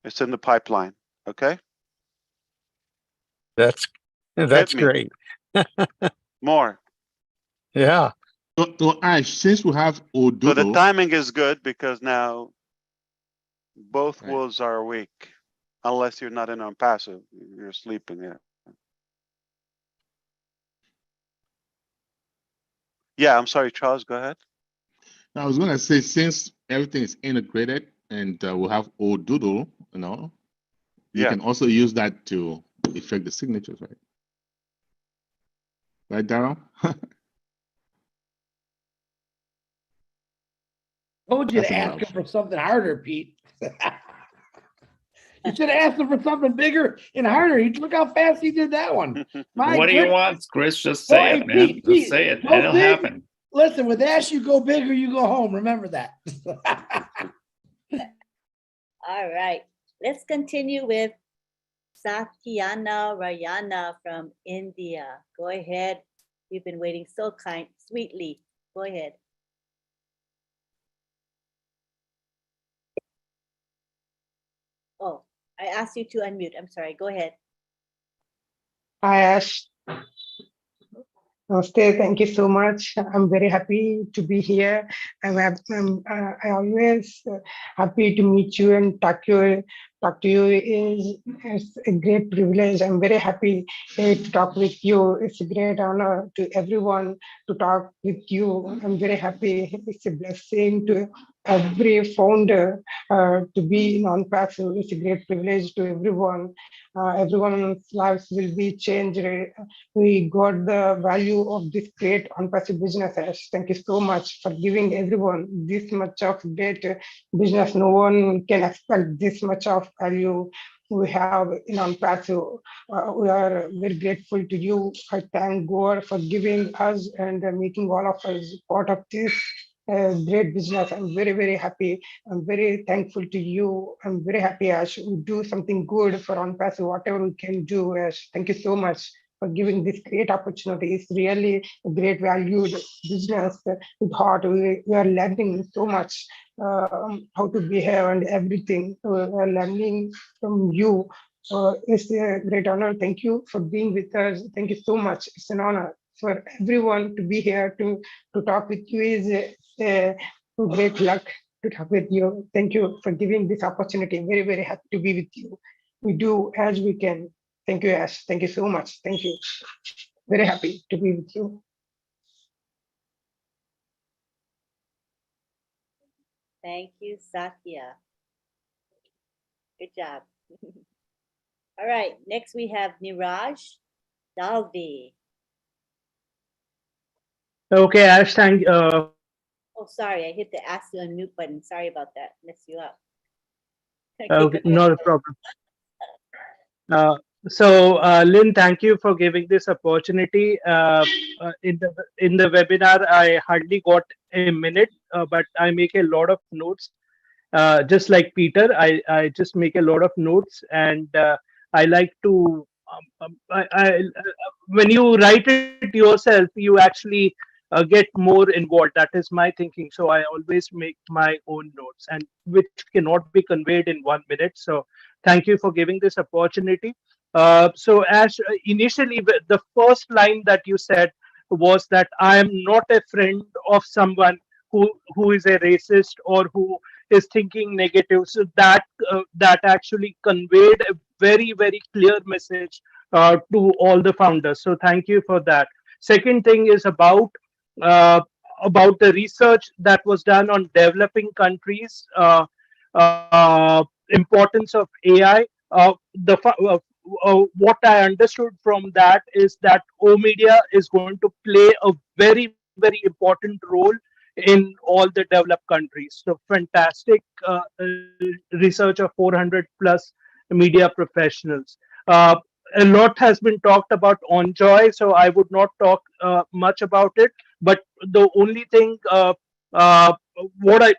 it's in the pipeline, okay? That's great. More. Yeah. So Ash, since we have Ododo, So the timing is good because now both wolves are awake, unless you're not in ONPASSIVE, you're sleeping. Yeah, I'm sorry, Charles, go ahead. I was going to say, since everything is integrated and we'll have Ododo, you can also use that to effect the signatures, right? Right, Darryl? Told you to ask him for something harder, Pete. You should have asked him for something bigger and harder. Look how fast he did that one. What do you want, Chris? Just say it, man. Just say it, and it'll happen. Listen, with Ash, you go big or you go home. Remember that. All right. Let's continue with Satyana Rayana from India. Go ahead. We've been waiting so sweetly. Go ahead. Oh, I asked you to unmute. I'm sorry. Go ahead. Hi, Ash. Namaste. Thank you so much. I'm very happy to be here. I always happy to meet you and talk to you is a great privilege. I'm very happy to talk with you. It's a great honor to everyone to talk with you. I'm very happy. It's a blessing to every founder to be in ONPASSIVE. It's a great privilege to everyone. Everyone's lives will be changed. We got the value of this great ONPASSIVE business. Ash. Thank you so much for giving everyone this much of great business. No one can expect this much of value we have in ONPASSIVE. We are very grateful to you. I thank God for giving us and making all of us part of this great business. I'm very, very happy. I'm very thankful to you. I'm very happy as we do something good for ONPASSIVE, whatever we can do. As thank you so much for giving this great opportunity. It's really a great valued business with heart. We are learning so much how to behave and everything. We are learning from you. It's a great honor. Thank you for being with us. Thank you so much. It's an honor for everyone to be here to talk with you. Is a great luck to talk with you. Thank you for giving this opportunity. Very, very happy to be with you. We do as we can. Thank you, Ash. Thank you so much. Thank you. Very happy to be with you. Thank you, Satya. Good job. All right, next we have Niraj Dalvi. Okay, Ash, thank Oh, sorry, I hit the ask you unmute button. Sorry about that. Messed you up. okay, not a problem. Lynn, thank you for giving this opportunity. In the webinar, I hardly got a minute, but I make a lot of notes. Just like Peter, I just make a lot of notes, and I like to. When you write it yourself, you actually get more involved. That is my thinking. So I always make my own notes, and which cannot be conveyed in 1 minute. So thank you for giving this opportunity. So as initially the first line that you said was that I am not a friend of someone who is a racist or who is thinking negative. So that actually conveyed a very, very clear message to all the founders. So thank you for that. Second thing is uh, about the research that was done on developing countries, importance of AI. What I understood from that is that O media is going to play a very, very important role in all the developed countries. So fantastic research of 400 plus media professionals. A lot has been talked about on Joy, so I would not talk much about it. But the only thing, what I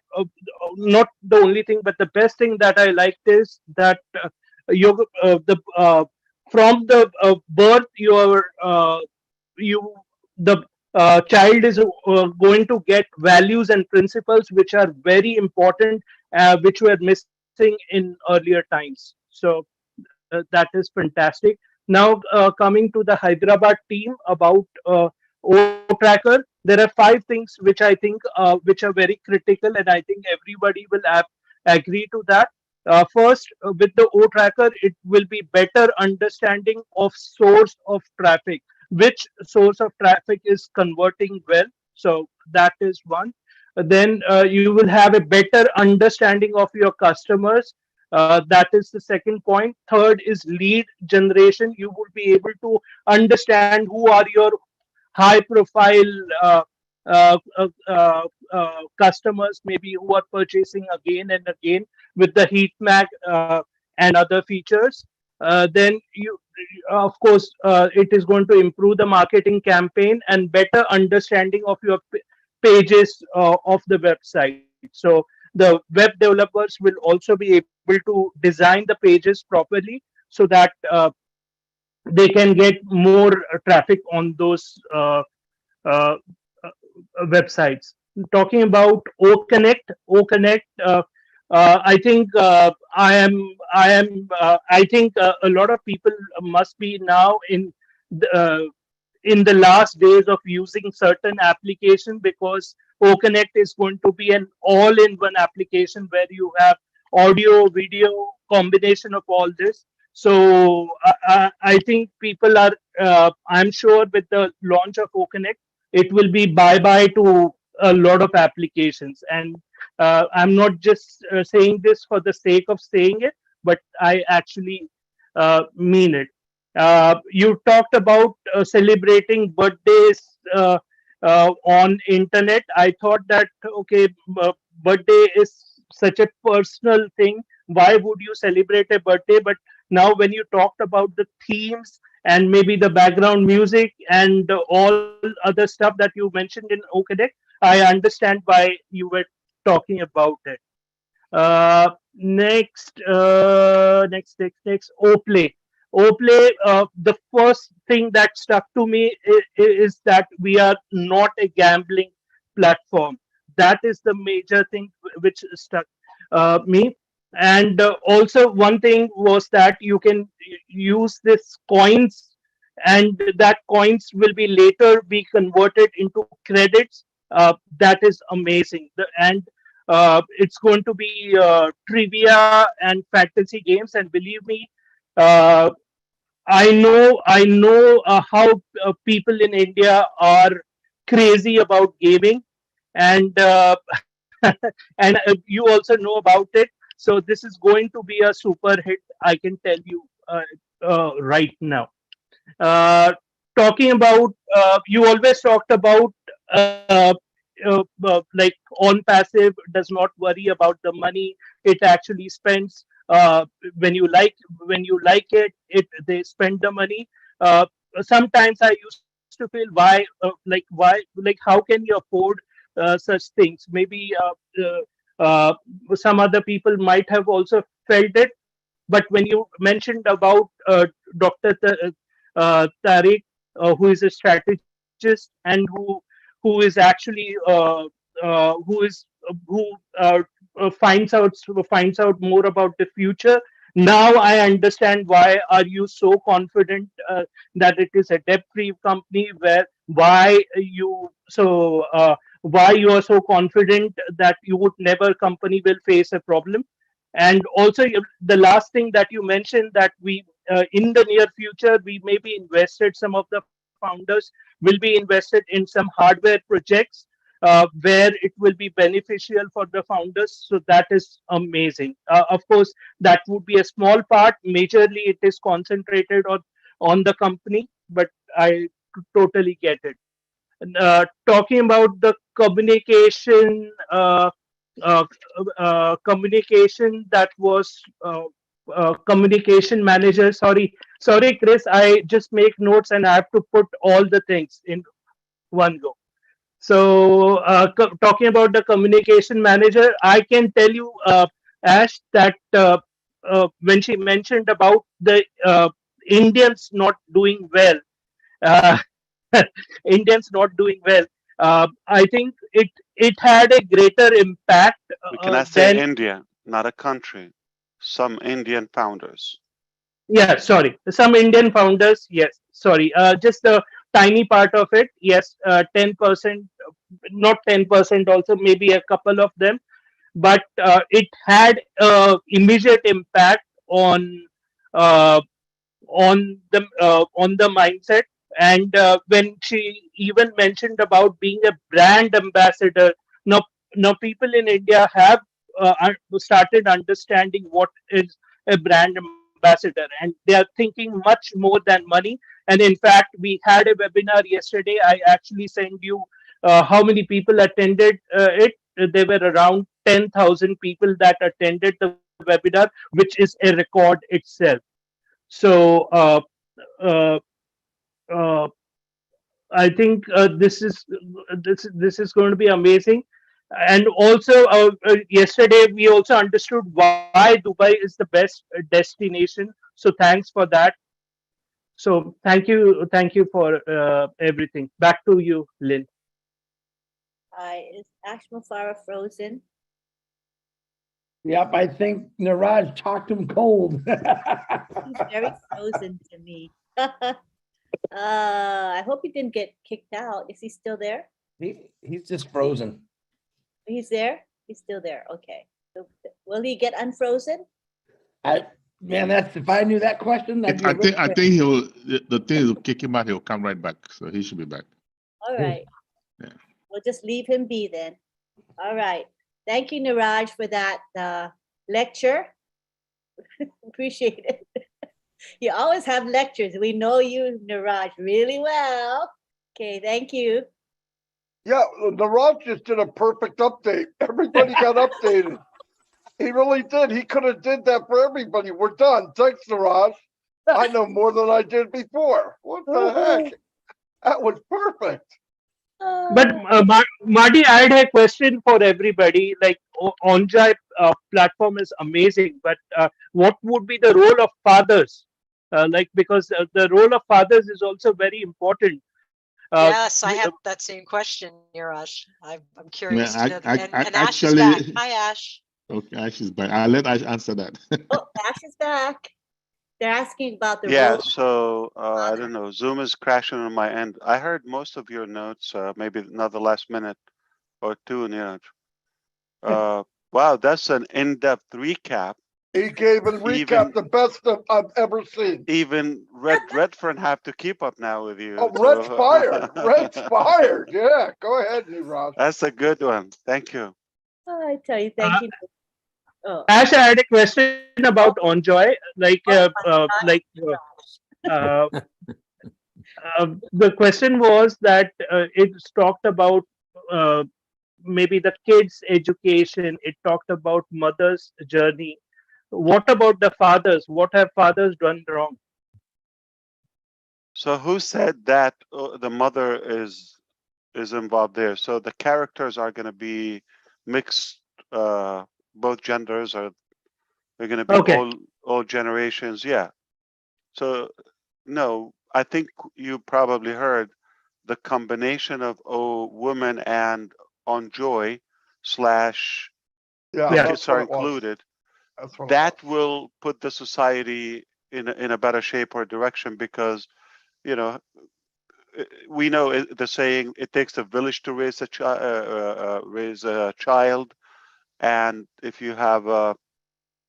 not the only thing, but the best thing that I liked is that you the from the birth you the child is going to get values and principles which are very important, which were missing in earlier times. So that is fantastic. Now coming to the Hyderabad team about O Tracker, there are 5 things which I think which are very critical, and I think everybody will agree to that. First, with the O Tracker, it will be better understanding of source of traffic, which source of traffic is converting well. So that is one. Then you will have a better understanding of your customers. That is the second point. Third is lead generation. You will be able to understand who are your high profile customers, maybe who are purchasing again and again with the heat map and other features. Then you, of course, it is going to improve the marketing campaign and better understanding of your pages of the website. So the web developers will also be able to design the pages properly so that they can get more traffic on those uh, websites. Talking about O Connect, I think I think a lot of people must be now in the last days of using certain application, because OConnect is going to be an all-in-one application where you have audio, video, combination of all this. So I think people are, I'm sure with the launch of OConnect, it will be bye-bye to a lot of applications. And I'm not just saying this for the sake of saying it, but I actually mean it. You talked about celebrating birthdays on internet. I thought that okay, birthday is such a personal thing. Why would you celebrate a birthday? But Now, when you talked about the themes and maybe the background music and all other stuff that you mentioned in OConnect, I understand why you were talking about it. Next, Oplay. Oplay, the first thing that stuck to me is that we are not a gambling platform. That is the major thing which stuck me. And also, one thing was that you can use this coins, and that coins will be later be converted into credits. That is amazing. And it's going to be trivia and fantasy games, and believe me, uh, I know how people in India are crazy about gaming, and and you also know about it. So this is going to be a super hit. I can tell you right now. Uh, Talking about, you always talked about like on passive does not worry about the money it actually spends. When you like it, they spend the money. Uh, Sometimes I used to feel why how can you afford such things? Maybe some other people might have also felt it, but when you mentioned about Dr. Tariq, who is a strategist and who is actually who is who finds out more about the future. Now I understand why are you so confident that it is a debt-free company, why you are so confident that you would never company will face a problem. And also, the last thing that you mentioned, that we in the near future we may be invested, some of the founders will be invested in some hardware projects where it will be beneficial for the founders. So that is amazing. Of course, that would be a small part. Majorly, it is concentrated on the company, but I totally get it. Talking about the uh, communication that was communication manager. Sorry, Chris. I just make notes and I have to put all the things in one go. So, talking about the communication manager, I can tell you, Ash, that when she mentioned about the Indians not doing well, uh, Indians not doing well. I think it had a greater impact We cannot say than. India, not a country. Some Indian founders. Yeah, sorry. Some Indian founders, yes. Sorry, just a tiny part of it. Yes, 10%, not 10%. Also, maybe a couple of them, but it had immediate impact uh, on the mindset. And when she even mentioned about being a brand ambassador, now now people in India have started understanding what is a brand ambassador, and they are thinking much more than money. And in fact, we had a webinar yesterday. I actually sent you how many people attended it. There were around 10,000 people that attended the webinar, which is a record itself. So uh, uh, I think this is going to be amazing. And also, yesterday we also understood why Dubai is the best destination. So thanks for that. So thank you for everything. Back to you, Lynn. Hi, is Ash Mufara frozen? Yep, I think Niraj talked him cold. He's very frozen to me. I hope he didn't get kicked out. Is he still there? He's just frozen. He's there? He's still there. Okay. So, will he get unfrozen? That's if I knew that question, that'd be I think he'll the thing will kick him out, he'll come right back. So he should be back. All right. Yeah. We'll just leave him be then. All right. Thank you, Niraj, for that lecture. Appreciate it. You always have lectures. We know you, Niraj, really well. Okay, thank you. Yeah, Niraj just did a perfect update. Everybody got updated. He really did. He could have did that for everybody. We're done. Thanks, Niraj. I know more than I did before. What the heck? That was perfect. But Marty, I had a question for everybody. Like OnJai platform is amazing, but what would be the role of fathers? Like because the role of fathers is also very important. Yes, I had that same question, Niraj. I'm curious to know. And Ash is back. Hi, Ash. Okay, Ash is back. I'll let Ash answer that. Oh, Ash is back. They're asking about the Yeah, role. so I don't know. Zoom is crashing on my end. I heard most of your notes, maybe not the last minute or two, Niraj. Wow, that's an in-depth recap. He gave a recap the best I've ever seen. Even Redfern have to keep up now with you. Oh, Red's fired. Red's fired. Yeah, go ahead, Niraj. That's a good one. Thank you. Oh, I tell you, thank you. Oh. Ash, I had a question about OnJoy. The question was that it's talked about maybe the kids' education. It talked about mother's journey. What about the fathers? What have fathers done wrong? So who said that the mother is involved there? So the characters are going to be mixed. Both genders are. They're going to be all generations. Yeah. So no, I think you probably heard the combination of women and OnJoy / kids are included. That will put the society in a better shape or direction, because we know the saying, it takes a village to raise a child, and if you have a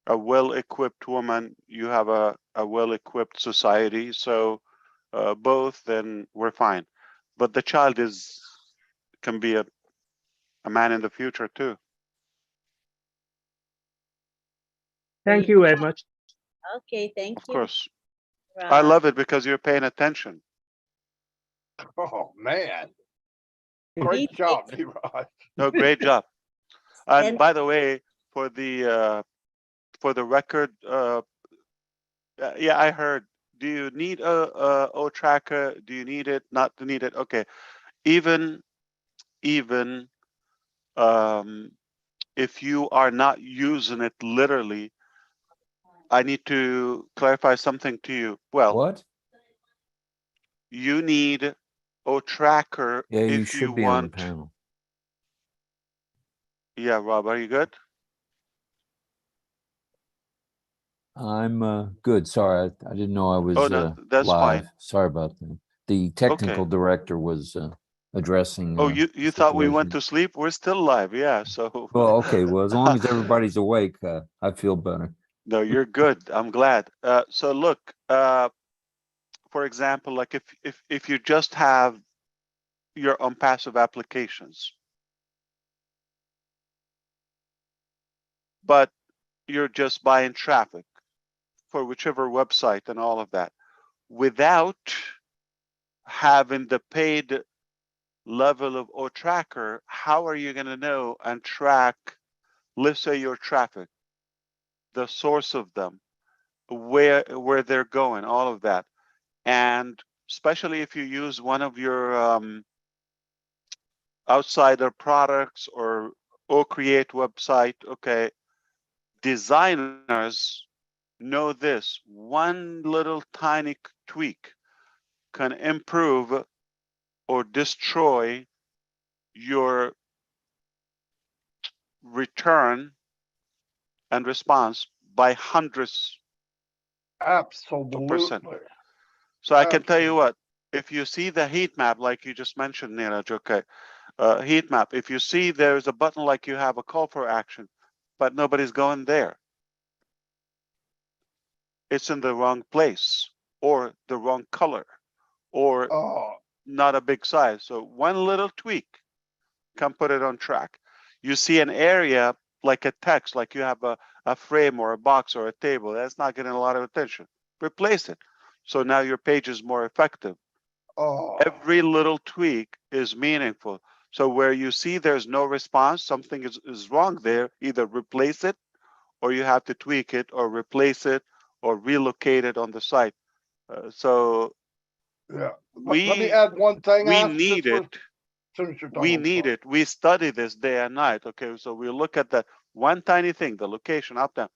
well-equipped woman, you have a well-equipped society. So both, then we're fine. But the child can be a man in the future too. Thank you very much. Okay, thank you. Of course. I love it because you're paying attention. Oh, man. Great job, Niraj. No, great job. And by the way, for the record, yeah, I heard. Do you need a O tracker? Do you need it? Not to need it? Okay. Even if you are not using it literally, I need to clarify something to you. Well, what? You need O tracker Yeah, you if should you be want. on the panel. Yeah, Rob, are you good? I'm good. Sorry, I didn't know I was that's live. fine. Sorry about that. The technical director was addressing. Oh, you thought we went to sleep? We're still live. Yeah. So. Well, okay. Well, as long as everybody's awake, I feel better. No, you're good. I'm glad. So look, for example, like if you just have your ONPASSIVE applications, but you're just buying traffic for whichever website and all of that, without having the paid level of O tracker, how are you going to know and track, let's say, your traffic, the source of them, where they're going, all of that? And especially if you use one of your outsider products or create website, okay, designers know this. One little tiny tweak can improve or destroy your return and response by hundreds Absolutely. of percent. So I can tell you what, if you see the heat map, like you just mentioned, Neeraj, okay, heat map, if you see there's a button like you have a call for action, but nobody's going there, it's in the wrong place or the wrong color or not a big size. So one little tweak can put it on track. You see an area like a text, like you have a frame or a box or a table, that's not getting a lot of attention. Replace it. So now your page is more effective. Every little tweak is meaningful. So where you see there's no response, something is wrong there, either replace it or you have to tweak it or replace it or relocate it on the site. So yeah. Let me add one thing. We need it. We done, need it. We study this day and night. Okay, so we look at that one tiny thing, the location up down,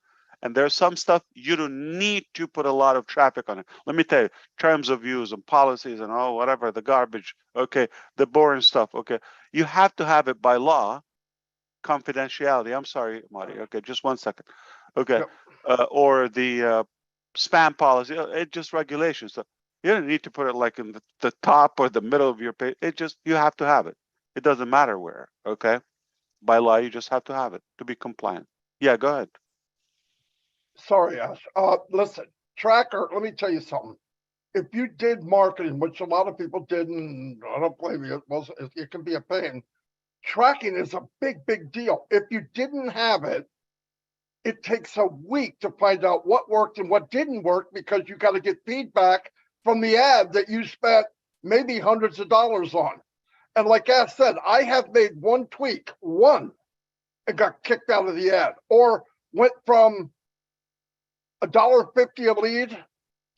and there's some stuff you don't need to put a lot of traffic on it. Let me tell you, terms of use and policies and whatever, the garbage. Okay, the boring stuff. Okay, you have to have it by law. Confidentiality. I'm sorry, Marty. Okay, just 1 second. Okay, or the spam policy. It just regulations. So you don't need to put it like in the top or the middle of your page. It just, you have to have it. It doesn't matter where. Okay, by law, you just have to have it to be compliant. Yeah, go ahead. Sorry, Ash. Listen, Tracker, let me tell you something. If you did marketing, which a lot of people did, and I don't blame you, it can be a pain. Tracking is a big deal. If you didn't have it, it takes a week to find out what worked and what didn't work, because you got to get feedback from the ad that you spent maybe hundreds of dollars on. And like Ash said, I have made one tweak, and got kicked out of the ad, or went from $1.50 a lead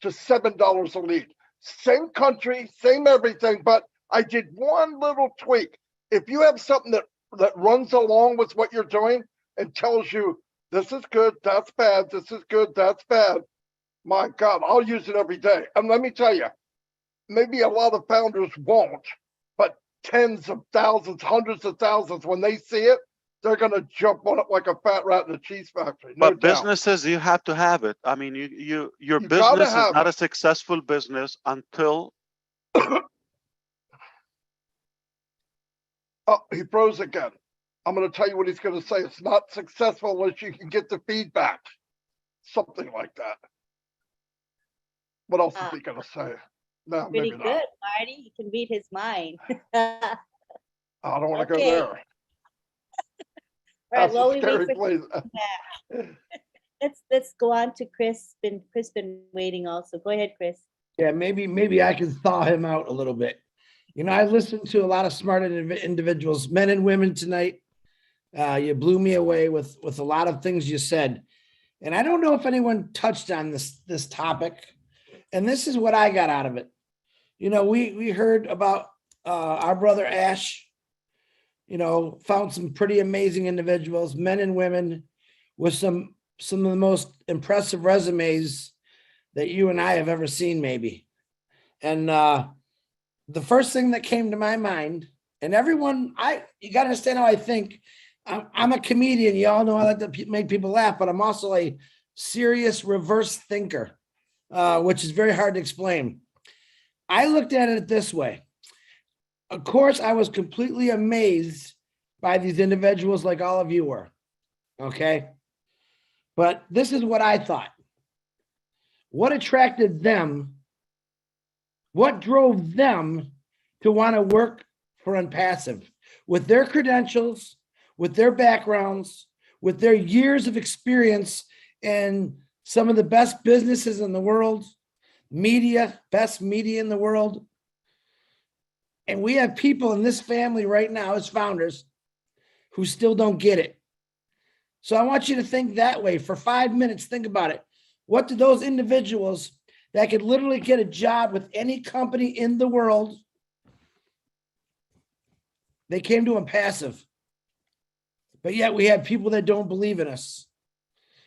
to $7 a lead. Same country, same everything, but I did one little tweak. If you have something that runs along with what you're doing and tells you this is good, that's bad, this is good, that's bad, my God, I'll use it every day. And let me tell you, maybe a lot of founders won't, but tens of thousands, hundreds of thousands, when they see it, they're going to jump on it like a fat rat in a cheese factory. No But doubt. businesses, you have to have it. I mean, your business is not a successful business until. Oh, he froze again. I'm going to tell you what he's going to say. It's not successful unless you can get the feedback. Something like that. What else is he going to say? No, Pretty maybe good, not. Marty. You can read his mind. I don't want to Okay. go there. All right, That's well, a we scary wait for place. let's go on to Chris. Chris been waiting also. Go ahead, Chris. Yeah, maybe I can thaw him out a little bit. You know, I listened to a lot of smart individuals, men and women tonight. You blew me away with a lot of things you said. And I don't know if anyone touched on this topic. And this is what I got out of it. You know, we heard about our brother Ash, you know, found some pretty amazing individuals, men and women, with some of the most impressive resumes that you and I have ever seen, maybe. And the first thing that came to my mind, and everyone, you got to understand how I think. I'm a comedian. You all know I like to make people laugh, but I'm also a serious reverse thinker, which is very hard to explain. I looked at it this way. Of course, I was completely amazed by these individuals like all of you were, okay? But this is what I thought. What attracted them? What drove them to want to work for ONPASSIVE? With their credentials, with their backgrounds, with their years of experience in some of the best businesses in the world, best media in the world. And we have people in this family right now as founders who still don't get it. So I want you to think that way for 5 minutes. Think about it. What do those individuals that could literally get a job with any company in the world, they came to ONPASSIVE. But yet we have people that don't believe in us.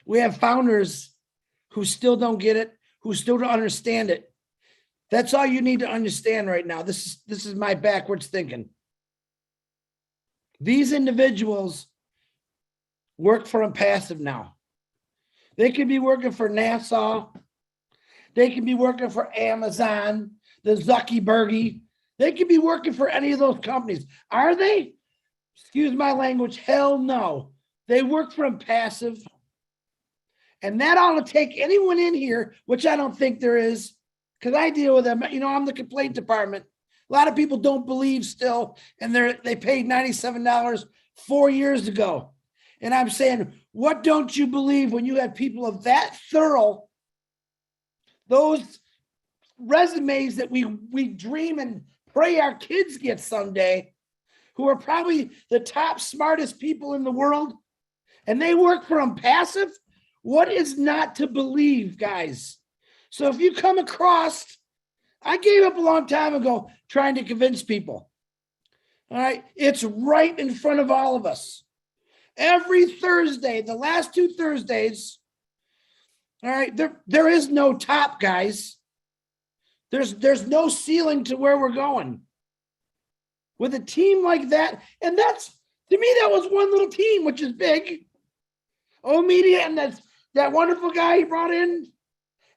We have founders who still don't get it, who still don't understand it. That's all you need to understand right now. This is my backwards thinking. These individuals work for ONPASSIVE now. They could be working for NASA. They could be working for Amazon, the Zuckerberg. They could be working for any of those companies. Are they? Excuse my language. Hell no. They work for ONPASSIVE. And that ought to take anyone in here, which I don't think there is, because I deal with them. You know, I'm the complaint department. A lot of people don't believe still, and they paid $97 4 years ago. And I'm saying, what don't you believe when you have people of that thorough, those resumes that we dream and pray our kids get someday, who are probably the top smartest people in the world, and they work for ONPASSIVE? What is not to believe, guys? So if you come across, I gave up a long time ago trying to convince people. All right. It's right in front of all of us. Every Thursday, the last 2 Thursdays, all right, there is no top, guys. There's no ceiling to where we're going. With a team like that, and that's, to me, that was one little team, which is big. O Media and that wonderful guy he brought in.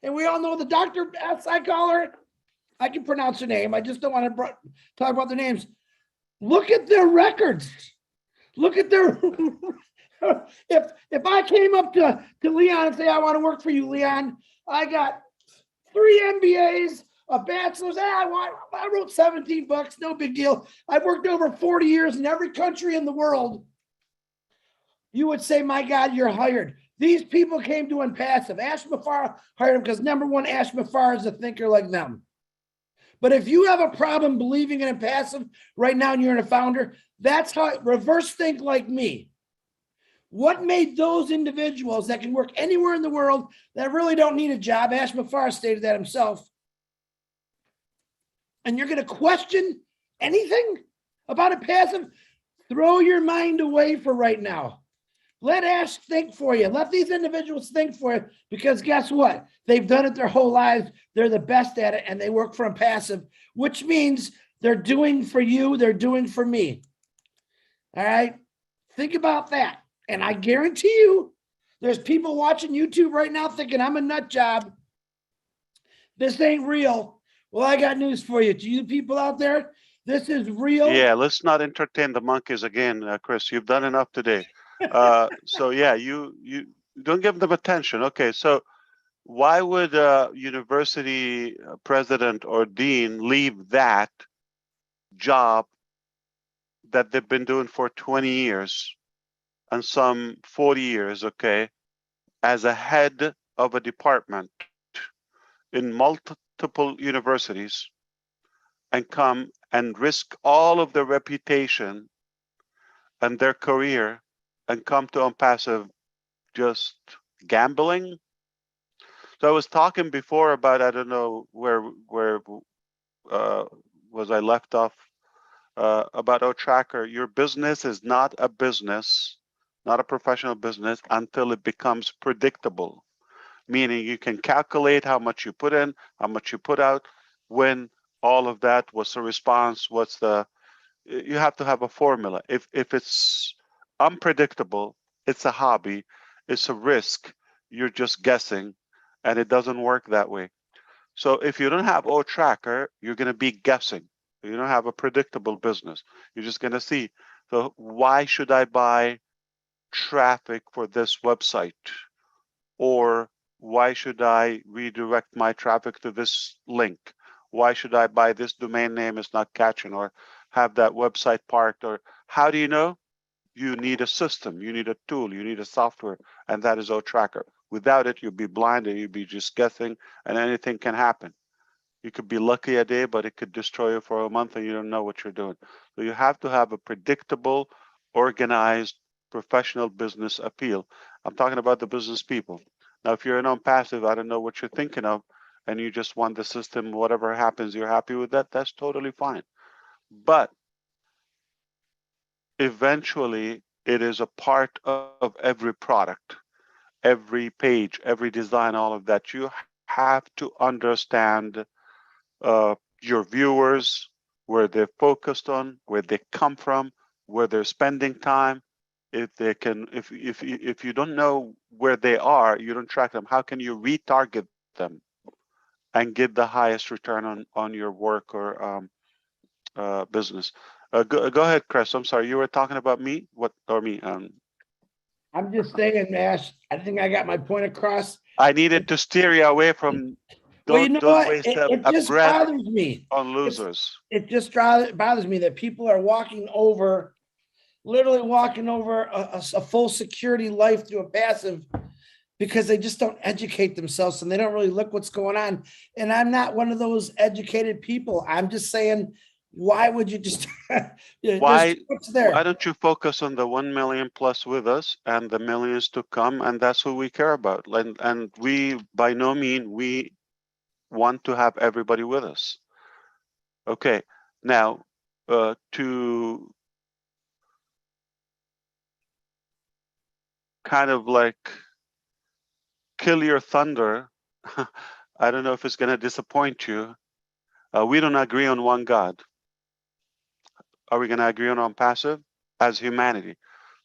And we all know the doctor, as I call her. I can pronounce her name. I just don't want to talk about their names. Look at their records. Look at their, if I came up to Leon and say, I want to work for you, Leon, I got 3 MBAs, a bachelor's. I wrote 17 books, no big deal. I've worked over 40 years in every country in the world. You would say, my God, you're hired. These people came to ONPASSIVE. Ash MUFAREH hired them because, number one, Ash MUFAREH is a thinker like them. But if you have a problem believing in ONPASSIVE right now and you're a founder, that's how reverse think like me. What made those individuals that can work anywhere in the world that really don't need a job? Ash MUFAREH stated that himself. And you're going to question anything about ONPASSIVE? Throw your mind away for right now. Let Ash think for you. Let these individuals think for you, because guess what? They've done it their whole lives. They're the best at it, and they work for ONPASSIVE, which means they're doing for you. They're doing for me. All right? Think about that. And I guarantee you, there's people watching YouTube right now thinking, I'm a nut job. This ain't real. Well, I got news for you. To you people out there, this is real. Yeah, let's not entertain the monkeys again, Chris. You've done enough today. So yeah, you don't give them attention. Okay, so why would a university president or dean leave that job that they've been doing for 20 years and some 40 years, okay, as a head of a department in multiple universities, and come and risk all of their reputation and their career and come to ONPASSIVE just gambling? So I was talking before about, I don't know where was I left off, about OTracker. Your business is not a business, not a professional business, until it becomes predictable. Meaning you can calculate how much you put in, how much you put out, when all of that, what's the response, what's the, you have to have a formula. If it's unpredictable, it's a hobby, it's a risk, you're just guessing, and it doesn't work that way. So if you don't have OTracker, you're going to be guessing. You don't have a predictable business. You're just going to see. So why should I buy traffic for this website? Or why should I redirect my traffic to this link? Why should I buy this domain name is not catching, or have that website parked? Or how do you know? You need a system, you need a tool, you need a software, and that is OTracker. Without it, you'll be blind and you'll be just guessing, and anything can happen. You could be lucky a day, but it could destroy you for a month and you don't know what you're doing. So you have to have a predictable, organized, professional business appeal. I'm talking about the business people. Now, if you're in ONPASSIVE, I don't know what you're thinking of, and you just want the system, whatever happens, you're happy with that, that's totally fine. But eventually, it is a part of every product, every page, every design, all of that. You have to understand your viewers, where they're focused on, where they come from, where they're spending time. If they can, if you don't know where they are, you don't track them. How can you retarget them and get the highest return on your work or business? Go ahead, Chris. I'm sorry, you were talking about me. What or me? I'm just saying, Ash. I think I got my point across. I needed to steer you away from. Well, you know don't what? waste It a just breath bothers me. on losers. It just bothers me that people are walking over, literally walking over a full security life through ONPASSIVE because they just don't educate themselves and they don't really look what's going on. And I'm not one of those educated people. I'm just saying, why would you just, there's Why, too much there. why don't you focus on the 1 million plus with us and the millions to come? And that's who we care about. And we, by no means, we want to have everybody with us. Okay, now to kind of like kill your thunder, I don't know if it's going to disappoint you. We don't agree on one God. Are we going to agree on ONPASSIVE as humanity?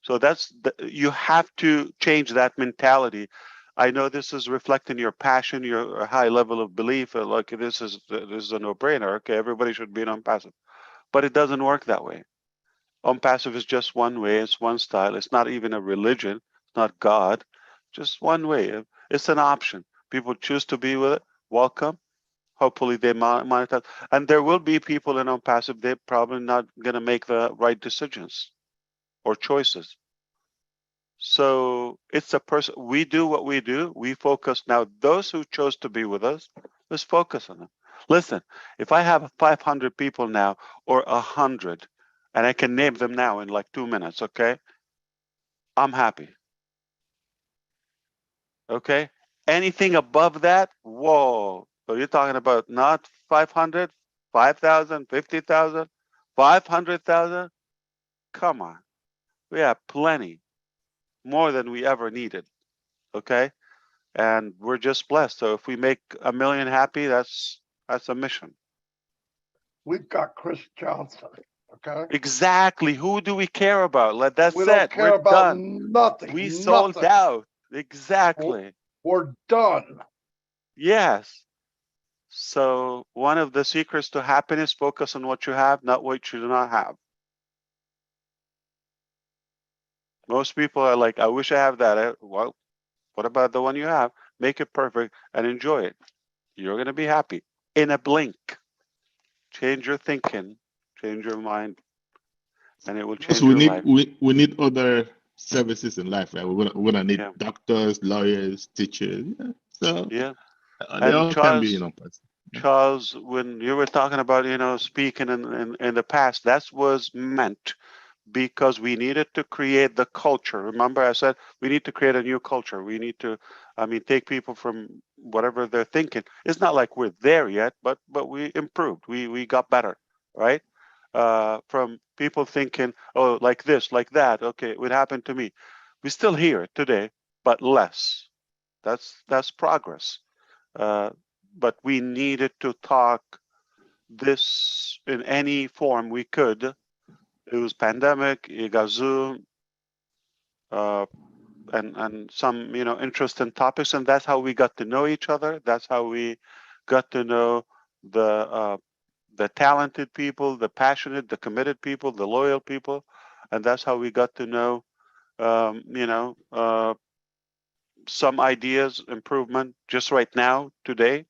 So that's you have to change that mentality. I know this is reflecting your passion, your high level of belief. Like this is a no-brainer. Okay, everybody should be an ONPASSIVE, but it doesn't work that way. ONPASSIVE is just one way. It's one style. It's not even a religion. It's not God. Just one way. It's an option. People choose to be with it. Welcome. Hopefully they monetize. And there will be people in ONPASSIVE, they're probably not going to make the right decisions or choices. So it's a person. We do what we do. We focus. Now, those who chose to be with us, let's focus on them. Listen, if I have 500 people now or 100, and I can name them now in like 2 minutes, okay? I'm happy. Okay? Anything above that, whoa. So you're talking about not 500, 5,000, 50,000, 500,000? Come on. We have plenty, more than we ever needed. Okay? And we're just blessed. So if we make 1 million happy, that's a mission. We've got Chris Johnson. Okay. Exactly. Who do we care about? That's We it. don't care We're about done. nothing. We sold nothing. out. Exactly. We're done. Yes. So one of the secrets to happiness, focus on what you have, not what you do not have. Most people are like, I wish I have that. Well, what about the one you have? Make it perfect and enjoy it. You're going to be happy in a blink. Change your thinking, change your mind, and it will change So we your need life. we need other services in life, right? We're gonna need Yeah. doctors, lawyers, teachers. Yeah. So Yeah. they And all can be, Charles, when you were talking about, speaking in the past, that was meant because we needed to create the culture. Remember, I said we need to create a new culture. We need to, take people from whatever they're thinking. It's not like we're there yet, but we improved. We got better, right? From people thinking, oh, like this, like that. Okay, it would happen to me. We still hear it today, but less. That's progress. But we needed to talk this in any form we could. It was pandemic, you got Zoom, and some interesting topics, and that's how we got to know each other. That's how we got to know the talented people, the passionate, the committed people, the loyal people, and that's how we got to know some ideas, improvement just right now, today.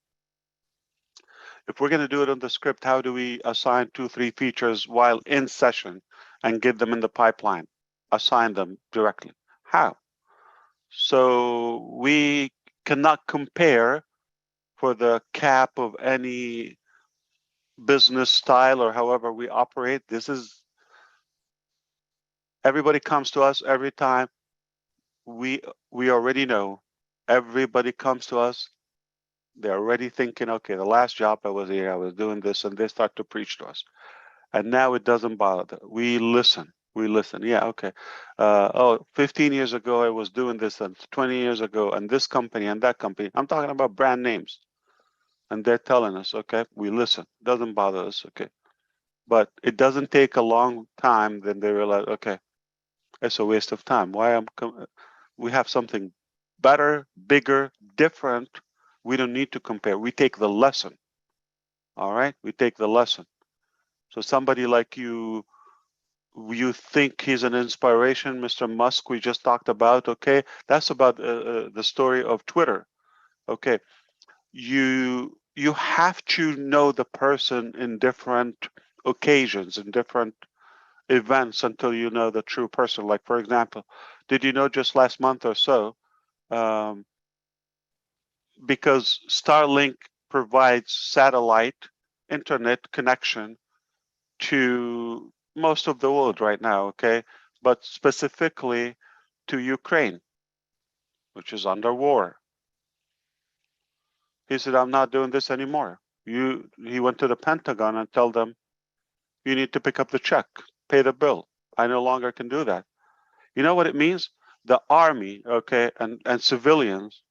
If we're going to do it on the script, how do we assign 2, 3 features while in session and get them in the pipeline? Assign them directly. How? So we cannot compare for the cap of any business style or however we operate. This is, everybody comes to us every time. We already know. Everybody comes to us. They're already thinking, okay, the last job I was here, I was doing this, and they start to preach to us. And now it doesn't bother them. We listen. Yeah, okay. 15 years ago, I was doing this, and 20 years ago, and this company and that company. I'm talking about brand names. And they're telling us, okay, we listen. Doesn't bother us, okay. But it doesn't take a long time, then they realize, okay, it's a waste of time. We have something better, bigger, different. We don't need to compare. We take the lesson. All right? We take the lesson. So somebody like you think he's an inspiration, Mr. Musk, we just talked about, okay? That's about the story of Twitter. Okay. You have to know the person in different occasions, in different events until you know the true person. Like, for example, did you know just last month or so, because Starlink provides satellite internet connection to most of the world right now, okay? But specifically to Ukraine, which is under war. He said, I'm not doing this anymore. He went to the Pentagon and told them, you need to pick up the check, pay the bill. I no longer can do that. You know what it means? The army, okay, and civilians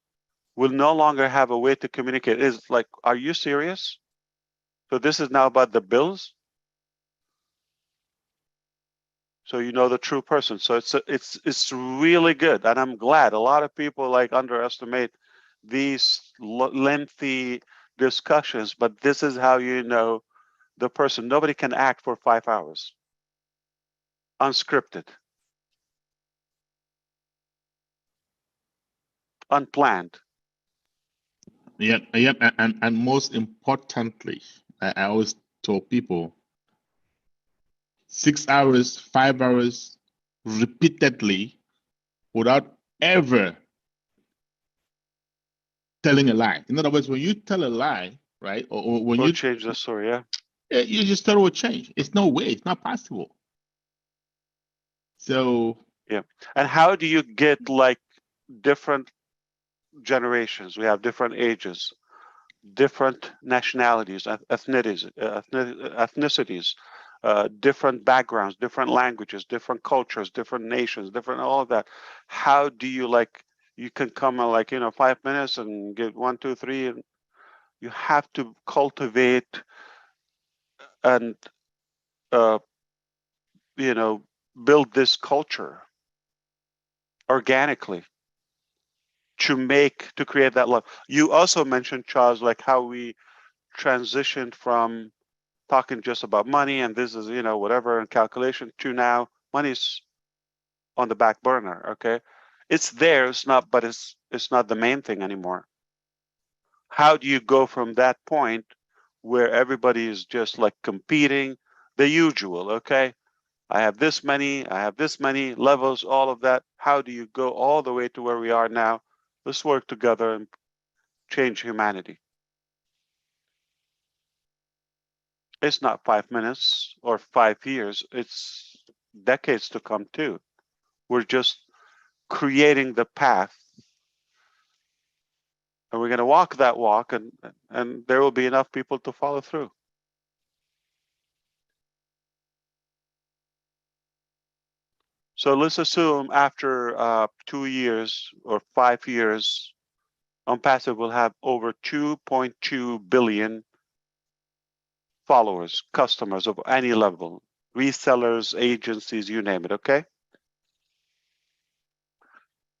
will no longer have a way to communicate. It's like, are you serious? So this is now about the bills? So you know the true person. So it's really good, and I'm glad. A lot of people like underestimate these lengthy discussions, but this is how you know the person. Nobody can act for 5 hours unscripted, unplanned. Yep, and most importantly, I always tell people 6 hours, 5 hours repeatedly without ever telling a lie. In other words, when you tell a lie, right, or when you change the story, yeah, you just tell it will change. It's no way. It's not possible. So yeah. And how do you get like different generations? We have different ages, different nationalities, ethnicities, different backgrounds, different languages, different cultures, different nations, different all of that. How do you like? You can come in like 5 minutes and get 1, 2, 3, and you have to cultivate and build this culture organically to create that love. You also mentioned, Charles, like how we transitioned from talking just about money and this is whatever and calculation to now money's on the back burner. Okay, it's there, it's not, but it's not the main thing anymore. How do you go from that point where everybody is just like competing, the usual? Okay, I have this many levels, all of that. How do you go all the way to where we are now? Let's work together and change humanity. It's not 5 minutes or 5 years, it's decades to come too. We're just creating the path, and we're going to walk that walk, and there will be enough people to follow through. So let's assume after 2 years or 5 years, ONPASSIVE will have over 2.2 billion followers, customers of any level, resellers, agencies, you name it, okay?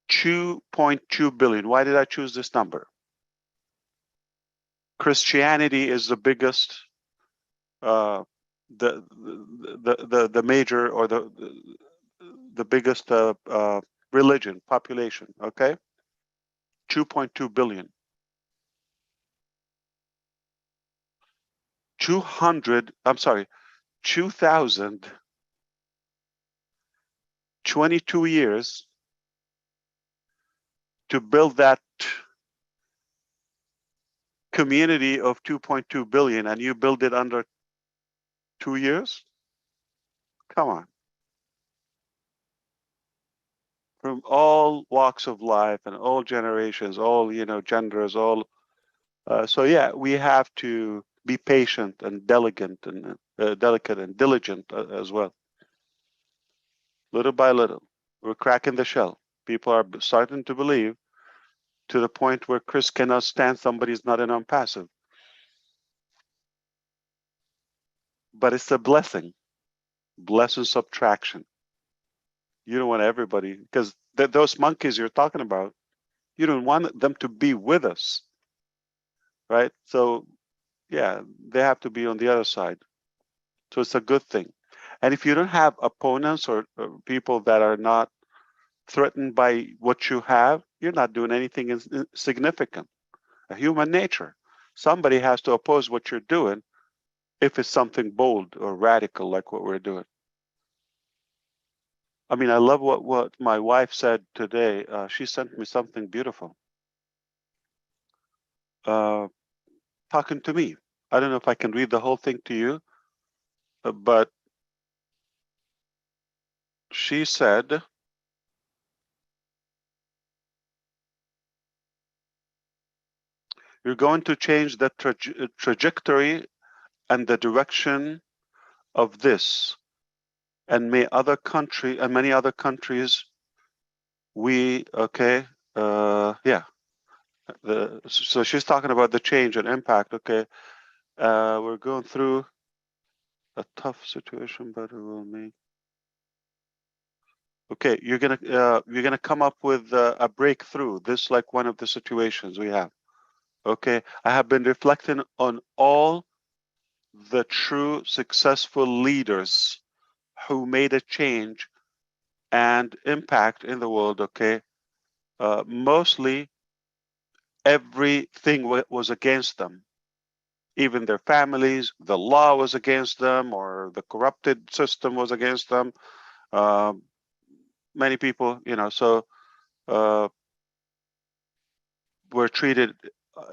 2.2 billion. Why did I choose this number? Christianity is the biggest, the major or the biggest religion population. Okay, 2.2 billion. 2,022 years to build that community of 2.2 billion, and you build it under 2 years? Come on. From all walks of life and all generations, all genders, all. So yeah, we have to be patient and delicate and diligent as well. Little by little, we're cracking the shell. People are starting to believe, to the point where Chris cannot stand somebody's not an ONPASSIVE. But it's a blessing subtraction. You don't want everybody, because those monkeys you're talking about, you don't want them to be with us, right? So yeah, they have to be on the other side. So it's a good thing. And if you don't have opponents or people that are not threatened by what you have, you're not doing anything significant. A human nature. Somebody has to oppose what you're doing if it's something bold or radical like what we're doing. I mean, I love what my wife said today. She sent me something beautiful. Talking to me. I don't know if I can read the whole thing to you, but she said, you're going to change the trajectory and the direction of this, and many other countries, yeah. So she's talking about the change and impact. Okay, we're going through a tough situation, but it will make. Okay, you're gonna come up with a breakthrough. This like one of the situations we have. Okay, I have been reflecting on all the true successful leaders who made a change and impact in the world. Okay, mostly everything was against them. Even their families, the law was against them, or the corrupted system was against them. Many people, so were treated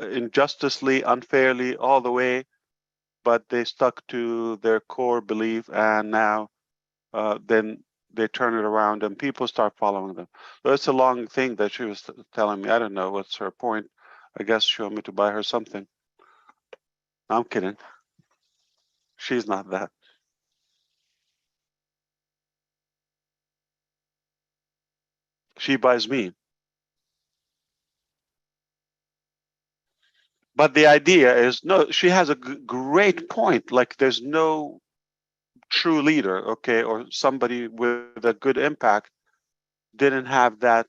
injusticely, unfairly, all the way, but they stuck to their core belief, and now then they turn it around and people start following them. So it's a long thing that she was telling me. I don't know what's her point. I guess she wanted me to buy her something. I'm kidding. She's not that. She buys me. But the idea is, no, she has a great point. Like, there's no true leader, okay, or somebody with a good impact didn't have that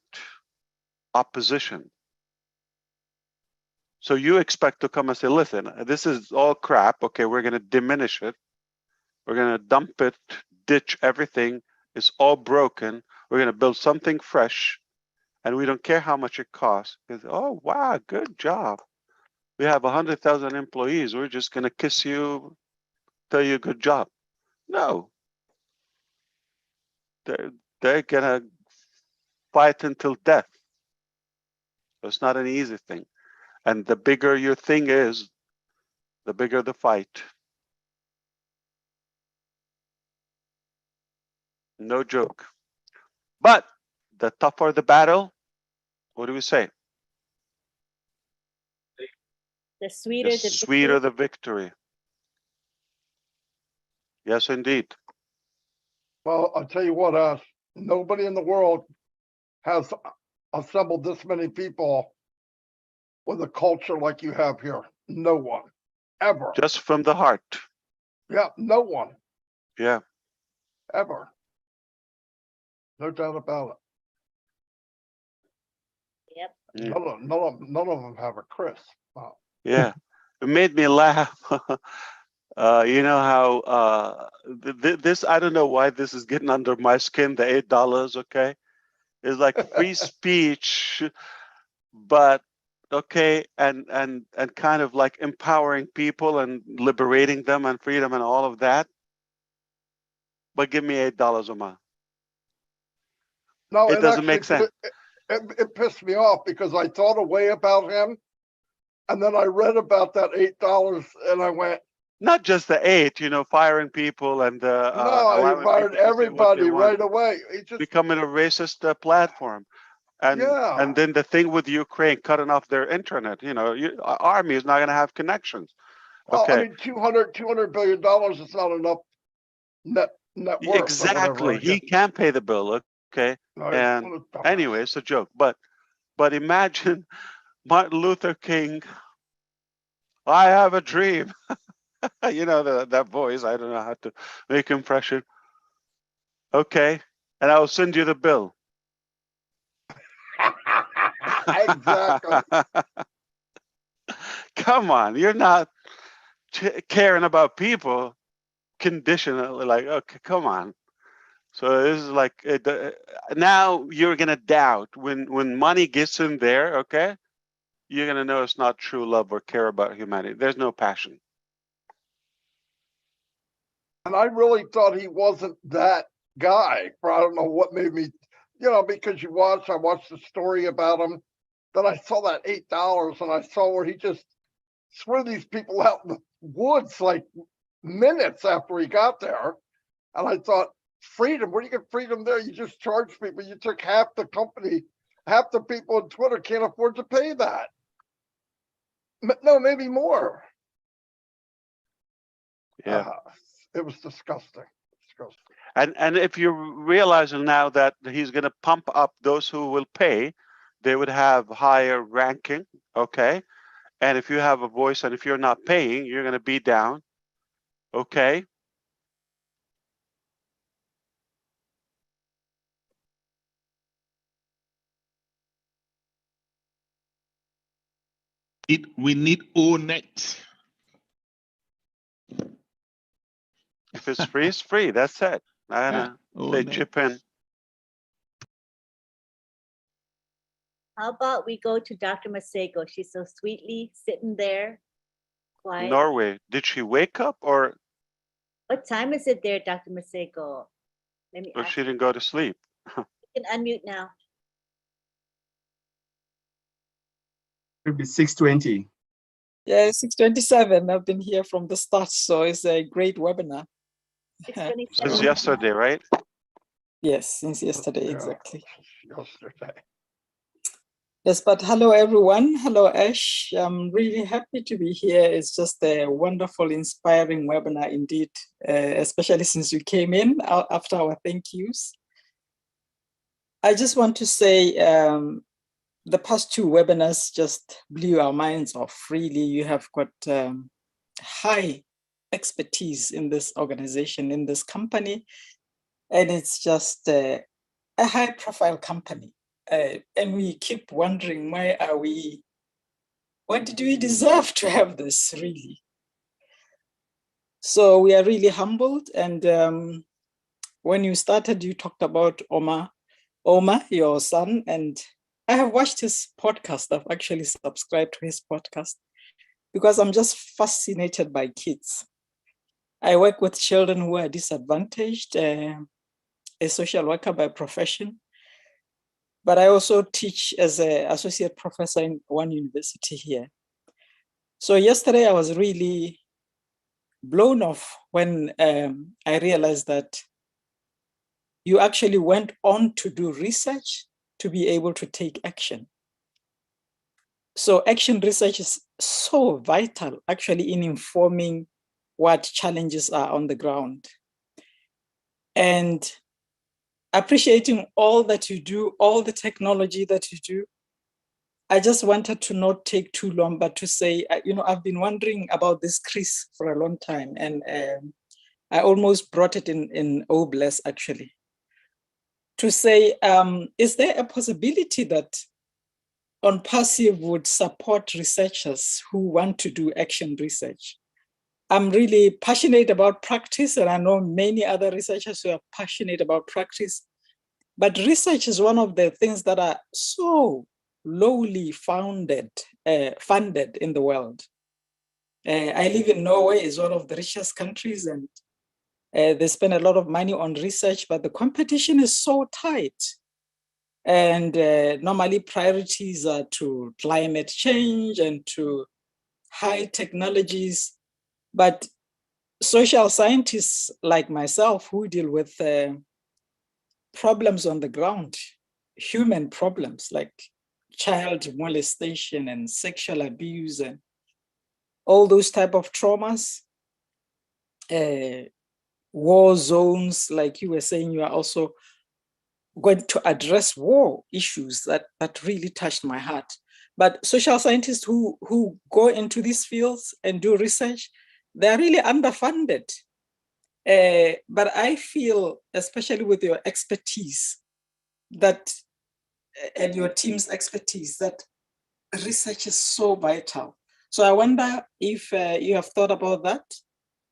opposition. So you expect to come and say, listen, this is all crap. Okay, we're going to diminish it. We're going to dump it, ditch everything. It's all broken. We're going to build something fresh, and we don't care how much it costs. Because, oh, wow, good job. We have 100,000 employees. We're just going to kiss you, tell you good job. No. They're going to fight until death. It's not an easy thing. And the bigger your thing is, the bigger the fight. No joke. But the tougher the battle, what do we say? The sweeter the sweeter the victory. Yes, indeed. Well, I'll tell you what, nobody in the world has assembled this many people with a culture like you have here. No one, ever. Just from the heart. Yeah, no one. Yeah. Ever. No doubt about it. Yep. Yeah. None of them have a Chris. Wow. Yeah. It made me laugh. You know how this, I don't know why this is getting under my skin, the $8, okay? It's like free speech, but okay, and kind of like empowering people and liberating them and freedom and all of that. But give me $8 a month. No, it doesn't make sense. It pissed me off because I thought a way about him, and then I read about that $8, and I went. Not just the 8, firing people and no, he fired everybody right away. He just becoming a racist platform, and yeah. And then the thing with Ukraine cutting off their internet. Army is not going to have connections. Well, Okay. I mean, $200 billion is not enough net worth. Exactly. He can't pay the bill. Okay. No, and anyway, it's a joke. But imagine Martin Luther King. I have a dream. That voice. I don't know how to make impression. Okay, and I'll send you the bill. Exactly. Come on, you're not caring about people conditionally. Like, okay, come on. So this is like now you're gonna doubt when money gets in there. Okay, you're gonna know it's not true love or care about humanity. There's no passion. And I really thought he wasn't that guy. I don't know what made me, because I watched the story about him. Then I saw that $8 and I saw where he just threw these people out in the woods like minutes after we got there. And I thought, freedom, where do you get freedom there? You just charge people. You took half the company, half the people on Twitter can't afford to pay that. No, maybe more. Yeah. It was disgusting. Disgusting. And if you're realizing now that he's going to pump up those who will pay, they would have higher ranking, okay? And if you have a voice and if you're not paying, you're going to be down, okay? We need ONET. If it's free, it's free. That's it. I Yeah, say ONET. chip in. How about we go to Dr. Masego? She's so sweetly sitting there, quiet. Norway. Did she wake up or What time is it there, Dr. Masego? Let me ask. she didn't go to sleep? You can unmute now. It'll be 6:20. Yeah, 6:27. I've been here from the start, so it's a great webinar. Since yesterday, right? Yes, since yesterday, Yeah, exactly. Yesterday. Yes, but hello, everyone. Hello, Ash. I'm really happy to be here. It's just a wonderful, inspiring webinar indeed, especially since you came in after our thank yous. I just want to say the past two webinars just blew our minds off. Really, you have got high expertise in this organization, in this company, and it's just a high-profile company. And we keep wondering, why did we deserve to have this, really? So we are really humbled. And when you started, you talked about Omar, your son, and I have watched his podcast. I've actually subscribed to his podcast because I'm just fascinated by kids. I work with children who are disadvantaged, a social worker by profession, but I also teach as an associate professor in one university here. So yesterday I was really blown off when I realized that you actually went on to do research to be able to take action. So action research is so vital actually in informing what challenges are on the ground. And appreciating all that you do, all the technology that you do, I just wanted to not take too long, but to say, I've been wondering about this Chris for a long time, and I almost brought it in OBLESS actually, to say, is there a possibility that ONPASSIVE would support researchers who want to do action research? I'm really passionate about practice, and I know many other researchers who are passionate about practice, but research is one of the things that are so lowly funded in the world. I live in Norway, it's one of the richest countries, and they spend a lot of money on research, but the competition is so tight. And normally priorities are to climate change and to high technologies. But social scientists like myself who deal with problems on the ground, human problems like child molestation and sexual abuse and all those type of traumas, war zones, like you were saying, you are also going to address war issues that really touched my heart. But social scientists who go into these fields and do research, they're really underfunded. But I feel, especially with your expertise, that and your team's expertise, that research is so vital. So I wonder if you have thought about that,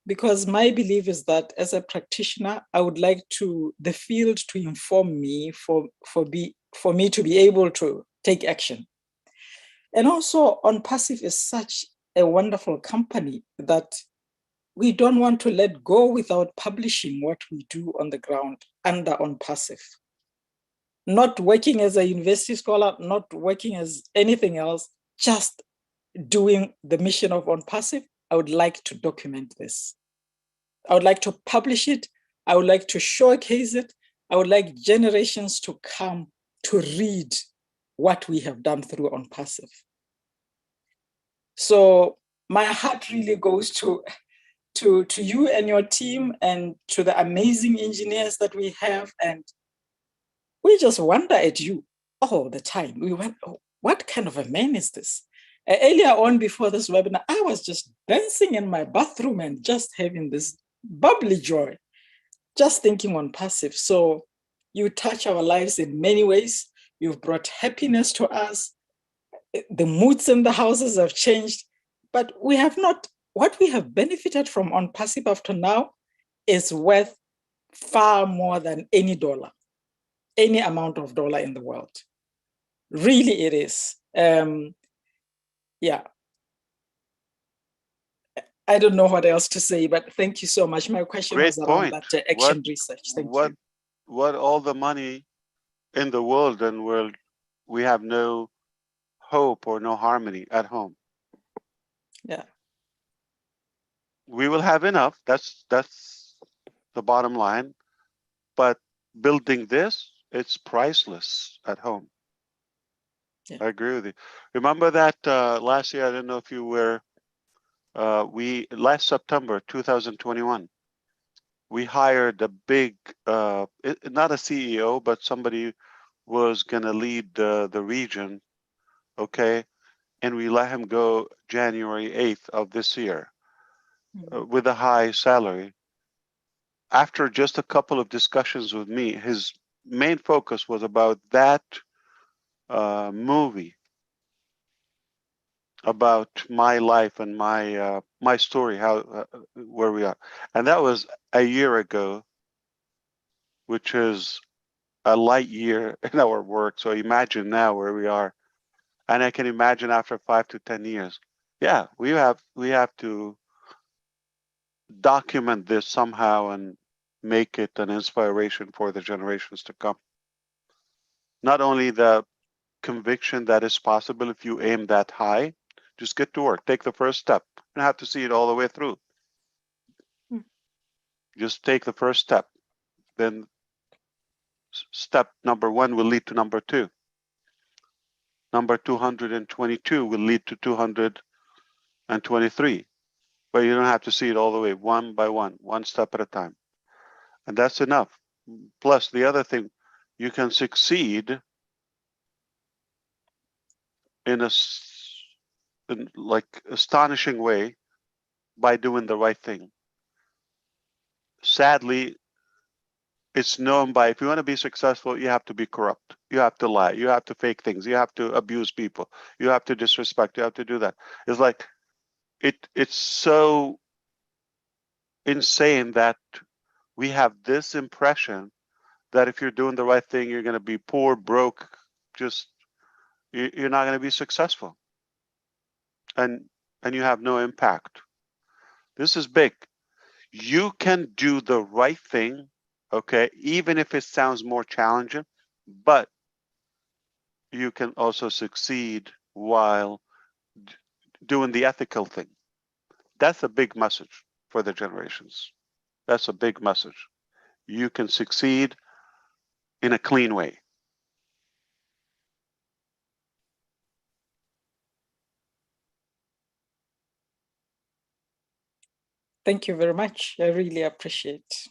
because my belief is that as a practitioner, I would like the field to inform me for me to be able to take action. And also ONPASSIVE is such a wonderful company that we don't want to let go without publishing what we do on the ground under ONPASSIVE. Not working as a university scholar, not working as anything else, just doing the mission of ONPASSIVE. I would like to document this. I would like to publish it. I would like to showcase it. I would like generations to come to read what we have done through ONPASSIVE. So my heart really goes to you and your team and to the amazing engineers that we have. And we just wonder at you all the time. We went, oh, what kind of a man is this? Earlier on before this webinar, I was just dancing in my bathroom and just having this bubbly joy, just thinking ONPASSIVE. So you touch our lives in many ways. You've brought happiness to us. The moods in the houses have changed, but we have not, what we have benefited from ONPASSIVE up to now is worth far more than any dollar, any amount of dollar in the world. Really it is. Yeah. I don't know what else to say, but thank you so much. My question Great was around point. that action research. Thank you. What all the money in the world, and we have no hope or no harmony at home. Yeah. We will have enough. That's the bottom line. But building this, it's priceless at home. Yeah. I agree with you. Remember that last year, I don't know if you were, last September 2021, we hired a big, not a CEO, but somebody was going to lead the region, okay? And we let him go January 8th of this year with a high salary. After just a couple of discussions with me, his main focus was about that movie, about my life and my story, how where we are, and that was a year ago, which is a light year in our work. So imagine now where we are, and I can imagine after 5 to 10 years. Yeah, we have to document this somehow and make it an inspiration for the generations to come. Not only the conviction that is possible if you aim that high, just get to work, take the first step. You don't have to see it all the way through. Just take the first step. Then step number 1 will lead to number 2. Number 222 will lead to 223. But you don't have to see it all the way, one by one step at a time. And that's enough. Plus, the other thing, you can succeed in like astonishing way by doing the right thing. Sadly, it's known by, if you want to be successful, you have to be corrupt. You have to lie. You have to fake things. You have to abuse people. You have to disrespect. You have to do that. It's like, it's so insane that we have this impression that if you're doing the right thing, you're going to be poor, broke, just, you're not going to be successful. And you have no impact. This is big. You can do the right thing, okay, even if it sounds more challenging, but you can also succeed while doing the ethical thing. That's a big message for the generations. That's a big message. You can succeed in a clean way. Thank you very much. I really appreciate.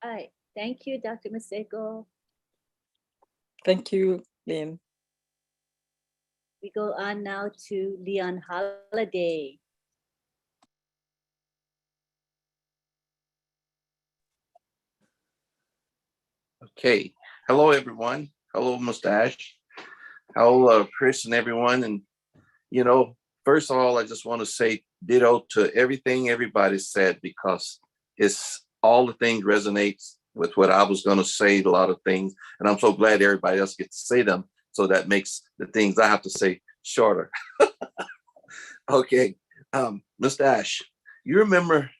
All right. Thank you, Dr. Maseko. Thank you, Lynn. We go on now to Leon Holiday. Okay. Hello, everyone. Hello, Mustache. Hello, Chris and everyone. And, you know, first of all, I just want to say ditto to everything everybody said, because it's all the things resonates with what I was going to say, a lot of things. And I'm so glad everybody else gets to say them. So that makes the things I have to say shorter. Okay. Mustache, you remember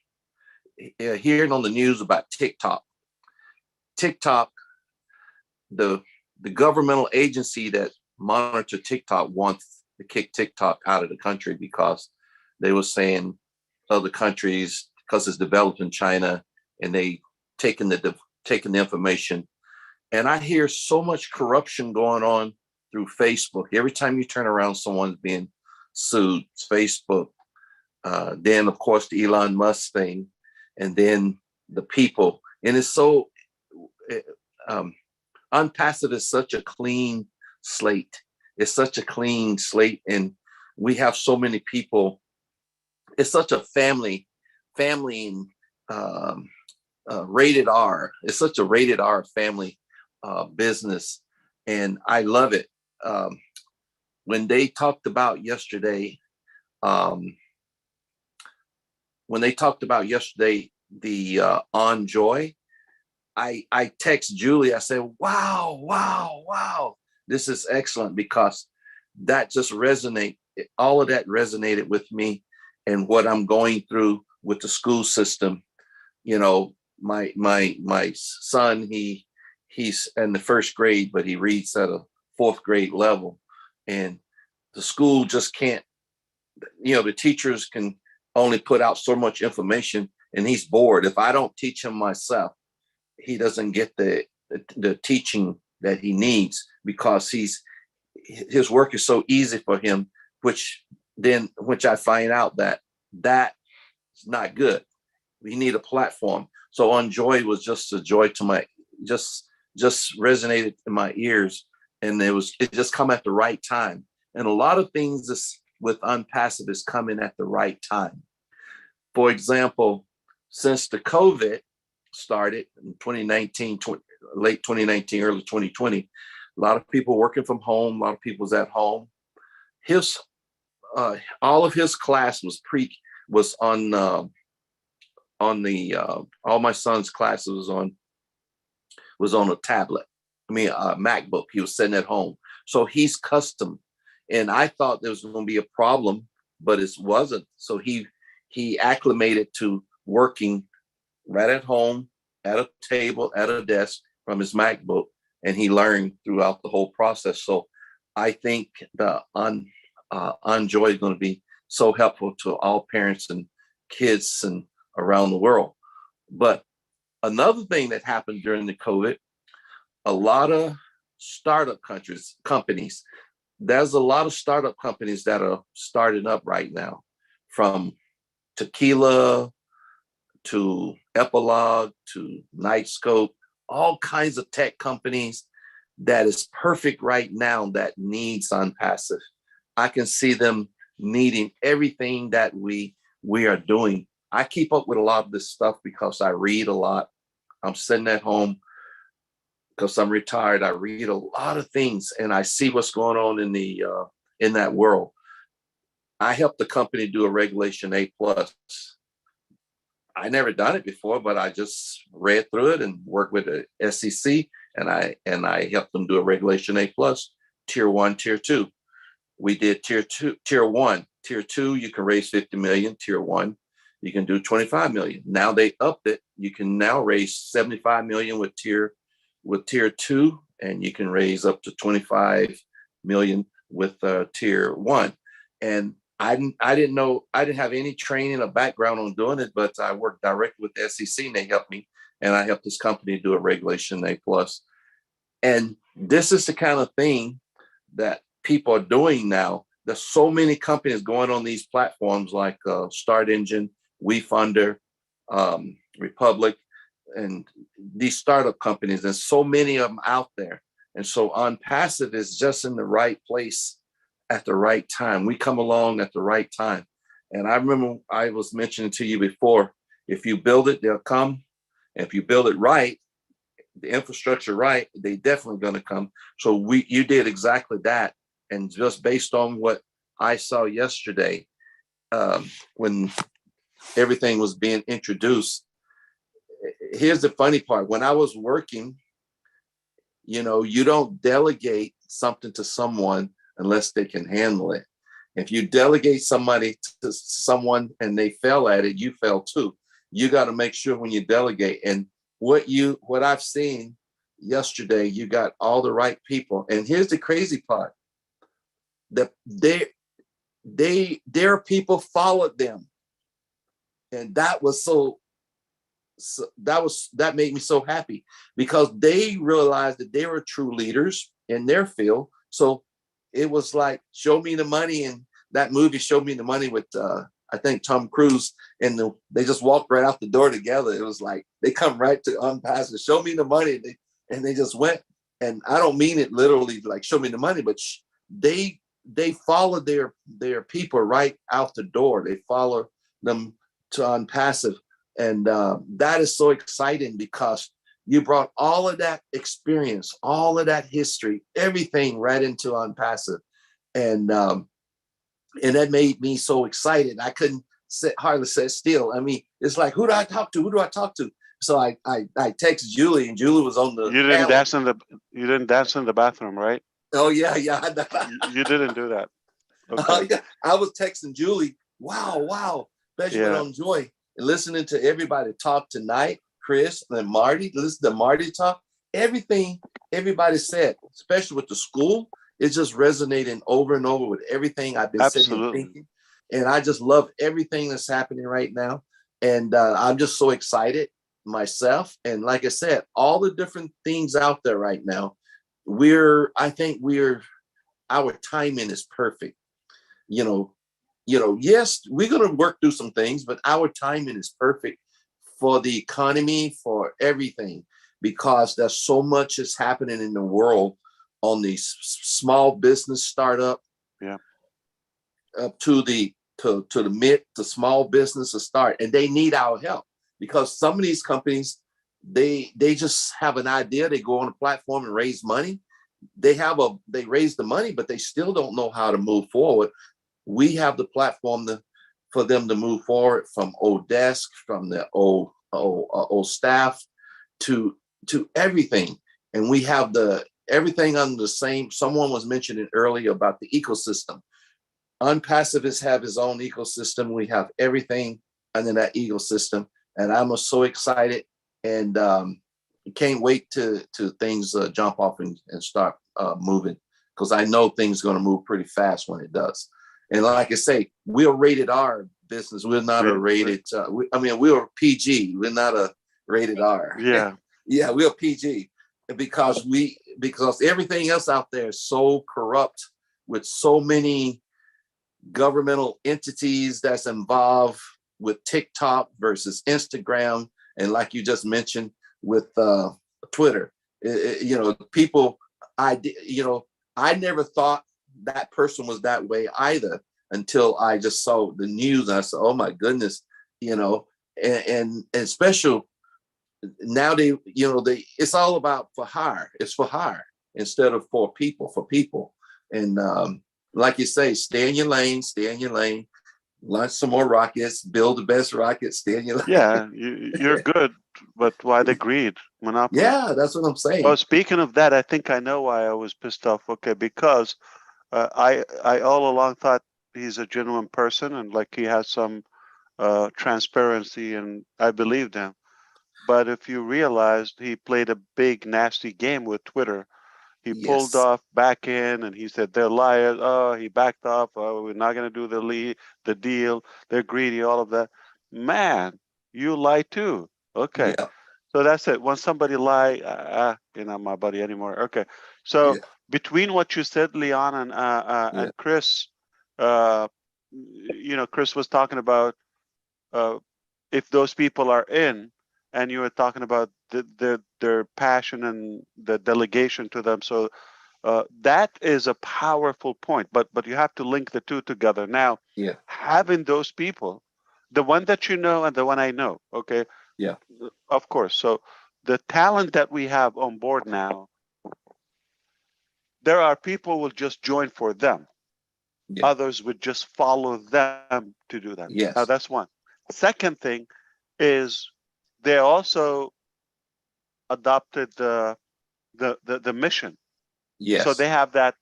hearing on the news about TikTok? TikTok, the governmental agency that monitor TikTok wants to kick TikTok out of the country because they were saying other countries because it's developed in China, and they taking the information. And I hear so much corruption going on through Facebook. Every time you turn around, someone's being sued. It's Facebook. Then, of course, the Elon Musk thing, and then the people. And it's so ONPASSIVE is such a clean slate. It's such a clean slate, and we have so many people. It's such a family rated R. It's such a rated R family business, and I love it. When they talked about yesterday, the on joy, I text Julie. I said, wow, this is excellent, because that just all of that resonated with me and what I'm going through with the school system. You know, my son, he's in the first grade, but he reads at a fourth grade level, and the school just can't, the teachers can only put out so much information, and he's bored. If I don't teach him myself, he doesn't get the teaching that he needs, because his work is so easy for him, which I find out that's not good. We need a platform. So On Joy was just a joy to just resonated in my ears, and it just come at the right time. And a lot of things with ONPASSIVE is coming at the right time. For example, since the COVID started in 2019, late 2019, early 2020, a lot of people working from home, a lot of people was at home. All of his class was on all my son's classes was on a tablet. I mean, a MacBook. He was sitting at home. So he's custom. And I thought there was going to be a problem, but it wasn't. So he acclimated to working right at home, at a table, at a desk from his MacBook, and he learned throughout the whole process. So I think the On Joy is going to be so helpful to all parents and kids and around the world. But another thing that happened during the COVID, a lot of startup companies, there's a lot of startup companies that are starting up right now, from Tequila to Epilogue to Nightscope, all kinds of tech companies that is perfect right now that needs ONPASSIVE. I can see them needing everything that we are doing. I keep up with a lot of this stuff because I read a lot. I'm sitting at home because I'm retired. I read a lot of things, and I see what's going on in that world. I helped the company do a Regulation A+. I never done it before, but I just read through it and worked with the SEC, and I helped them do a Regulation A+, Tier 1, Tier 2. We did Tier 1. Tier 2, you can raise 50 million. Tier 1, you can do 25 million. Now they upped it. You can now raise 75 million with Tier 2, and you can raise up to 25 million with Tier 1. And I didn't know, I didn't have any training or background on doing it, but I worked directly with the SEC, and they helped me, and I helped this company do a Regulation A+. And this is the kind of thing that people are doing now. There's so many companies going on these platforms like Start Engine, WeFunder, Republic, and these startup companies. There's so many of them out there. And so ONPASSIVE is just in the right place at the right time. We come along at the right time. And I remember I was mentioning to you before, if you build it, they'll come. And if you build it right, the infrastructure right, they definitely going to come. So you did exactly that. And just based on what I saw yesterday, when everything was being introduced, here's the funny part. When I was working, you don't delegate something to someone unless they can handle it. If you delegate somebody to someone and they fail at it, you fail too. You got to make sure when you delegate. And what I've seen yesterday, you got all the right people. And here's the crazy part, that their people followed them. And that was that made me so happy, because they realized that they were true leaders in their field. So it was like, show me the money. And that movie, Show Me the Money, with I think Tom Cruise, and they just walked right out the door together. It was like they come right to ONPASSIVE, show me the money, and they just went. And I don't mean it literally like show me the money, but they follow their people right out the door. They follow them to ONPASSIVE. And that is so exciting, because you brought all of that experience, all of that history, everything right into ONPASSIVE. And that made me so excited. I couldn't hardly sit still. I mean, it's like, who do I talk to? Who do I talk to? So I texted Julie, and Julie was on the You didn't dance in the bathroom, right? Oh yeah. You didn't do that. Okay. Yeah. I was texting Julie. Wow. Benjamin on Joy, and listening to everybody talk tonight, Chris and Marty, listen to Marty talk. Everything everybody said, especially with the school, it's just resonating over and over with everything I've been sitting here thinking. And I just love everything that's happening right now. And I'm just so excited myself. And like I said, all the different things out there right now, I think our timing is perfect. Yes, we're going to work through some things, but our timing is perfect for the economy, for everything, because there's so much is happening in the world on the small business startup, up to the mid to small business to start, and they need our help, because some of these companies, they just have an idea, they go on a platform and raise money. They raise the money, but they still don't know how to move forward. We have the platform for them to move forward, from old desk, from the old staff to everything. And we have everything under the same. Someone was mentioning earlier about the ecosystem. ONPASSIVE have his own ecosystem. We have everything under that ecosystem. And I'm so excited, and can't wait to things jump off and start moving, because I know things are going to move pretty fast when it does. And like I say, we're rated R business. We're not a rated, we're PG. We're not a rated R. Yeah. Yeah, we're PG, because everything else out there is so corrupt, with so many governmental entities that's involved, with TikTok versus Instagram. And like you just mentioned with Twitter, people, I never thought that person was that way either, until I just saw the news, and I said, oh my goodness, and special now it's all about for hire. It's for hire instead of for people. And like you say, stay in your lane, launch some more rockets, build the best rockets, stay in your lane. Yeah, you're good, but why the greed? Monopoly. Yeah, that's what I'm saying. Well, speaking of that, I think I know why I was pissed off. Okay, because I all along thought he's a genuine person, and like he has some transparency, and I believed him. But if you realized, he played a big nasty game with Twitter. He pulled off back in, and he said they're liars. Oh, he backed off. Oh, we're not going to do the deal. They're greedy. All of that. Man, you lie too. Okay. Yeah. So that's it. When somebody lie, you're not my buddy anymore. Okay. So between what you said, Leon, and Chris, Chris was talking about if those people are in, and you were talking about their passion and the delegation to them. So that is a powerful point, but you have to link the two together. Now, having those people, the one that you know and the one I know, okay? Yeah. Of course. So the talent that we have on board now, there are people who will just join for them. Yeah. Others would just follow them to do that. Yes. Now, that's one. Second thing is they also adopted the mission. Yes. So they have that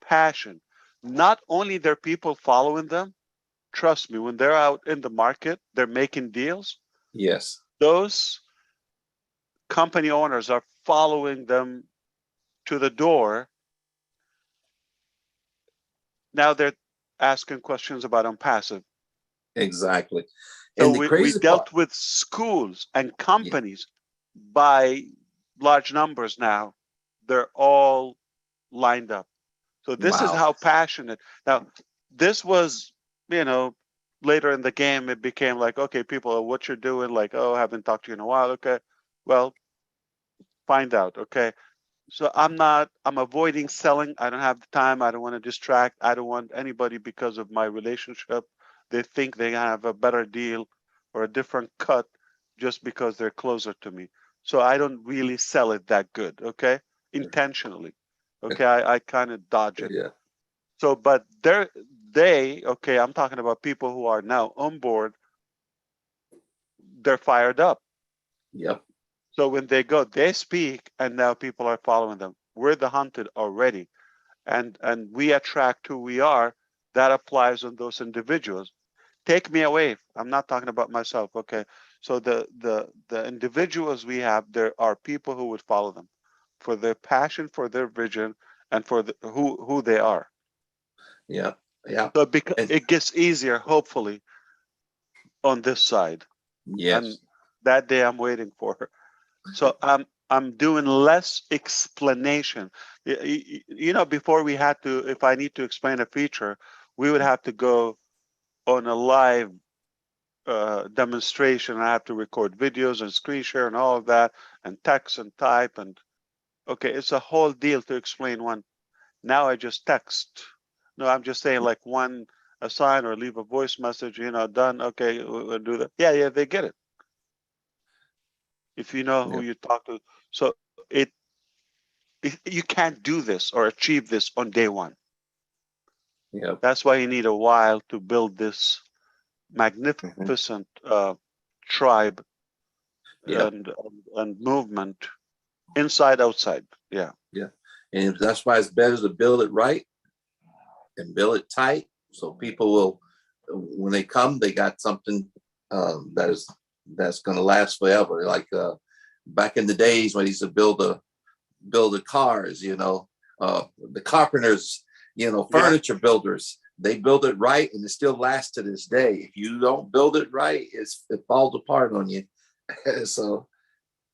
passion. Not only their people following them, trust me, when they're out in the market, they're making deals. Yes. Those company owners are following them to the door. Now they're asking questions about ONPASSIVE. Exactly. So And the we crazy dealt part, with schools and companies by large numbers now. They're all lined up. So this is wow. how passionate. Now, this was, you know, later in the game, it became like, okay, people, what you're doing, like, oh, I haven't talked to you in a while. Okay, well, find out. Okay. So I'm avoiding selling. I don't have the time. I don't want to distract. I don't want anybody because of my relationship. They think they have a better deal or a different cut just because they're closer to me. So I don't really sell it that good. Okay. Intentionally. Okay. I kind of dodge it. Yeah. So, but okay, I'm talking about people who are now on board. They're fired up. Yep. So when they go, they speak, and now people are following them. We're the hunted already, and we attract who we are. That applies on those individuals. Take me away. I'm not talking about myself. Okay. So the individuals we have, there are people who would follow them for their passion, for their vision, and for who they are. Yeah. Yeah. So because it gets easier, hopefully, on this side. Yes. And that day I'm waiting for. So I'm doing less explanation. You know, before we had to, if I need to explain a feature, we would have to go on a live demonstration. I have to record videos and screen share and all of that, and text and type, and okay, it's a whole deal to explain one. Now I just text. No, I'm just saying like one assign or leave a voice message, you know, done. Okay, we'll do that. Yeah, they get it. If you know who you talk to. So you can't do this or achieve this on day one. Yeah. That's why you need a while to build this magnificent tribe and movement inside, outside. Yeah. Yeah. And that's why it's better to build it right and build it tight, so people will, when they come, they got something that's going to last forever. Like back in the days when he used to build the cars, you know, the carpenters, you know, furniture builders, they build it right and it still lasts to this day. If you don't build it right, it falls apart on you. So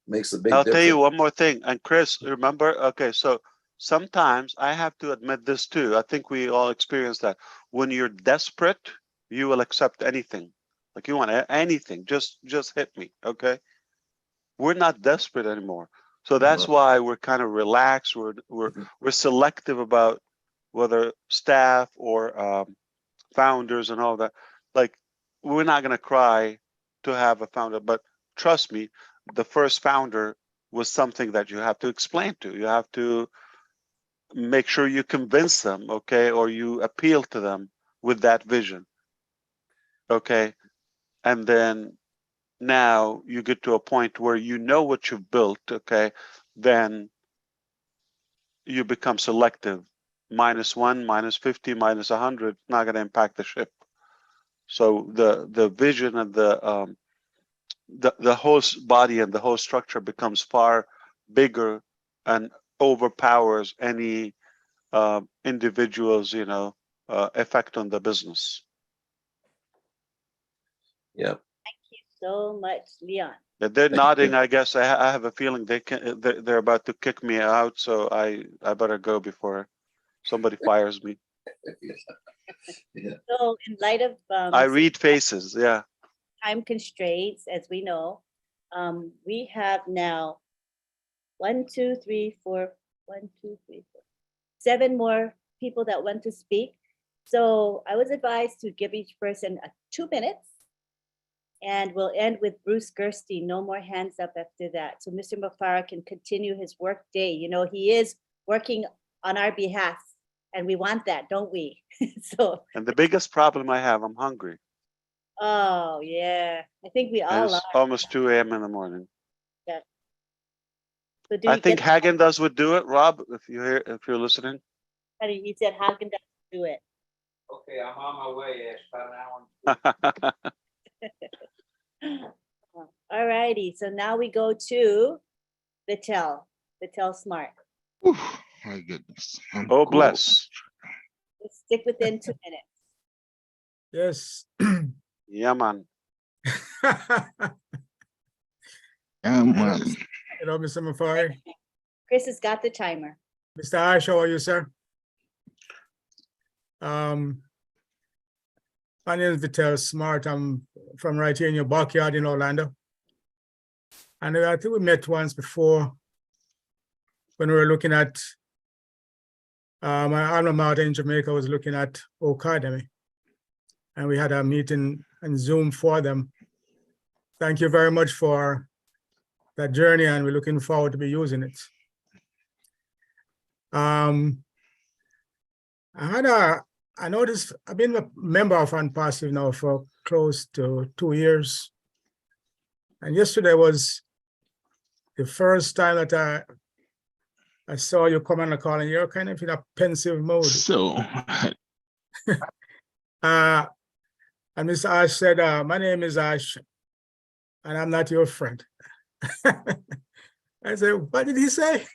makes a big I'll difference. tell you one more thing. And Chris, remember, okay, so sometimes I have to admit this too. I think we all experience that. When you're desperate, you will accept anything. Like you want anything, just hit me, okay? We're not desperate anymore. So that's why we're kind of relaxed. We're selective about whether staff or founders and all that. Like we're not gonna cry to have a founder, but trust me, the first founder was something that you have to explain to. You have to make sure you convince them, okay, or you appeal to them with that vision, okay, and then now you get to a point where you know what you've built, okay, then you become selective. -1, -50, -100, not going to impact the ship. So the vision and the whole body and the whole structure becomes far bigger and overpowers any individual's, you know, effect on the business. Yeah. Thank you so much, Leon. Yeah, they're nodding. I guess I have a feeling they're about to kick me out, so I better go before somebody fires me. So in light of I read faces. Yeah. time constraints, as we know, we have now 7 more people that want to speak. So I was advised to give each person 2 minutes, and we'll end with Bruce Gerstein. No more hands up after that. So Mr. MUFAREH can continue his work day. You know, he is working on our behalf, and we want that, don't we? So. And the biggest problem I have, I'm hungry. Oh yeah, I think we all And it's are. almost 2 a.m. in the morning. Yeah. So I think Häagen-Dazs would do it, Rob, if you're listening. Honey, he said Häagen-Dazs would do it. Okay, I'm on my way, Ash. About an hour. All righty. So now we go to Vittel Smart. My goodness. Oh, bless. Let's stick within 2 minutes. Yes. Yeah, man. Man. Hello, Mr. MUFAREH. Chris has got the timer. Mr. Ash, how are you, sir? My name is Vitel Smart. I'm from right here in your backyard in Orlando. And I think we met once before when we were looking at my alma mater in Jamaica was looking at Academy. And we had a meeting on Zoom for them. Thank you very much for that journey, and we're looking forward to be using it. I noticed I've been a member of ONPASSIVE now for close to 2 years. And yesterday was the first time that I saw you come on the call, and you're kind of in a pensive mode. So, and Mr. Ash said, my name is Ash, and I'm not your friend. I said, what did he say?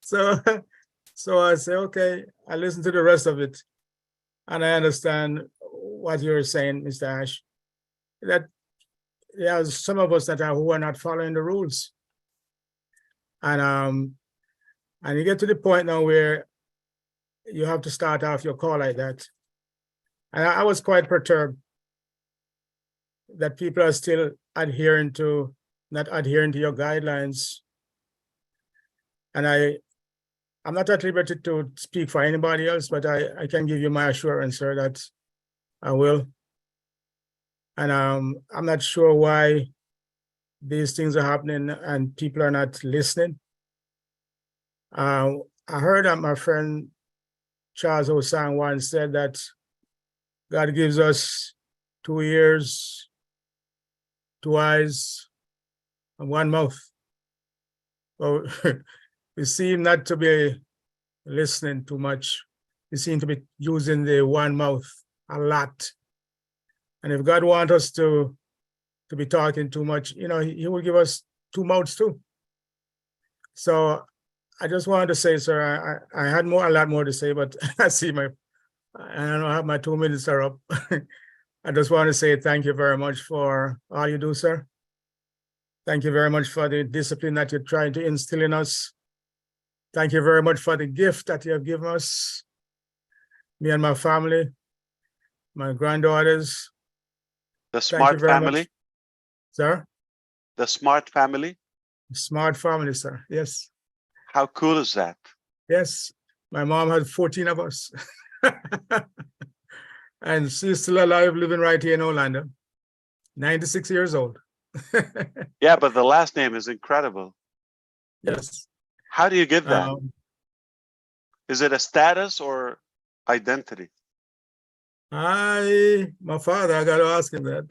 So I say, okay, I listened to the rest of it, and I understand what you're saying, Mr. Ash, that there's some of us who are not following the rules. And you get to the point now where you have to start off your call like that. And I was quite perturbed that people are still not adhering to your guidelines. And I'm not at liberty to speak for anybody else, but I can give you my assurance, sir, that I will. And I'm not sure why these things are happening and people are not listening. I heard that my friend Charles Osang once said that God gives us 2 ears, 2 eyes, and 1 mouth. Well, we seem not to be listening too much. We seem to be using the 1 mouth a lot. And if God wants us to be talking too much, you know, he will give us 2 mouths too. So I just wanted to say, sir, I had a lot more to say, but I see I don't have my 2 minutes are up. I just want to say thank you very much for all you do, sir. Thank you very much for the discipline that you're trying to instill in us. Thank you very much for the gift that you have given us, me and my family, my granddaughters. The smart family? Much. Sir? The smart family? Smart family, sir, yes. How cool is that? Yes, my mom had 14 of us. And she's still alive, living right here in Orlando, 96 years old. Yeah, but the last name is incredible. Yes. How do you get that? Is it a status or identity? My father, I got to ask him that.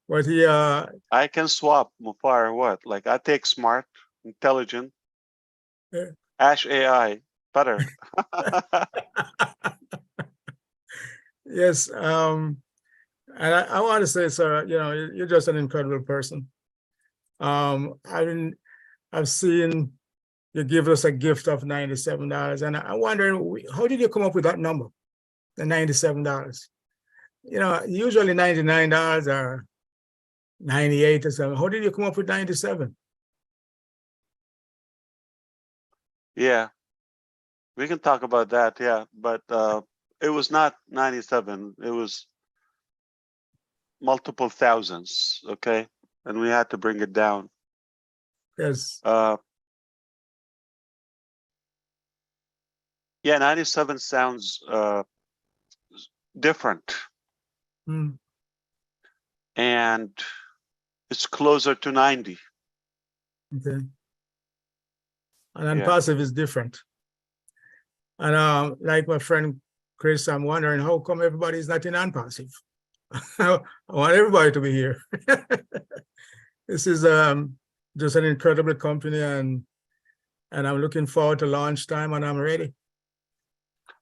But he I can swap MUFAREH what? Like I take smart, intelligent, Ash AI, better. Yes, and I want to say, sir, you know, you're just an incredible person. I've seen you give us a gift of $97, and I wonder, how did you come up with that number, the $97? You know, usually $99 or 98 or something. How did you come up with 97? Yeah, we can talk about that. Yeah, but it was not 97. It was multiple thousands. Okay, and we had to bring it down. Yes. Yeah, 97 sounds different. And it's closer to 90. Okay. And ONPASSIVE is different. And like my friend Chris, I'm wondering how come everybody's not in ONPASSIVE? I want everybody to be here. This is just an incredible company, and I'm looking forward to launch time, and I'm ready.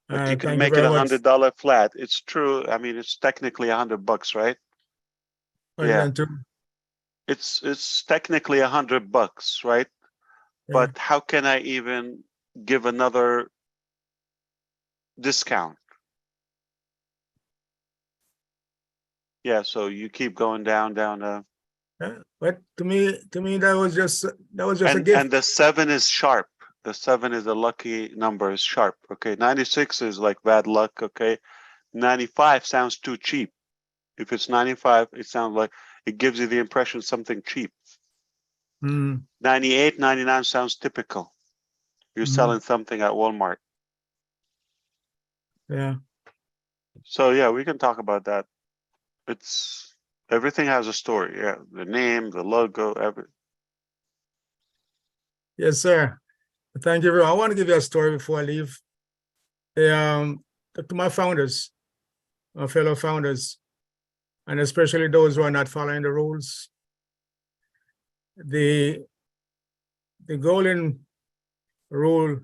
But you can make it $100 flat. It's true. I mean, it's technically $100, right? Yeah. It's technically $100, right? Yeah. But how can I even give another discount? Yeah, so you keep going down, down. But to me, that was just a And gift. the 7 is sharp. The 7 is a lucky number, is sharp. Okay, 96 is like bad luck. Okay, 95 sounds too cheap. If it's 95, it sounds like it gives you the impression something cheap. 98, 99 sounds typical. You're selling something at Walmart. Yeah. So yeah, we can talk about that. It's everything has a story. Yeah, the name, the logo, everything. Yes, sir. Thank you. I want to give you a story before I leave. To my founders, my fellow founders, and especially those who are not following the rules. The golden rule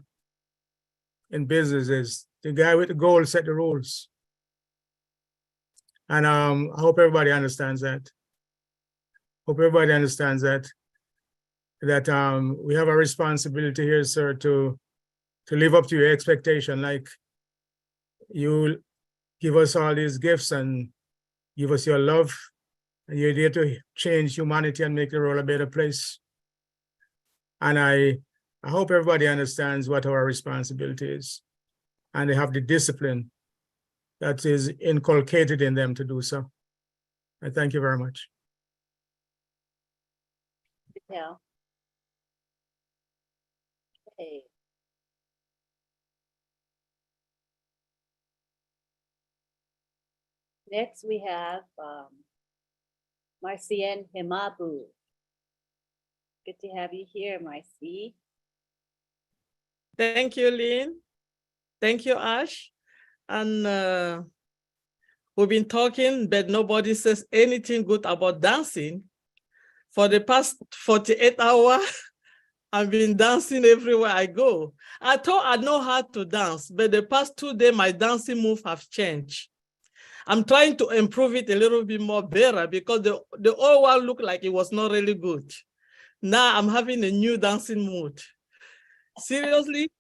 in business is the guy with the goal set the rules. And I hope everybody understands that. Hope everybody understands that we have a responsibility here, sir, to live up to your expectation. Like you give us all these gifts and give us your love, and you're there to change humanity and make the world a better place. And I hope everybody understands what our responsibility is, and they have the discipline that is inculcated in them to do so. I thank you very much. Yeah. Okay. Next, we have Marcian Himabu. Good to have you here, Marcy. Thank you, Lynn. Thank you, Ash. And we've been talking, but nobody says anything good about dancing. For the past 48 hours, I've been dancing everywhere I go. I thought I know how to dance, but the past 2 days, my dancing move have changed. I'm trying to improve it a little bit more better because the old one looked like it was not really good. Now I'm having a new dancing mood. Seriously,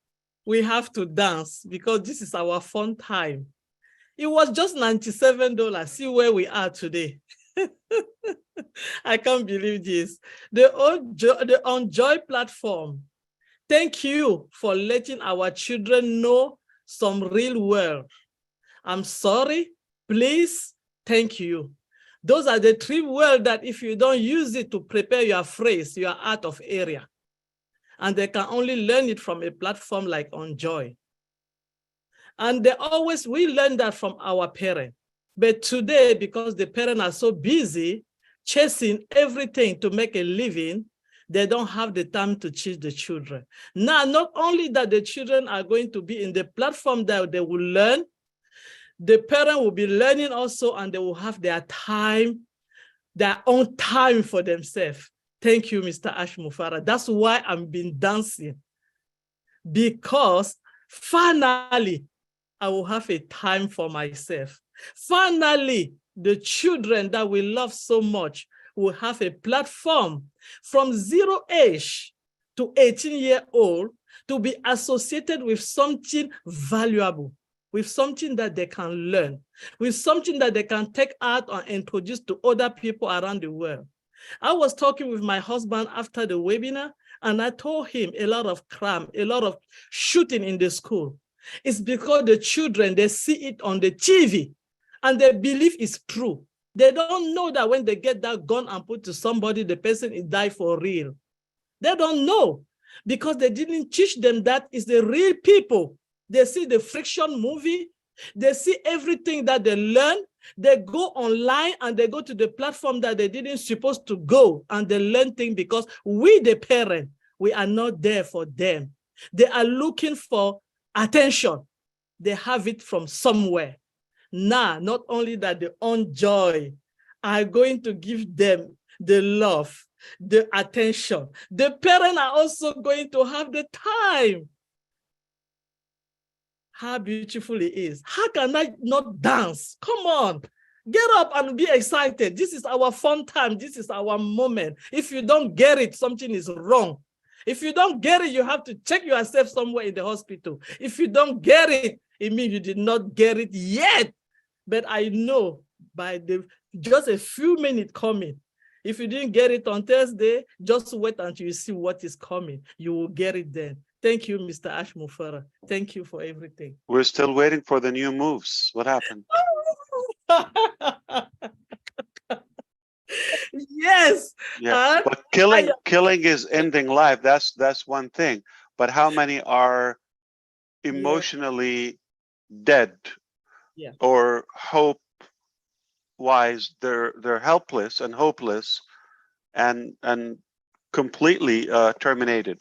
we have to dance because this is our fun time. It was just $97. See where we are today. I can't believe this. The Enjoy platform. Thank you for letting our children know some real world. I'm sorry, please, thank you. Those are the 3 words that if you don't use it to prepare your phrase, you are out of area. And they can only learn it from a platform like Enjoy. And we learn that from our parents. But today, because the parents are so busy chasing everything to make a living, they don't have the time to teach the children. Now, not only that the children are going to be in the platform that they will learn, the parent will be learning also, and they will have their time, their own time for themselves. Thank you, Mr. Ash MUFAREH. That's why I've been dancing, because finally, I will have a time for myself. Finally, the children that we love so much will have a platform from 0 age to 18-year-old to be associated with something valuable, with something that they can learn, with something that they can take out and introduce to other people around the world. I was talking with my husband after the webinar, and I told him a lot of crime, a lot of shooting in the school. It's because the children, they see it on the TV and they believe it's true. They don't know that when they get that gun and put to somebody, the person is die for real. They don't know because they didn't teach them that it's the real people. They see the friction movie. They see everything that they learn. They go online and they go to the platform that they didn't supposed to go, and they learn things because we, the parent, we are not there for them. They are looking for attention. They have it from somewhere. Now, not only that, the Enjoy are going to give them the love, the attention. The parents are also going to have the time. How beautiful it is. How can I not dance? Come on. Get up and be excited. This is our fun time. This is our moment. If you don't get it, something is wrong. If you don't get it, you have to check yourself somewhere in the hospital. If you don't get it, it means you did not get it yet. But I know by just a few minutes coming. If you didn't get it on Thursday, just wait until you see what is coming. You will get it then. Thank you, Mr. Ash MUFAREH. Thank you for everything. We're still waiting for the new moves. What happened? Yes. Yeah, but killing is ending life. That's one thing. But how many are emotionally dead? Yeah. Or hope-wise, they're helpless and hopeless, and completely terminated.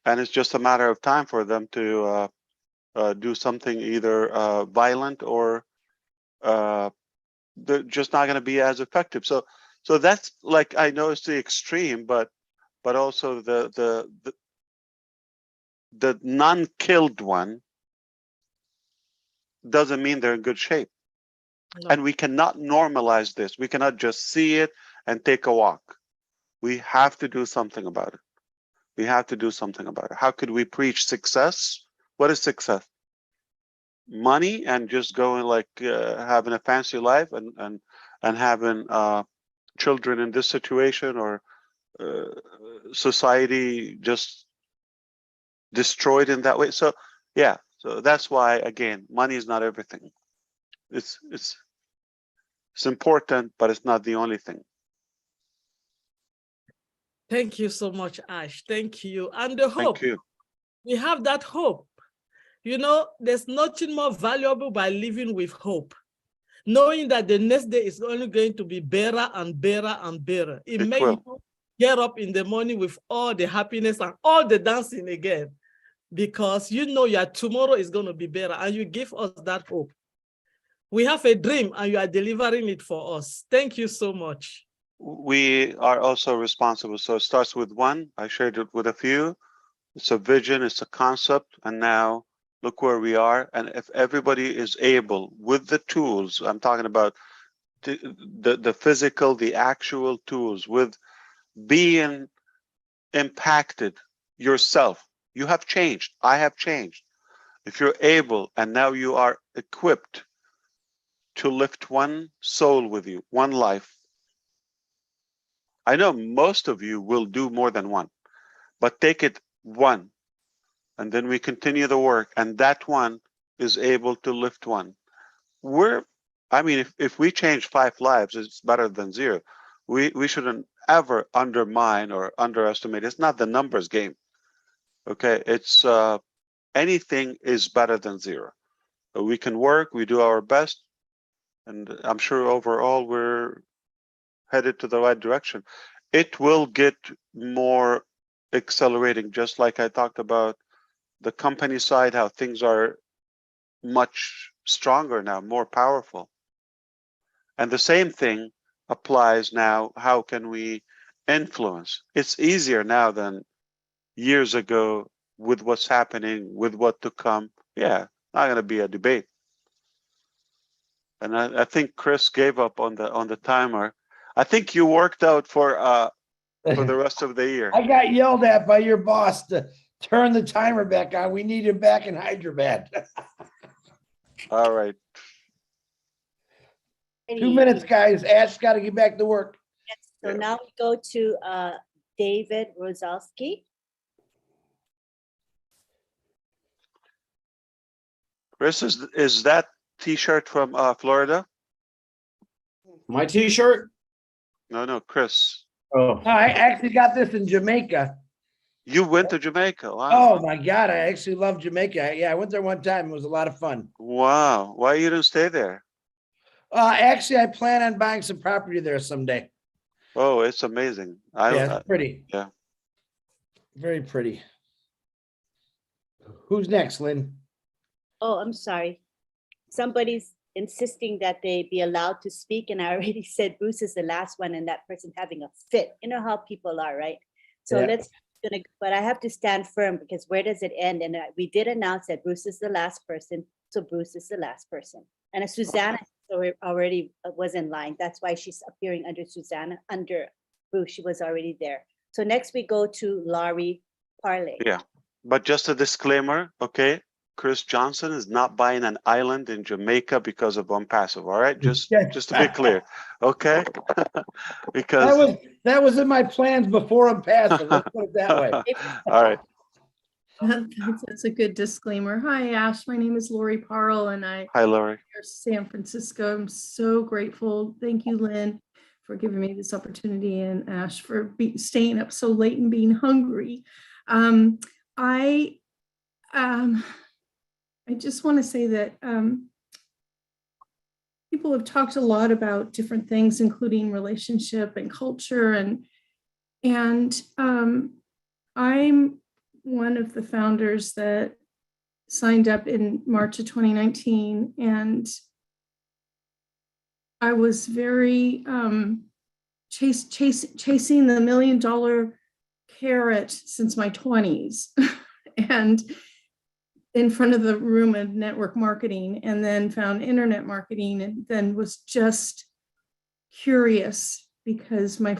And it's just a matter of time for them to do something either violent or they're just not going to be as effective. So that's, like, I know it's the extreme, but also the non-killed one doesn't mean they're in good shape. No. And we cannot normalize this. We cannot just see it and take a walk. We have to do something about it. We have to do something about it. How could we preach success? What is success? Money and just going like having a fancy life and having children in this situation, or society just destroyed in that way. So yeah, so that's why, again, money is not everything. It's important, but it's not the only thing. Thank you so much, Ash. Thank you. And the hope. Thank you. We have that hope. You know, there's nothing more valuable by living with hope, knowing that the next day is only going to be better and better and better. It makes you get up in the morning with all the happiness and all the dancing again, because you know your tomorrow is going to be better, and you give us that hope. We have a dream and you are delivering it for us. Thank you so much. We are also responsible. So it starts with one. I shared it with a few. It's a vision, it's a concept, and now look where we are. And if everybody is able, with the tools, I'm talking about the physical, the actual tools, with being impacted yourself, you have changed. I have changed. If you're able, and now you are equipped to lift one soul with you, one life. I know most of you will do more than one, but take it one, and then we continue the work, and that one is able to lift one. I mean, if we change 5 lives, it's better than 0. We shouldn't ever undermine or underestimate. It's not the numbers game. Okay, it's anything is better than 0. We can work, we do our best, and I'm sure overall we're headed to the right direction. It will get more accelerating, just like I talked about the company side, how things are much stronger now, more powerful. And the same thing applies now. How can we influence? It's easier now than years ago with what's happening, with what to come. Yeah, not going to be a debate. And I think Chris gave up on the timer. I think you worked out for the rest of the year. I got yelled at by your boss to turn the timer back on. We need him back in Hyderabad. All right. 2 minutes, guys. Ash got to get back to work. Yes. So now we go to David Rosalski. Chris, is that T-shirt from Florida? My T-shirt? No, Chris. Oh, I actually got this in Jamaica. You went to Jamaica? Wow. Oh my God, I actually love Jamaica. Yeah, I went there one time. It was a lot of fun. Wow. Why you didn't stay there? Actually, I plan on buying some property there someday. Oh, it's amazing. Yeah, it's pretty. Yeah. Very pretty. Who's next, Lynn? Oh, I'm sorry. Somebody's insisting that they be allowed to speak, and I already said Bruce is the last one, and that person having a fit. You know how people are, right? So Yeah. but I have to stand firm, because where does it end? And we did announce that Bruce is the last person, so Bruce is the last person. And Susanna already was in line. That's why she's appearing under Bruce. She was already there. So next we go to Laurie Parley. Yeah. But just a disclaimer, okay? Chris Johnson is not buying an island in Jamaica because of ONPASSIVE. All right, just to be clear, okay? Because that was in my plans before ONPASSIVE. Let's put it that way. All right. That's a good disclaimer. Hi, Ash. My name is Lori Parle, and Hi, Lori. San Francisco. I'm so grateful. Thank you, Lynn, for giving me this opportunity, and Ash for staying up so late and being hungry. I just want to say that people have talked a lot about different things, including relationship and culture, and I'm one of the founders that signed up in March of 2019, and I was very chasing the $1 million carrot since my 20s, and in front of the room of network marketing, and then found internet marketing, and then was just curious because my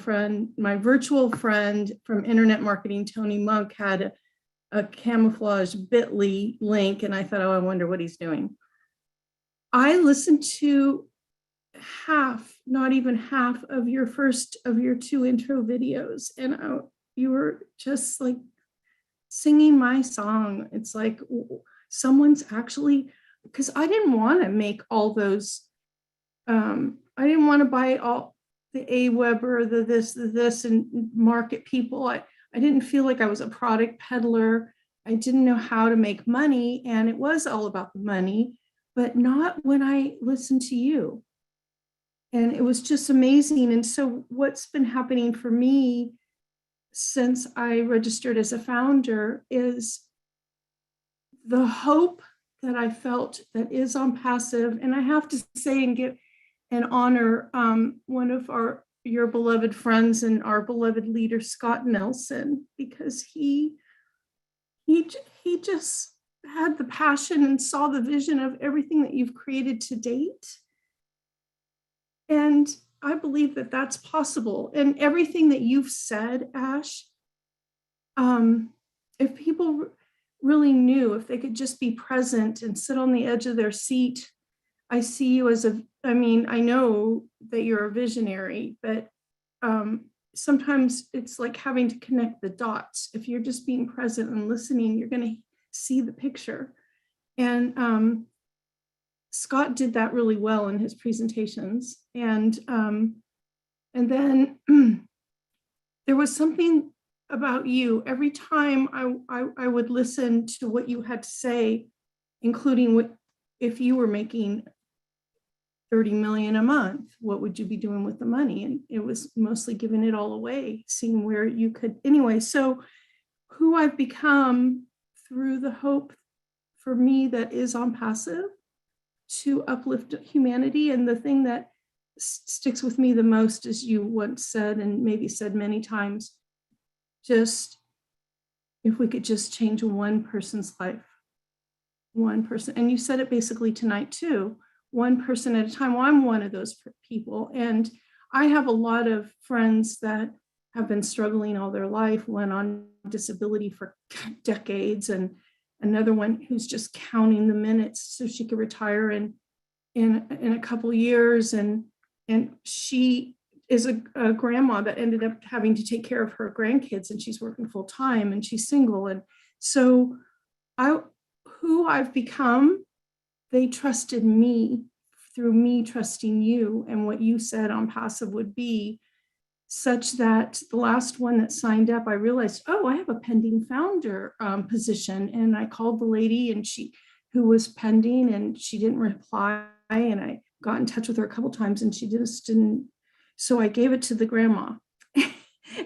virtual friend from internet marketing, Tony Monk, had a camouflage bit.ly link, and I thought, oh, I wonder what he's doing. I listened to not even half of your two intro videos, and you were just like singing my song. It's like someone's actually, because I didn't want to make all those, I didn't want to buy all the AWeber, the this, and market people. I didn't feel like I was a product peddler. I didn't know how to make money, and it was all about the money, but not when I listened to you. And it was just amazing. And so what's been happening for me since I registered as a founder is the hope that I felt that is ONPASSIVE. And I have to say and give and honor one of your beloved friends and our beloved leader, Scott Nelson, because he just had the passion and saw the vision of everything that you've created to date. And I believe that that's possible. And everything that you've said, Ash, if people really knew, if they could just be present and sit on the edge of their seat, I see you as I know that you're a visionary, but sometimes it's like having to connect the dots. If you're just being present and listening, you're going to see the picture. And Scott did that really well in his presentations. And then there was something about you. Every time I would listen to what you had to say, including if you were making 30 million a month, what would you be doing with the money? And it was mostly giving it all away, seeing where you could. Anyway, so who I've become through the hope for me that is ONPASSIVE to uplift humanity. And the thing that sticks with me the most, as you once said, and maybe said many times, just if we could just change one person's life, one person. And you said it basically tonight too, one person at a time. Well, I'm one of those people. And I have a lot of friends that have been struggling all their life, one on disability for decades, and another one who's just counting the minutes so she could retire in a couple years. And she is a grandma that ended up having to take care of her grandkids, and she's working full time, and she's single. And so who I've become, they trusted me through me trusting you and what you said ONPASSIVE would be, such that the last one that signed up, I realized, oh, I have a pending founder position. And I called the lady who was pending, and she didn't reply. And I got in touch with her a couple times, and she just didn't. So I gave it to the grandma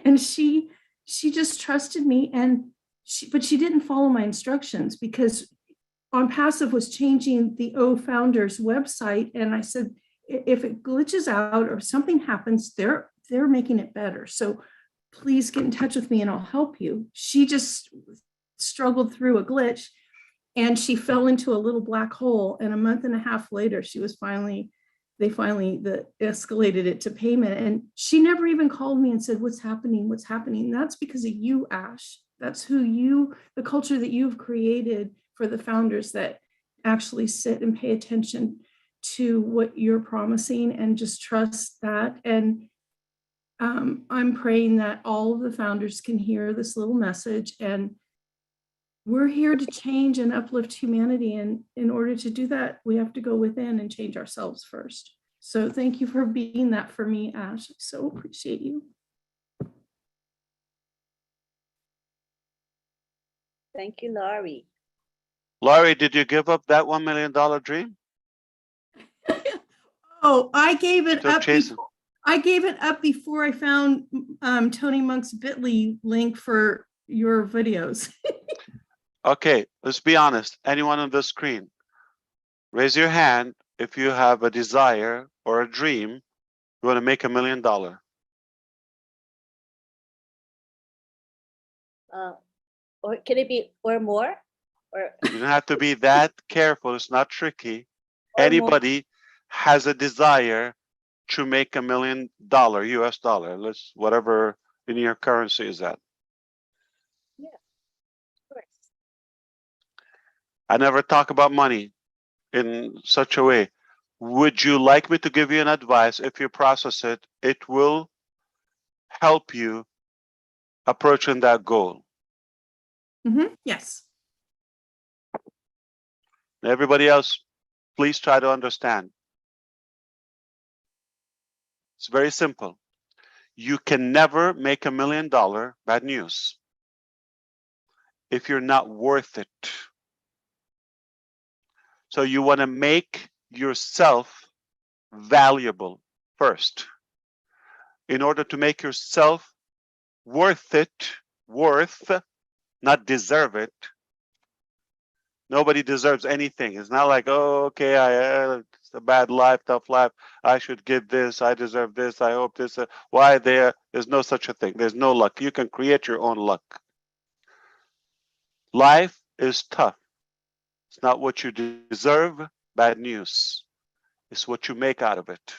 and she just trusted me, but she didn't follow my instructions, because ONPASSIVE was changing the founders website. And I said, if it glitches out or something happens, they're making it better. So please get in touch with me and I'll help you. She just struggled through a glitch, and she fell into a little black hole. And a month and a half later, they finally escalated it to payment. And she never even called me and said, what's happening? What's happening? And that's because of you, Ash. That's the culture that you've created for the founders that actually sit and pay attention to what you're promising and just trust that. And I'm praying that all of the founders can hear this little message, and we're here to change and uplift humanity. And in order to do that, we have to go within and change ourselves first. So thank you for being that for me, Ash. I so appreciate you. Thank you, Laurie. Laurie, did you give up that $1 million dream? Oh, I gave it Still up. chasing. I gave it up before I found Tony Monk's bit.ly link for your videos. Okay, let's be honest. Anyone on the screen, raise your hand if you have a desire or a dream, you want to make $1 million. Or can it be or more? Or You don't have to be that careful. It's not tricky. Or more. Anybody has a desire to make $1 million US dollar. Let's whatever in your currency is that. Yeah, of course. I never talk about money in such a way. Would you like me to give you an advice? If you process it, it will help you approaching that goal. Yes. Everybody else, please try to understand. It's very simple. You can never make $1 million, bad news, if you're not worth it. So you want to make yourself valuable first. In order to make yourself worth it, not deserve it. Nobody deserves anything. It's not like, oh, okay, it's a bad life, tough life. I should get this. I deserve this. I hope this. Why there? There's no such a thing. There's no luck. You can create your own luck. Life is tough. It's not what you deserve. Bad news. It's what you make out of it.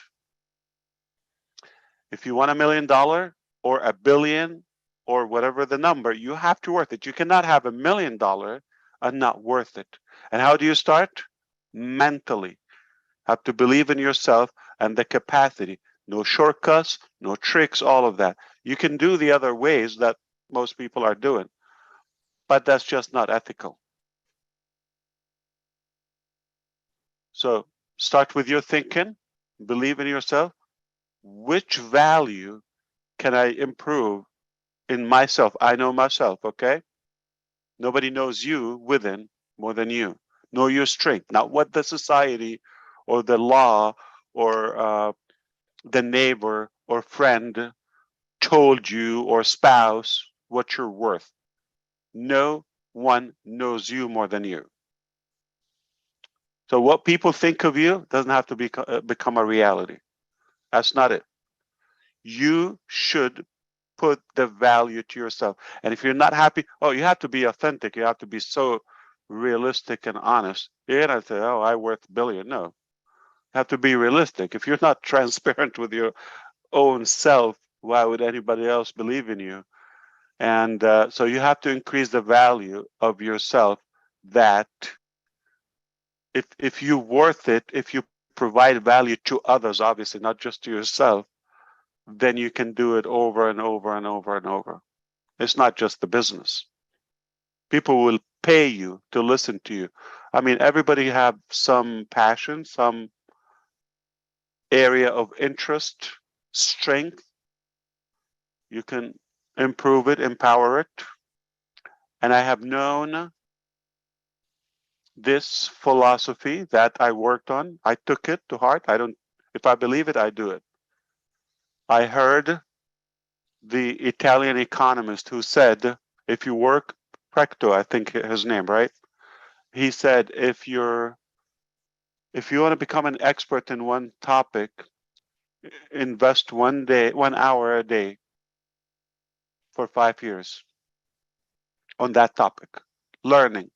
If you want $1 million or $1 billion or whatever the number, you have to worth it. You cannot have $1 million and not worth it. And how do you start? Mentally. Have to believe in yourself and the capacity. No shortcuts, no tricks, all of that. You can do the other ways that most people are doing, but that's just not ethical. So start with your thinking, believe in yourself. Which value can I improve in myself? I know myself, okay? Nobody knows you within more than you. Know your strength, not what the society or the law or the neighbor or friend told you or spouse what you're worth. No one knows you more than you. So what people think of you doesn't have to become a reality. That's not it. You should put the value to yourself. And if you're not happy, oh, you have to be authentic. You have to be so realistic and honest. You're gonna say, oh, I worth $1 billion. No, you have to be realistic. If you're not transparent with your own self, why would anybody else believe in you? And so you have to increase the value of yourself, that if you're worth it, if you provide value to others, obviously not just to yourself, then you can do it over and over and over and over. It's not just the business. People will pay you to listen to you. I mean, everybody have some passion, some area of interest, strength. You can improve it, empower it. And I have known this philosophy that I worked on. I took it to heart. If I believe it, I do it. I heard the Italian economist who said, if you work, Precto, I think his name, right? He said, if you want to become an expert in one topic, invest 1 hour a day for 5 years on that topic, learning,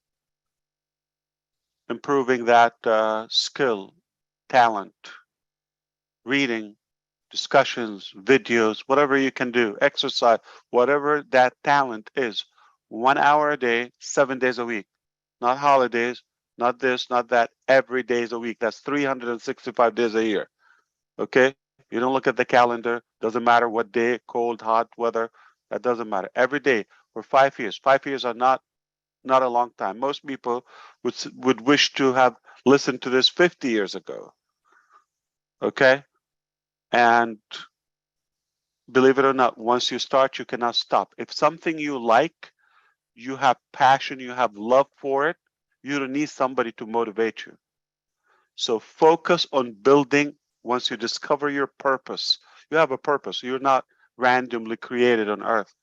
improving that skill, talent, reading, discussions, videos, whatever you can do, exercise, whatever that talent is, 1 hour a day, 7 days a week. not holidays, not this, not that, every day is a week. That's 365 days a year. Okay? You don't look at the calendar, doesn't matter what day, cold, hot, weather, that doesn't matter. Every day for 5 years. 5 years are not a long time. Most people would wish to have listened to this 50 years ago. Okay? And believe it or not, once you start, you cannot stop. If something you like, you have passion, you have love for it, you don't need somebody to motivate you. So focus on building. Once you discover your purpose, you have a purpose. You're not randomly created on earth.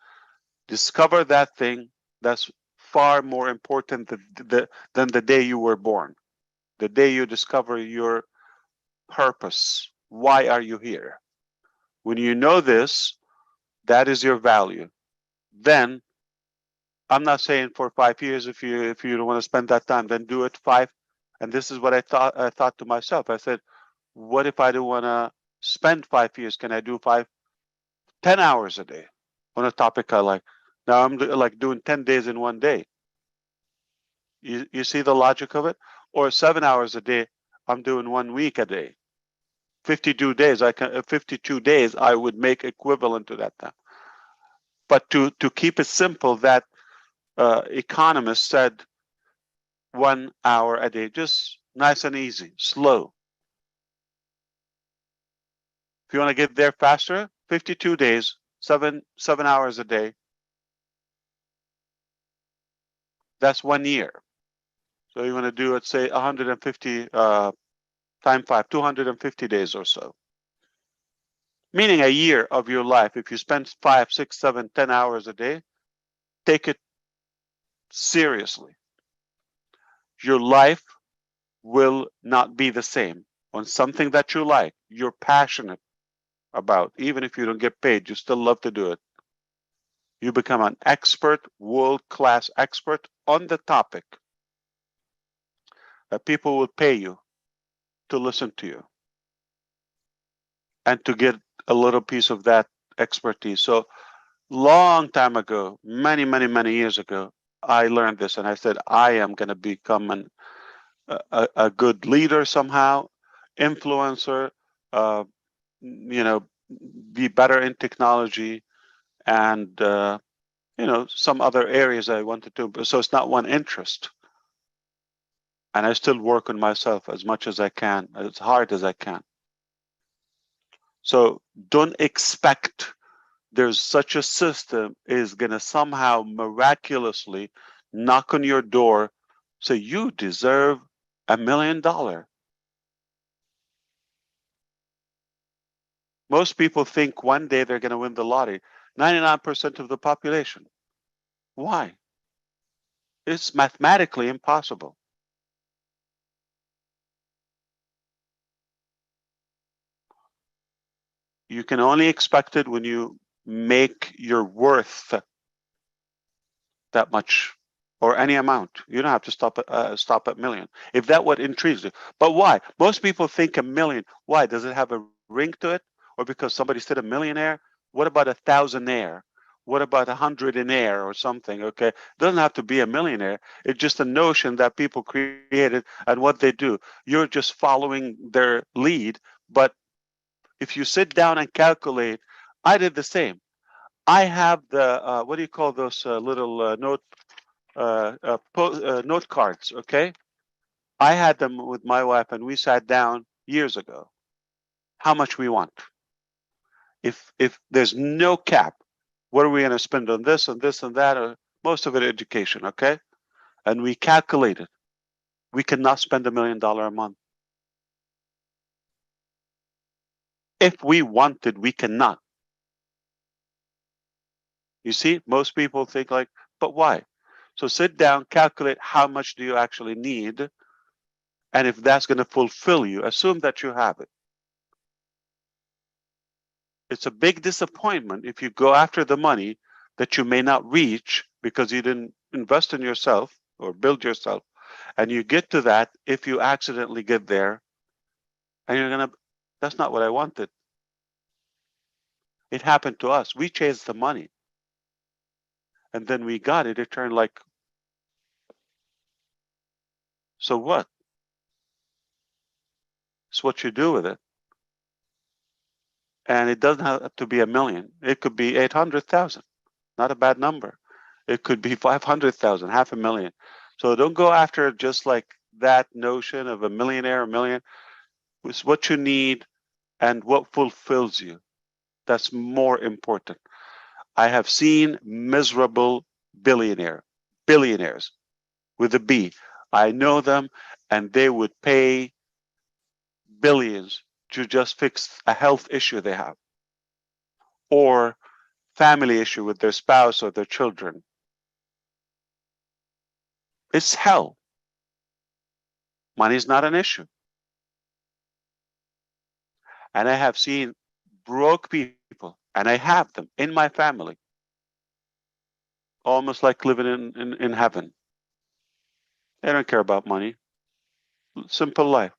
Discover that thing. That's far more important than the day you were born. The day you discover your purpose. Why are you here? When you know this, that is your value. Then I'm not saying for 5 years, if you don't want to spend that time, then do it 5. And this is what I thought to myself. I said, what if I don't want to spend 5 years? Can I do 10 hours a day on a topic I like? Now I'm like doing 10 days in one day. You see the logic of it? Or 7 hours a day, I'm doing 1 week a day. 52 days, 52 days I would make equivalent to that time. But to keep it simple, that economist said 1 hour a day, just nice and easy, slow. If you want to get there faster, 52 days, 7 hours a day. That's 1 year. So you want to do it, say 150 times 5, 250 days or so. Meaning a year of your life. If you spend 5, 6, 7, 10 hours a day, take it seriously. Your life will not be the same on something that you like, you're passionate about. Even if you don't get paid, you still love to do it. You become an expert, world-class expert on the topic that people will pay you to listen to you and to get a little piece of that expertise. So long time ago, many years ago, I learned this and I said, I am going to become a good leader somehow, influencer, be better in technology and, some other areas I wanted to. So it's not one interest. And I still work on myself as much as I can, as hard as I can. So don't expect there's such a system is going to somehow miraculously knock on your door, say you deserve $1 million. Most people think one day they're going to win the lottery. 99% of the population. Why? It's mathematically impossible. You can only expect it when you make your worth that much or any amount. You don't have to stop at million. If that what intrigues you. But why? Most people think $1 million. Why? Does it have a ring to it? Or because somebody said a millionaire? What about 1,000-aire? What about 100-aire or something? Okay, it doesn't have to be a millionaire. It's just a notion that people created and what they do. You're just following their lead. But if you sit down and calculate, I did the same. I have the what do you call those little note cards? Okay, I had them with my wife, and we sat down years ago. How much we want? If there's no cap, what are we going to spend on this and this and that? Or most of it education, okay? And we calculated. We cannot spend $1 million a month. If we wanted, we cannot. You see, most people think like, but why? So sit down, calculate how much do you actually need, and if that's going to fulfill you, assume that you have it. It's a big disappointment if you go after the money that you may not reach because you didn't invest in yourself or build yourself, and you get to that if you accidentally get there, and you're going to, that's not what I wanted. It happened to us. We chased the money. And then we got it. It turned like So what? It's what you do with it. And it doesn't have to be 1 million. It could be 800,000. Not a bad number. It could be 500,000, 500,000. So don't go after just like that notion of a millionaire, a million. It's what you need and what fulfills you. That's more important. I have seen miserable billionaires with a B. I know them, and they would pay billions to just fix a health issue they have or family issue with their spouse or their children. It's hell. Money is not an issue. And I have seen broke people, and I have them in my family, almost like living in heaven. They don't care about money. Simple life.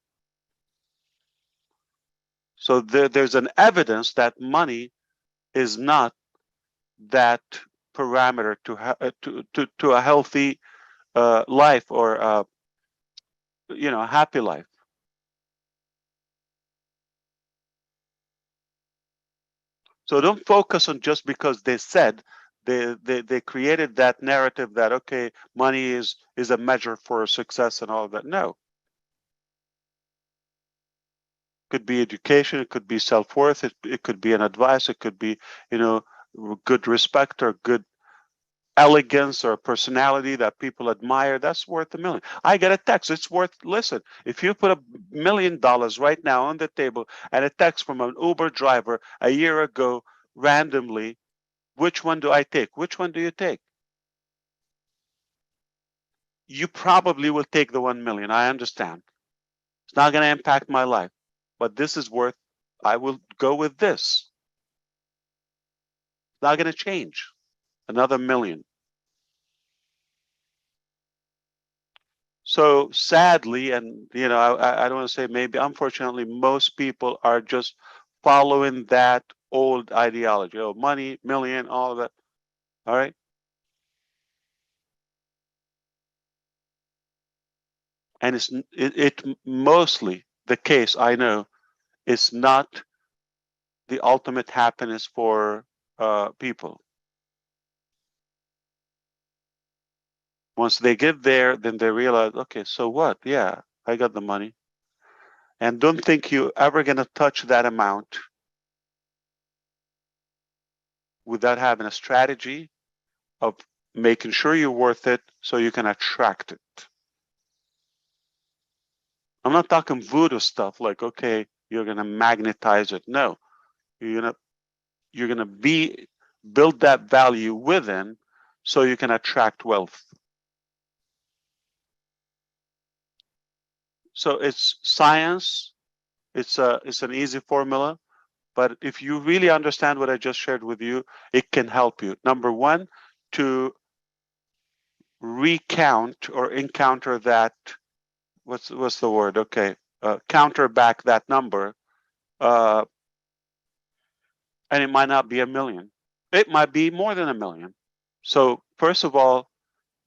So there's an evidence that money is not that parameter to a healthy life or a happy life. So don't focus on just because they said they created that narrative that okay, money is a measure for success and all of that. No. Could be education, it could be self-worth, it could be an advice, it could be, good respect or good elegance or personality that people admire. That's worth $1 million. I get a text. It's worth, listen, if you put $1 million right now on the table and a text from an Uber driver a year ago randomly, which one do I take? Which one do you take? You probably will take the 1 million. I understand. It's not going to impact my life, but this is worth, I will go with this. It's not going to change. Another 1 million. So sadly, and I don't want to say maybe, unfortunately, most people are just following that old ideology. Oh, money, million, all of that. All right. And it mostly the case, I know, is not the ultimate happiness for people. Once they get there, then they realize, okay, so what? Yeah, I got the money. And don't think you're ever going to touch that amount without having a strategy of making sure you're worth it so you can attract it. I'm not talking voodoo stuff like, okay, you're going to magnetize it. No, you're going to build that value within so you can attract wealth. So it's science. It's an easy formula. But if you really understand what I just shared with you, it can help you. Number one, to recount or encounter that, what's the word? Okay, counter back that number. And it might not be 1 million. It might be more than 1 million. So first of all,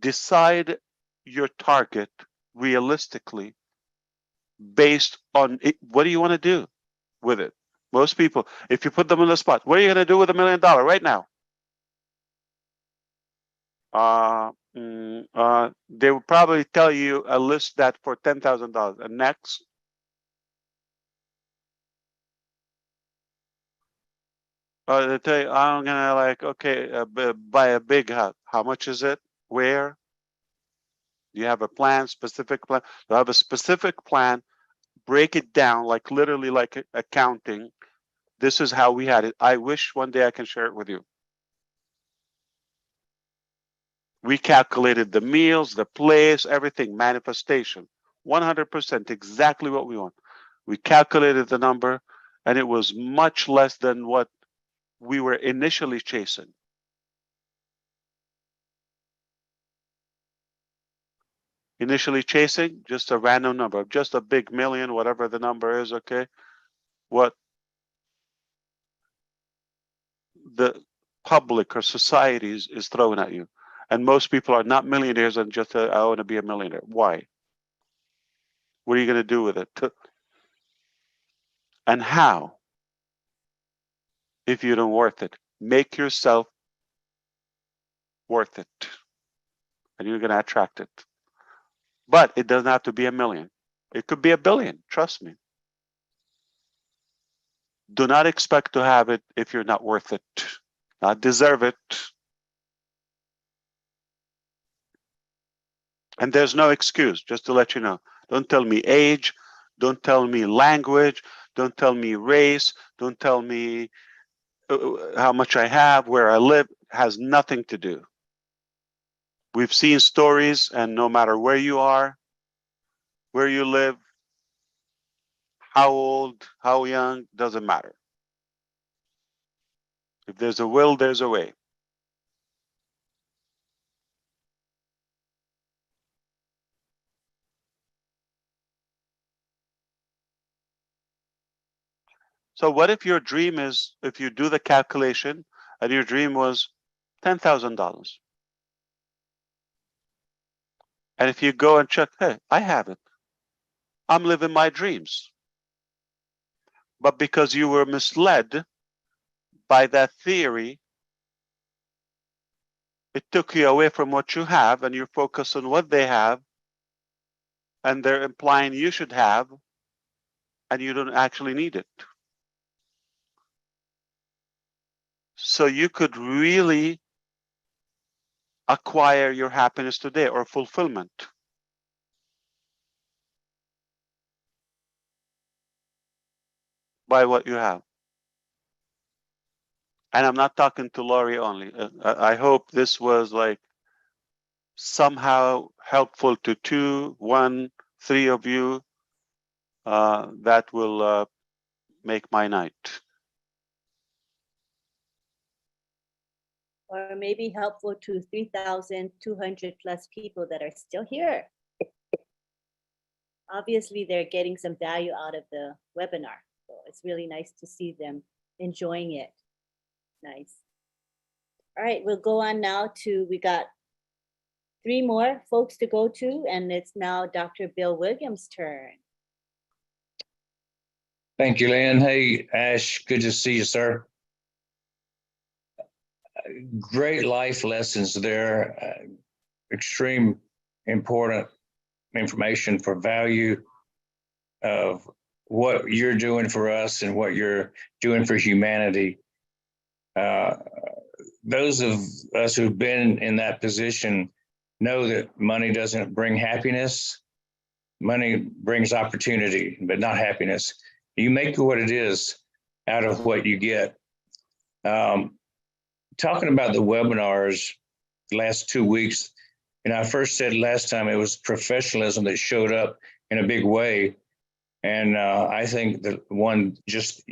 decide your target realistically based on it. What do you want to do with it? Most people, if you put them on the spot, what are you going to do with $1 million right now? They will probably tell you a list that for $10,000. And next, they tell you, I'm gonna buy a big house. How much is it? Where? Do you have a plan? Specific plan? You have a specific plan. Break it down, like literally like accounting. This is how we had it. I wish one day I can share it with you. We calculated the meals, the place, everything, manifestation, 100%, exactly what we want. We calculated the number, and it was much less than what we were initially chasing. Initially chasing just a random number, just a big million, whatever the number is, okay? What the public or society is throwing at you. And most people are not millionaires and just, I want to be a millionaire. Why? What are you going to do with it? And how? If you don't worth it, make yourself worth it, and you're going to attract it. But it doesn't have to be 1 million. It could be 1 billion. Trust me. Do not expect to have it if you're not worth it, not deserve it. And there's no excuse, just to let you know. Don't tell me age. Don't tell me language. Don't tell me race. Don't tell me how much I have, where I live. Has nothing to do. We've seen stories, and no matter where you are, where you live, how old, how young, doesn't matter. If there's a will, there's a way. So what if your dream is, if you do the calculation and your dream was $10,000? And if you go and check, hey, I have it. I'm living my dreams. But because you were misled by that theory, it took you away from what you have, and you're focused on what they have, and they're implying you should have, and you don't actually need it. So you could really acquire your happiness today, or fulfillment. By what you have. And I'm not talking to Laurie only. I hope this was like somehow helpful to 2, 1, 3 of you. That will make my night. Or maybe helpful to 3,200 plus people that are still here. Obviously, they're getting some value out of the webinar. So it's really nice to see them enjoying it. Nice. All right, we'll go on now to, we got 3 more folks to go to, and it's now Dr. Bill Williams' turn. Thank you, Lynn. Hey, Ash, good to see you, sir. Great life lessons there. Extreme important information for value of what you're doing for us and what you're doing for humanity. Those of us who've been in that position know that money doesn't bring happiness. Money brings opportunity, but not happiness. You make what it is out of what you get. Talking about the webinars the last 2 weeks, I first said last time it was professionalism that showed up in a big way. And I think the one just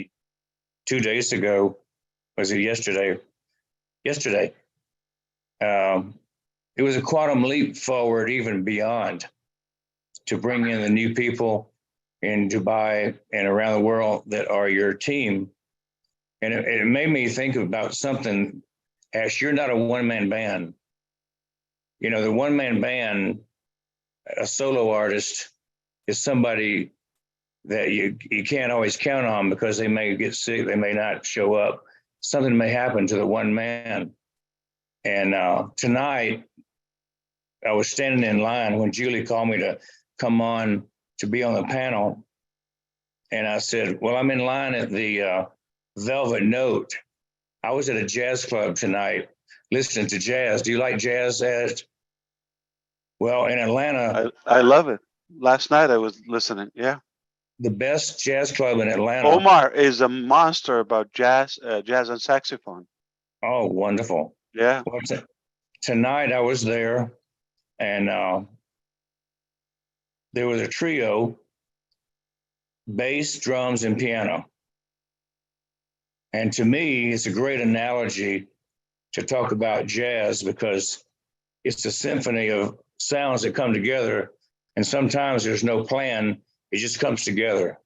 2 days ago, was it yesterday? Yesterday, it was a quantum leap forward, even beyond, to bring in the new people in Dubai and around the world that are your team. And it made me think about something. Ash, you're not a one-man band. The one-man band, a solo artist, is somebody that you can't always count on because they may get sick, they may not show up. Something may happen to the one man. And tonight, I was standing in line when Julie called me to come on to be on the panel. And I said, well, I'm in line at the Velvet Note. I was at a jazz club tonight listening to jazz. Do you like jazz, Ash? Well, in Atlanta. I love it. Last night I was listening. Yeah. The best jazz club in Atlanta. Omar is a monster about jazz and saxophone. Oh, wonderful. Yeah. Well, tonight I was there, and there was a trio, bass, drums, and piano. And to me, it's a great analogy to talk about jazz because it's a symphony of sounds that come together. And sometimes there's no plan, it just comes together.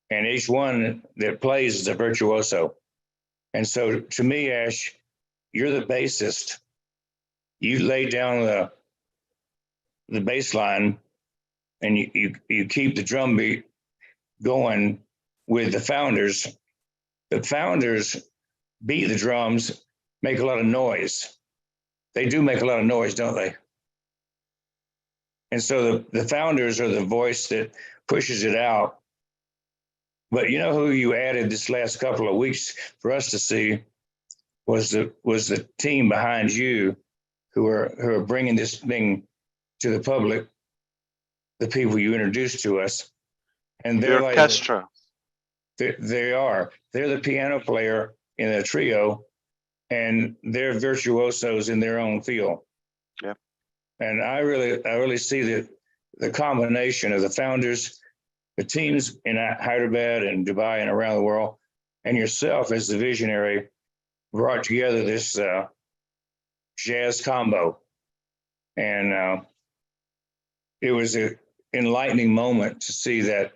And each one that plays is a virtuoso. And so to me, Ash, you're the bassist. You lay down the bass line and you keep the drumbeat going with the founders. The founders beat the drums, make a lot of noise. They do make a lot of noise, don't they? And so the founders are the voice that pushes it out. But you know who you added this last couple of weeks for us to see was the team behind you who are bringing this thing to the public, the people you introduced to us. And they're The like, orchestra. they're the piano player in a trio, and they're virtuosos in their own field. Yep. And I really see the combination of the founders, the teams in Hyderabad and Dubai and around the world, and yourself as the visionary brought together this jazz combo. And it was an enlightening moment to see that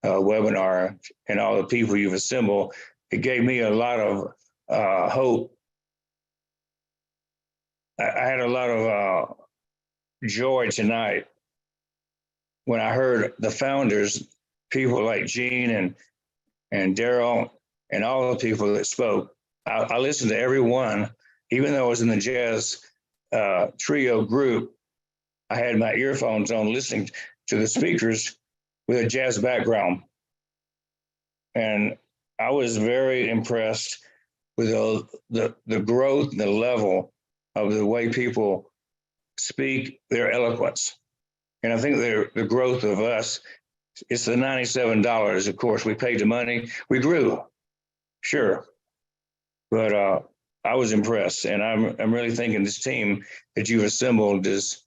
webinar and all the people you've assembled. It gave me a lot of hope. I had a lot of joy tonight when I heard the founders, people like Gene and Daryl and all the people that spoke. I listened to every one, even though I was in the jazz trio group. I had my earphones on listening to the speakers with a jazz background. And I was very impressed with the growth and the level of the way people speak their eloquence. And I think the growth of us, it's the $97. Of course, we paid the money. We grew, sure. But I was impressed. And I'm really thinking this team that you've assembled is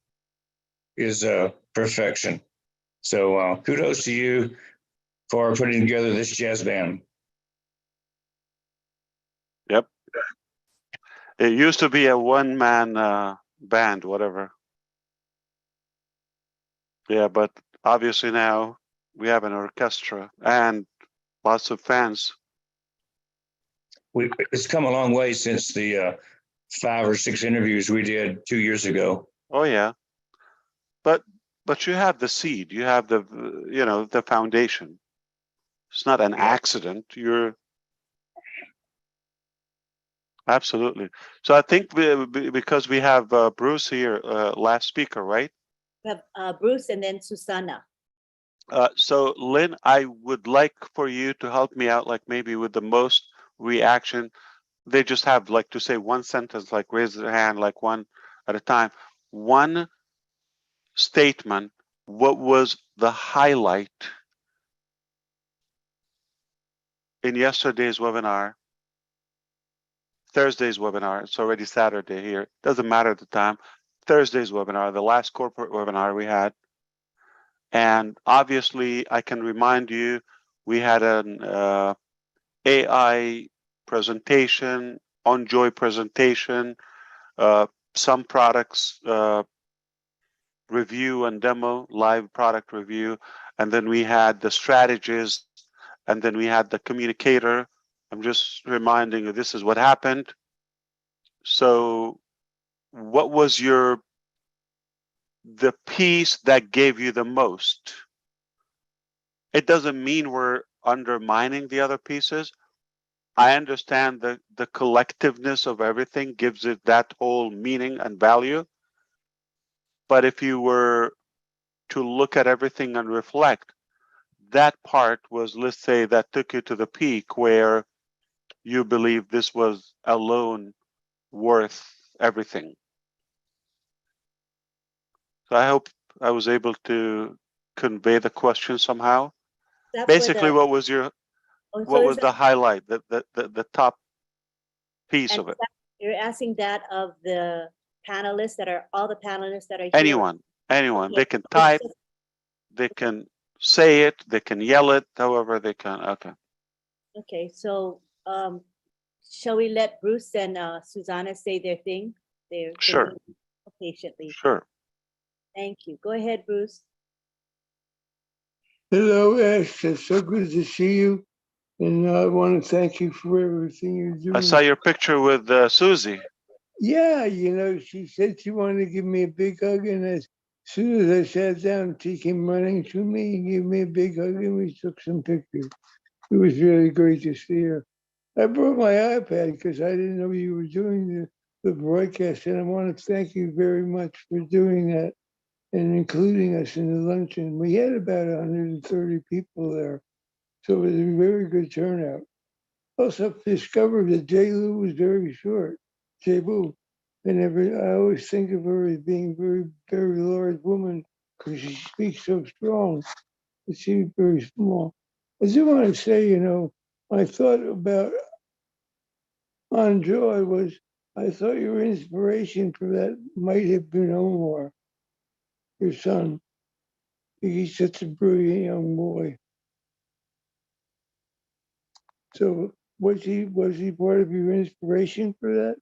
perfection. So kudos to you for putting together this jazz band. Yep. It used to be a one-man band, whatever. Yeah, but obviously now we have an orchestra and lots of fans. It's come a long way since the 5 or 6 interviews we did 2 years ago. Oh yeah, but you have the seed. You have the foundation. It's not an accident. You're absolutely. So I think because we have Bruce here, last speaker, right? We have Bruce and then Susanna. So Lynn, I would like for you to help me out, like maybe with the most reaction. They just have like to say one sentence, like raise their hand, like one at a time. One statement. What was the highlight in yesterday's webinar? Thursday's webinar. It's already Saturday here. Doesn't matter the time. Thursday's webinar, the last corporate webinar we had. And obviously, I can remind you, we had an AI presentation, on-joy presentation, some products review and demo, live product review, and then we had the strategist, and then we had the communicator. I'm just reminding you, this is what happened. So what was the piece that gave you the most? It doesn't mean we're undermining the other pieces. I understand the collectiveness of everything gives it that whole meaning and value. But if you were to look at everything and reflect, that part was, let's say, that took you to the peak where you believe this was alone worth everything. So I hope I was able to convey the question somehow. Basically, what was your the highlight, the top piece of it? You're asking that of the panelists that are all the panelists that are here. Anyone, Okay. they can type, they can say it, they can yell it, however they can. Okay. Okay, so shall we let Bruce and Susanna say their thing? Sure. Patiently. Sure. Thank you. Go ahead, Bruce. Hello, Ash. It's so good to see you. And I want to thank you for everything you're doing. I saw your picture with Susie. Yeah, she said she wanted to give me a big hug, and soon as I sat down, he came running to me and gave me a big hug and we took some pictures. It was really great to see her. I brought my iPad because I didn't know you were doing the broadcast, and I want to thank you very much for doing that and including us in the luncheon. We had about 130 people there, so it was a very good turnout. Also discovered that J. Lou was very short, J. Boo. I always think of her as being a very, very large woman because she speaks so strong, but she's very small. I do want to say, I thought about on Joy I thought your inspiration for that might have been Omar, your son. He's such a brilliant young boy. So was he part of your inspiration for that?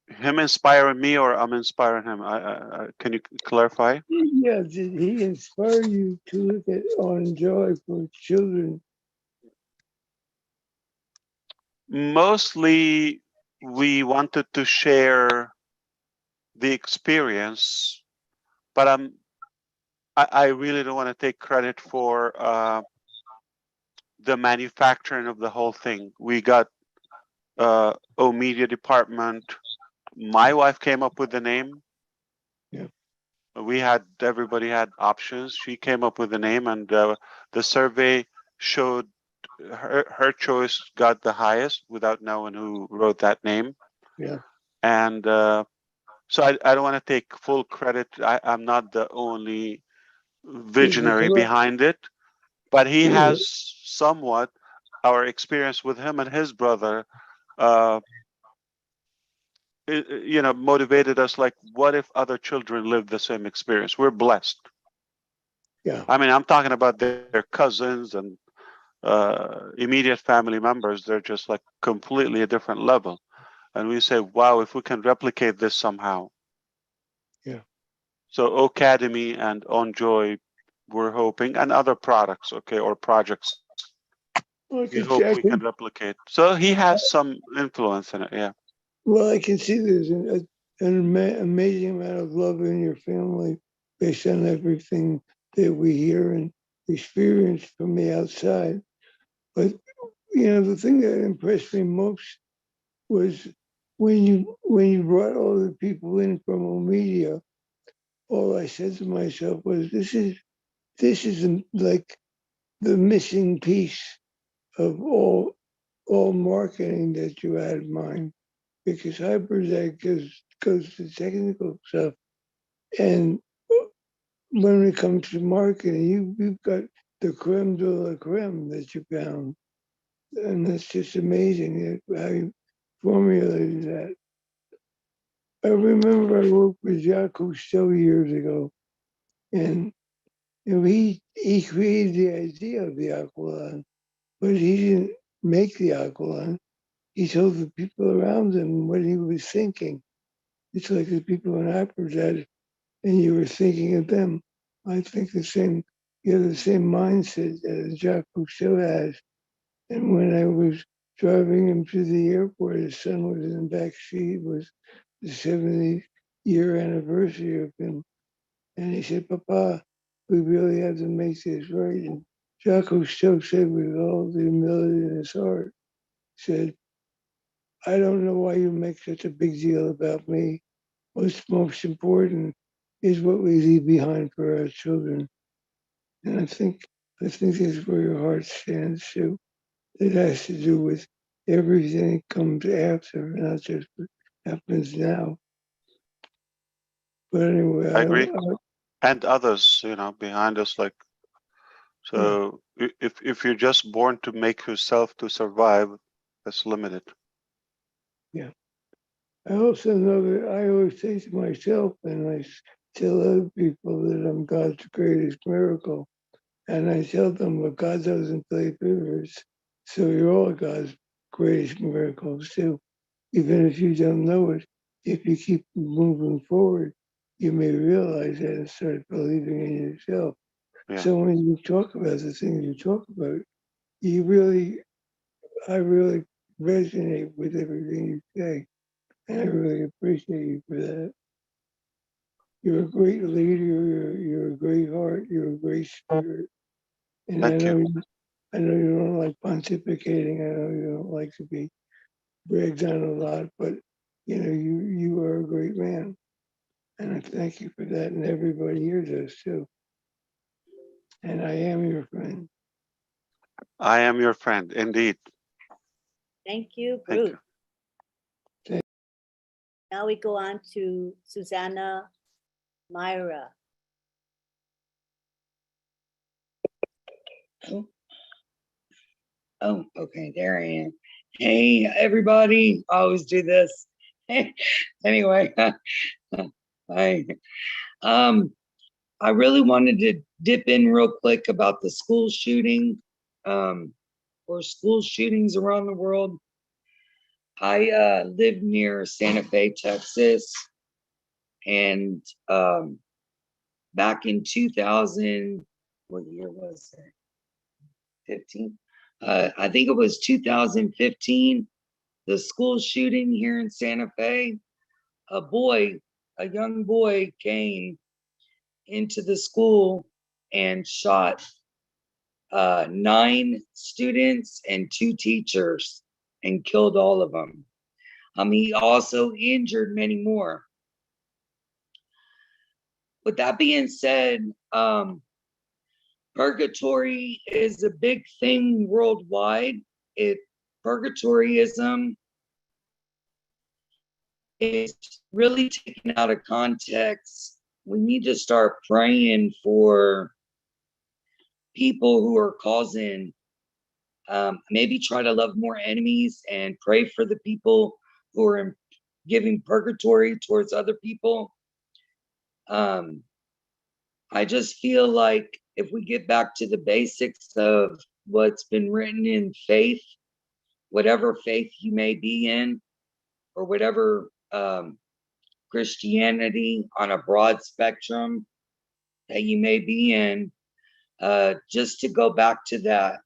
Him inspiring me, or I'm inspiring him? Can you clarify? Yeah, did he inspire you to look at On Joy for children? Mostly, we wanted to share the experience, but I really don't want to take credit for the manufacturing of the whole thing. We got O Media department. My wife came up with the name. Yeah. Everybody had options. She came up with the name, and the survey showed her choice got the highest without knowing who wrote that name. Yeah. And so I don't want to take full credit. I'm not the only visionary behind it, but he has somewhat our experience with him and his brother. Motivated us, like, what if other children live the same experience? We're blessed. Yeah. I mean, I'm talking about their cousins and immediate family members. They're just like completely a different level. And we say, wow, if we can replicate this somehow. Yeah. So Academy and On Joy, we're hoping, and other products, or projects, we hope we can replicate. So he has some influence in it, yeah. Well, I can see there's an amazing amount of love in your family based on everything that we hear and experience from the outside. But, the thing that impressed me most was when you brought all the people in from O Media, all I said to myself was, this is like the missing piece of all marketing that you had in mind, because HyperZag goes to technical stuff, and when it comes to marketing, you've got the creme de la creme that you found, and that's just amazing how you formulated that. I remember I worked with Jacques Cousteau years ago, and he created the idea of the Aqualon, but he didn't make the Aqualon. He told the people around him what he was thinking. It's like the people in Hyperzad, and you were thinking of them. I think you have the same mindset that Jacques Cousteau has. And when I was driving him to the airport, his son was in the back seat. It was the 70th-year anniversary of him. And he said, Papa, we really have to make this right. And Jacques Cousteau said with all the humility in his heart, said, I don't know why you make such a big deal about me. What's most important is what we leave behind for our children. And I think that's where your heart stands too. It has to do with everything that comes after, not just what happens now. But anyway, I agree. And others, behind us, like, so if you're just born to make yourself to survive, that's limited. Yeah. I also know that I always say to myself, and I tell other people, that I'm God's greatest miracle. And I tell them, well, God doesn't play favorites, so you're all God's greatest miracles too. Even if you don't know it, if you keep moving forward, you may realize that and start believing in yourself. Yeah. So when you talk about the things you talk about, I really resonate with everything you say. And I really appreciate you for that. you're a great leader. You're a great heart. You're a great spirit. And Thank you. I know you don't like pontificating. I know you don't like to be bragged on a lot, but you know, you are a great man. And I thank you for that. And everybody here does too. And I am your friend. I am your friend, indeed. Thank you, Thank Bruce. you. Now we go on to Susanna Myra. Oh, okay, there I am. Hey, everybody. I always do this. Anyway, I really wanted to dip in real quick about the school shooting, or school shootings around the world. I live near Santa Fe, Texas, and back in 2000, what year was it? 15? I think it was 2015, the school shooting here in Santa Fe. A young boy came into the school and shot 9 students and 2 teachers and killed all of them. He also injured many more. With that being said, purgatory is a big thing worldwide. Purgatoryism is really taken out of context. We need to start praying for people who are causing, maybe try to love more enemies and pray for the people who are giving purgatory towards other people. I just feel like if we get back to the basics of what's been written in faith, whatever faith you may be in, or whatever Christianity on a broad spectrum that you may be in, just to go back to that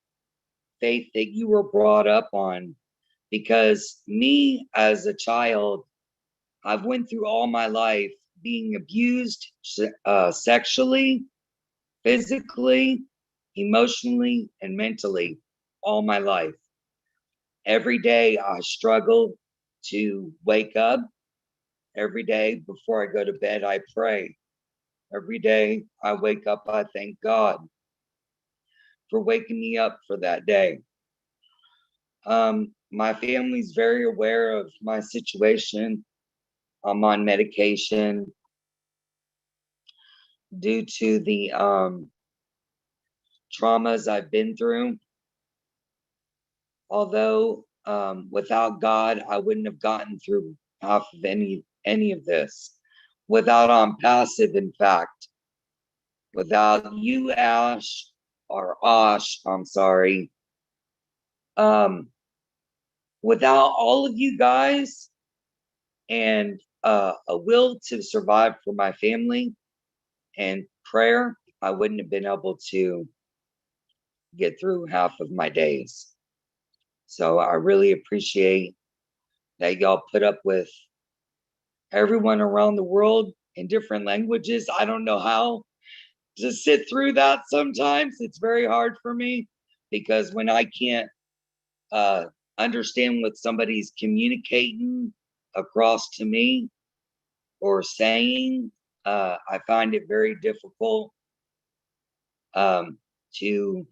faith that you were brought up on. Because me as a child, I've went through all my life being abused sexually, physically, emotionally, and mentally all my life. Every day I struggle to wake up. Every day before I go to bed, I pray. Every day I wake up, I thank God for waking me up for that day. My family's very aware of my situation. I'm on medication due to the traumas I've been through. Although without God, I wouldn't have gotten through half of any of this. Without ONPASSIVE, in fact, without you, Ash, or Osh, I'm sorry. Without all of you guys and a will to survive for my family and prayer, I wouldn't have been able to get through half of my days. So I really appreciate that y'all put up with everyone around the world in different languages. I don't know how to sit through that sometimes. It's very hard for me because when I can't understand what somebody's communicating across to me or saying, I find it very difficult to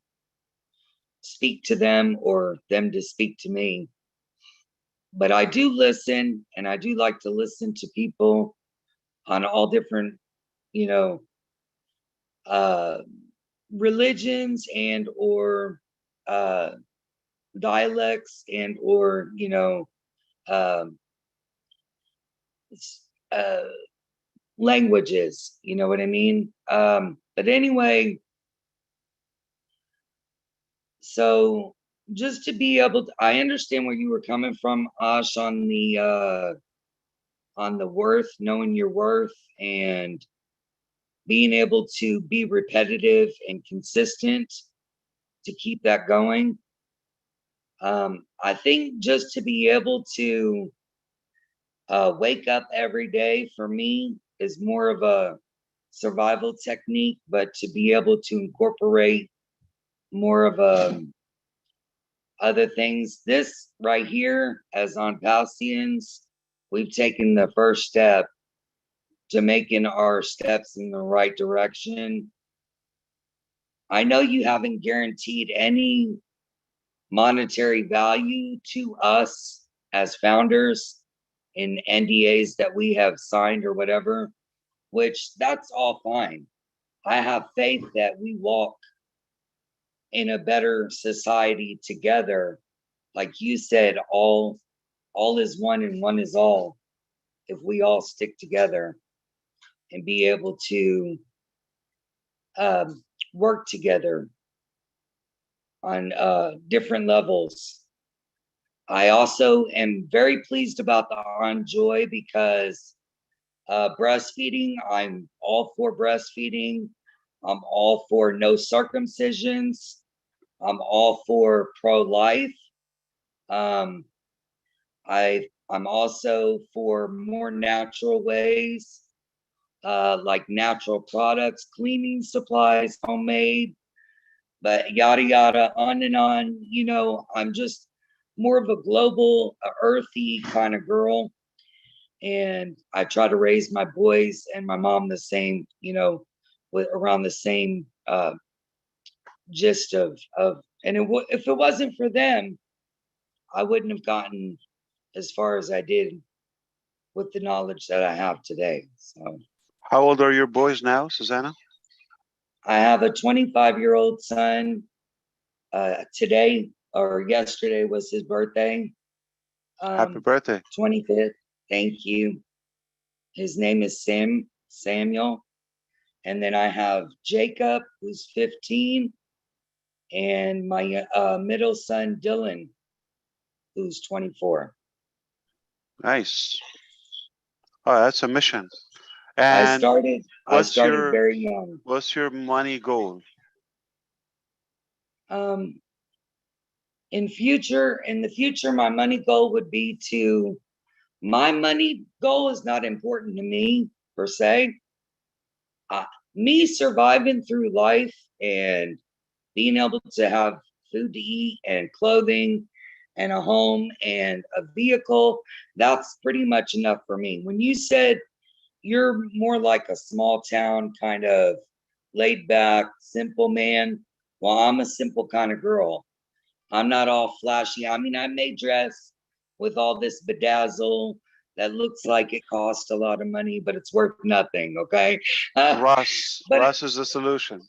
speak to them or them to speak to me. But I do listen, and I do like to listen to people on all different, religions and or dialects and or languages, you know what I mean? But anyway, so just to be able to, I understand where you were coming from, Ash, on the worth, knowing your worth and being able to be repetitive and consistent to keep that going. I think just to be able to wake up every day for me is more of a survival technique, but to be able to incorporate more of other things. This right here, as ONPASSIVEans, we've taken the first step to making our steps in the right direction. I know you haven't guaranteed any monetary value to us as founders in NDAs that we have signed or whatever, which that's all fine. I have faith that we walk in a better society together. Like you said, all is one and one is all. If we all stick together and be able to work together on different levels. I also am very pleased about the On Joy because breastfeeding, I'm all for breastfeeding. I'm all for no circumcisions. I'm all for pro-life. I'm also for more natural ways, like natural products, cleaning supplies, homemade, but yada, yada, on and on. You know, I'm just more of a global, earthy kind of girl. And I try to raise my boys and my mom the same, you know, with around the same gist of and if it wasn't for them, I wouldn't have gotten as far as I did with the knowledge that I have today. So How old are your boys now, Susanna? I have a 25-year-old son. Today or yesterday was his birthday. Happy birthday. 25th. Thank you. His name is Samuel. And then I have Jacob, who's 15, and my middle son, Dylan, who's 24. Nice. Oh, that's a mission. I And started very young. What's your money goal? In the future, my money goal would be my money goal is not important to me per se. Me surviving through life and being able to have food to eat and clothing and a home and a vehicle, that's pretty much enough for me. When you said you're more like a small town kind of laid back, simple man, well, I'm a simple kind of girl. I'm not all flashy. I mean, I may dress with all this bedazzle that looks like it costs a lot of money, but it's worth nothing, okay? Ross is the solution.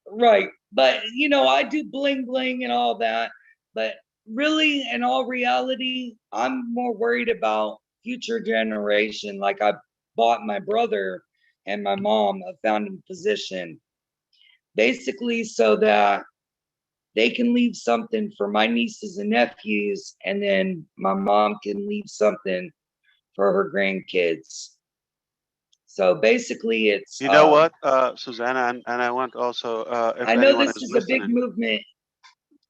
Right. But, you know, I do bling bling and all that. But really, in all reality, I'm more worried about future generation. Like I bought my brother and my mom a founding position, basically so that they can leave something for my nieces and nephews, and then my mom can leave something for her grandkids. So basically it's You know what, Susanna, and I want also if I know anyone this is is a big listening. movement.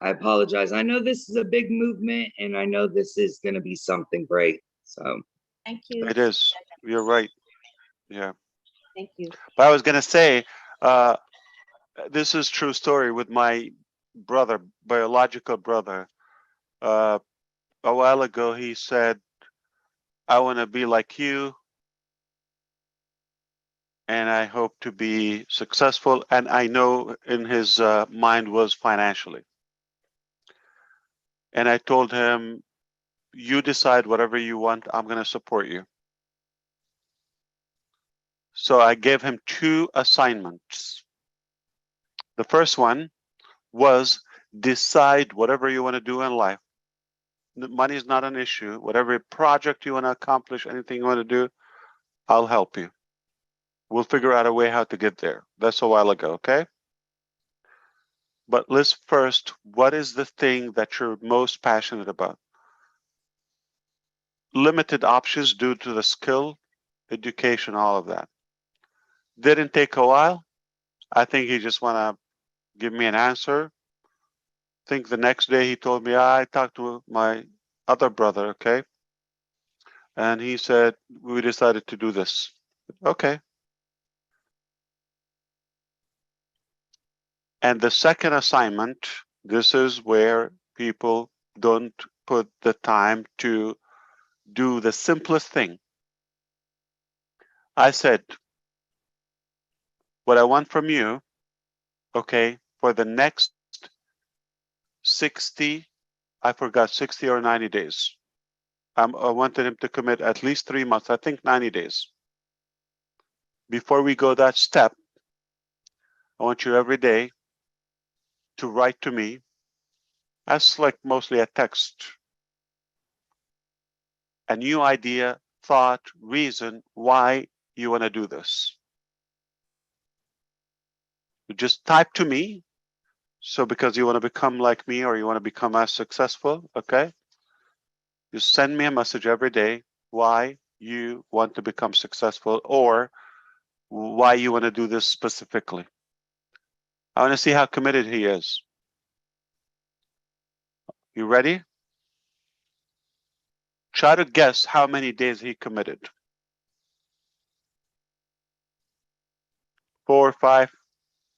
I apologize. I know this is a big movement, and I know this is going to be something great. So thank you. It is. You're right. Yeah. Thank you. But I was gonna say, this is true story with my brother, biological brother. A while ago, he said, "I want to be like you, and I hope to be successful." And I know in his mind was financially. And I told him, "You decide whatever you want. I'm gonna support you." So I gave him 2 assignments. The first one was decide whatever you want to do in life. Money is not an issue. Whatever project you want to accomplish, anything you want to do, I'll help you. We'll figure out a way how to get there. That's a while ago, okay? But let's first, what is the thing that you're most passionate about? Limited options due to the skill, education, all of that. Didn't take a while. I think he just want to give me an answer. I think the next day he told me, I talked to my other brother, okay? And he said, we decided to do this. Okay. And the second assignment, this is where people don't put the time to do the simplest thing. I said, what I want from you, okay, for the next 60, I forgot 60 or 90 days. I wanted him to commit at least 3 months, I think 90 days. Before we go that step, I want you every day to write to me. That's like mostly a text. A new idea, thought, reason why you want to do this. You just type to me. So because you want to become like me or you want to become as successful, okay? You send me a message every day why you want to become successful or why you want to do this specifically. I want to see how committed he is. You ready? Try to guess how many days he committed. 4 or 5?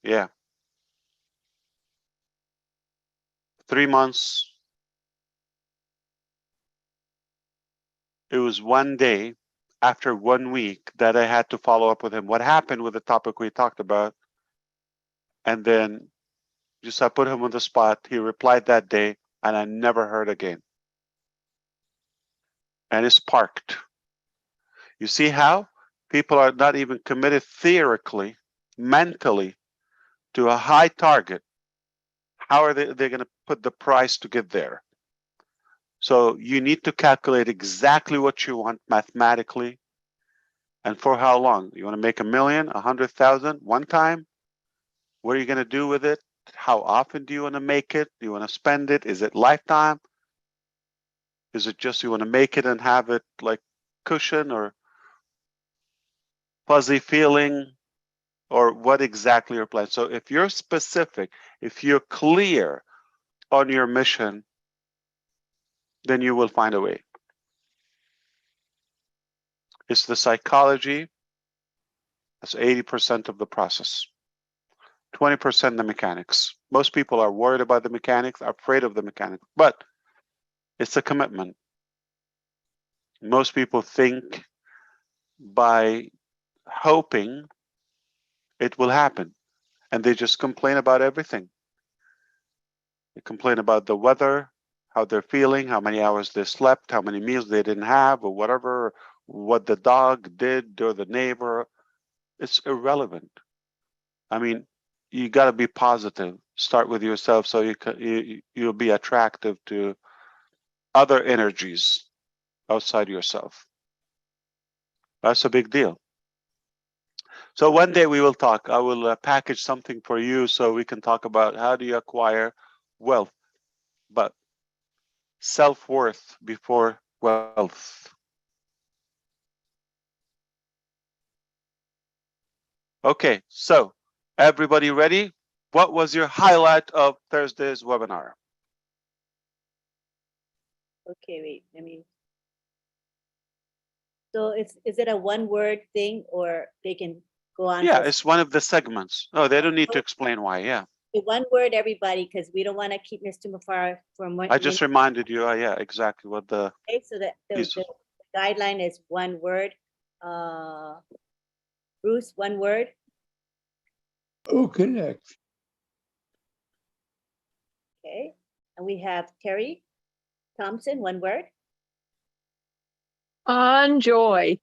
Yeah. 3 months. It was one day after 1 week that I had to follow up with him. What happened with the topic we talked about? And then just I put him on the spot. He replied that day and I never heard again. And it's parked. You see how people are not even committed theoretically, mentally to a high target. How are they going to put the price to get there? So you need to calculate exactly what you want mathematically and for how long. You want to make 1 million, 100,000 one time? What are you going to do with it? How often do you want to make it? Do you want to spend it? Is it lifetime? Is it just you want to make it and have it like cushion or fuzzy feeling? Or what exactly your plan? So if you're specific, if you're clear on your mission, then you will find a way. It's the psychology. That's 80% of the process. 20% the mechanics. Most people are worried about the mechanics, are afraid of the mechanics, but it's a commitment. Most people think by hoping it will happen, and they just complain about everything. They complain about the weather, how they're feeling, how many hours they slept, how many meals they didn't have, or whatever, what the dog did or the neighbor. It's irrelevant. I mean, you got to be positive. Start with yourself so you'll be attractive to other energies outside yourself. That's a big deal. So one day we will talk. I will package something for you so we can talk about how do you acquire wealth, but self-worth before wealth. Okay, so everybody ready? What was your highlight of Thursday's webinar? Okay, wait, let me. So is it a one-word thing or they can go on? Yeah, for it's one of the segments. Oh, they don't need to explain why, yeah. one word, everybody, because we don't want to keep Mr. MUFAREH for more. I just reminded you, yeah, exactly what the... Okay, so that the guideline is one word. Bruce, one word. Who connects? Okay, and we have Terry Thompson, one word. Enjoy.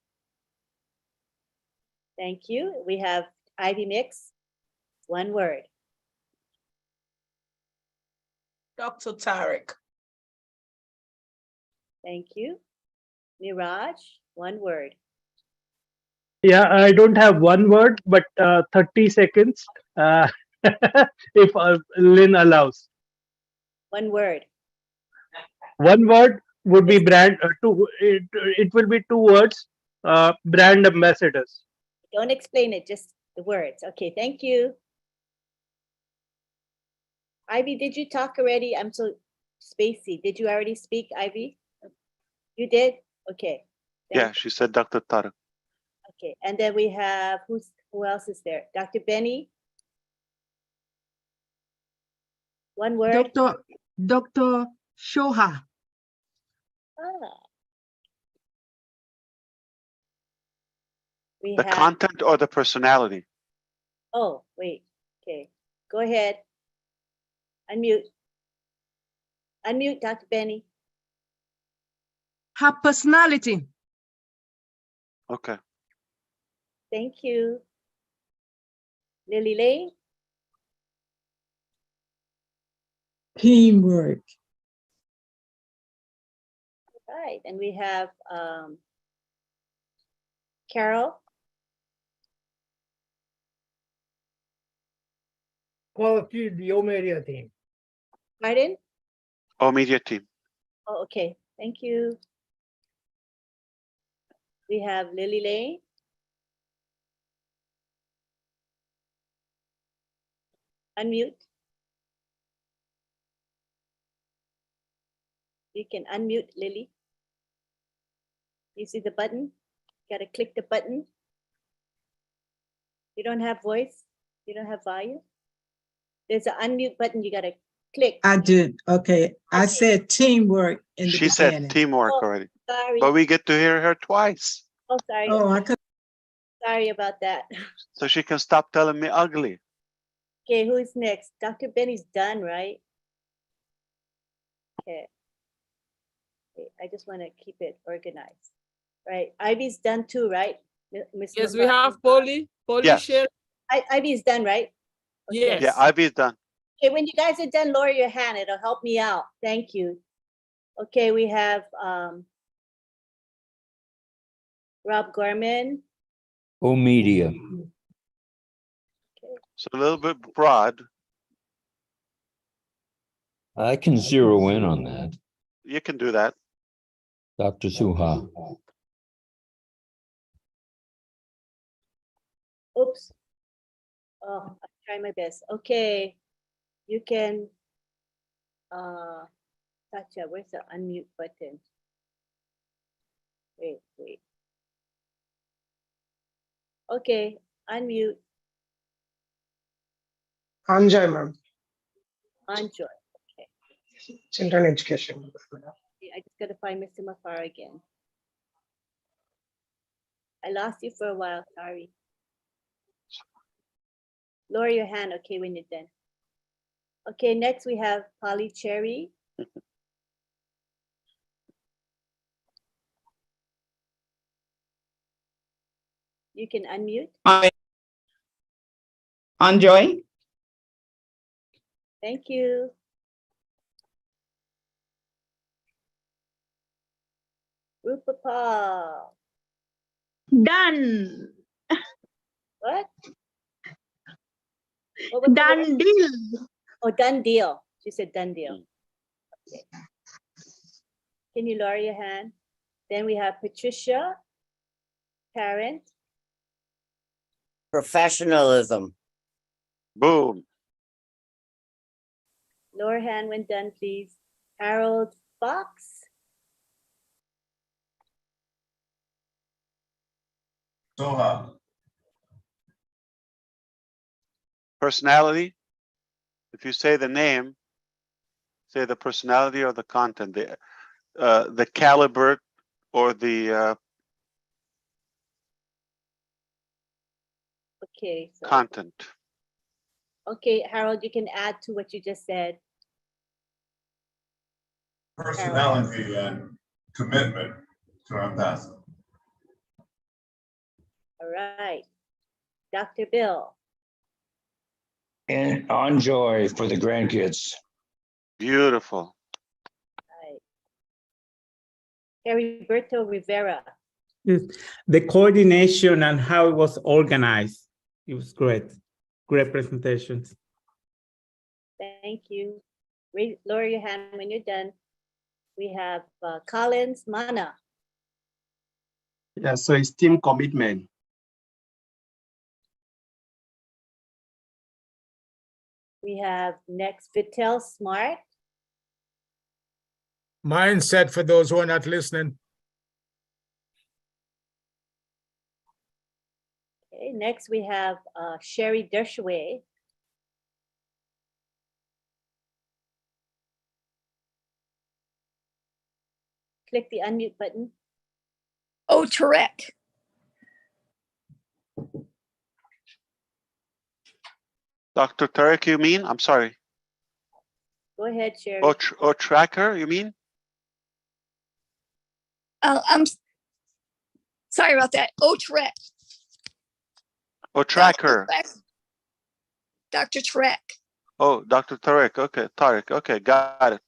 Thank you. We have Ivy Mix, one word. Dr. Tarek. Thank you. Miraj, one word. Yeah, I don't have one word, but 30 seconds, if Lynn allows. One word. One word would be brand. It will be 2 words. Brand ambassadors. Don't explain it, just the words. Okay, thank you. Ivy, did you talk already? I'm so spacey. Did you already speak, Ivy? You did? Okay. Yeah, she said Dr. Tarek. Okay, and then we have, who else is there? Dr. Benny? One word? Dr. Shoha. Ah. We The have, content or the personality? oh, wait, okay, go ahead. Unmute. Unmute, Dr. Benny. Her personality. Okay. Thank you. Lily Lane? Teamwork. Right, and we have Carol? Quality, the media team. Pardon? Oh, media team. Oh, okay, thank you. We have Lily Lane? Unmute. You can unmute, Lily. You see the button? You gotta click the button. You don't have voice? You don't have volume? There's an unmute button you gotta click. I did. Okay. I said teamwork in the She beginning. said teamwork Oh, already. sorry. But we get to hear her twice. Oh, sorry. Oh, I could. Sorry about that. So she can stop telling me ugly. Okay, who is next? Dr. Benny's done, right? Okay. Okay, I just want to keep it organized. Right, Ivy's done too, right? Miss Yes, we Mufar? have Polly. Polly Yes. share. Ivy's done, right? Okay. Yes. Yeah, Ivy's done. Okay, when you guys are done, lower your hand. It'll help me out. Thank you. Okay, we have Rob Gorman. Oh, media. So a little bit broad. I can zero in on that. You can do that. Dr. Suha. Oops. Oh, I'll try my best. Okay. You can Satya, where's the unmute button? Wait. Okay, unmute. Anjay, ma'am. Enjoy. Okay. Children education. I just gotta find Mr. Mufar again. I lost you for a while, sorry. Lower your hand, okay, when you're done. Okay, next we have Polly Cherry. You can unmute. Enjoy. Thank you. Rupapal. Done. What? What was the Done word? deal. Oh, done deal. She said done deal. Okay. Can you lower your hand? Then we have Patricia, parent. Professionalism. Boom. Lower hand when done, please. Harold Fox. Soha. Personality. If you say the name, say the personality or the content, the caliber or the Okay. So, content. okay, Harold, you can add to what you just said. Personality and commitment to ONPASSIVE. All right. Dr. Bill. And enjoy for the grandkids. Beautiful. Heriberto Rivera. Yes. The coordination and how it was organized, it was great. Great presentations. Thank you. Lower your hand when you're done. We have Collins Mana. Yeah, so it's team commitment. We have next Vitel Smart. Mindset for those who are not listening. next we have Sherry Dershoway. Click the unmute button. Oh, Tarek. Dr. Tarek, you mean? I'm sorry. Go ahead, Sherry. Oh, tracker, you mean? I'm sorry about that. Oh, Tarek. Oh, tracker. Dr. Tarek. Oh, Dr. Tarek. Okay, Tarek. Okay, got it.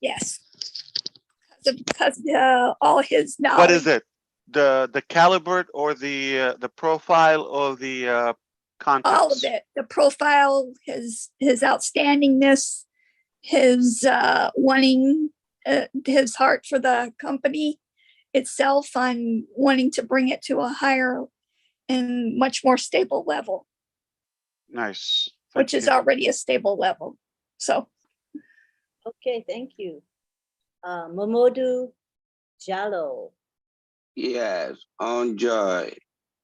Yes. Because all his knowledge. What is it? The caliber or the profile or the context? All of it. The profile, his outstandingness, his wanting, his heart for the company itself, on wanting to bring it to a higher and much more stable level. Nice. Which is already a stable level. So. Okay, thank you. Momodu Jallo. Yes, enjoy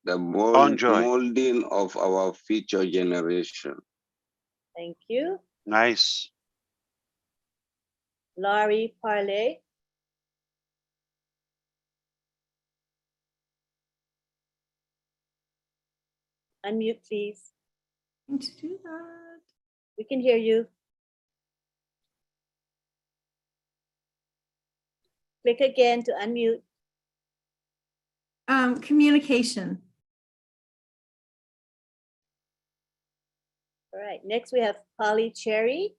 the molding of our future generation. Thank you. Nice. Laurie Parley. Unmute, please. To do that. We can hear you. Click again to unmute. Communication. All right, next we have Polly Cherry.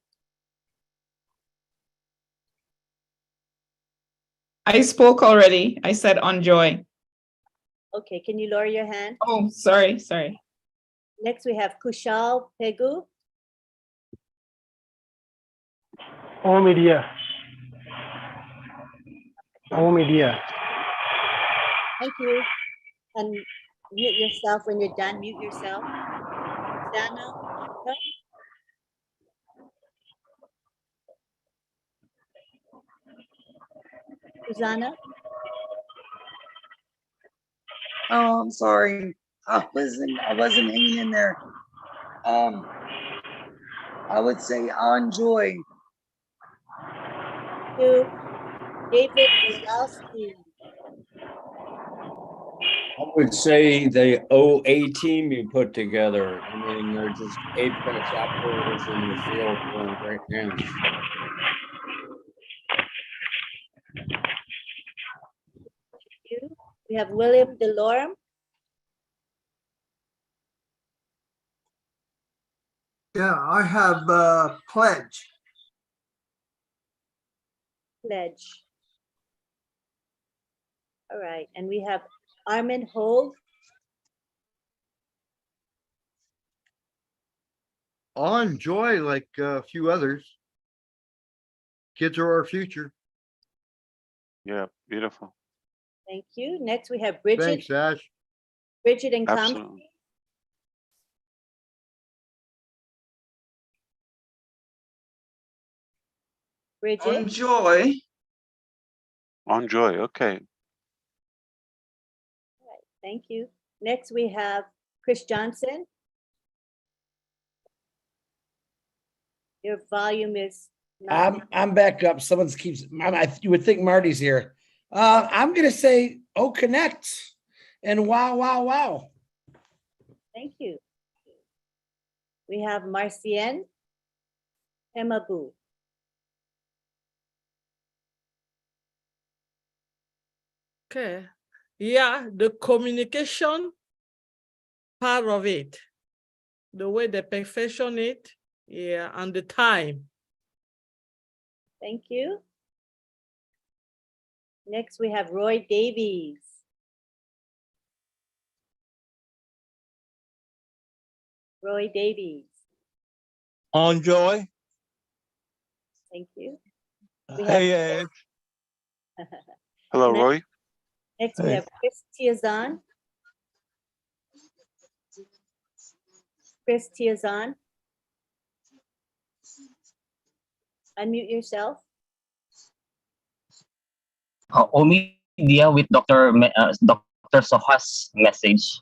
I spoke already. I said enjoy. Okay, can you lower your hand? Oh, sorry. Next we have Kushal Pegu. Oh, media. Thank you. And mute yourself when you're done. Mute yourself. Dana. Susanna. Oh, I'm sorry. I wasn't hanging in there. I would say enjoy. To David Wazowski. I would say the OA team you put together. I mean, they're just apex operators in the field doing great things. We have William Delorme. Yeah, I have pledge. Pledge. All right, and we have Armin Hove. I'll enjoy like a few others. Kids are our future. Yeah, beautiful. Thank you. Next we have Bridget. Thanks, Ash. Bridget and Absolutely. Kamsi. Bridget. Enjoy. Enjoy. Okay. Thank you. Next we have Chris Johnson. Your volume is not. I'm back up. You would think Marty's here. I'm gonna say, oh, connect, and wow. Thank you. We have Marcienne Hemabu. Okay. Yeah, the communication part of it, the way they perfection it, yeah, and the time. Thank you. Next, we have Roy Davies. Roy Davies. Enjoy. Thank you. Hey, Hello, Roy. Next, we have Chris Tiazan. Chris Tiazan. Unmute yourself. Omidia with Dr. Soha's message.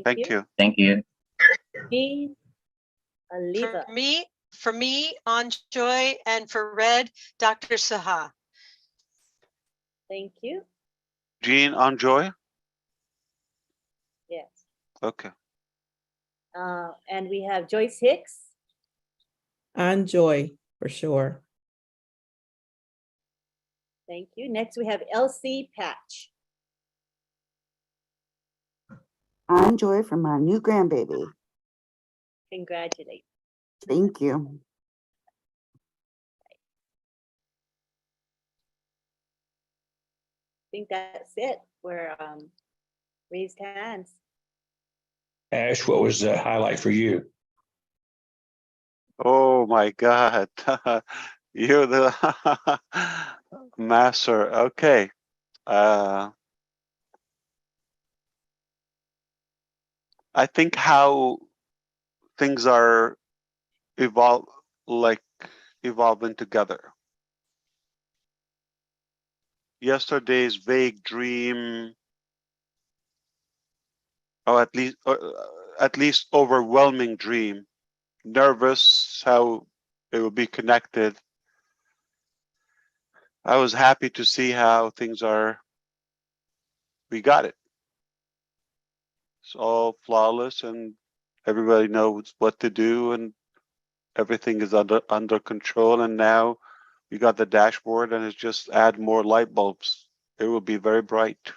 Thank you. Thank you. Jean, Aliva. For me, Enjoy, and for Red, Dr. Saha. Thank you. Jean, Enjoy. Yes. Okay. And we have Joyce Hicks. Enjoy, for sure. Thank you. Next, we have Elsie Patch. Enjoy from my new grandbaby. Congratulations. Thank you. I think that's it. We're raised hands. Ash, what was the highlight for you? Oh my God. You're the master. Okay. I think how things are evolving together. Yesterday's vague dream, or at least overwhelming dream, nervous how it will be connected. I was happy to see how things are. We got it. It's all flawless and everybody knows what to do and everything is under control. And now we got the dashboard and it's just add more light bulbs. It will be very bright.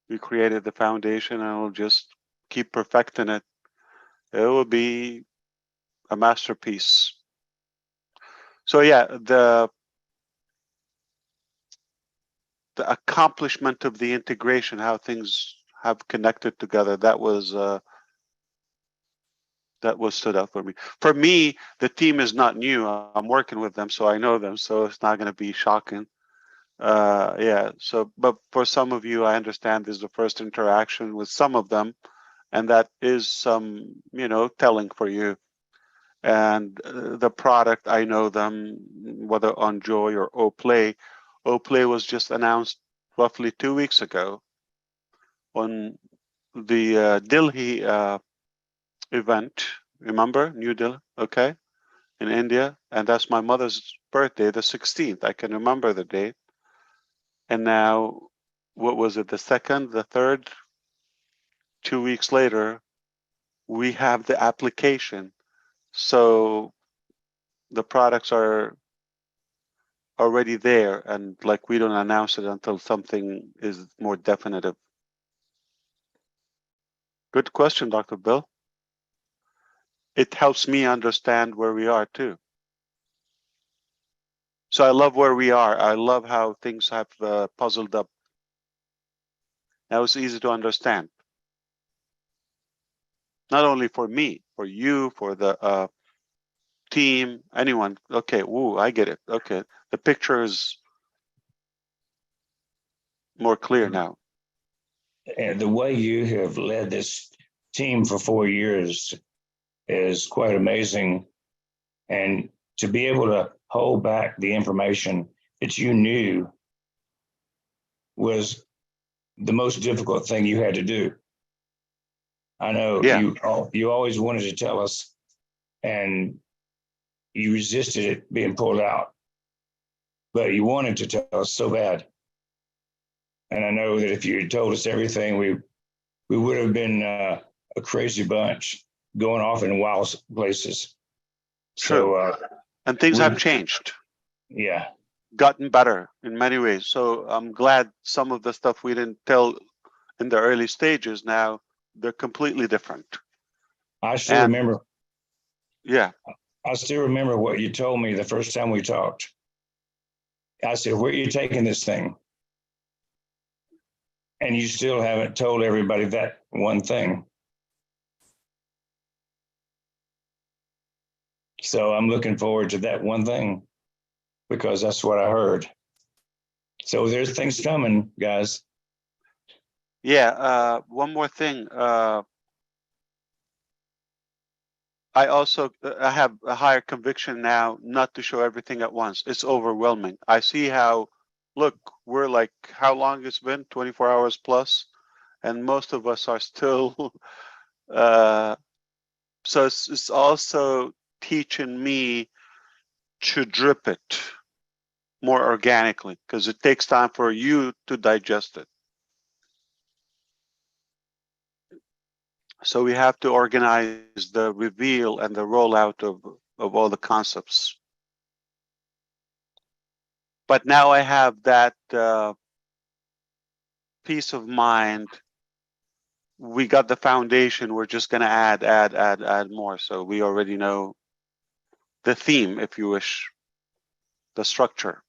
We created the foundation and we'll just keep perfecting it. It will be a masterpiece. So yeah, the accomplishment of the integration, how things have connected together, that was stood out for me. For me, the team is not new. I'm working with them, so I know them. So it's not going to be shocking. Yeah. So, but for some of you, I understand this is the first interaction with some of them, and that is some, telling for you. And the product, I know them, whether Enjoy or OPlay. OPlay was just announced roughly 2 weeks ago on the Delhi event. Remember, New Delhi, okay, in India, and that's my mother's birthday, the 16th. I can remember the date. And now, what was it? The second, the third? 2 weeks later, we have the application. So the products are already there, and like we don't announce it until something is more definitive. Good question, Dr. Bill. It helps me understand where we are too. So I love where we are. I love how things have puzzled up. Now it's easy to understand. Not only for me, for you, for the team, anyone. Okay, woo, I get it. Okay, the picture is more clear now. And the way you have led this team for 4 years is quite amazing. And to be able to hold back the information that you knew was the most difficult thing you had to do. I know you always wanted to tell us and you resisted it being pulled out, but you wanted to tell us so bad. And I know that if you had told us everything, we would have been a crazy bunch going off in wild places. True. So, and things have changed. Yeah. Gotten better in many ways. So I'm glad some of the stuff we didn't tell in the early stages, now they're completely different. I still remember. Yeah. I still remember what you told me the first time we talked. I said, where are you taking this thing? And you still haven't told everybody that one thing. So I'm looking forward to that one thing because that's what I heard. So there's things coming, guys. Yeah. One more thing. I have a higher conviction now not to show everything at once. It's overwhelming. I see how, look, we're like, how long it's been? 24 hours plus. and most of us are still. So it's also teaching me to drip it more organically, because it takes time for you to digest it. So we have to organize the reveal and the rollout of all the concepts. But now I have that peace of mind. We got the foundation. We're just going to add more. So we already know the theme, if you wish, the structure.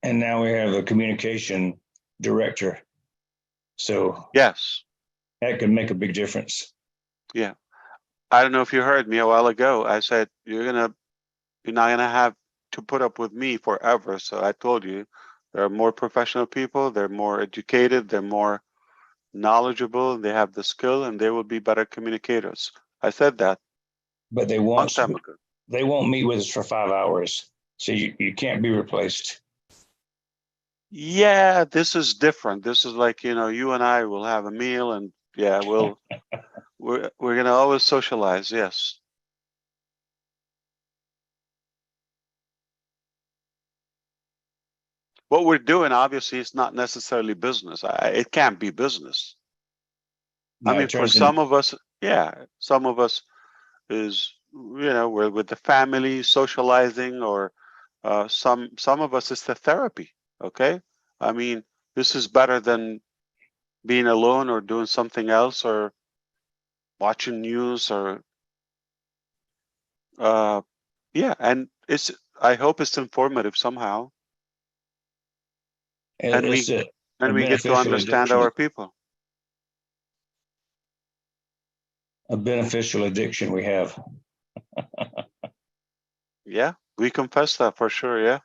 And now we have a communication director. So yes, that could make a big difference. Yeah. I don't know if you heard me a while ago. I said, you're not gonna have to put up with me forever. So I told you, there are more professional people, they're more educated, they're more knowledgeable, they have the skill, and they will be better communicators. I said that. But they long time ago. They won't meet with us for 5 hours. So you can't be replaced. Yeah, this is different. This is like, you and I will have a meal, and yeah, we're gonna always socialize. Yes. What we're doing, obviously, is not necessarily business. It can't be business. No, I mean, for some of us, yeah, some of us is, we're with the family socializing, or some of us, it's the therapy. Okay. I mean, this is better than being alone or doing something else or watching news or yeah, and I hope it's informative somehow. And we get to understand our people. A beneficial addiction we have. Yeah, we confess that for sure. Yeah.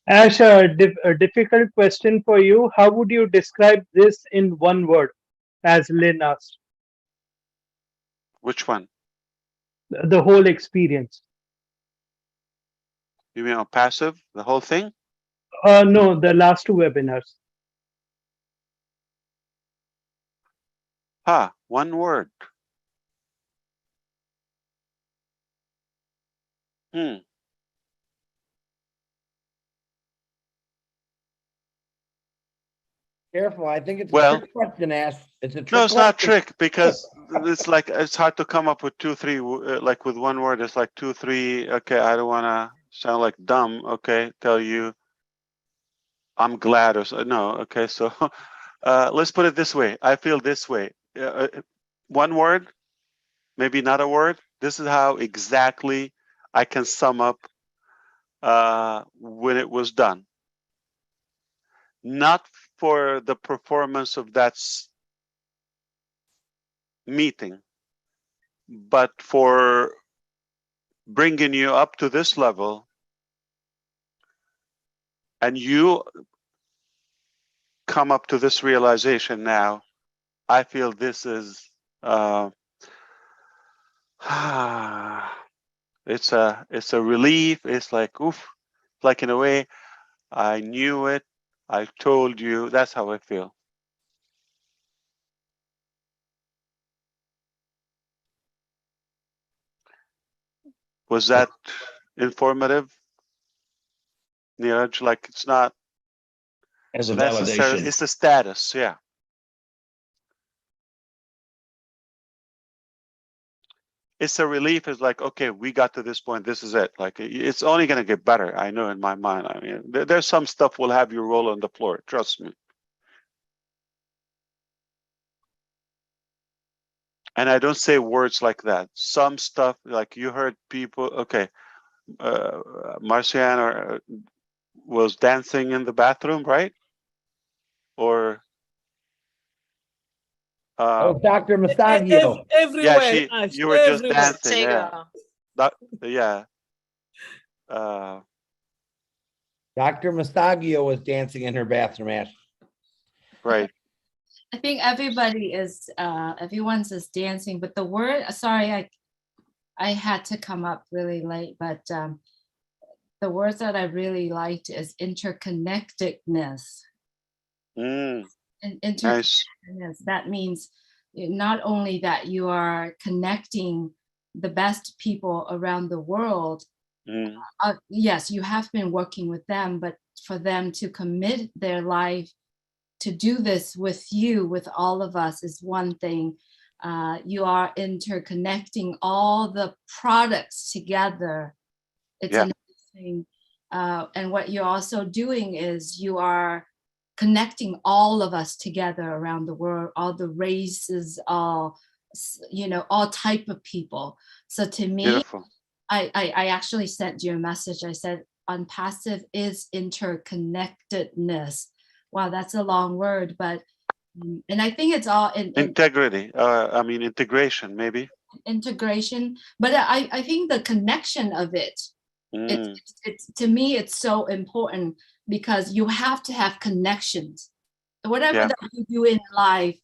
Ash, a difficult question for you. How would you describe this in one word, as Lynn asked? Which one? The whole experience. You mean on passive, the whole thing? No, the last two webinars. One word. Careful, I think it's a Well, trick question, Ash. It's a trick no, it's not question. trick, because it's hard to come up with 2, 3, like with one word. It's like 2, 3. Okay, I don't want to sound like dumb. Okay, tell you I'm glad or so. No. Okay, so let's put it this way. I feel this way. One word, maybe not a word. This is how exactly I can sum up when it was done. Not for the performance of that meeting, but for bringing you up to this level, and you come up to this realization now. I feel this is it's a relief. It's like, oof, like in a way, I knew it. I told you. That's how I feel. Was that informative, Neeraj? Like, it's not as a necessary. validation. It's a status. Yeah. It's a relief. It's like, okay, we got to this point. This is it. Like, it's only going to get better. I know in my mind. I mean, there's some stuff will have you roll on the floor. Trust me. And I don't say words like that. Some stuff, like you heard people, okay, Marciana was dancing in the bathroom, right? Or Dr. Mastagio. Everywhere, yeah, Ash, you were just everywhere. dancing, yeah. Yeah. Dr. Mastagio was dancing in her bathroom, Ash. Right. I think everybody is, everyone's is dancing, but the word, sorry, I had to come up really late, but the words that I really liked is interconnectedness. And interconnectedness, that means not only that you are connecting the best people around the world, yes, you have been working with them, but for them to commit their life to do this with you, with all of us, is one thing. You are interconnecting all the products together. It's another thing. And what you're also doing is you are connecting all of us together around the world, all the races, all, you know, all type of people. So to me, Beautiful. I actually sent you a message. I said, ONPASSIVE is interconnectedness. Wow, that's a long word, but, and I think it's all in integrity. I mean, integration, maybe. Integration, but I think the connection of it, it's to me, it's so important because you have to have connections. Whatever that you do in life,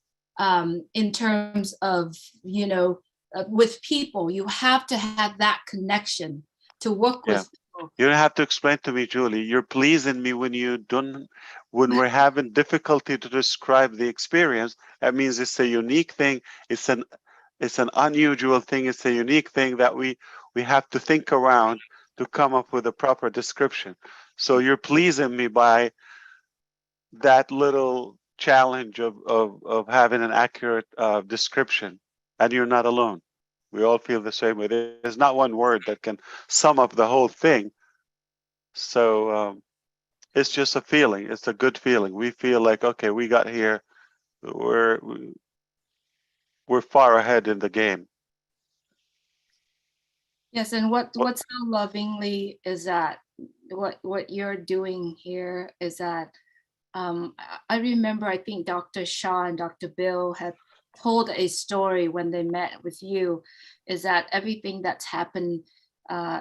in terms of, you know, with people, you have to have that connection to work with people. You don't have to explain to me, Julie. You're pleasing me when you don't, when we're having difficulty to describe the experience. That means it's a unique thing. It's an unusual thing. It's a unique thing that we have to think around to come up with a proper description. So you're pleasing me by that little challenge of having an accurate description, and you're not alone. We all feel the same way. There's not one word that can sum up the whole thing. So it's just a feeling. It's a good feeling. We feel like, okay, we got here. We're far ahead in the game. Yes, and what's so lovingly is that what you're doing here is that I remember, I think Dr. Shaw and Dr. Bill had told a story when they met with you, is that everything that's happened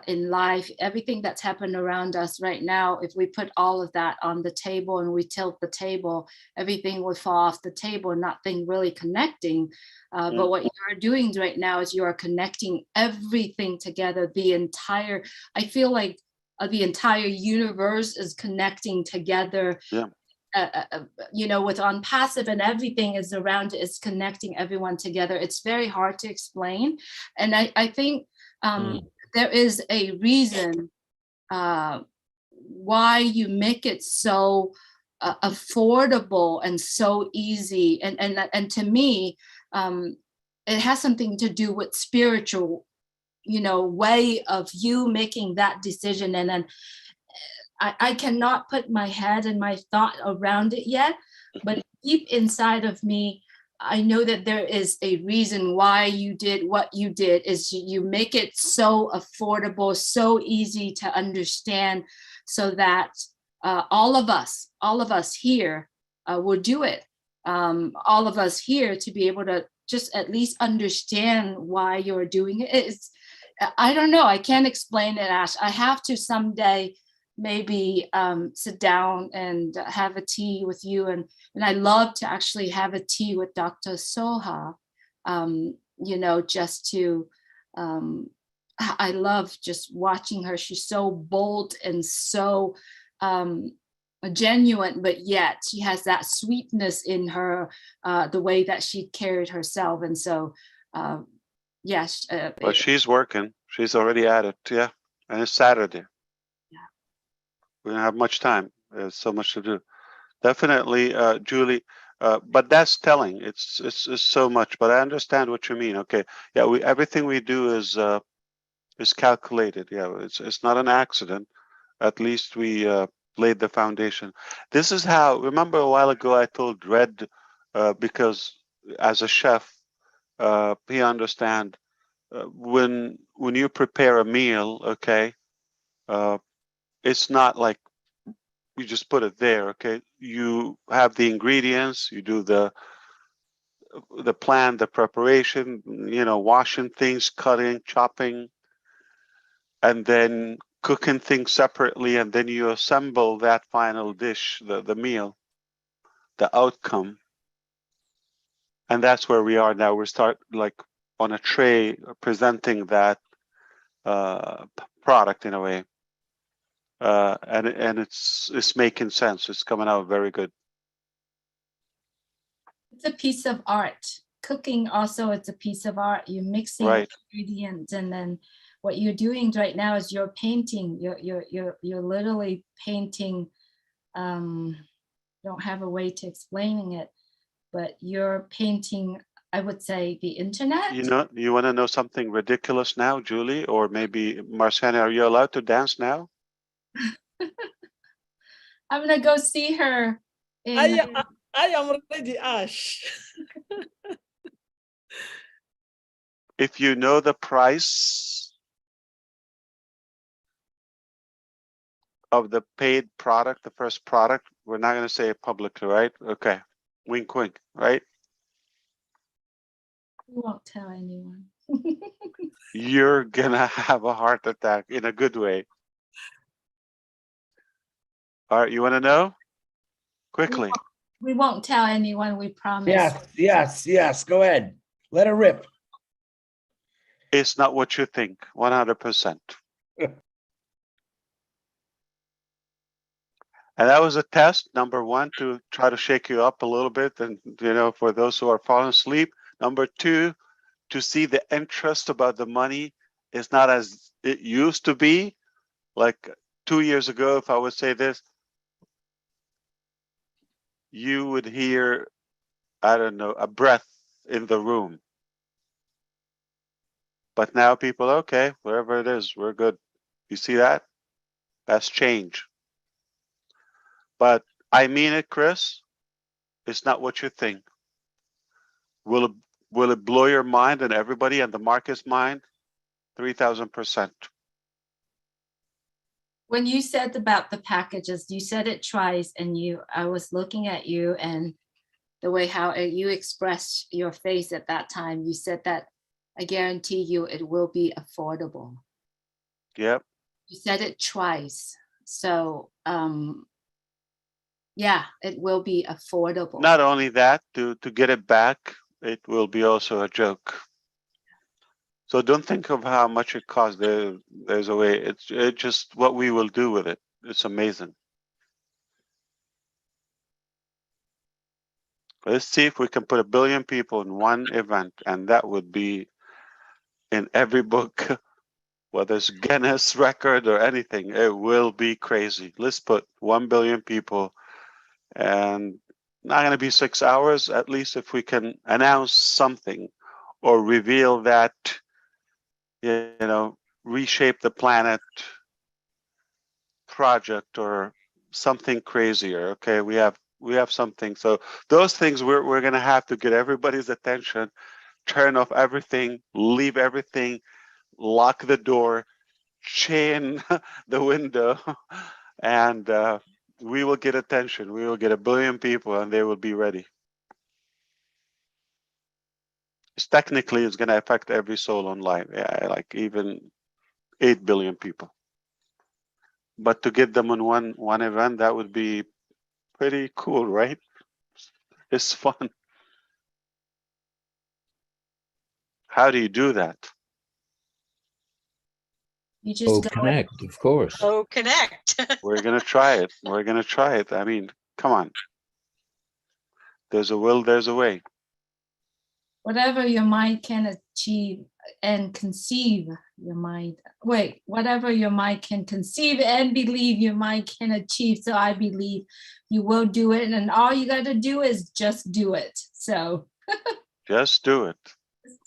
in life, everything that's happened around us right now, if we put all of that on the table and we tilt the table, everything would fall off the table, nothing really connecting. But what you're doing right now is you are connecting everything together. The entire, I feel like the entire universe is connecting together. You know, with ONPASSIVE, and everything is around it, is connecting everyone together. It's very hard to explain. And I think there is a reason why you make it so affordable and so easy. And to me, it has something to do with spiritual, you know, way of you making that decision. And then I cannot put my head and my thought around it yet, but deep inside of me, I know that there is a reason why you did what you did. Is you make it so affordable, so easy to understand, so that all of us here will do it. All of us here to be able to just at least understand why you're doing it. I don't know, I can't explain it, Ash. I have to someday maybe sit down and have a tea with you. And I love to actually have a tea with Dr. Soha, you know, just to, I love just watching her. She's so bold and so genuine, but yet she has that sweetness in her, the way that she carried herself. And so, yes. Well, she's working. She's already at it, yeah. And it's Saturday. We don't have much time. There's so much to do. Definitely, Julie. But that's telling. It's so much. But I understand what you mean. Okay. Yeah. Everything we do is calculated. Yeah. It's not an accident. At least we laid the foundation. This is how. Remember a while ago I told Red, because as a chef, he understand when you prepare a meal. Okay. It's not like you just put it there, okay? You have the ingredients, you do the plan, the preparation, you know, washing things, cutting, chopping, and then cooking things separately, and then you assemble that final dish, the meal, the outcome. And that's where we are now. We start like on a tray presenting that product in a way. And it's making sense. It's coming out very good. It's a piece of art. Cooking also, it's a piece of art. You're mixing Right. ingredients, and then what you're doing right now is you're painting. You're literally painting. Don't have a way to explaining it, but you're painting, I would say, the internet. You know, you want to know something ridiculous now, Julie, or maybe Marciana? Are you allowed to dance now? I'm gonna go see her. I am ready, Ash. If you know the price of the paid product, the first product, we're not going to say it publicly, right? Okay. Wink, wink, right? We won't tell anyone. You're going to have a heart attack in a good way. All right. You want to know? Quickly. We won't tell anyone, we promise. Yes. Go ahead. Let it rip. It's not what you think, 100%. And that was a test, number one, to try to shake you up a little bit. And, you know, for those who are falling asleep. Number two, to see the interest about the money is not as it used to be. Like 2 years ago, if I would say this, you would hear, I don't know, a breath in the room. But now people, okay, wherever it is, we're good. You see that? That's change. But I mean it, Chris. It's not what you think. Will it blow your mind and everybody and the market's mind? 3,000%. When you said about the packages, you said it twice, and I was looking at you and the way how you expressed your face at that time. You said that I guarantee you it will be affordable. Yep. You said it twice. So yeah, it will be affordable. Not only that, to get it back, it will be also a joke. So don't think of how much it costs. There's a way. It's just what we will do with it. It's amazing. Let's see if we can put 1 billion people in one event, and that would be in every book, whether it's Guinness record or anything. It will be crazy. Let's put 1 billion people, and not going to be 6 hours. At least if we can announce something or reveal that, you know, reshape the planet project or something crazier. Okay, we have something. So those things we're going to have to get everybody's attention, turn off everything, leave everything, lock the door, chain the window, and we will get attention. We will get 1 billion people, and they will be ready. Technically, it's going to affect every soul online, like even 8 billion people. But to get them in one event, that would be pretty cool, right? It's fun. How do you do that? You just connect, of course. Oh, connect. We're going to try it. We're going to try it. I mean, come on. There's a will, there's a way. Whatever your mind can achieve and conceive, your mind, whatever your mind can conceive and believe, your mind can achieve. So I believe you will do it. And all you got to do is just do it. So just do it.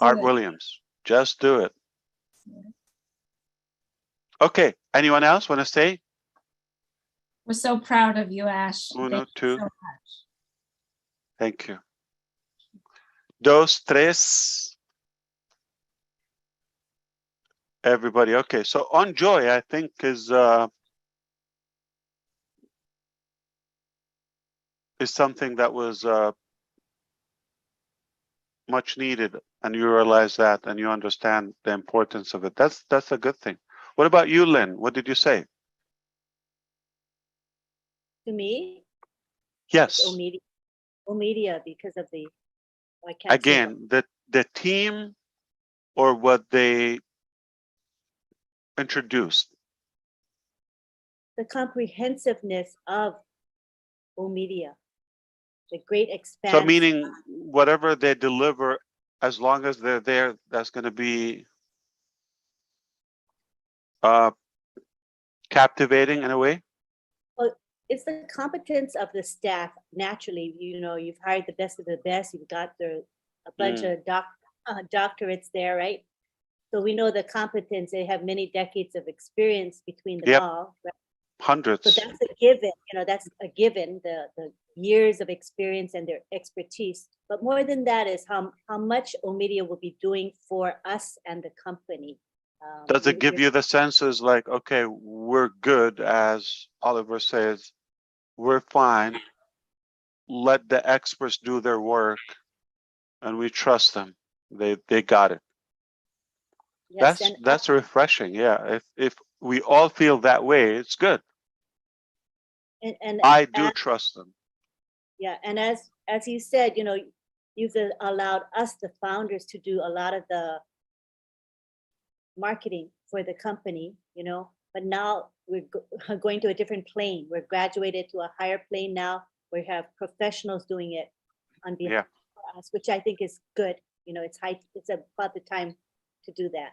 Art Williams, just do it. Yeah. Okay. Anyone else want to say? We're so proud of you, Ash. Uno, two. So much. Thank you. Dos, tres. Everybody. Okay. So on joy, I think is something that was much needed, and you realize that, and you understand the importance of it. That's a good thing. What about you, Lynn? What did you say? To me? Yes. O media, because of the I can't say what. Again, the team or what they introduced. The comprehensiveness of O-Media, the great expanse. So meaning whatever they deliver, as long as they're there, that's going to be captivating in a way. Well, it's the competence of the staff. Naturally, you know, you've hired the best of the best. You've got a bunch of doctorates there, right? So we know the competence. They have many decades of experience between them all. Right? Hundreds. So that's a given. You know, that's a given. The years of experience and their expertise. But more than that is how much O-Media will be doing for us and the company. Does it give you the senses like, okay, we're good, as Oliver says, we're fine. Let the experts do their work, and we trust them. They got it. Yes, That's refreshing. Yeah, if we all feel that way, it's good. And I do trust them. Yeah, and as you said, you know, you've allowed us, the founders, to do a lot of the marketing for the company, you know, but now we're going to a different plane. We're graduated to a higher plane now. We have professionals doing it on behalf of us, which I think is good. You know, it's about the time to do that.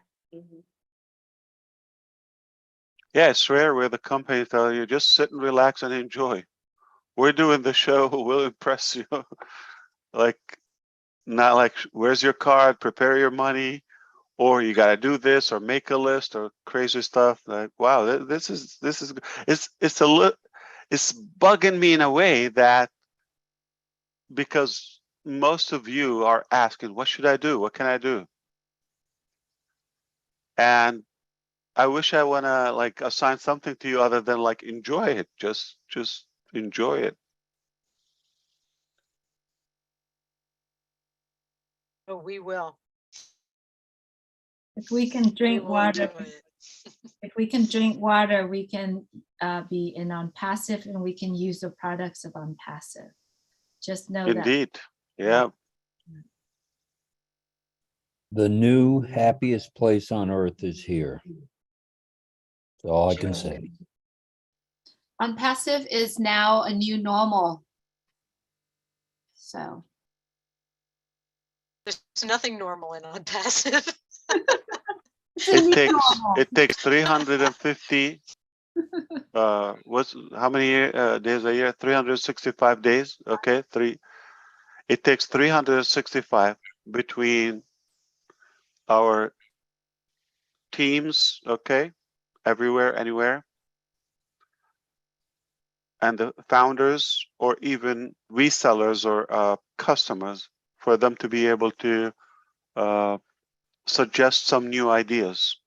Yeah, it's rare where the company tell you just sit and relax and enjoy. We're doing the show. We'll impress you. Like, not like, where's your card? Prepare your money, or you got to do this, or make a list, or crazy stuff. Like, wow, this is it's bugging me in a way that, because most of you are asking, what should I do? What can I do? And I wish I want to like assign something to you other than like enjoy it. Just enjoy it. Oh, we will. If we can drink will water, enjoy it. if we can drink water, we can be in ONPASSIVE, and we can use the products of ONPASSIVE. Just know that. Indeed. Yeah. The new happiest place on earth is here. That's all I can say. ONPASSIVE is now a new normal. So There's nothing normal in ONPASSIVE. It takes 350 how many days a year? 365 days. Okay, it takes 365 between our teams, okay, everywhere, anywhere, and the founders or even resellers or customers, for them to be able to suggest some new ideas.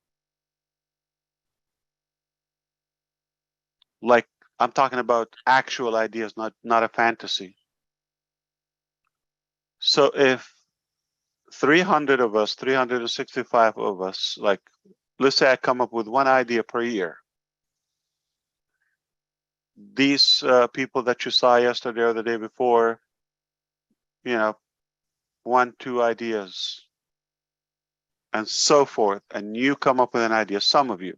Like, I'm talking about actual ideas, not a fantasy. So if 300 of us, 365 of us, like, let's say I come up with one idea per year. These people that you saw yesterday or the day before, you know, 1, 2 ideas, and so forth, and you come up with an idea, some of you.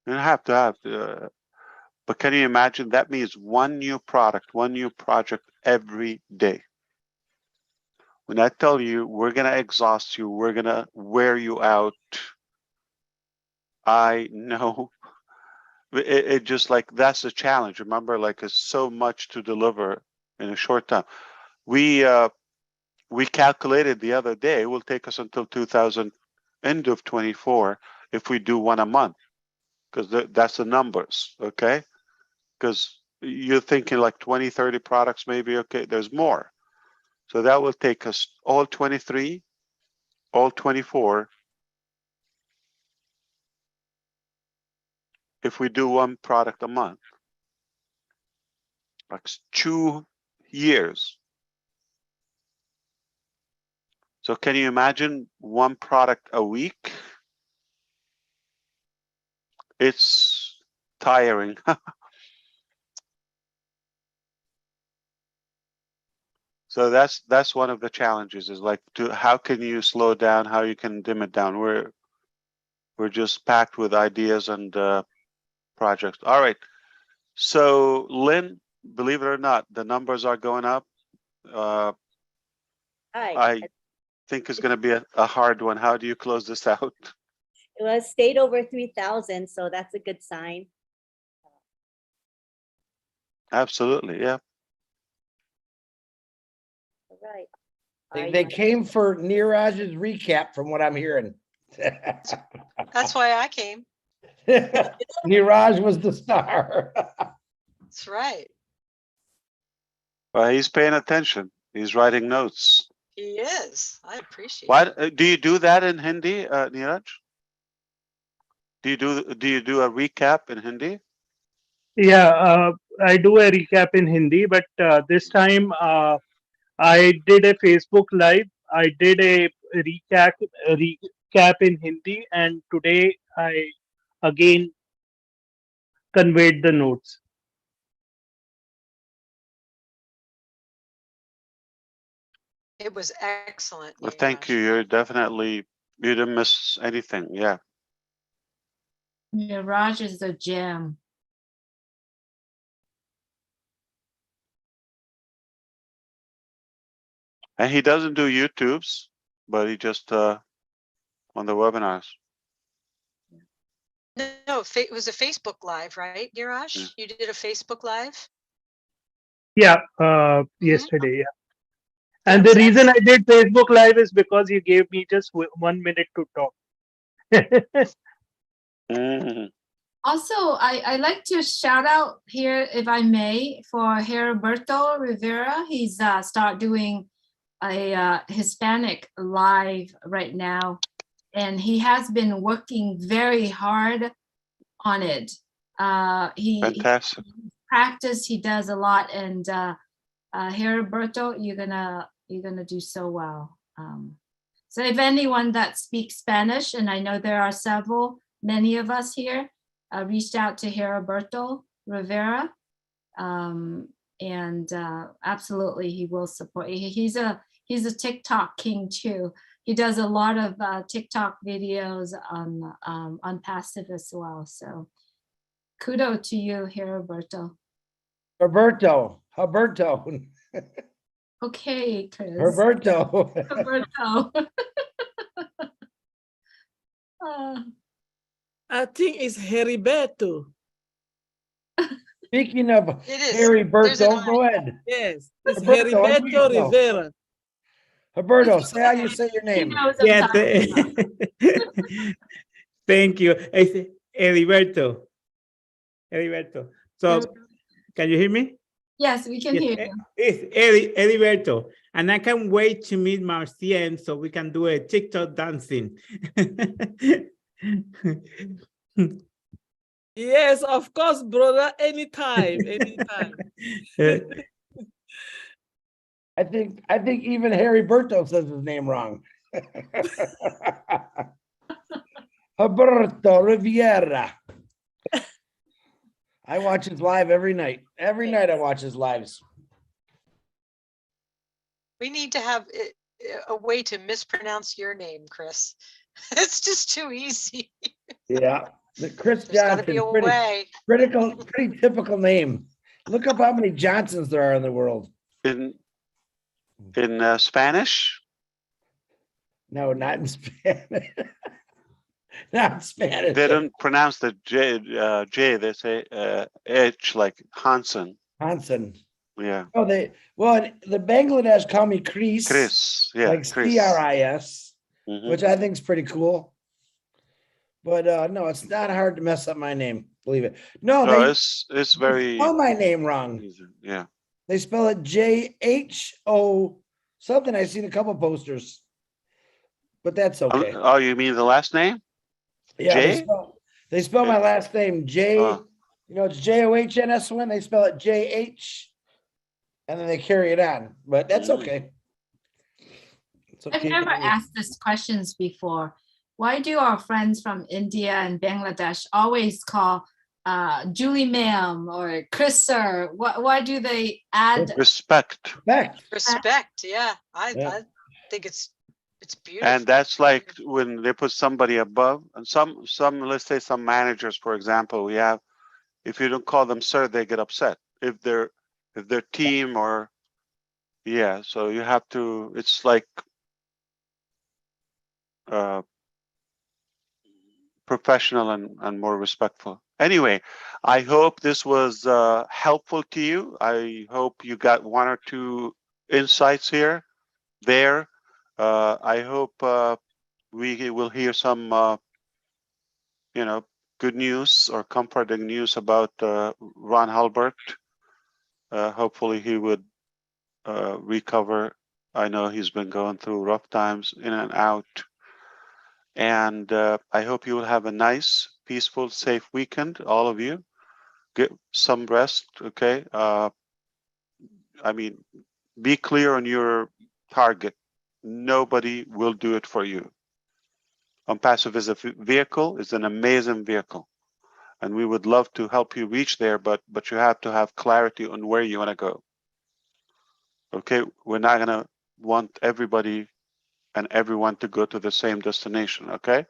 You don't have to have, but can you imagine? That means one new product, one new project every day. When I tell you we're going to exhaust you, we're going to wear you out, I know it just like, that's the challenge. Remember, like, it's so much to deliver in a short time. We calculated the other day, it will take us until end of 24 if we do one a month, because that's the numbers, okay? Because you're thinking like 20, 30 products maybe, okay, there's more. So that will take us all 23, all 24. If we do one product a month, like 2 years. So can you imagine one product a week? It's tiring. So that's one of the challenges, is like how can you slow down, how you can dim it down. We're just packed with ideas and projects. All right. So Lynn, believe it or not, the numbers are going up. I think it's going to be a hard one. How do you close this out? It was stayed over 3,000, so that's a good sign. Absolutely, yeah. All right. They came for Neeraj's recap, from what I'm hearing. That's why I came. Neeraj was the star. That's right. Well, he's paying attention. He's writing notes. He is. I appreciate Why it. do you do that in Hindi, Neeraj? Do you do a recap in Hindi? Yeah, I do a recap in Hindi, but this time I did a Facebook Live. I did a recap in Hindi, and today I again conveyed the notes. It was excellent. Well, thank you. You didn't miss anything. Yeah. Raj is a gem. And he doesn't do YouTubes, but he just on the webinars. No, it was a Facebook Live, right, Neeraj? Yeah. You did a Facebook Live? Yeah, yesterday. Yeah. And the reason I did Facebook Live is because you gave me just 1 minute to talk. Also, I like to shout out here, if I may, for Heriberto Rivera. He's start doing a Hispanic live right now, and he has been working very hard on it. Fantastic. He practice, he does a lot, and Heriberto, you're gonna do so well. So if anyone that speaks Spanish, and I know there are many of us here, reached out to Heriberto Rivera, and absolutely he will support. He's a TikTok king too. He does a lot of TikTok videos on Passive as well. So kudos to you, Heriberto. Roberto. Okay, Chris. Roberto. Roberto. I think it's Heriberto. Speaking of It is. Heriberto, go ahead. Yes, it's Roberto, Heriberto Rivera. Roberto, say how you say your name. Yeah, thank you. It's Heriberto. So, can you hear me? Yes, we can hear you. It's Heriberto. And I can't wait to meet Marcian so we can do a TikTok dancing. Yes, of course, brother. Anytime. I think even Heriberto says his name wrong. Roberto Riviera. I watch his live every night. Every night I watch his lives. We need to have a way to mispronounce your name, Chris. It's just too easy. Yeah. The Chris There's gotta Johnson, be a way. pretty typical name. Look up how many Johnsons there are in the world. In Spanish? No, not in Spanish. Not in Spanish. They don't pronounce the J. They say H, like Hansen. Hansen. Yeah. Oh, the Bangladesh call me Chris. Chris. Yeah. Like Chris. CRIS, Mhm. which I think is pretty cool. But no, it's not hard to mess up my name. Believe it. No, it's very. Spell my name wrong. Yeah. They spell it JHO something. I've seen a couple posters, but that's okay. Oh, you mean the last name? Yeah, J? they spell my last name J. Oh. You know, it's JOHNS when they spell it JH, and then they carry it on. But that's okay. It's I've okay. never asked this questions before. Why do our friends from India and Bangladesh always call Julie ma'am or Chris sir? Why do they add Respect. Respect, yeah. I think it's beautiful. And that's like when they put somebody above, and some let's say some managers, for example, we have, if you don't call them sir, they get upset. If their team or yeah, so you have to, it's like professional and more respectful. Anyway, I hope this was helpful to you. I hope you got one or two insights here, there. I hope we will hear some, good news or comforting news about Ron Halbert. Hopefully he would recover. I know he's been going through rough times, in and out. And I hope you will have a nice, peaceful, safe weekend, all of you. Get some rest, okay? I mean, be clear on your target. Nobody will do it for you. ONPASSIVE is a vehicle, is an amazing vehicle. And we would love to help you reach there, but you have to have clarity on where you want to go. Okay, we're not gonna want everybody and everyone to go to the same destination, okay?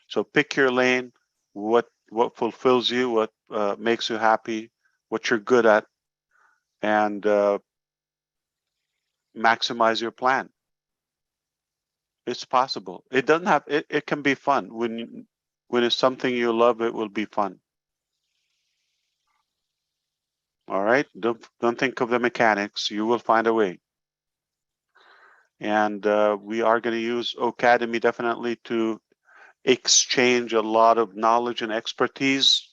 So pick your lane, what fulfills you, what makes you happy, what you're good at, and maximize your plan. It's possible. It doesn't have, it can be fun. When it's something you love, it will be fun. All right, don't think of the mechanics. You will find a way. And we are going to use Academy definitely to exchange a lot of knowledge and expertise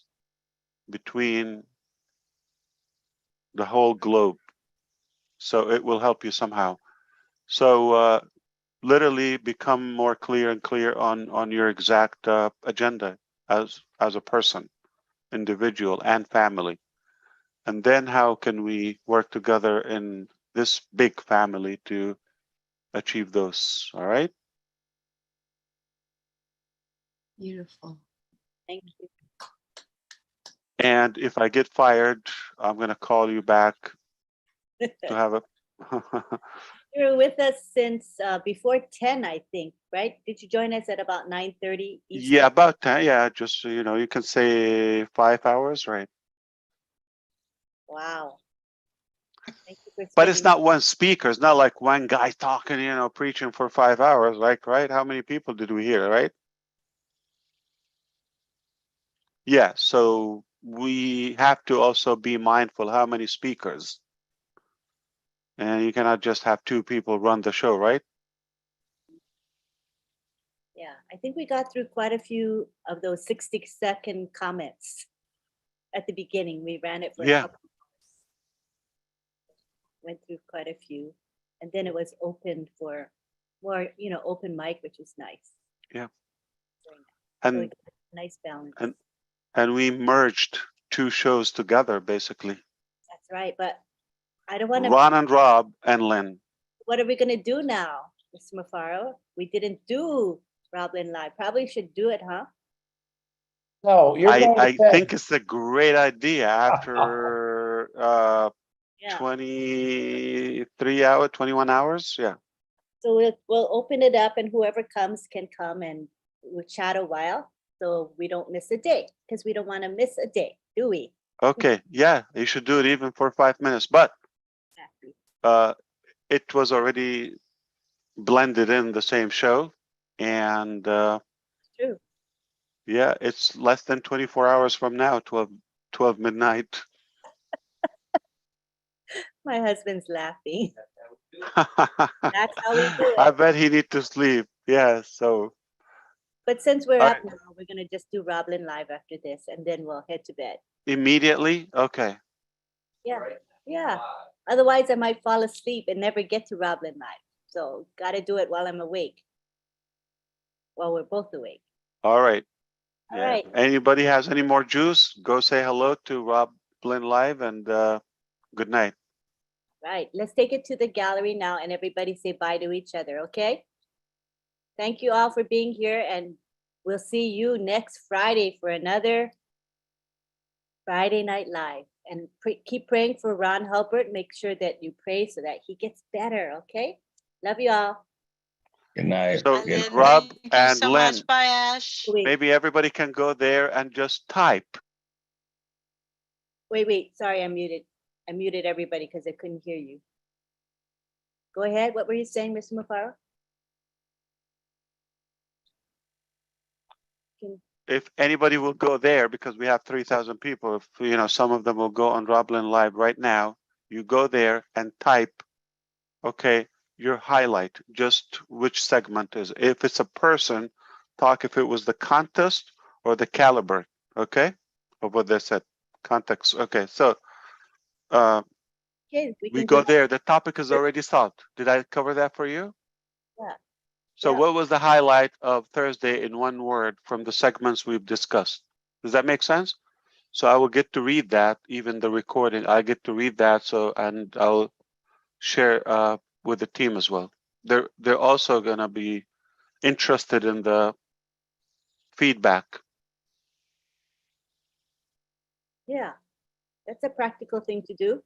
between the whole globe. So it will help you somehow. So literally become more clear and clear on your exact agenda as a person, individual, and family. And then how can we work together in this big family to achieve those? All right. Beautiful. Thank you. And if I get fired, I'm going to call you back to have a. You were with us since before 10, I think, right? Did you join us at about 9:30 Eastern? Yeah, about 10. Yeah, just so you know, you can say 5 hours, right? Wow. Thank you for But it's spending. not one speaker. It's not like one guy talking, preaching for 5 hours, like, right? How many people did we hear, right? Yeah, so we have to also be mindful how many speakers. And you cannot just have 2 people run the show, right? Yeah, I think we got through quite a few of those 60-second comments at the beginning. We ran it for a couple hours. Went through quite a few. And then it was opened for more, open mic, which was nice. Yeah. Very nice. So And nice balance. and we merged 2 shows together, basically. That's right. But I don't want to. Ron and Rob and Lynn. What are we going to do now, Mr. MUFAREH? We didn't do Rob Lynn Live. Probably should do it, huh? No, you're going I to bed. think it's a great idea after 23 hours, 21 hours. Yeah. So we'll open it up, and whoever comes can come, and we'll chat a while, so we don't miss a day, because we don't want to miss a day, do we? Okay. Yeah, you should do it even for 5 minutes. But it was already blended in the same show, and True. yeah, it's less than 24 hours from now, 12 midnight. My husband's laughing. That's how we do I it. bet he need to sleep. Yeah. So. But since we're All up right. now, we're gonna just do Rob Lynn Live after this, and then we'll head to bed. Immediately. Okay. Yeah, yeah. Otherwise, I might fall asleep and never get to Rob Lynn Live. So gotta do it while I'm awake. While we're both awake. All right. All right. Anybody has any more juice? Go say hello to Rob Blinn Live, and good night. Right. Let's take it to the gallery now, and everybody say bye to each other, okay? Thank you all for being here, and we'll see you next Friday for another Friday Night Live. And keep praying for Ron Hubbard. Make sure that you pray so that he gets better, okay? Love you all. Good night. So Good night. Rob Thank you and so Len, much. Bye, Ash. maybe everybody can go there and just type. Wait. Sorry, I muted everybody because I couldn't hear you. Go ahead. What were you saying, Mr. MUFAREH? If anybody will go there, because we have 3,000 people, if you know, some of them will go on Robin Live right now. You go there and type, okay, your highlight, just which segment is. If it's a person, talk if it was the contest or the caliber, okay, of what they said, context. Okay, so Okay, we go there. The topic is already solved. Did I cover that for you? Yeah. So what was the highlight of Thursday in one word from the segments we've discussed? Does that make sense? So I will get to read that, even the recording, I get to read that. So, and I'll share with the team as well. They're also gonna be interested in the feedback. Yeah, that's a practical thing to do.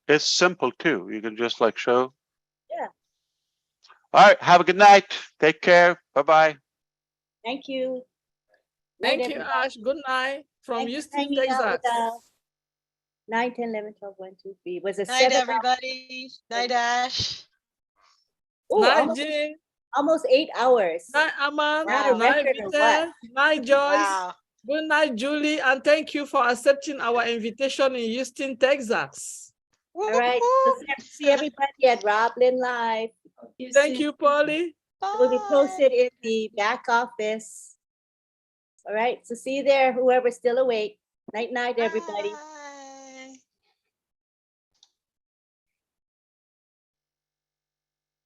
It's simple too. You can just like show. Yeah. All right, have a good night. Take care. Bye-bye. Thank you. Thank you, Ash. Good night from Houston, Hanging out with Texas. 9, 10, 11, 12, 1, 2, 3. It was a Night, 7 everybody. Night, Ash. Oh, Night, Jean. almost 8 hours. Night, Aman. Not a Night, record or what? Vita. Night, Joyce. Wow. Good night, Julie. And thank you for accepting our invitation in Houston, Texas. All right. So see everybody at Roblin Live. Thank you, Polly. It will be posted in the back office. All right. So see you there, whoever's still awake. Night, night, everybody.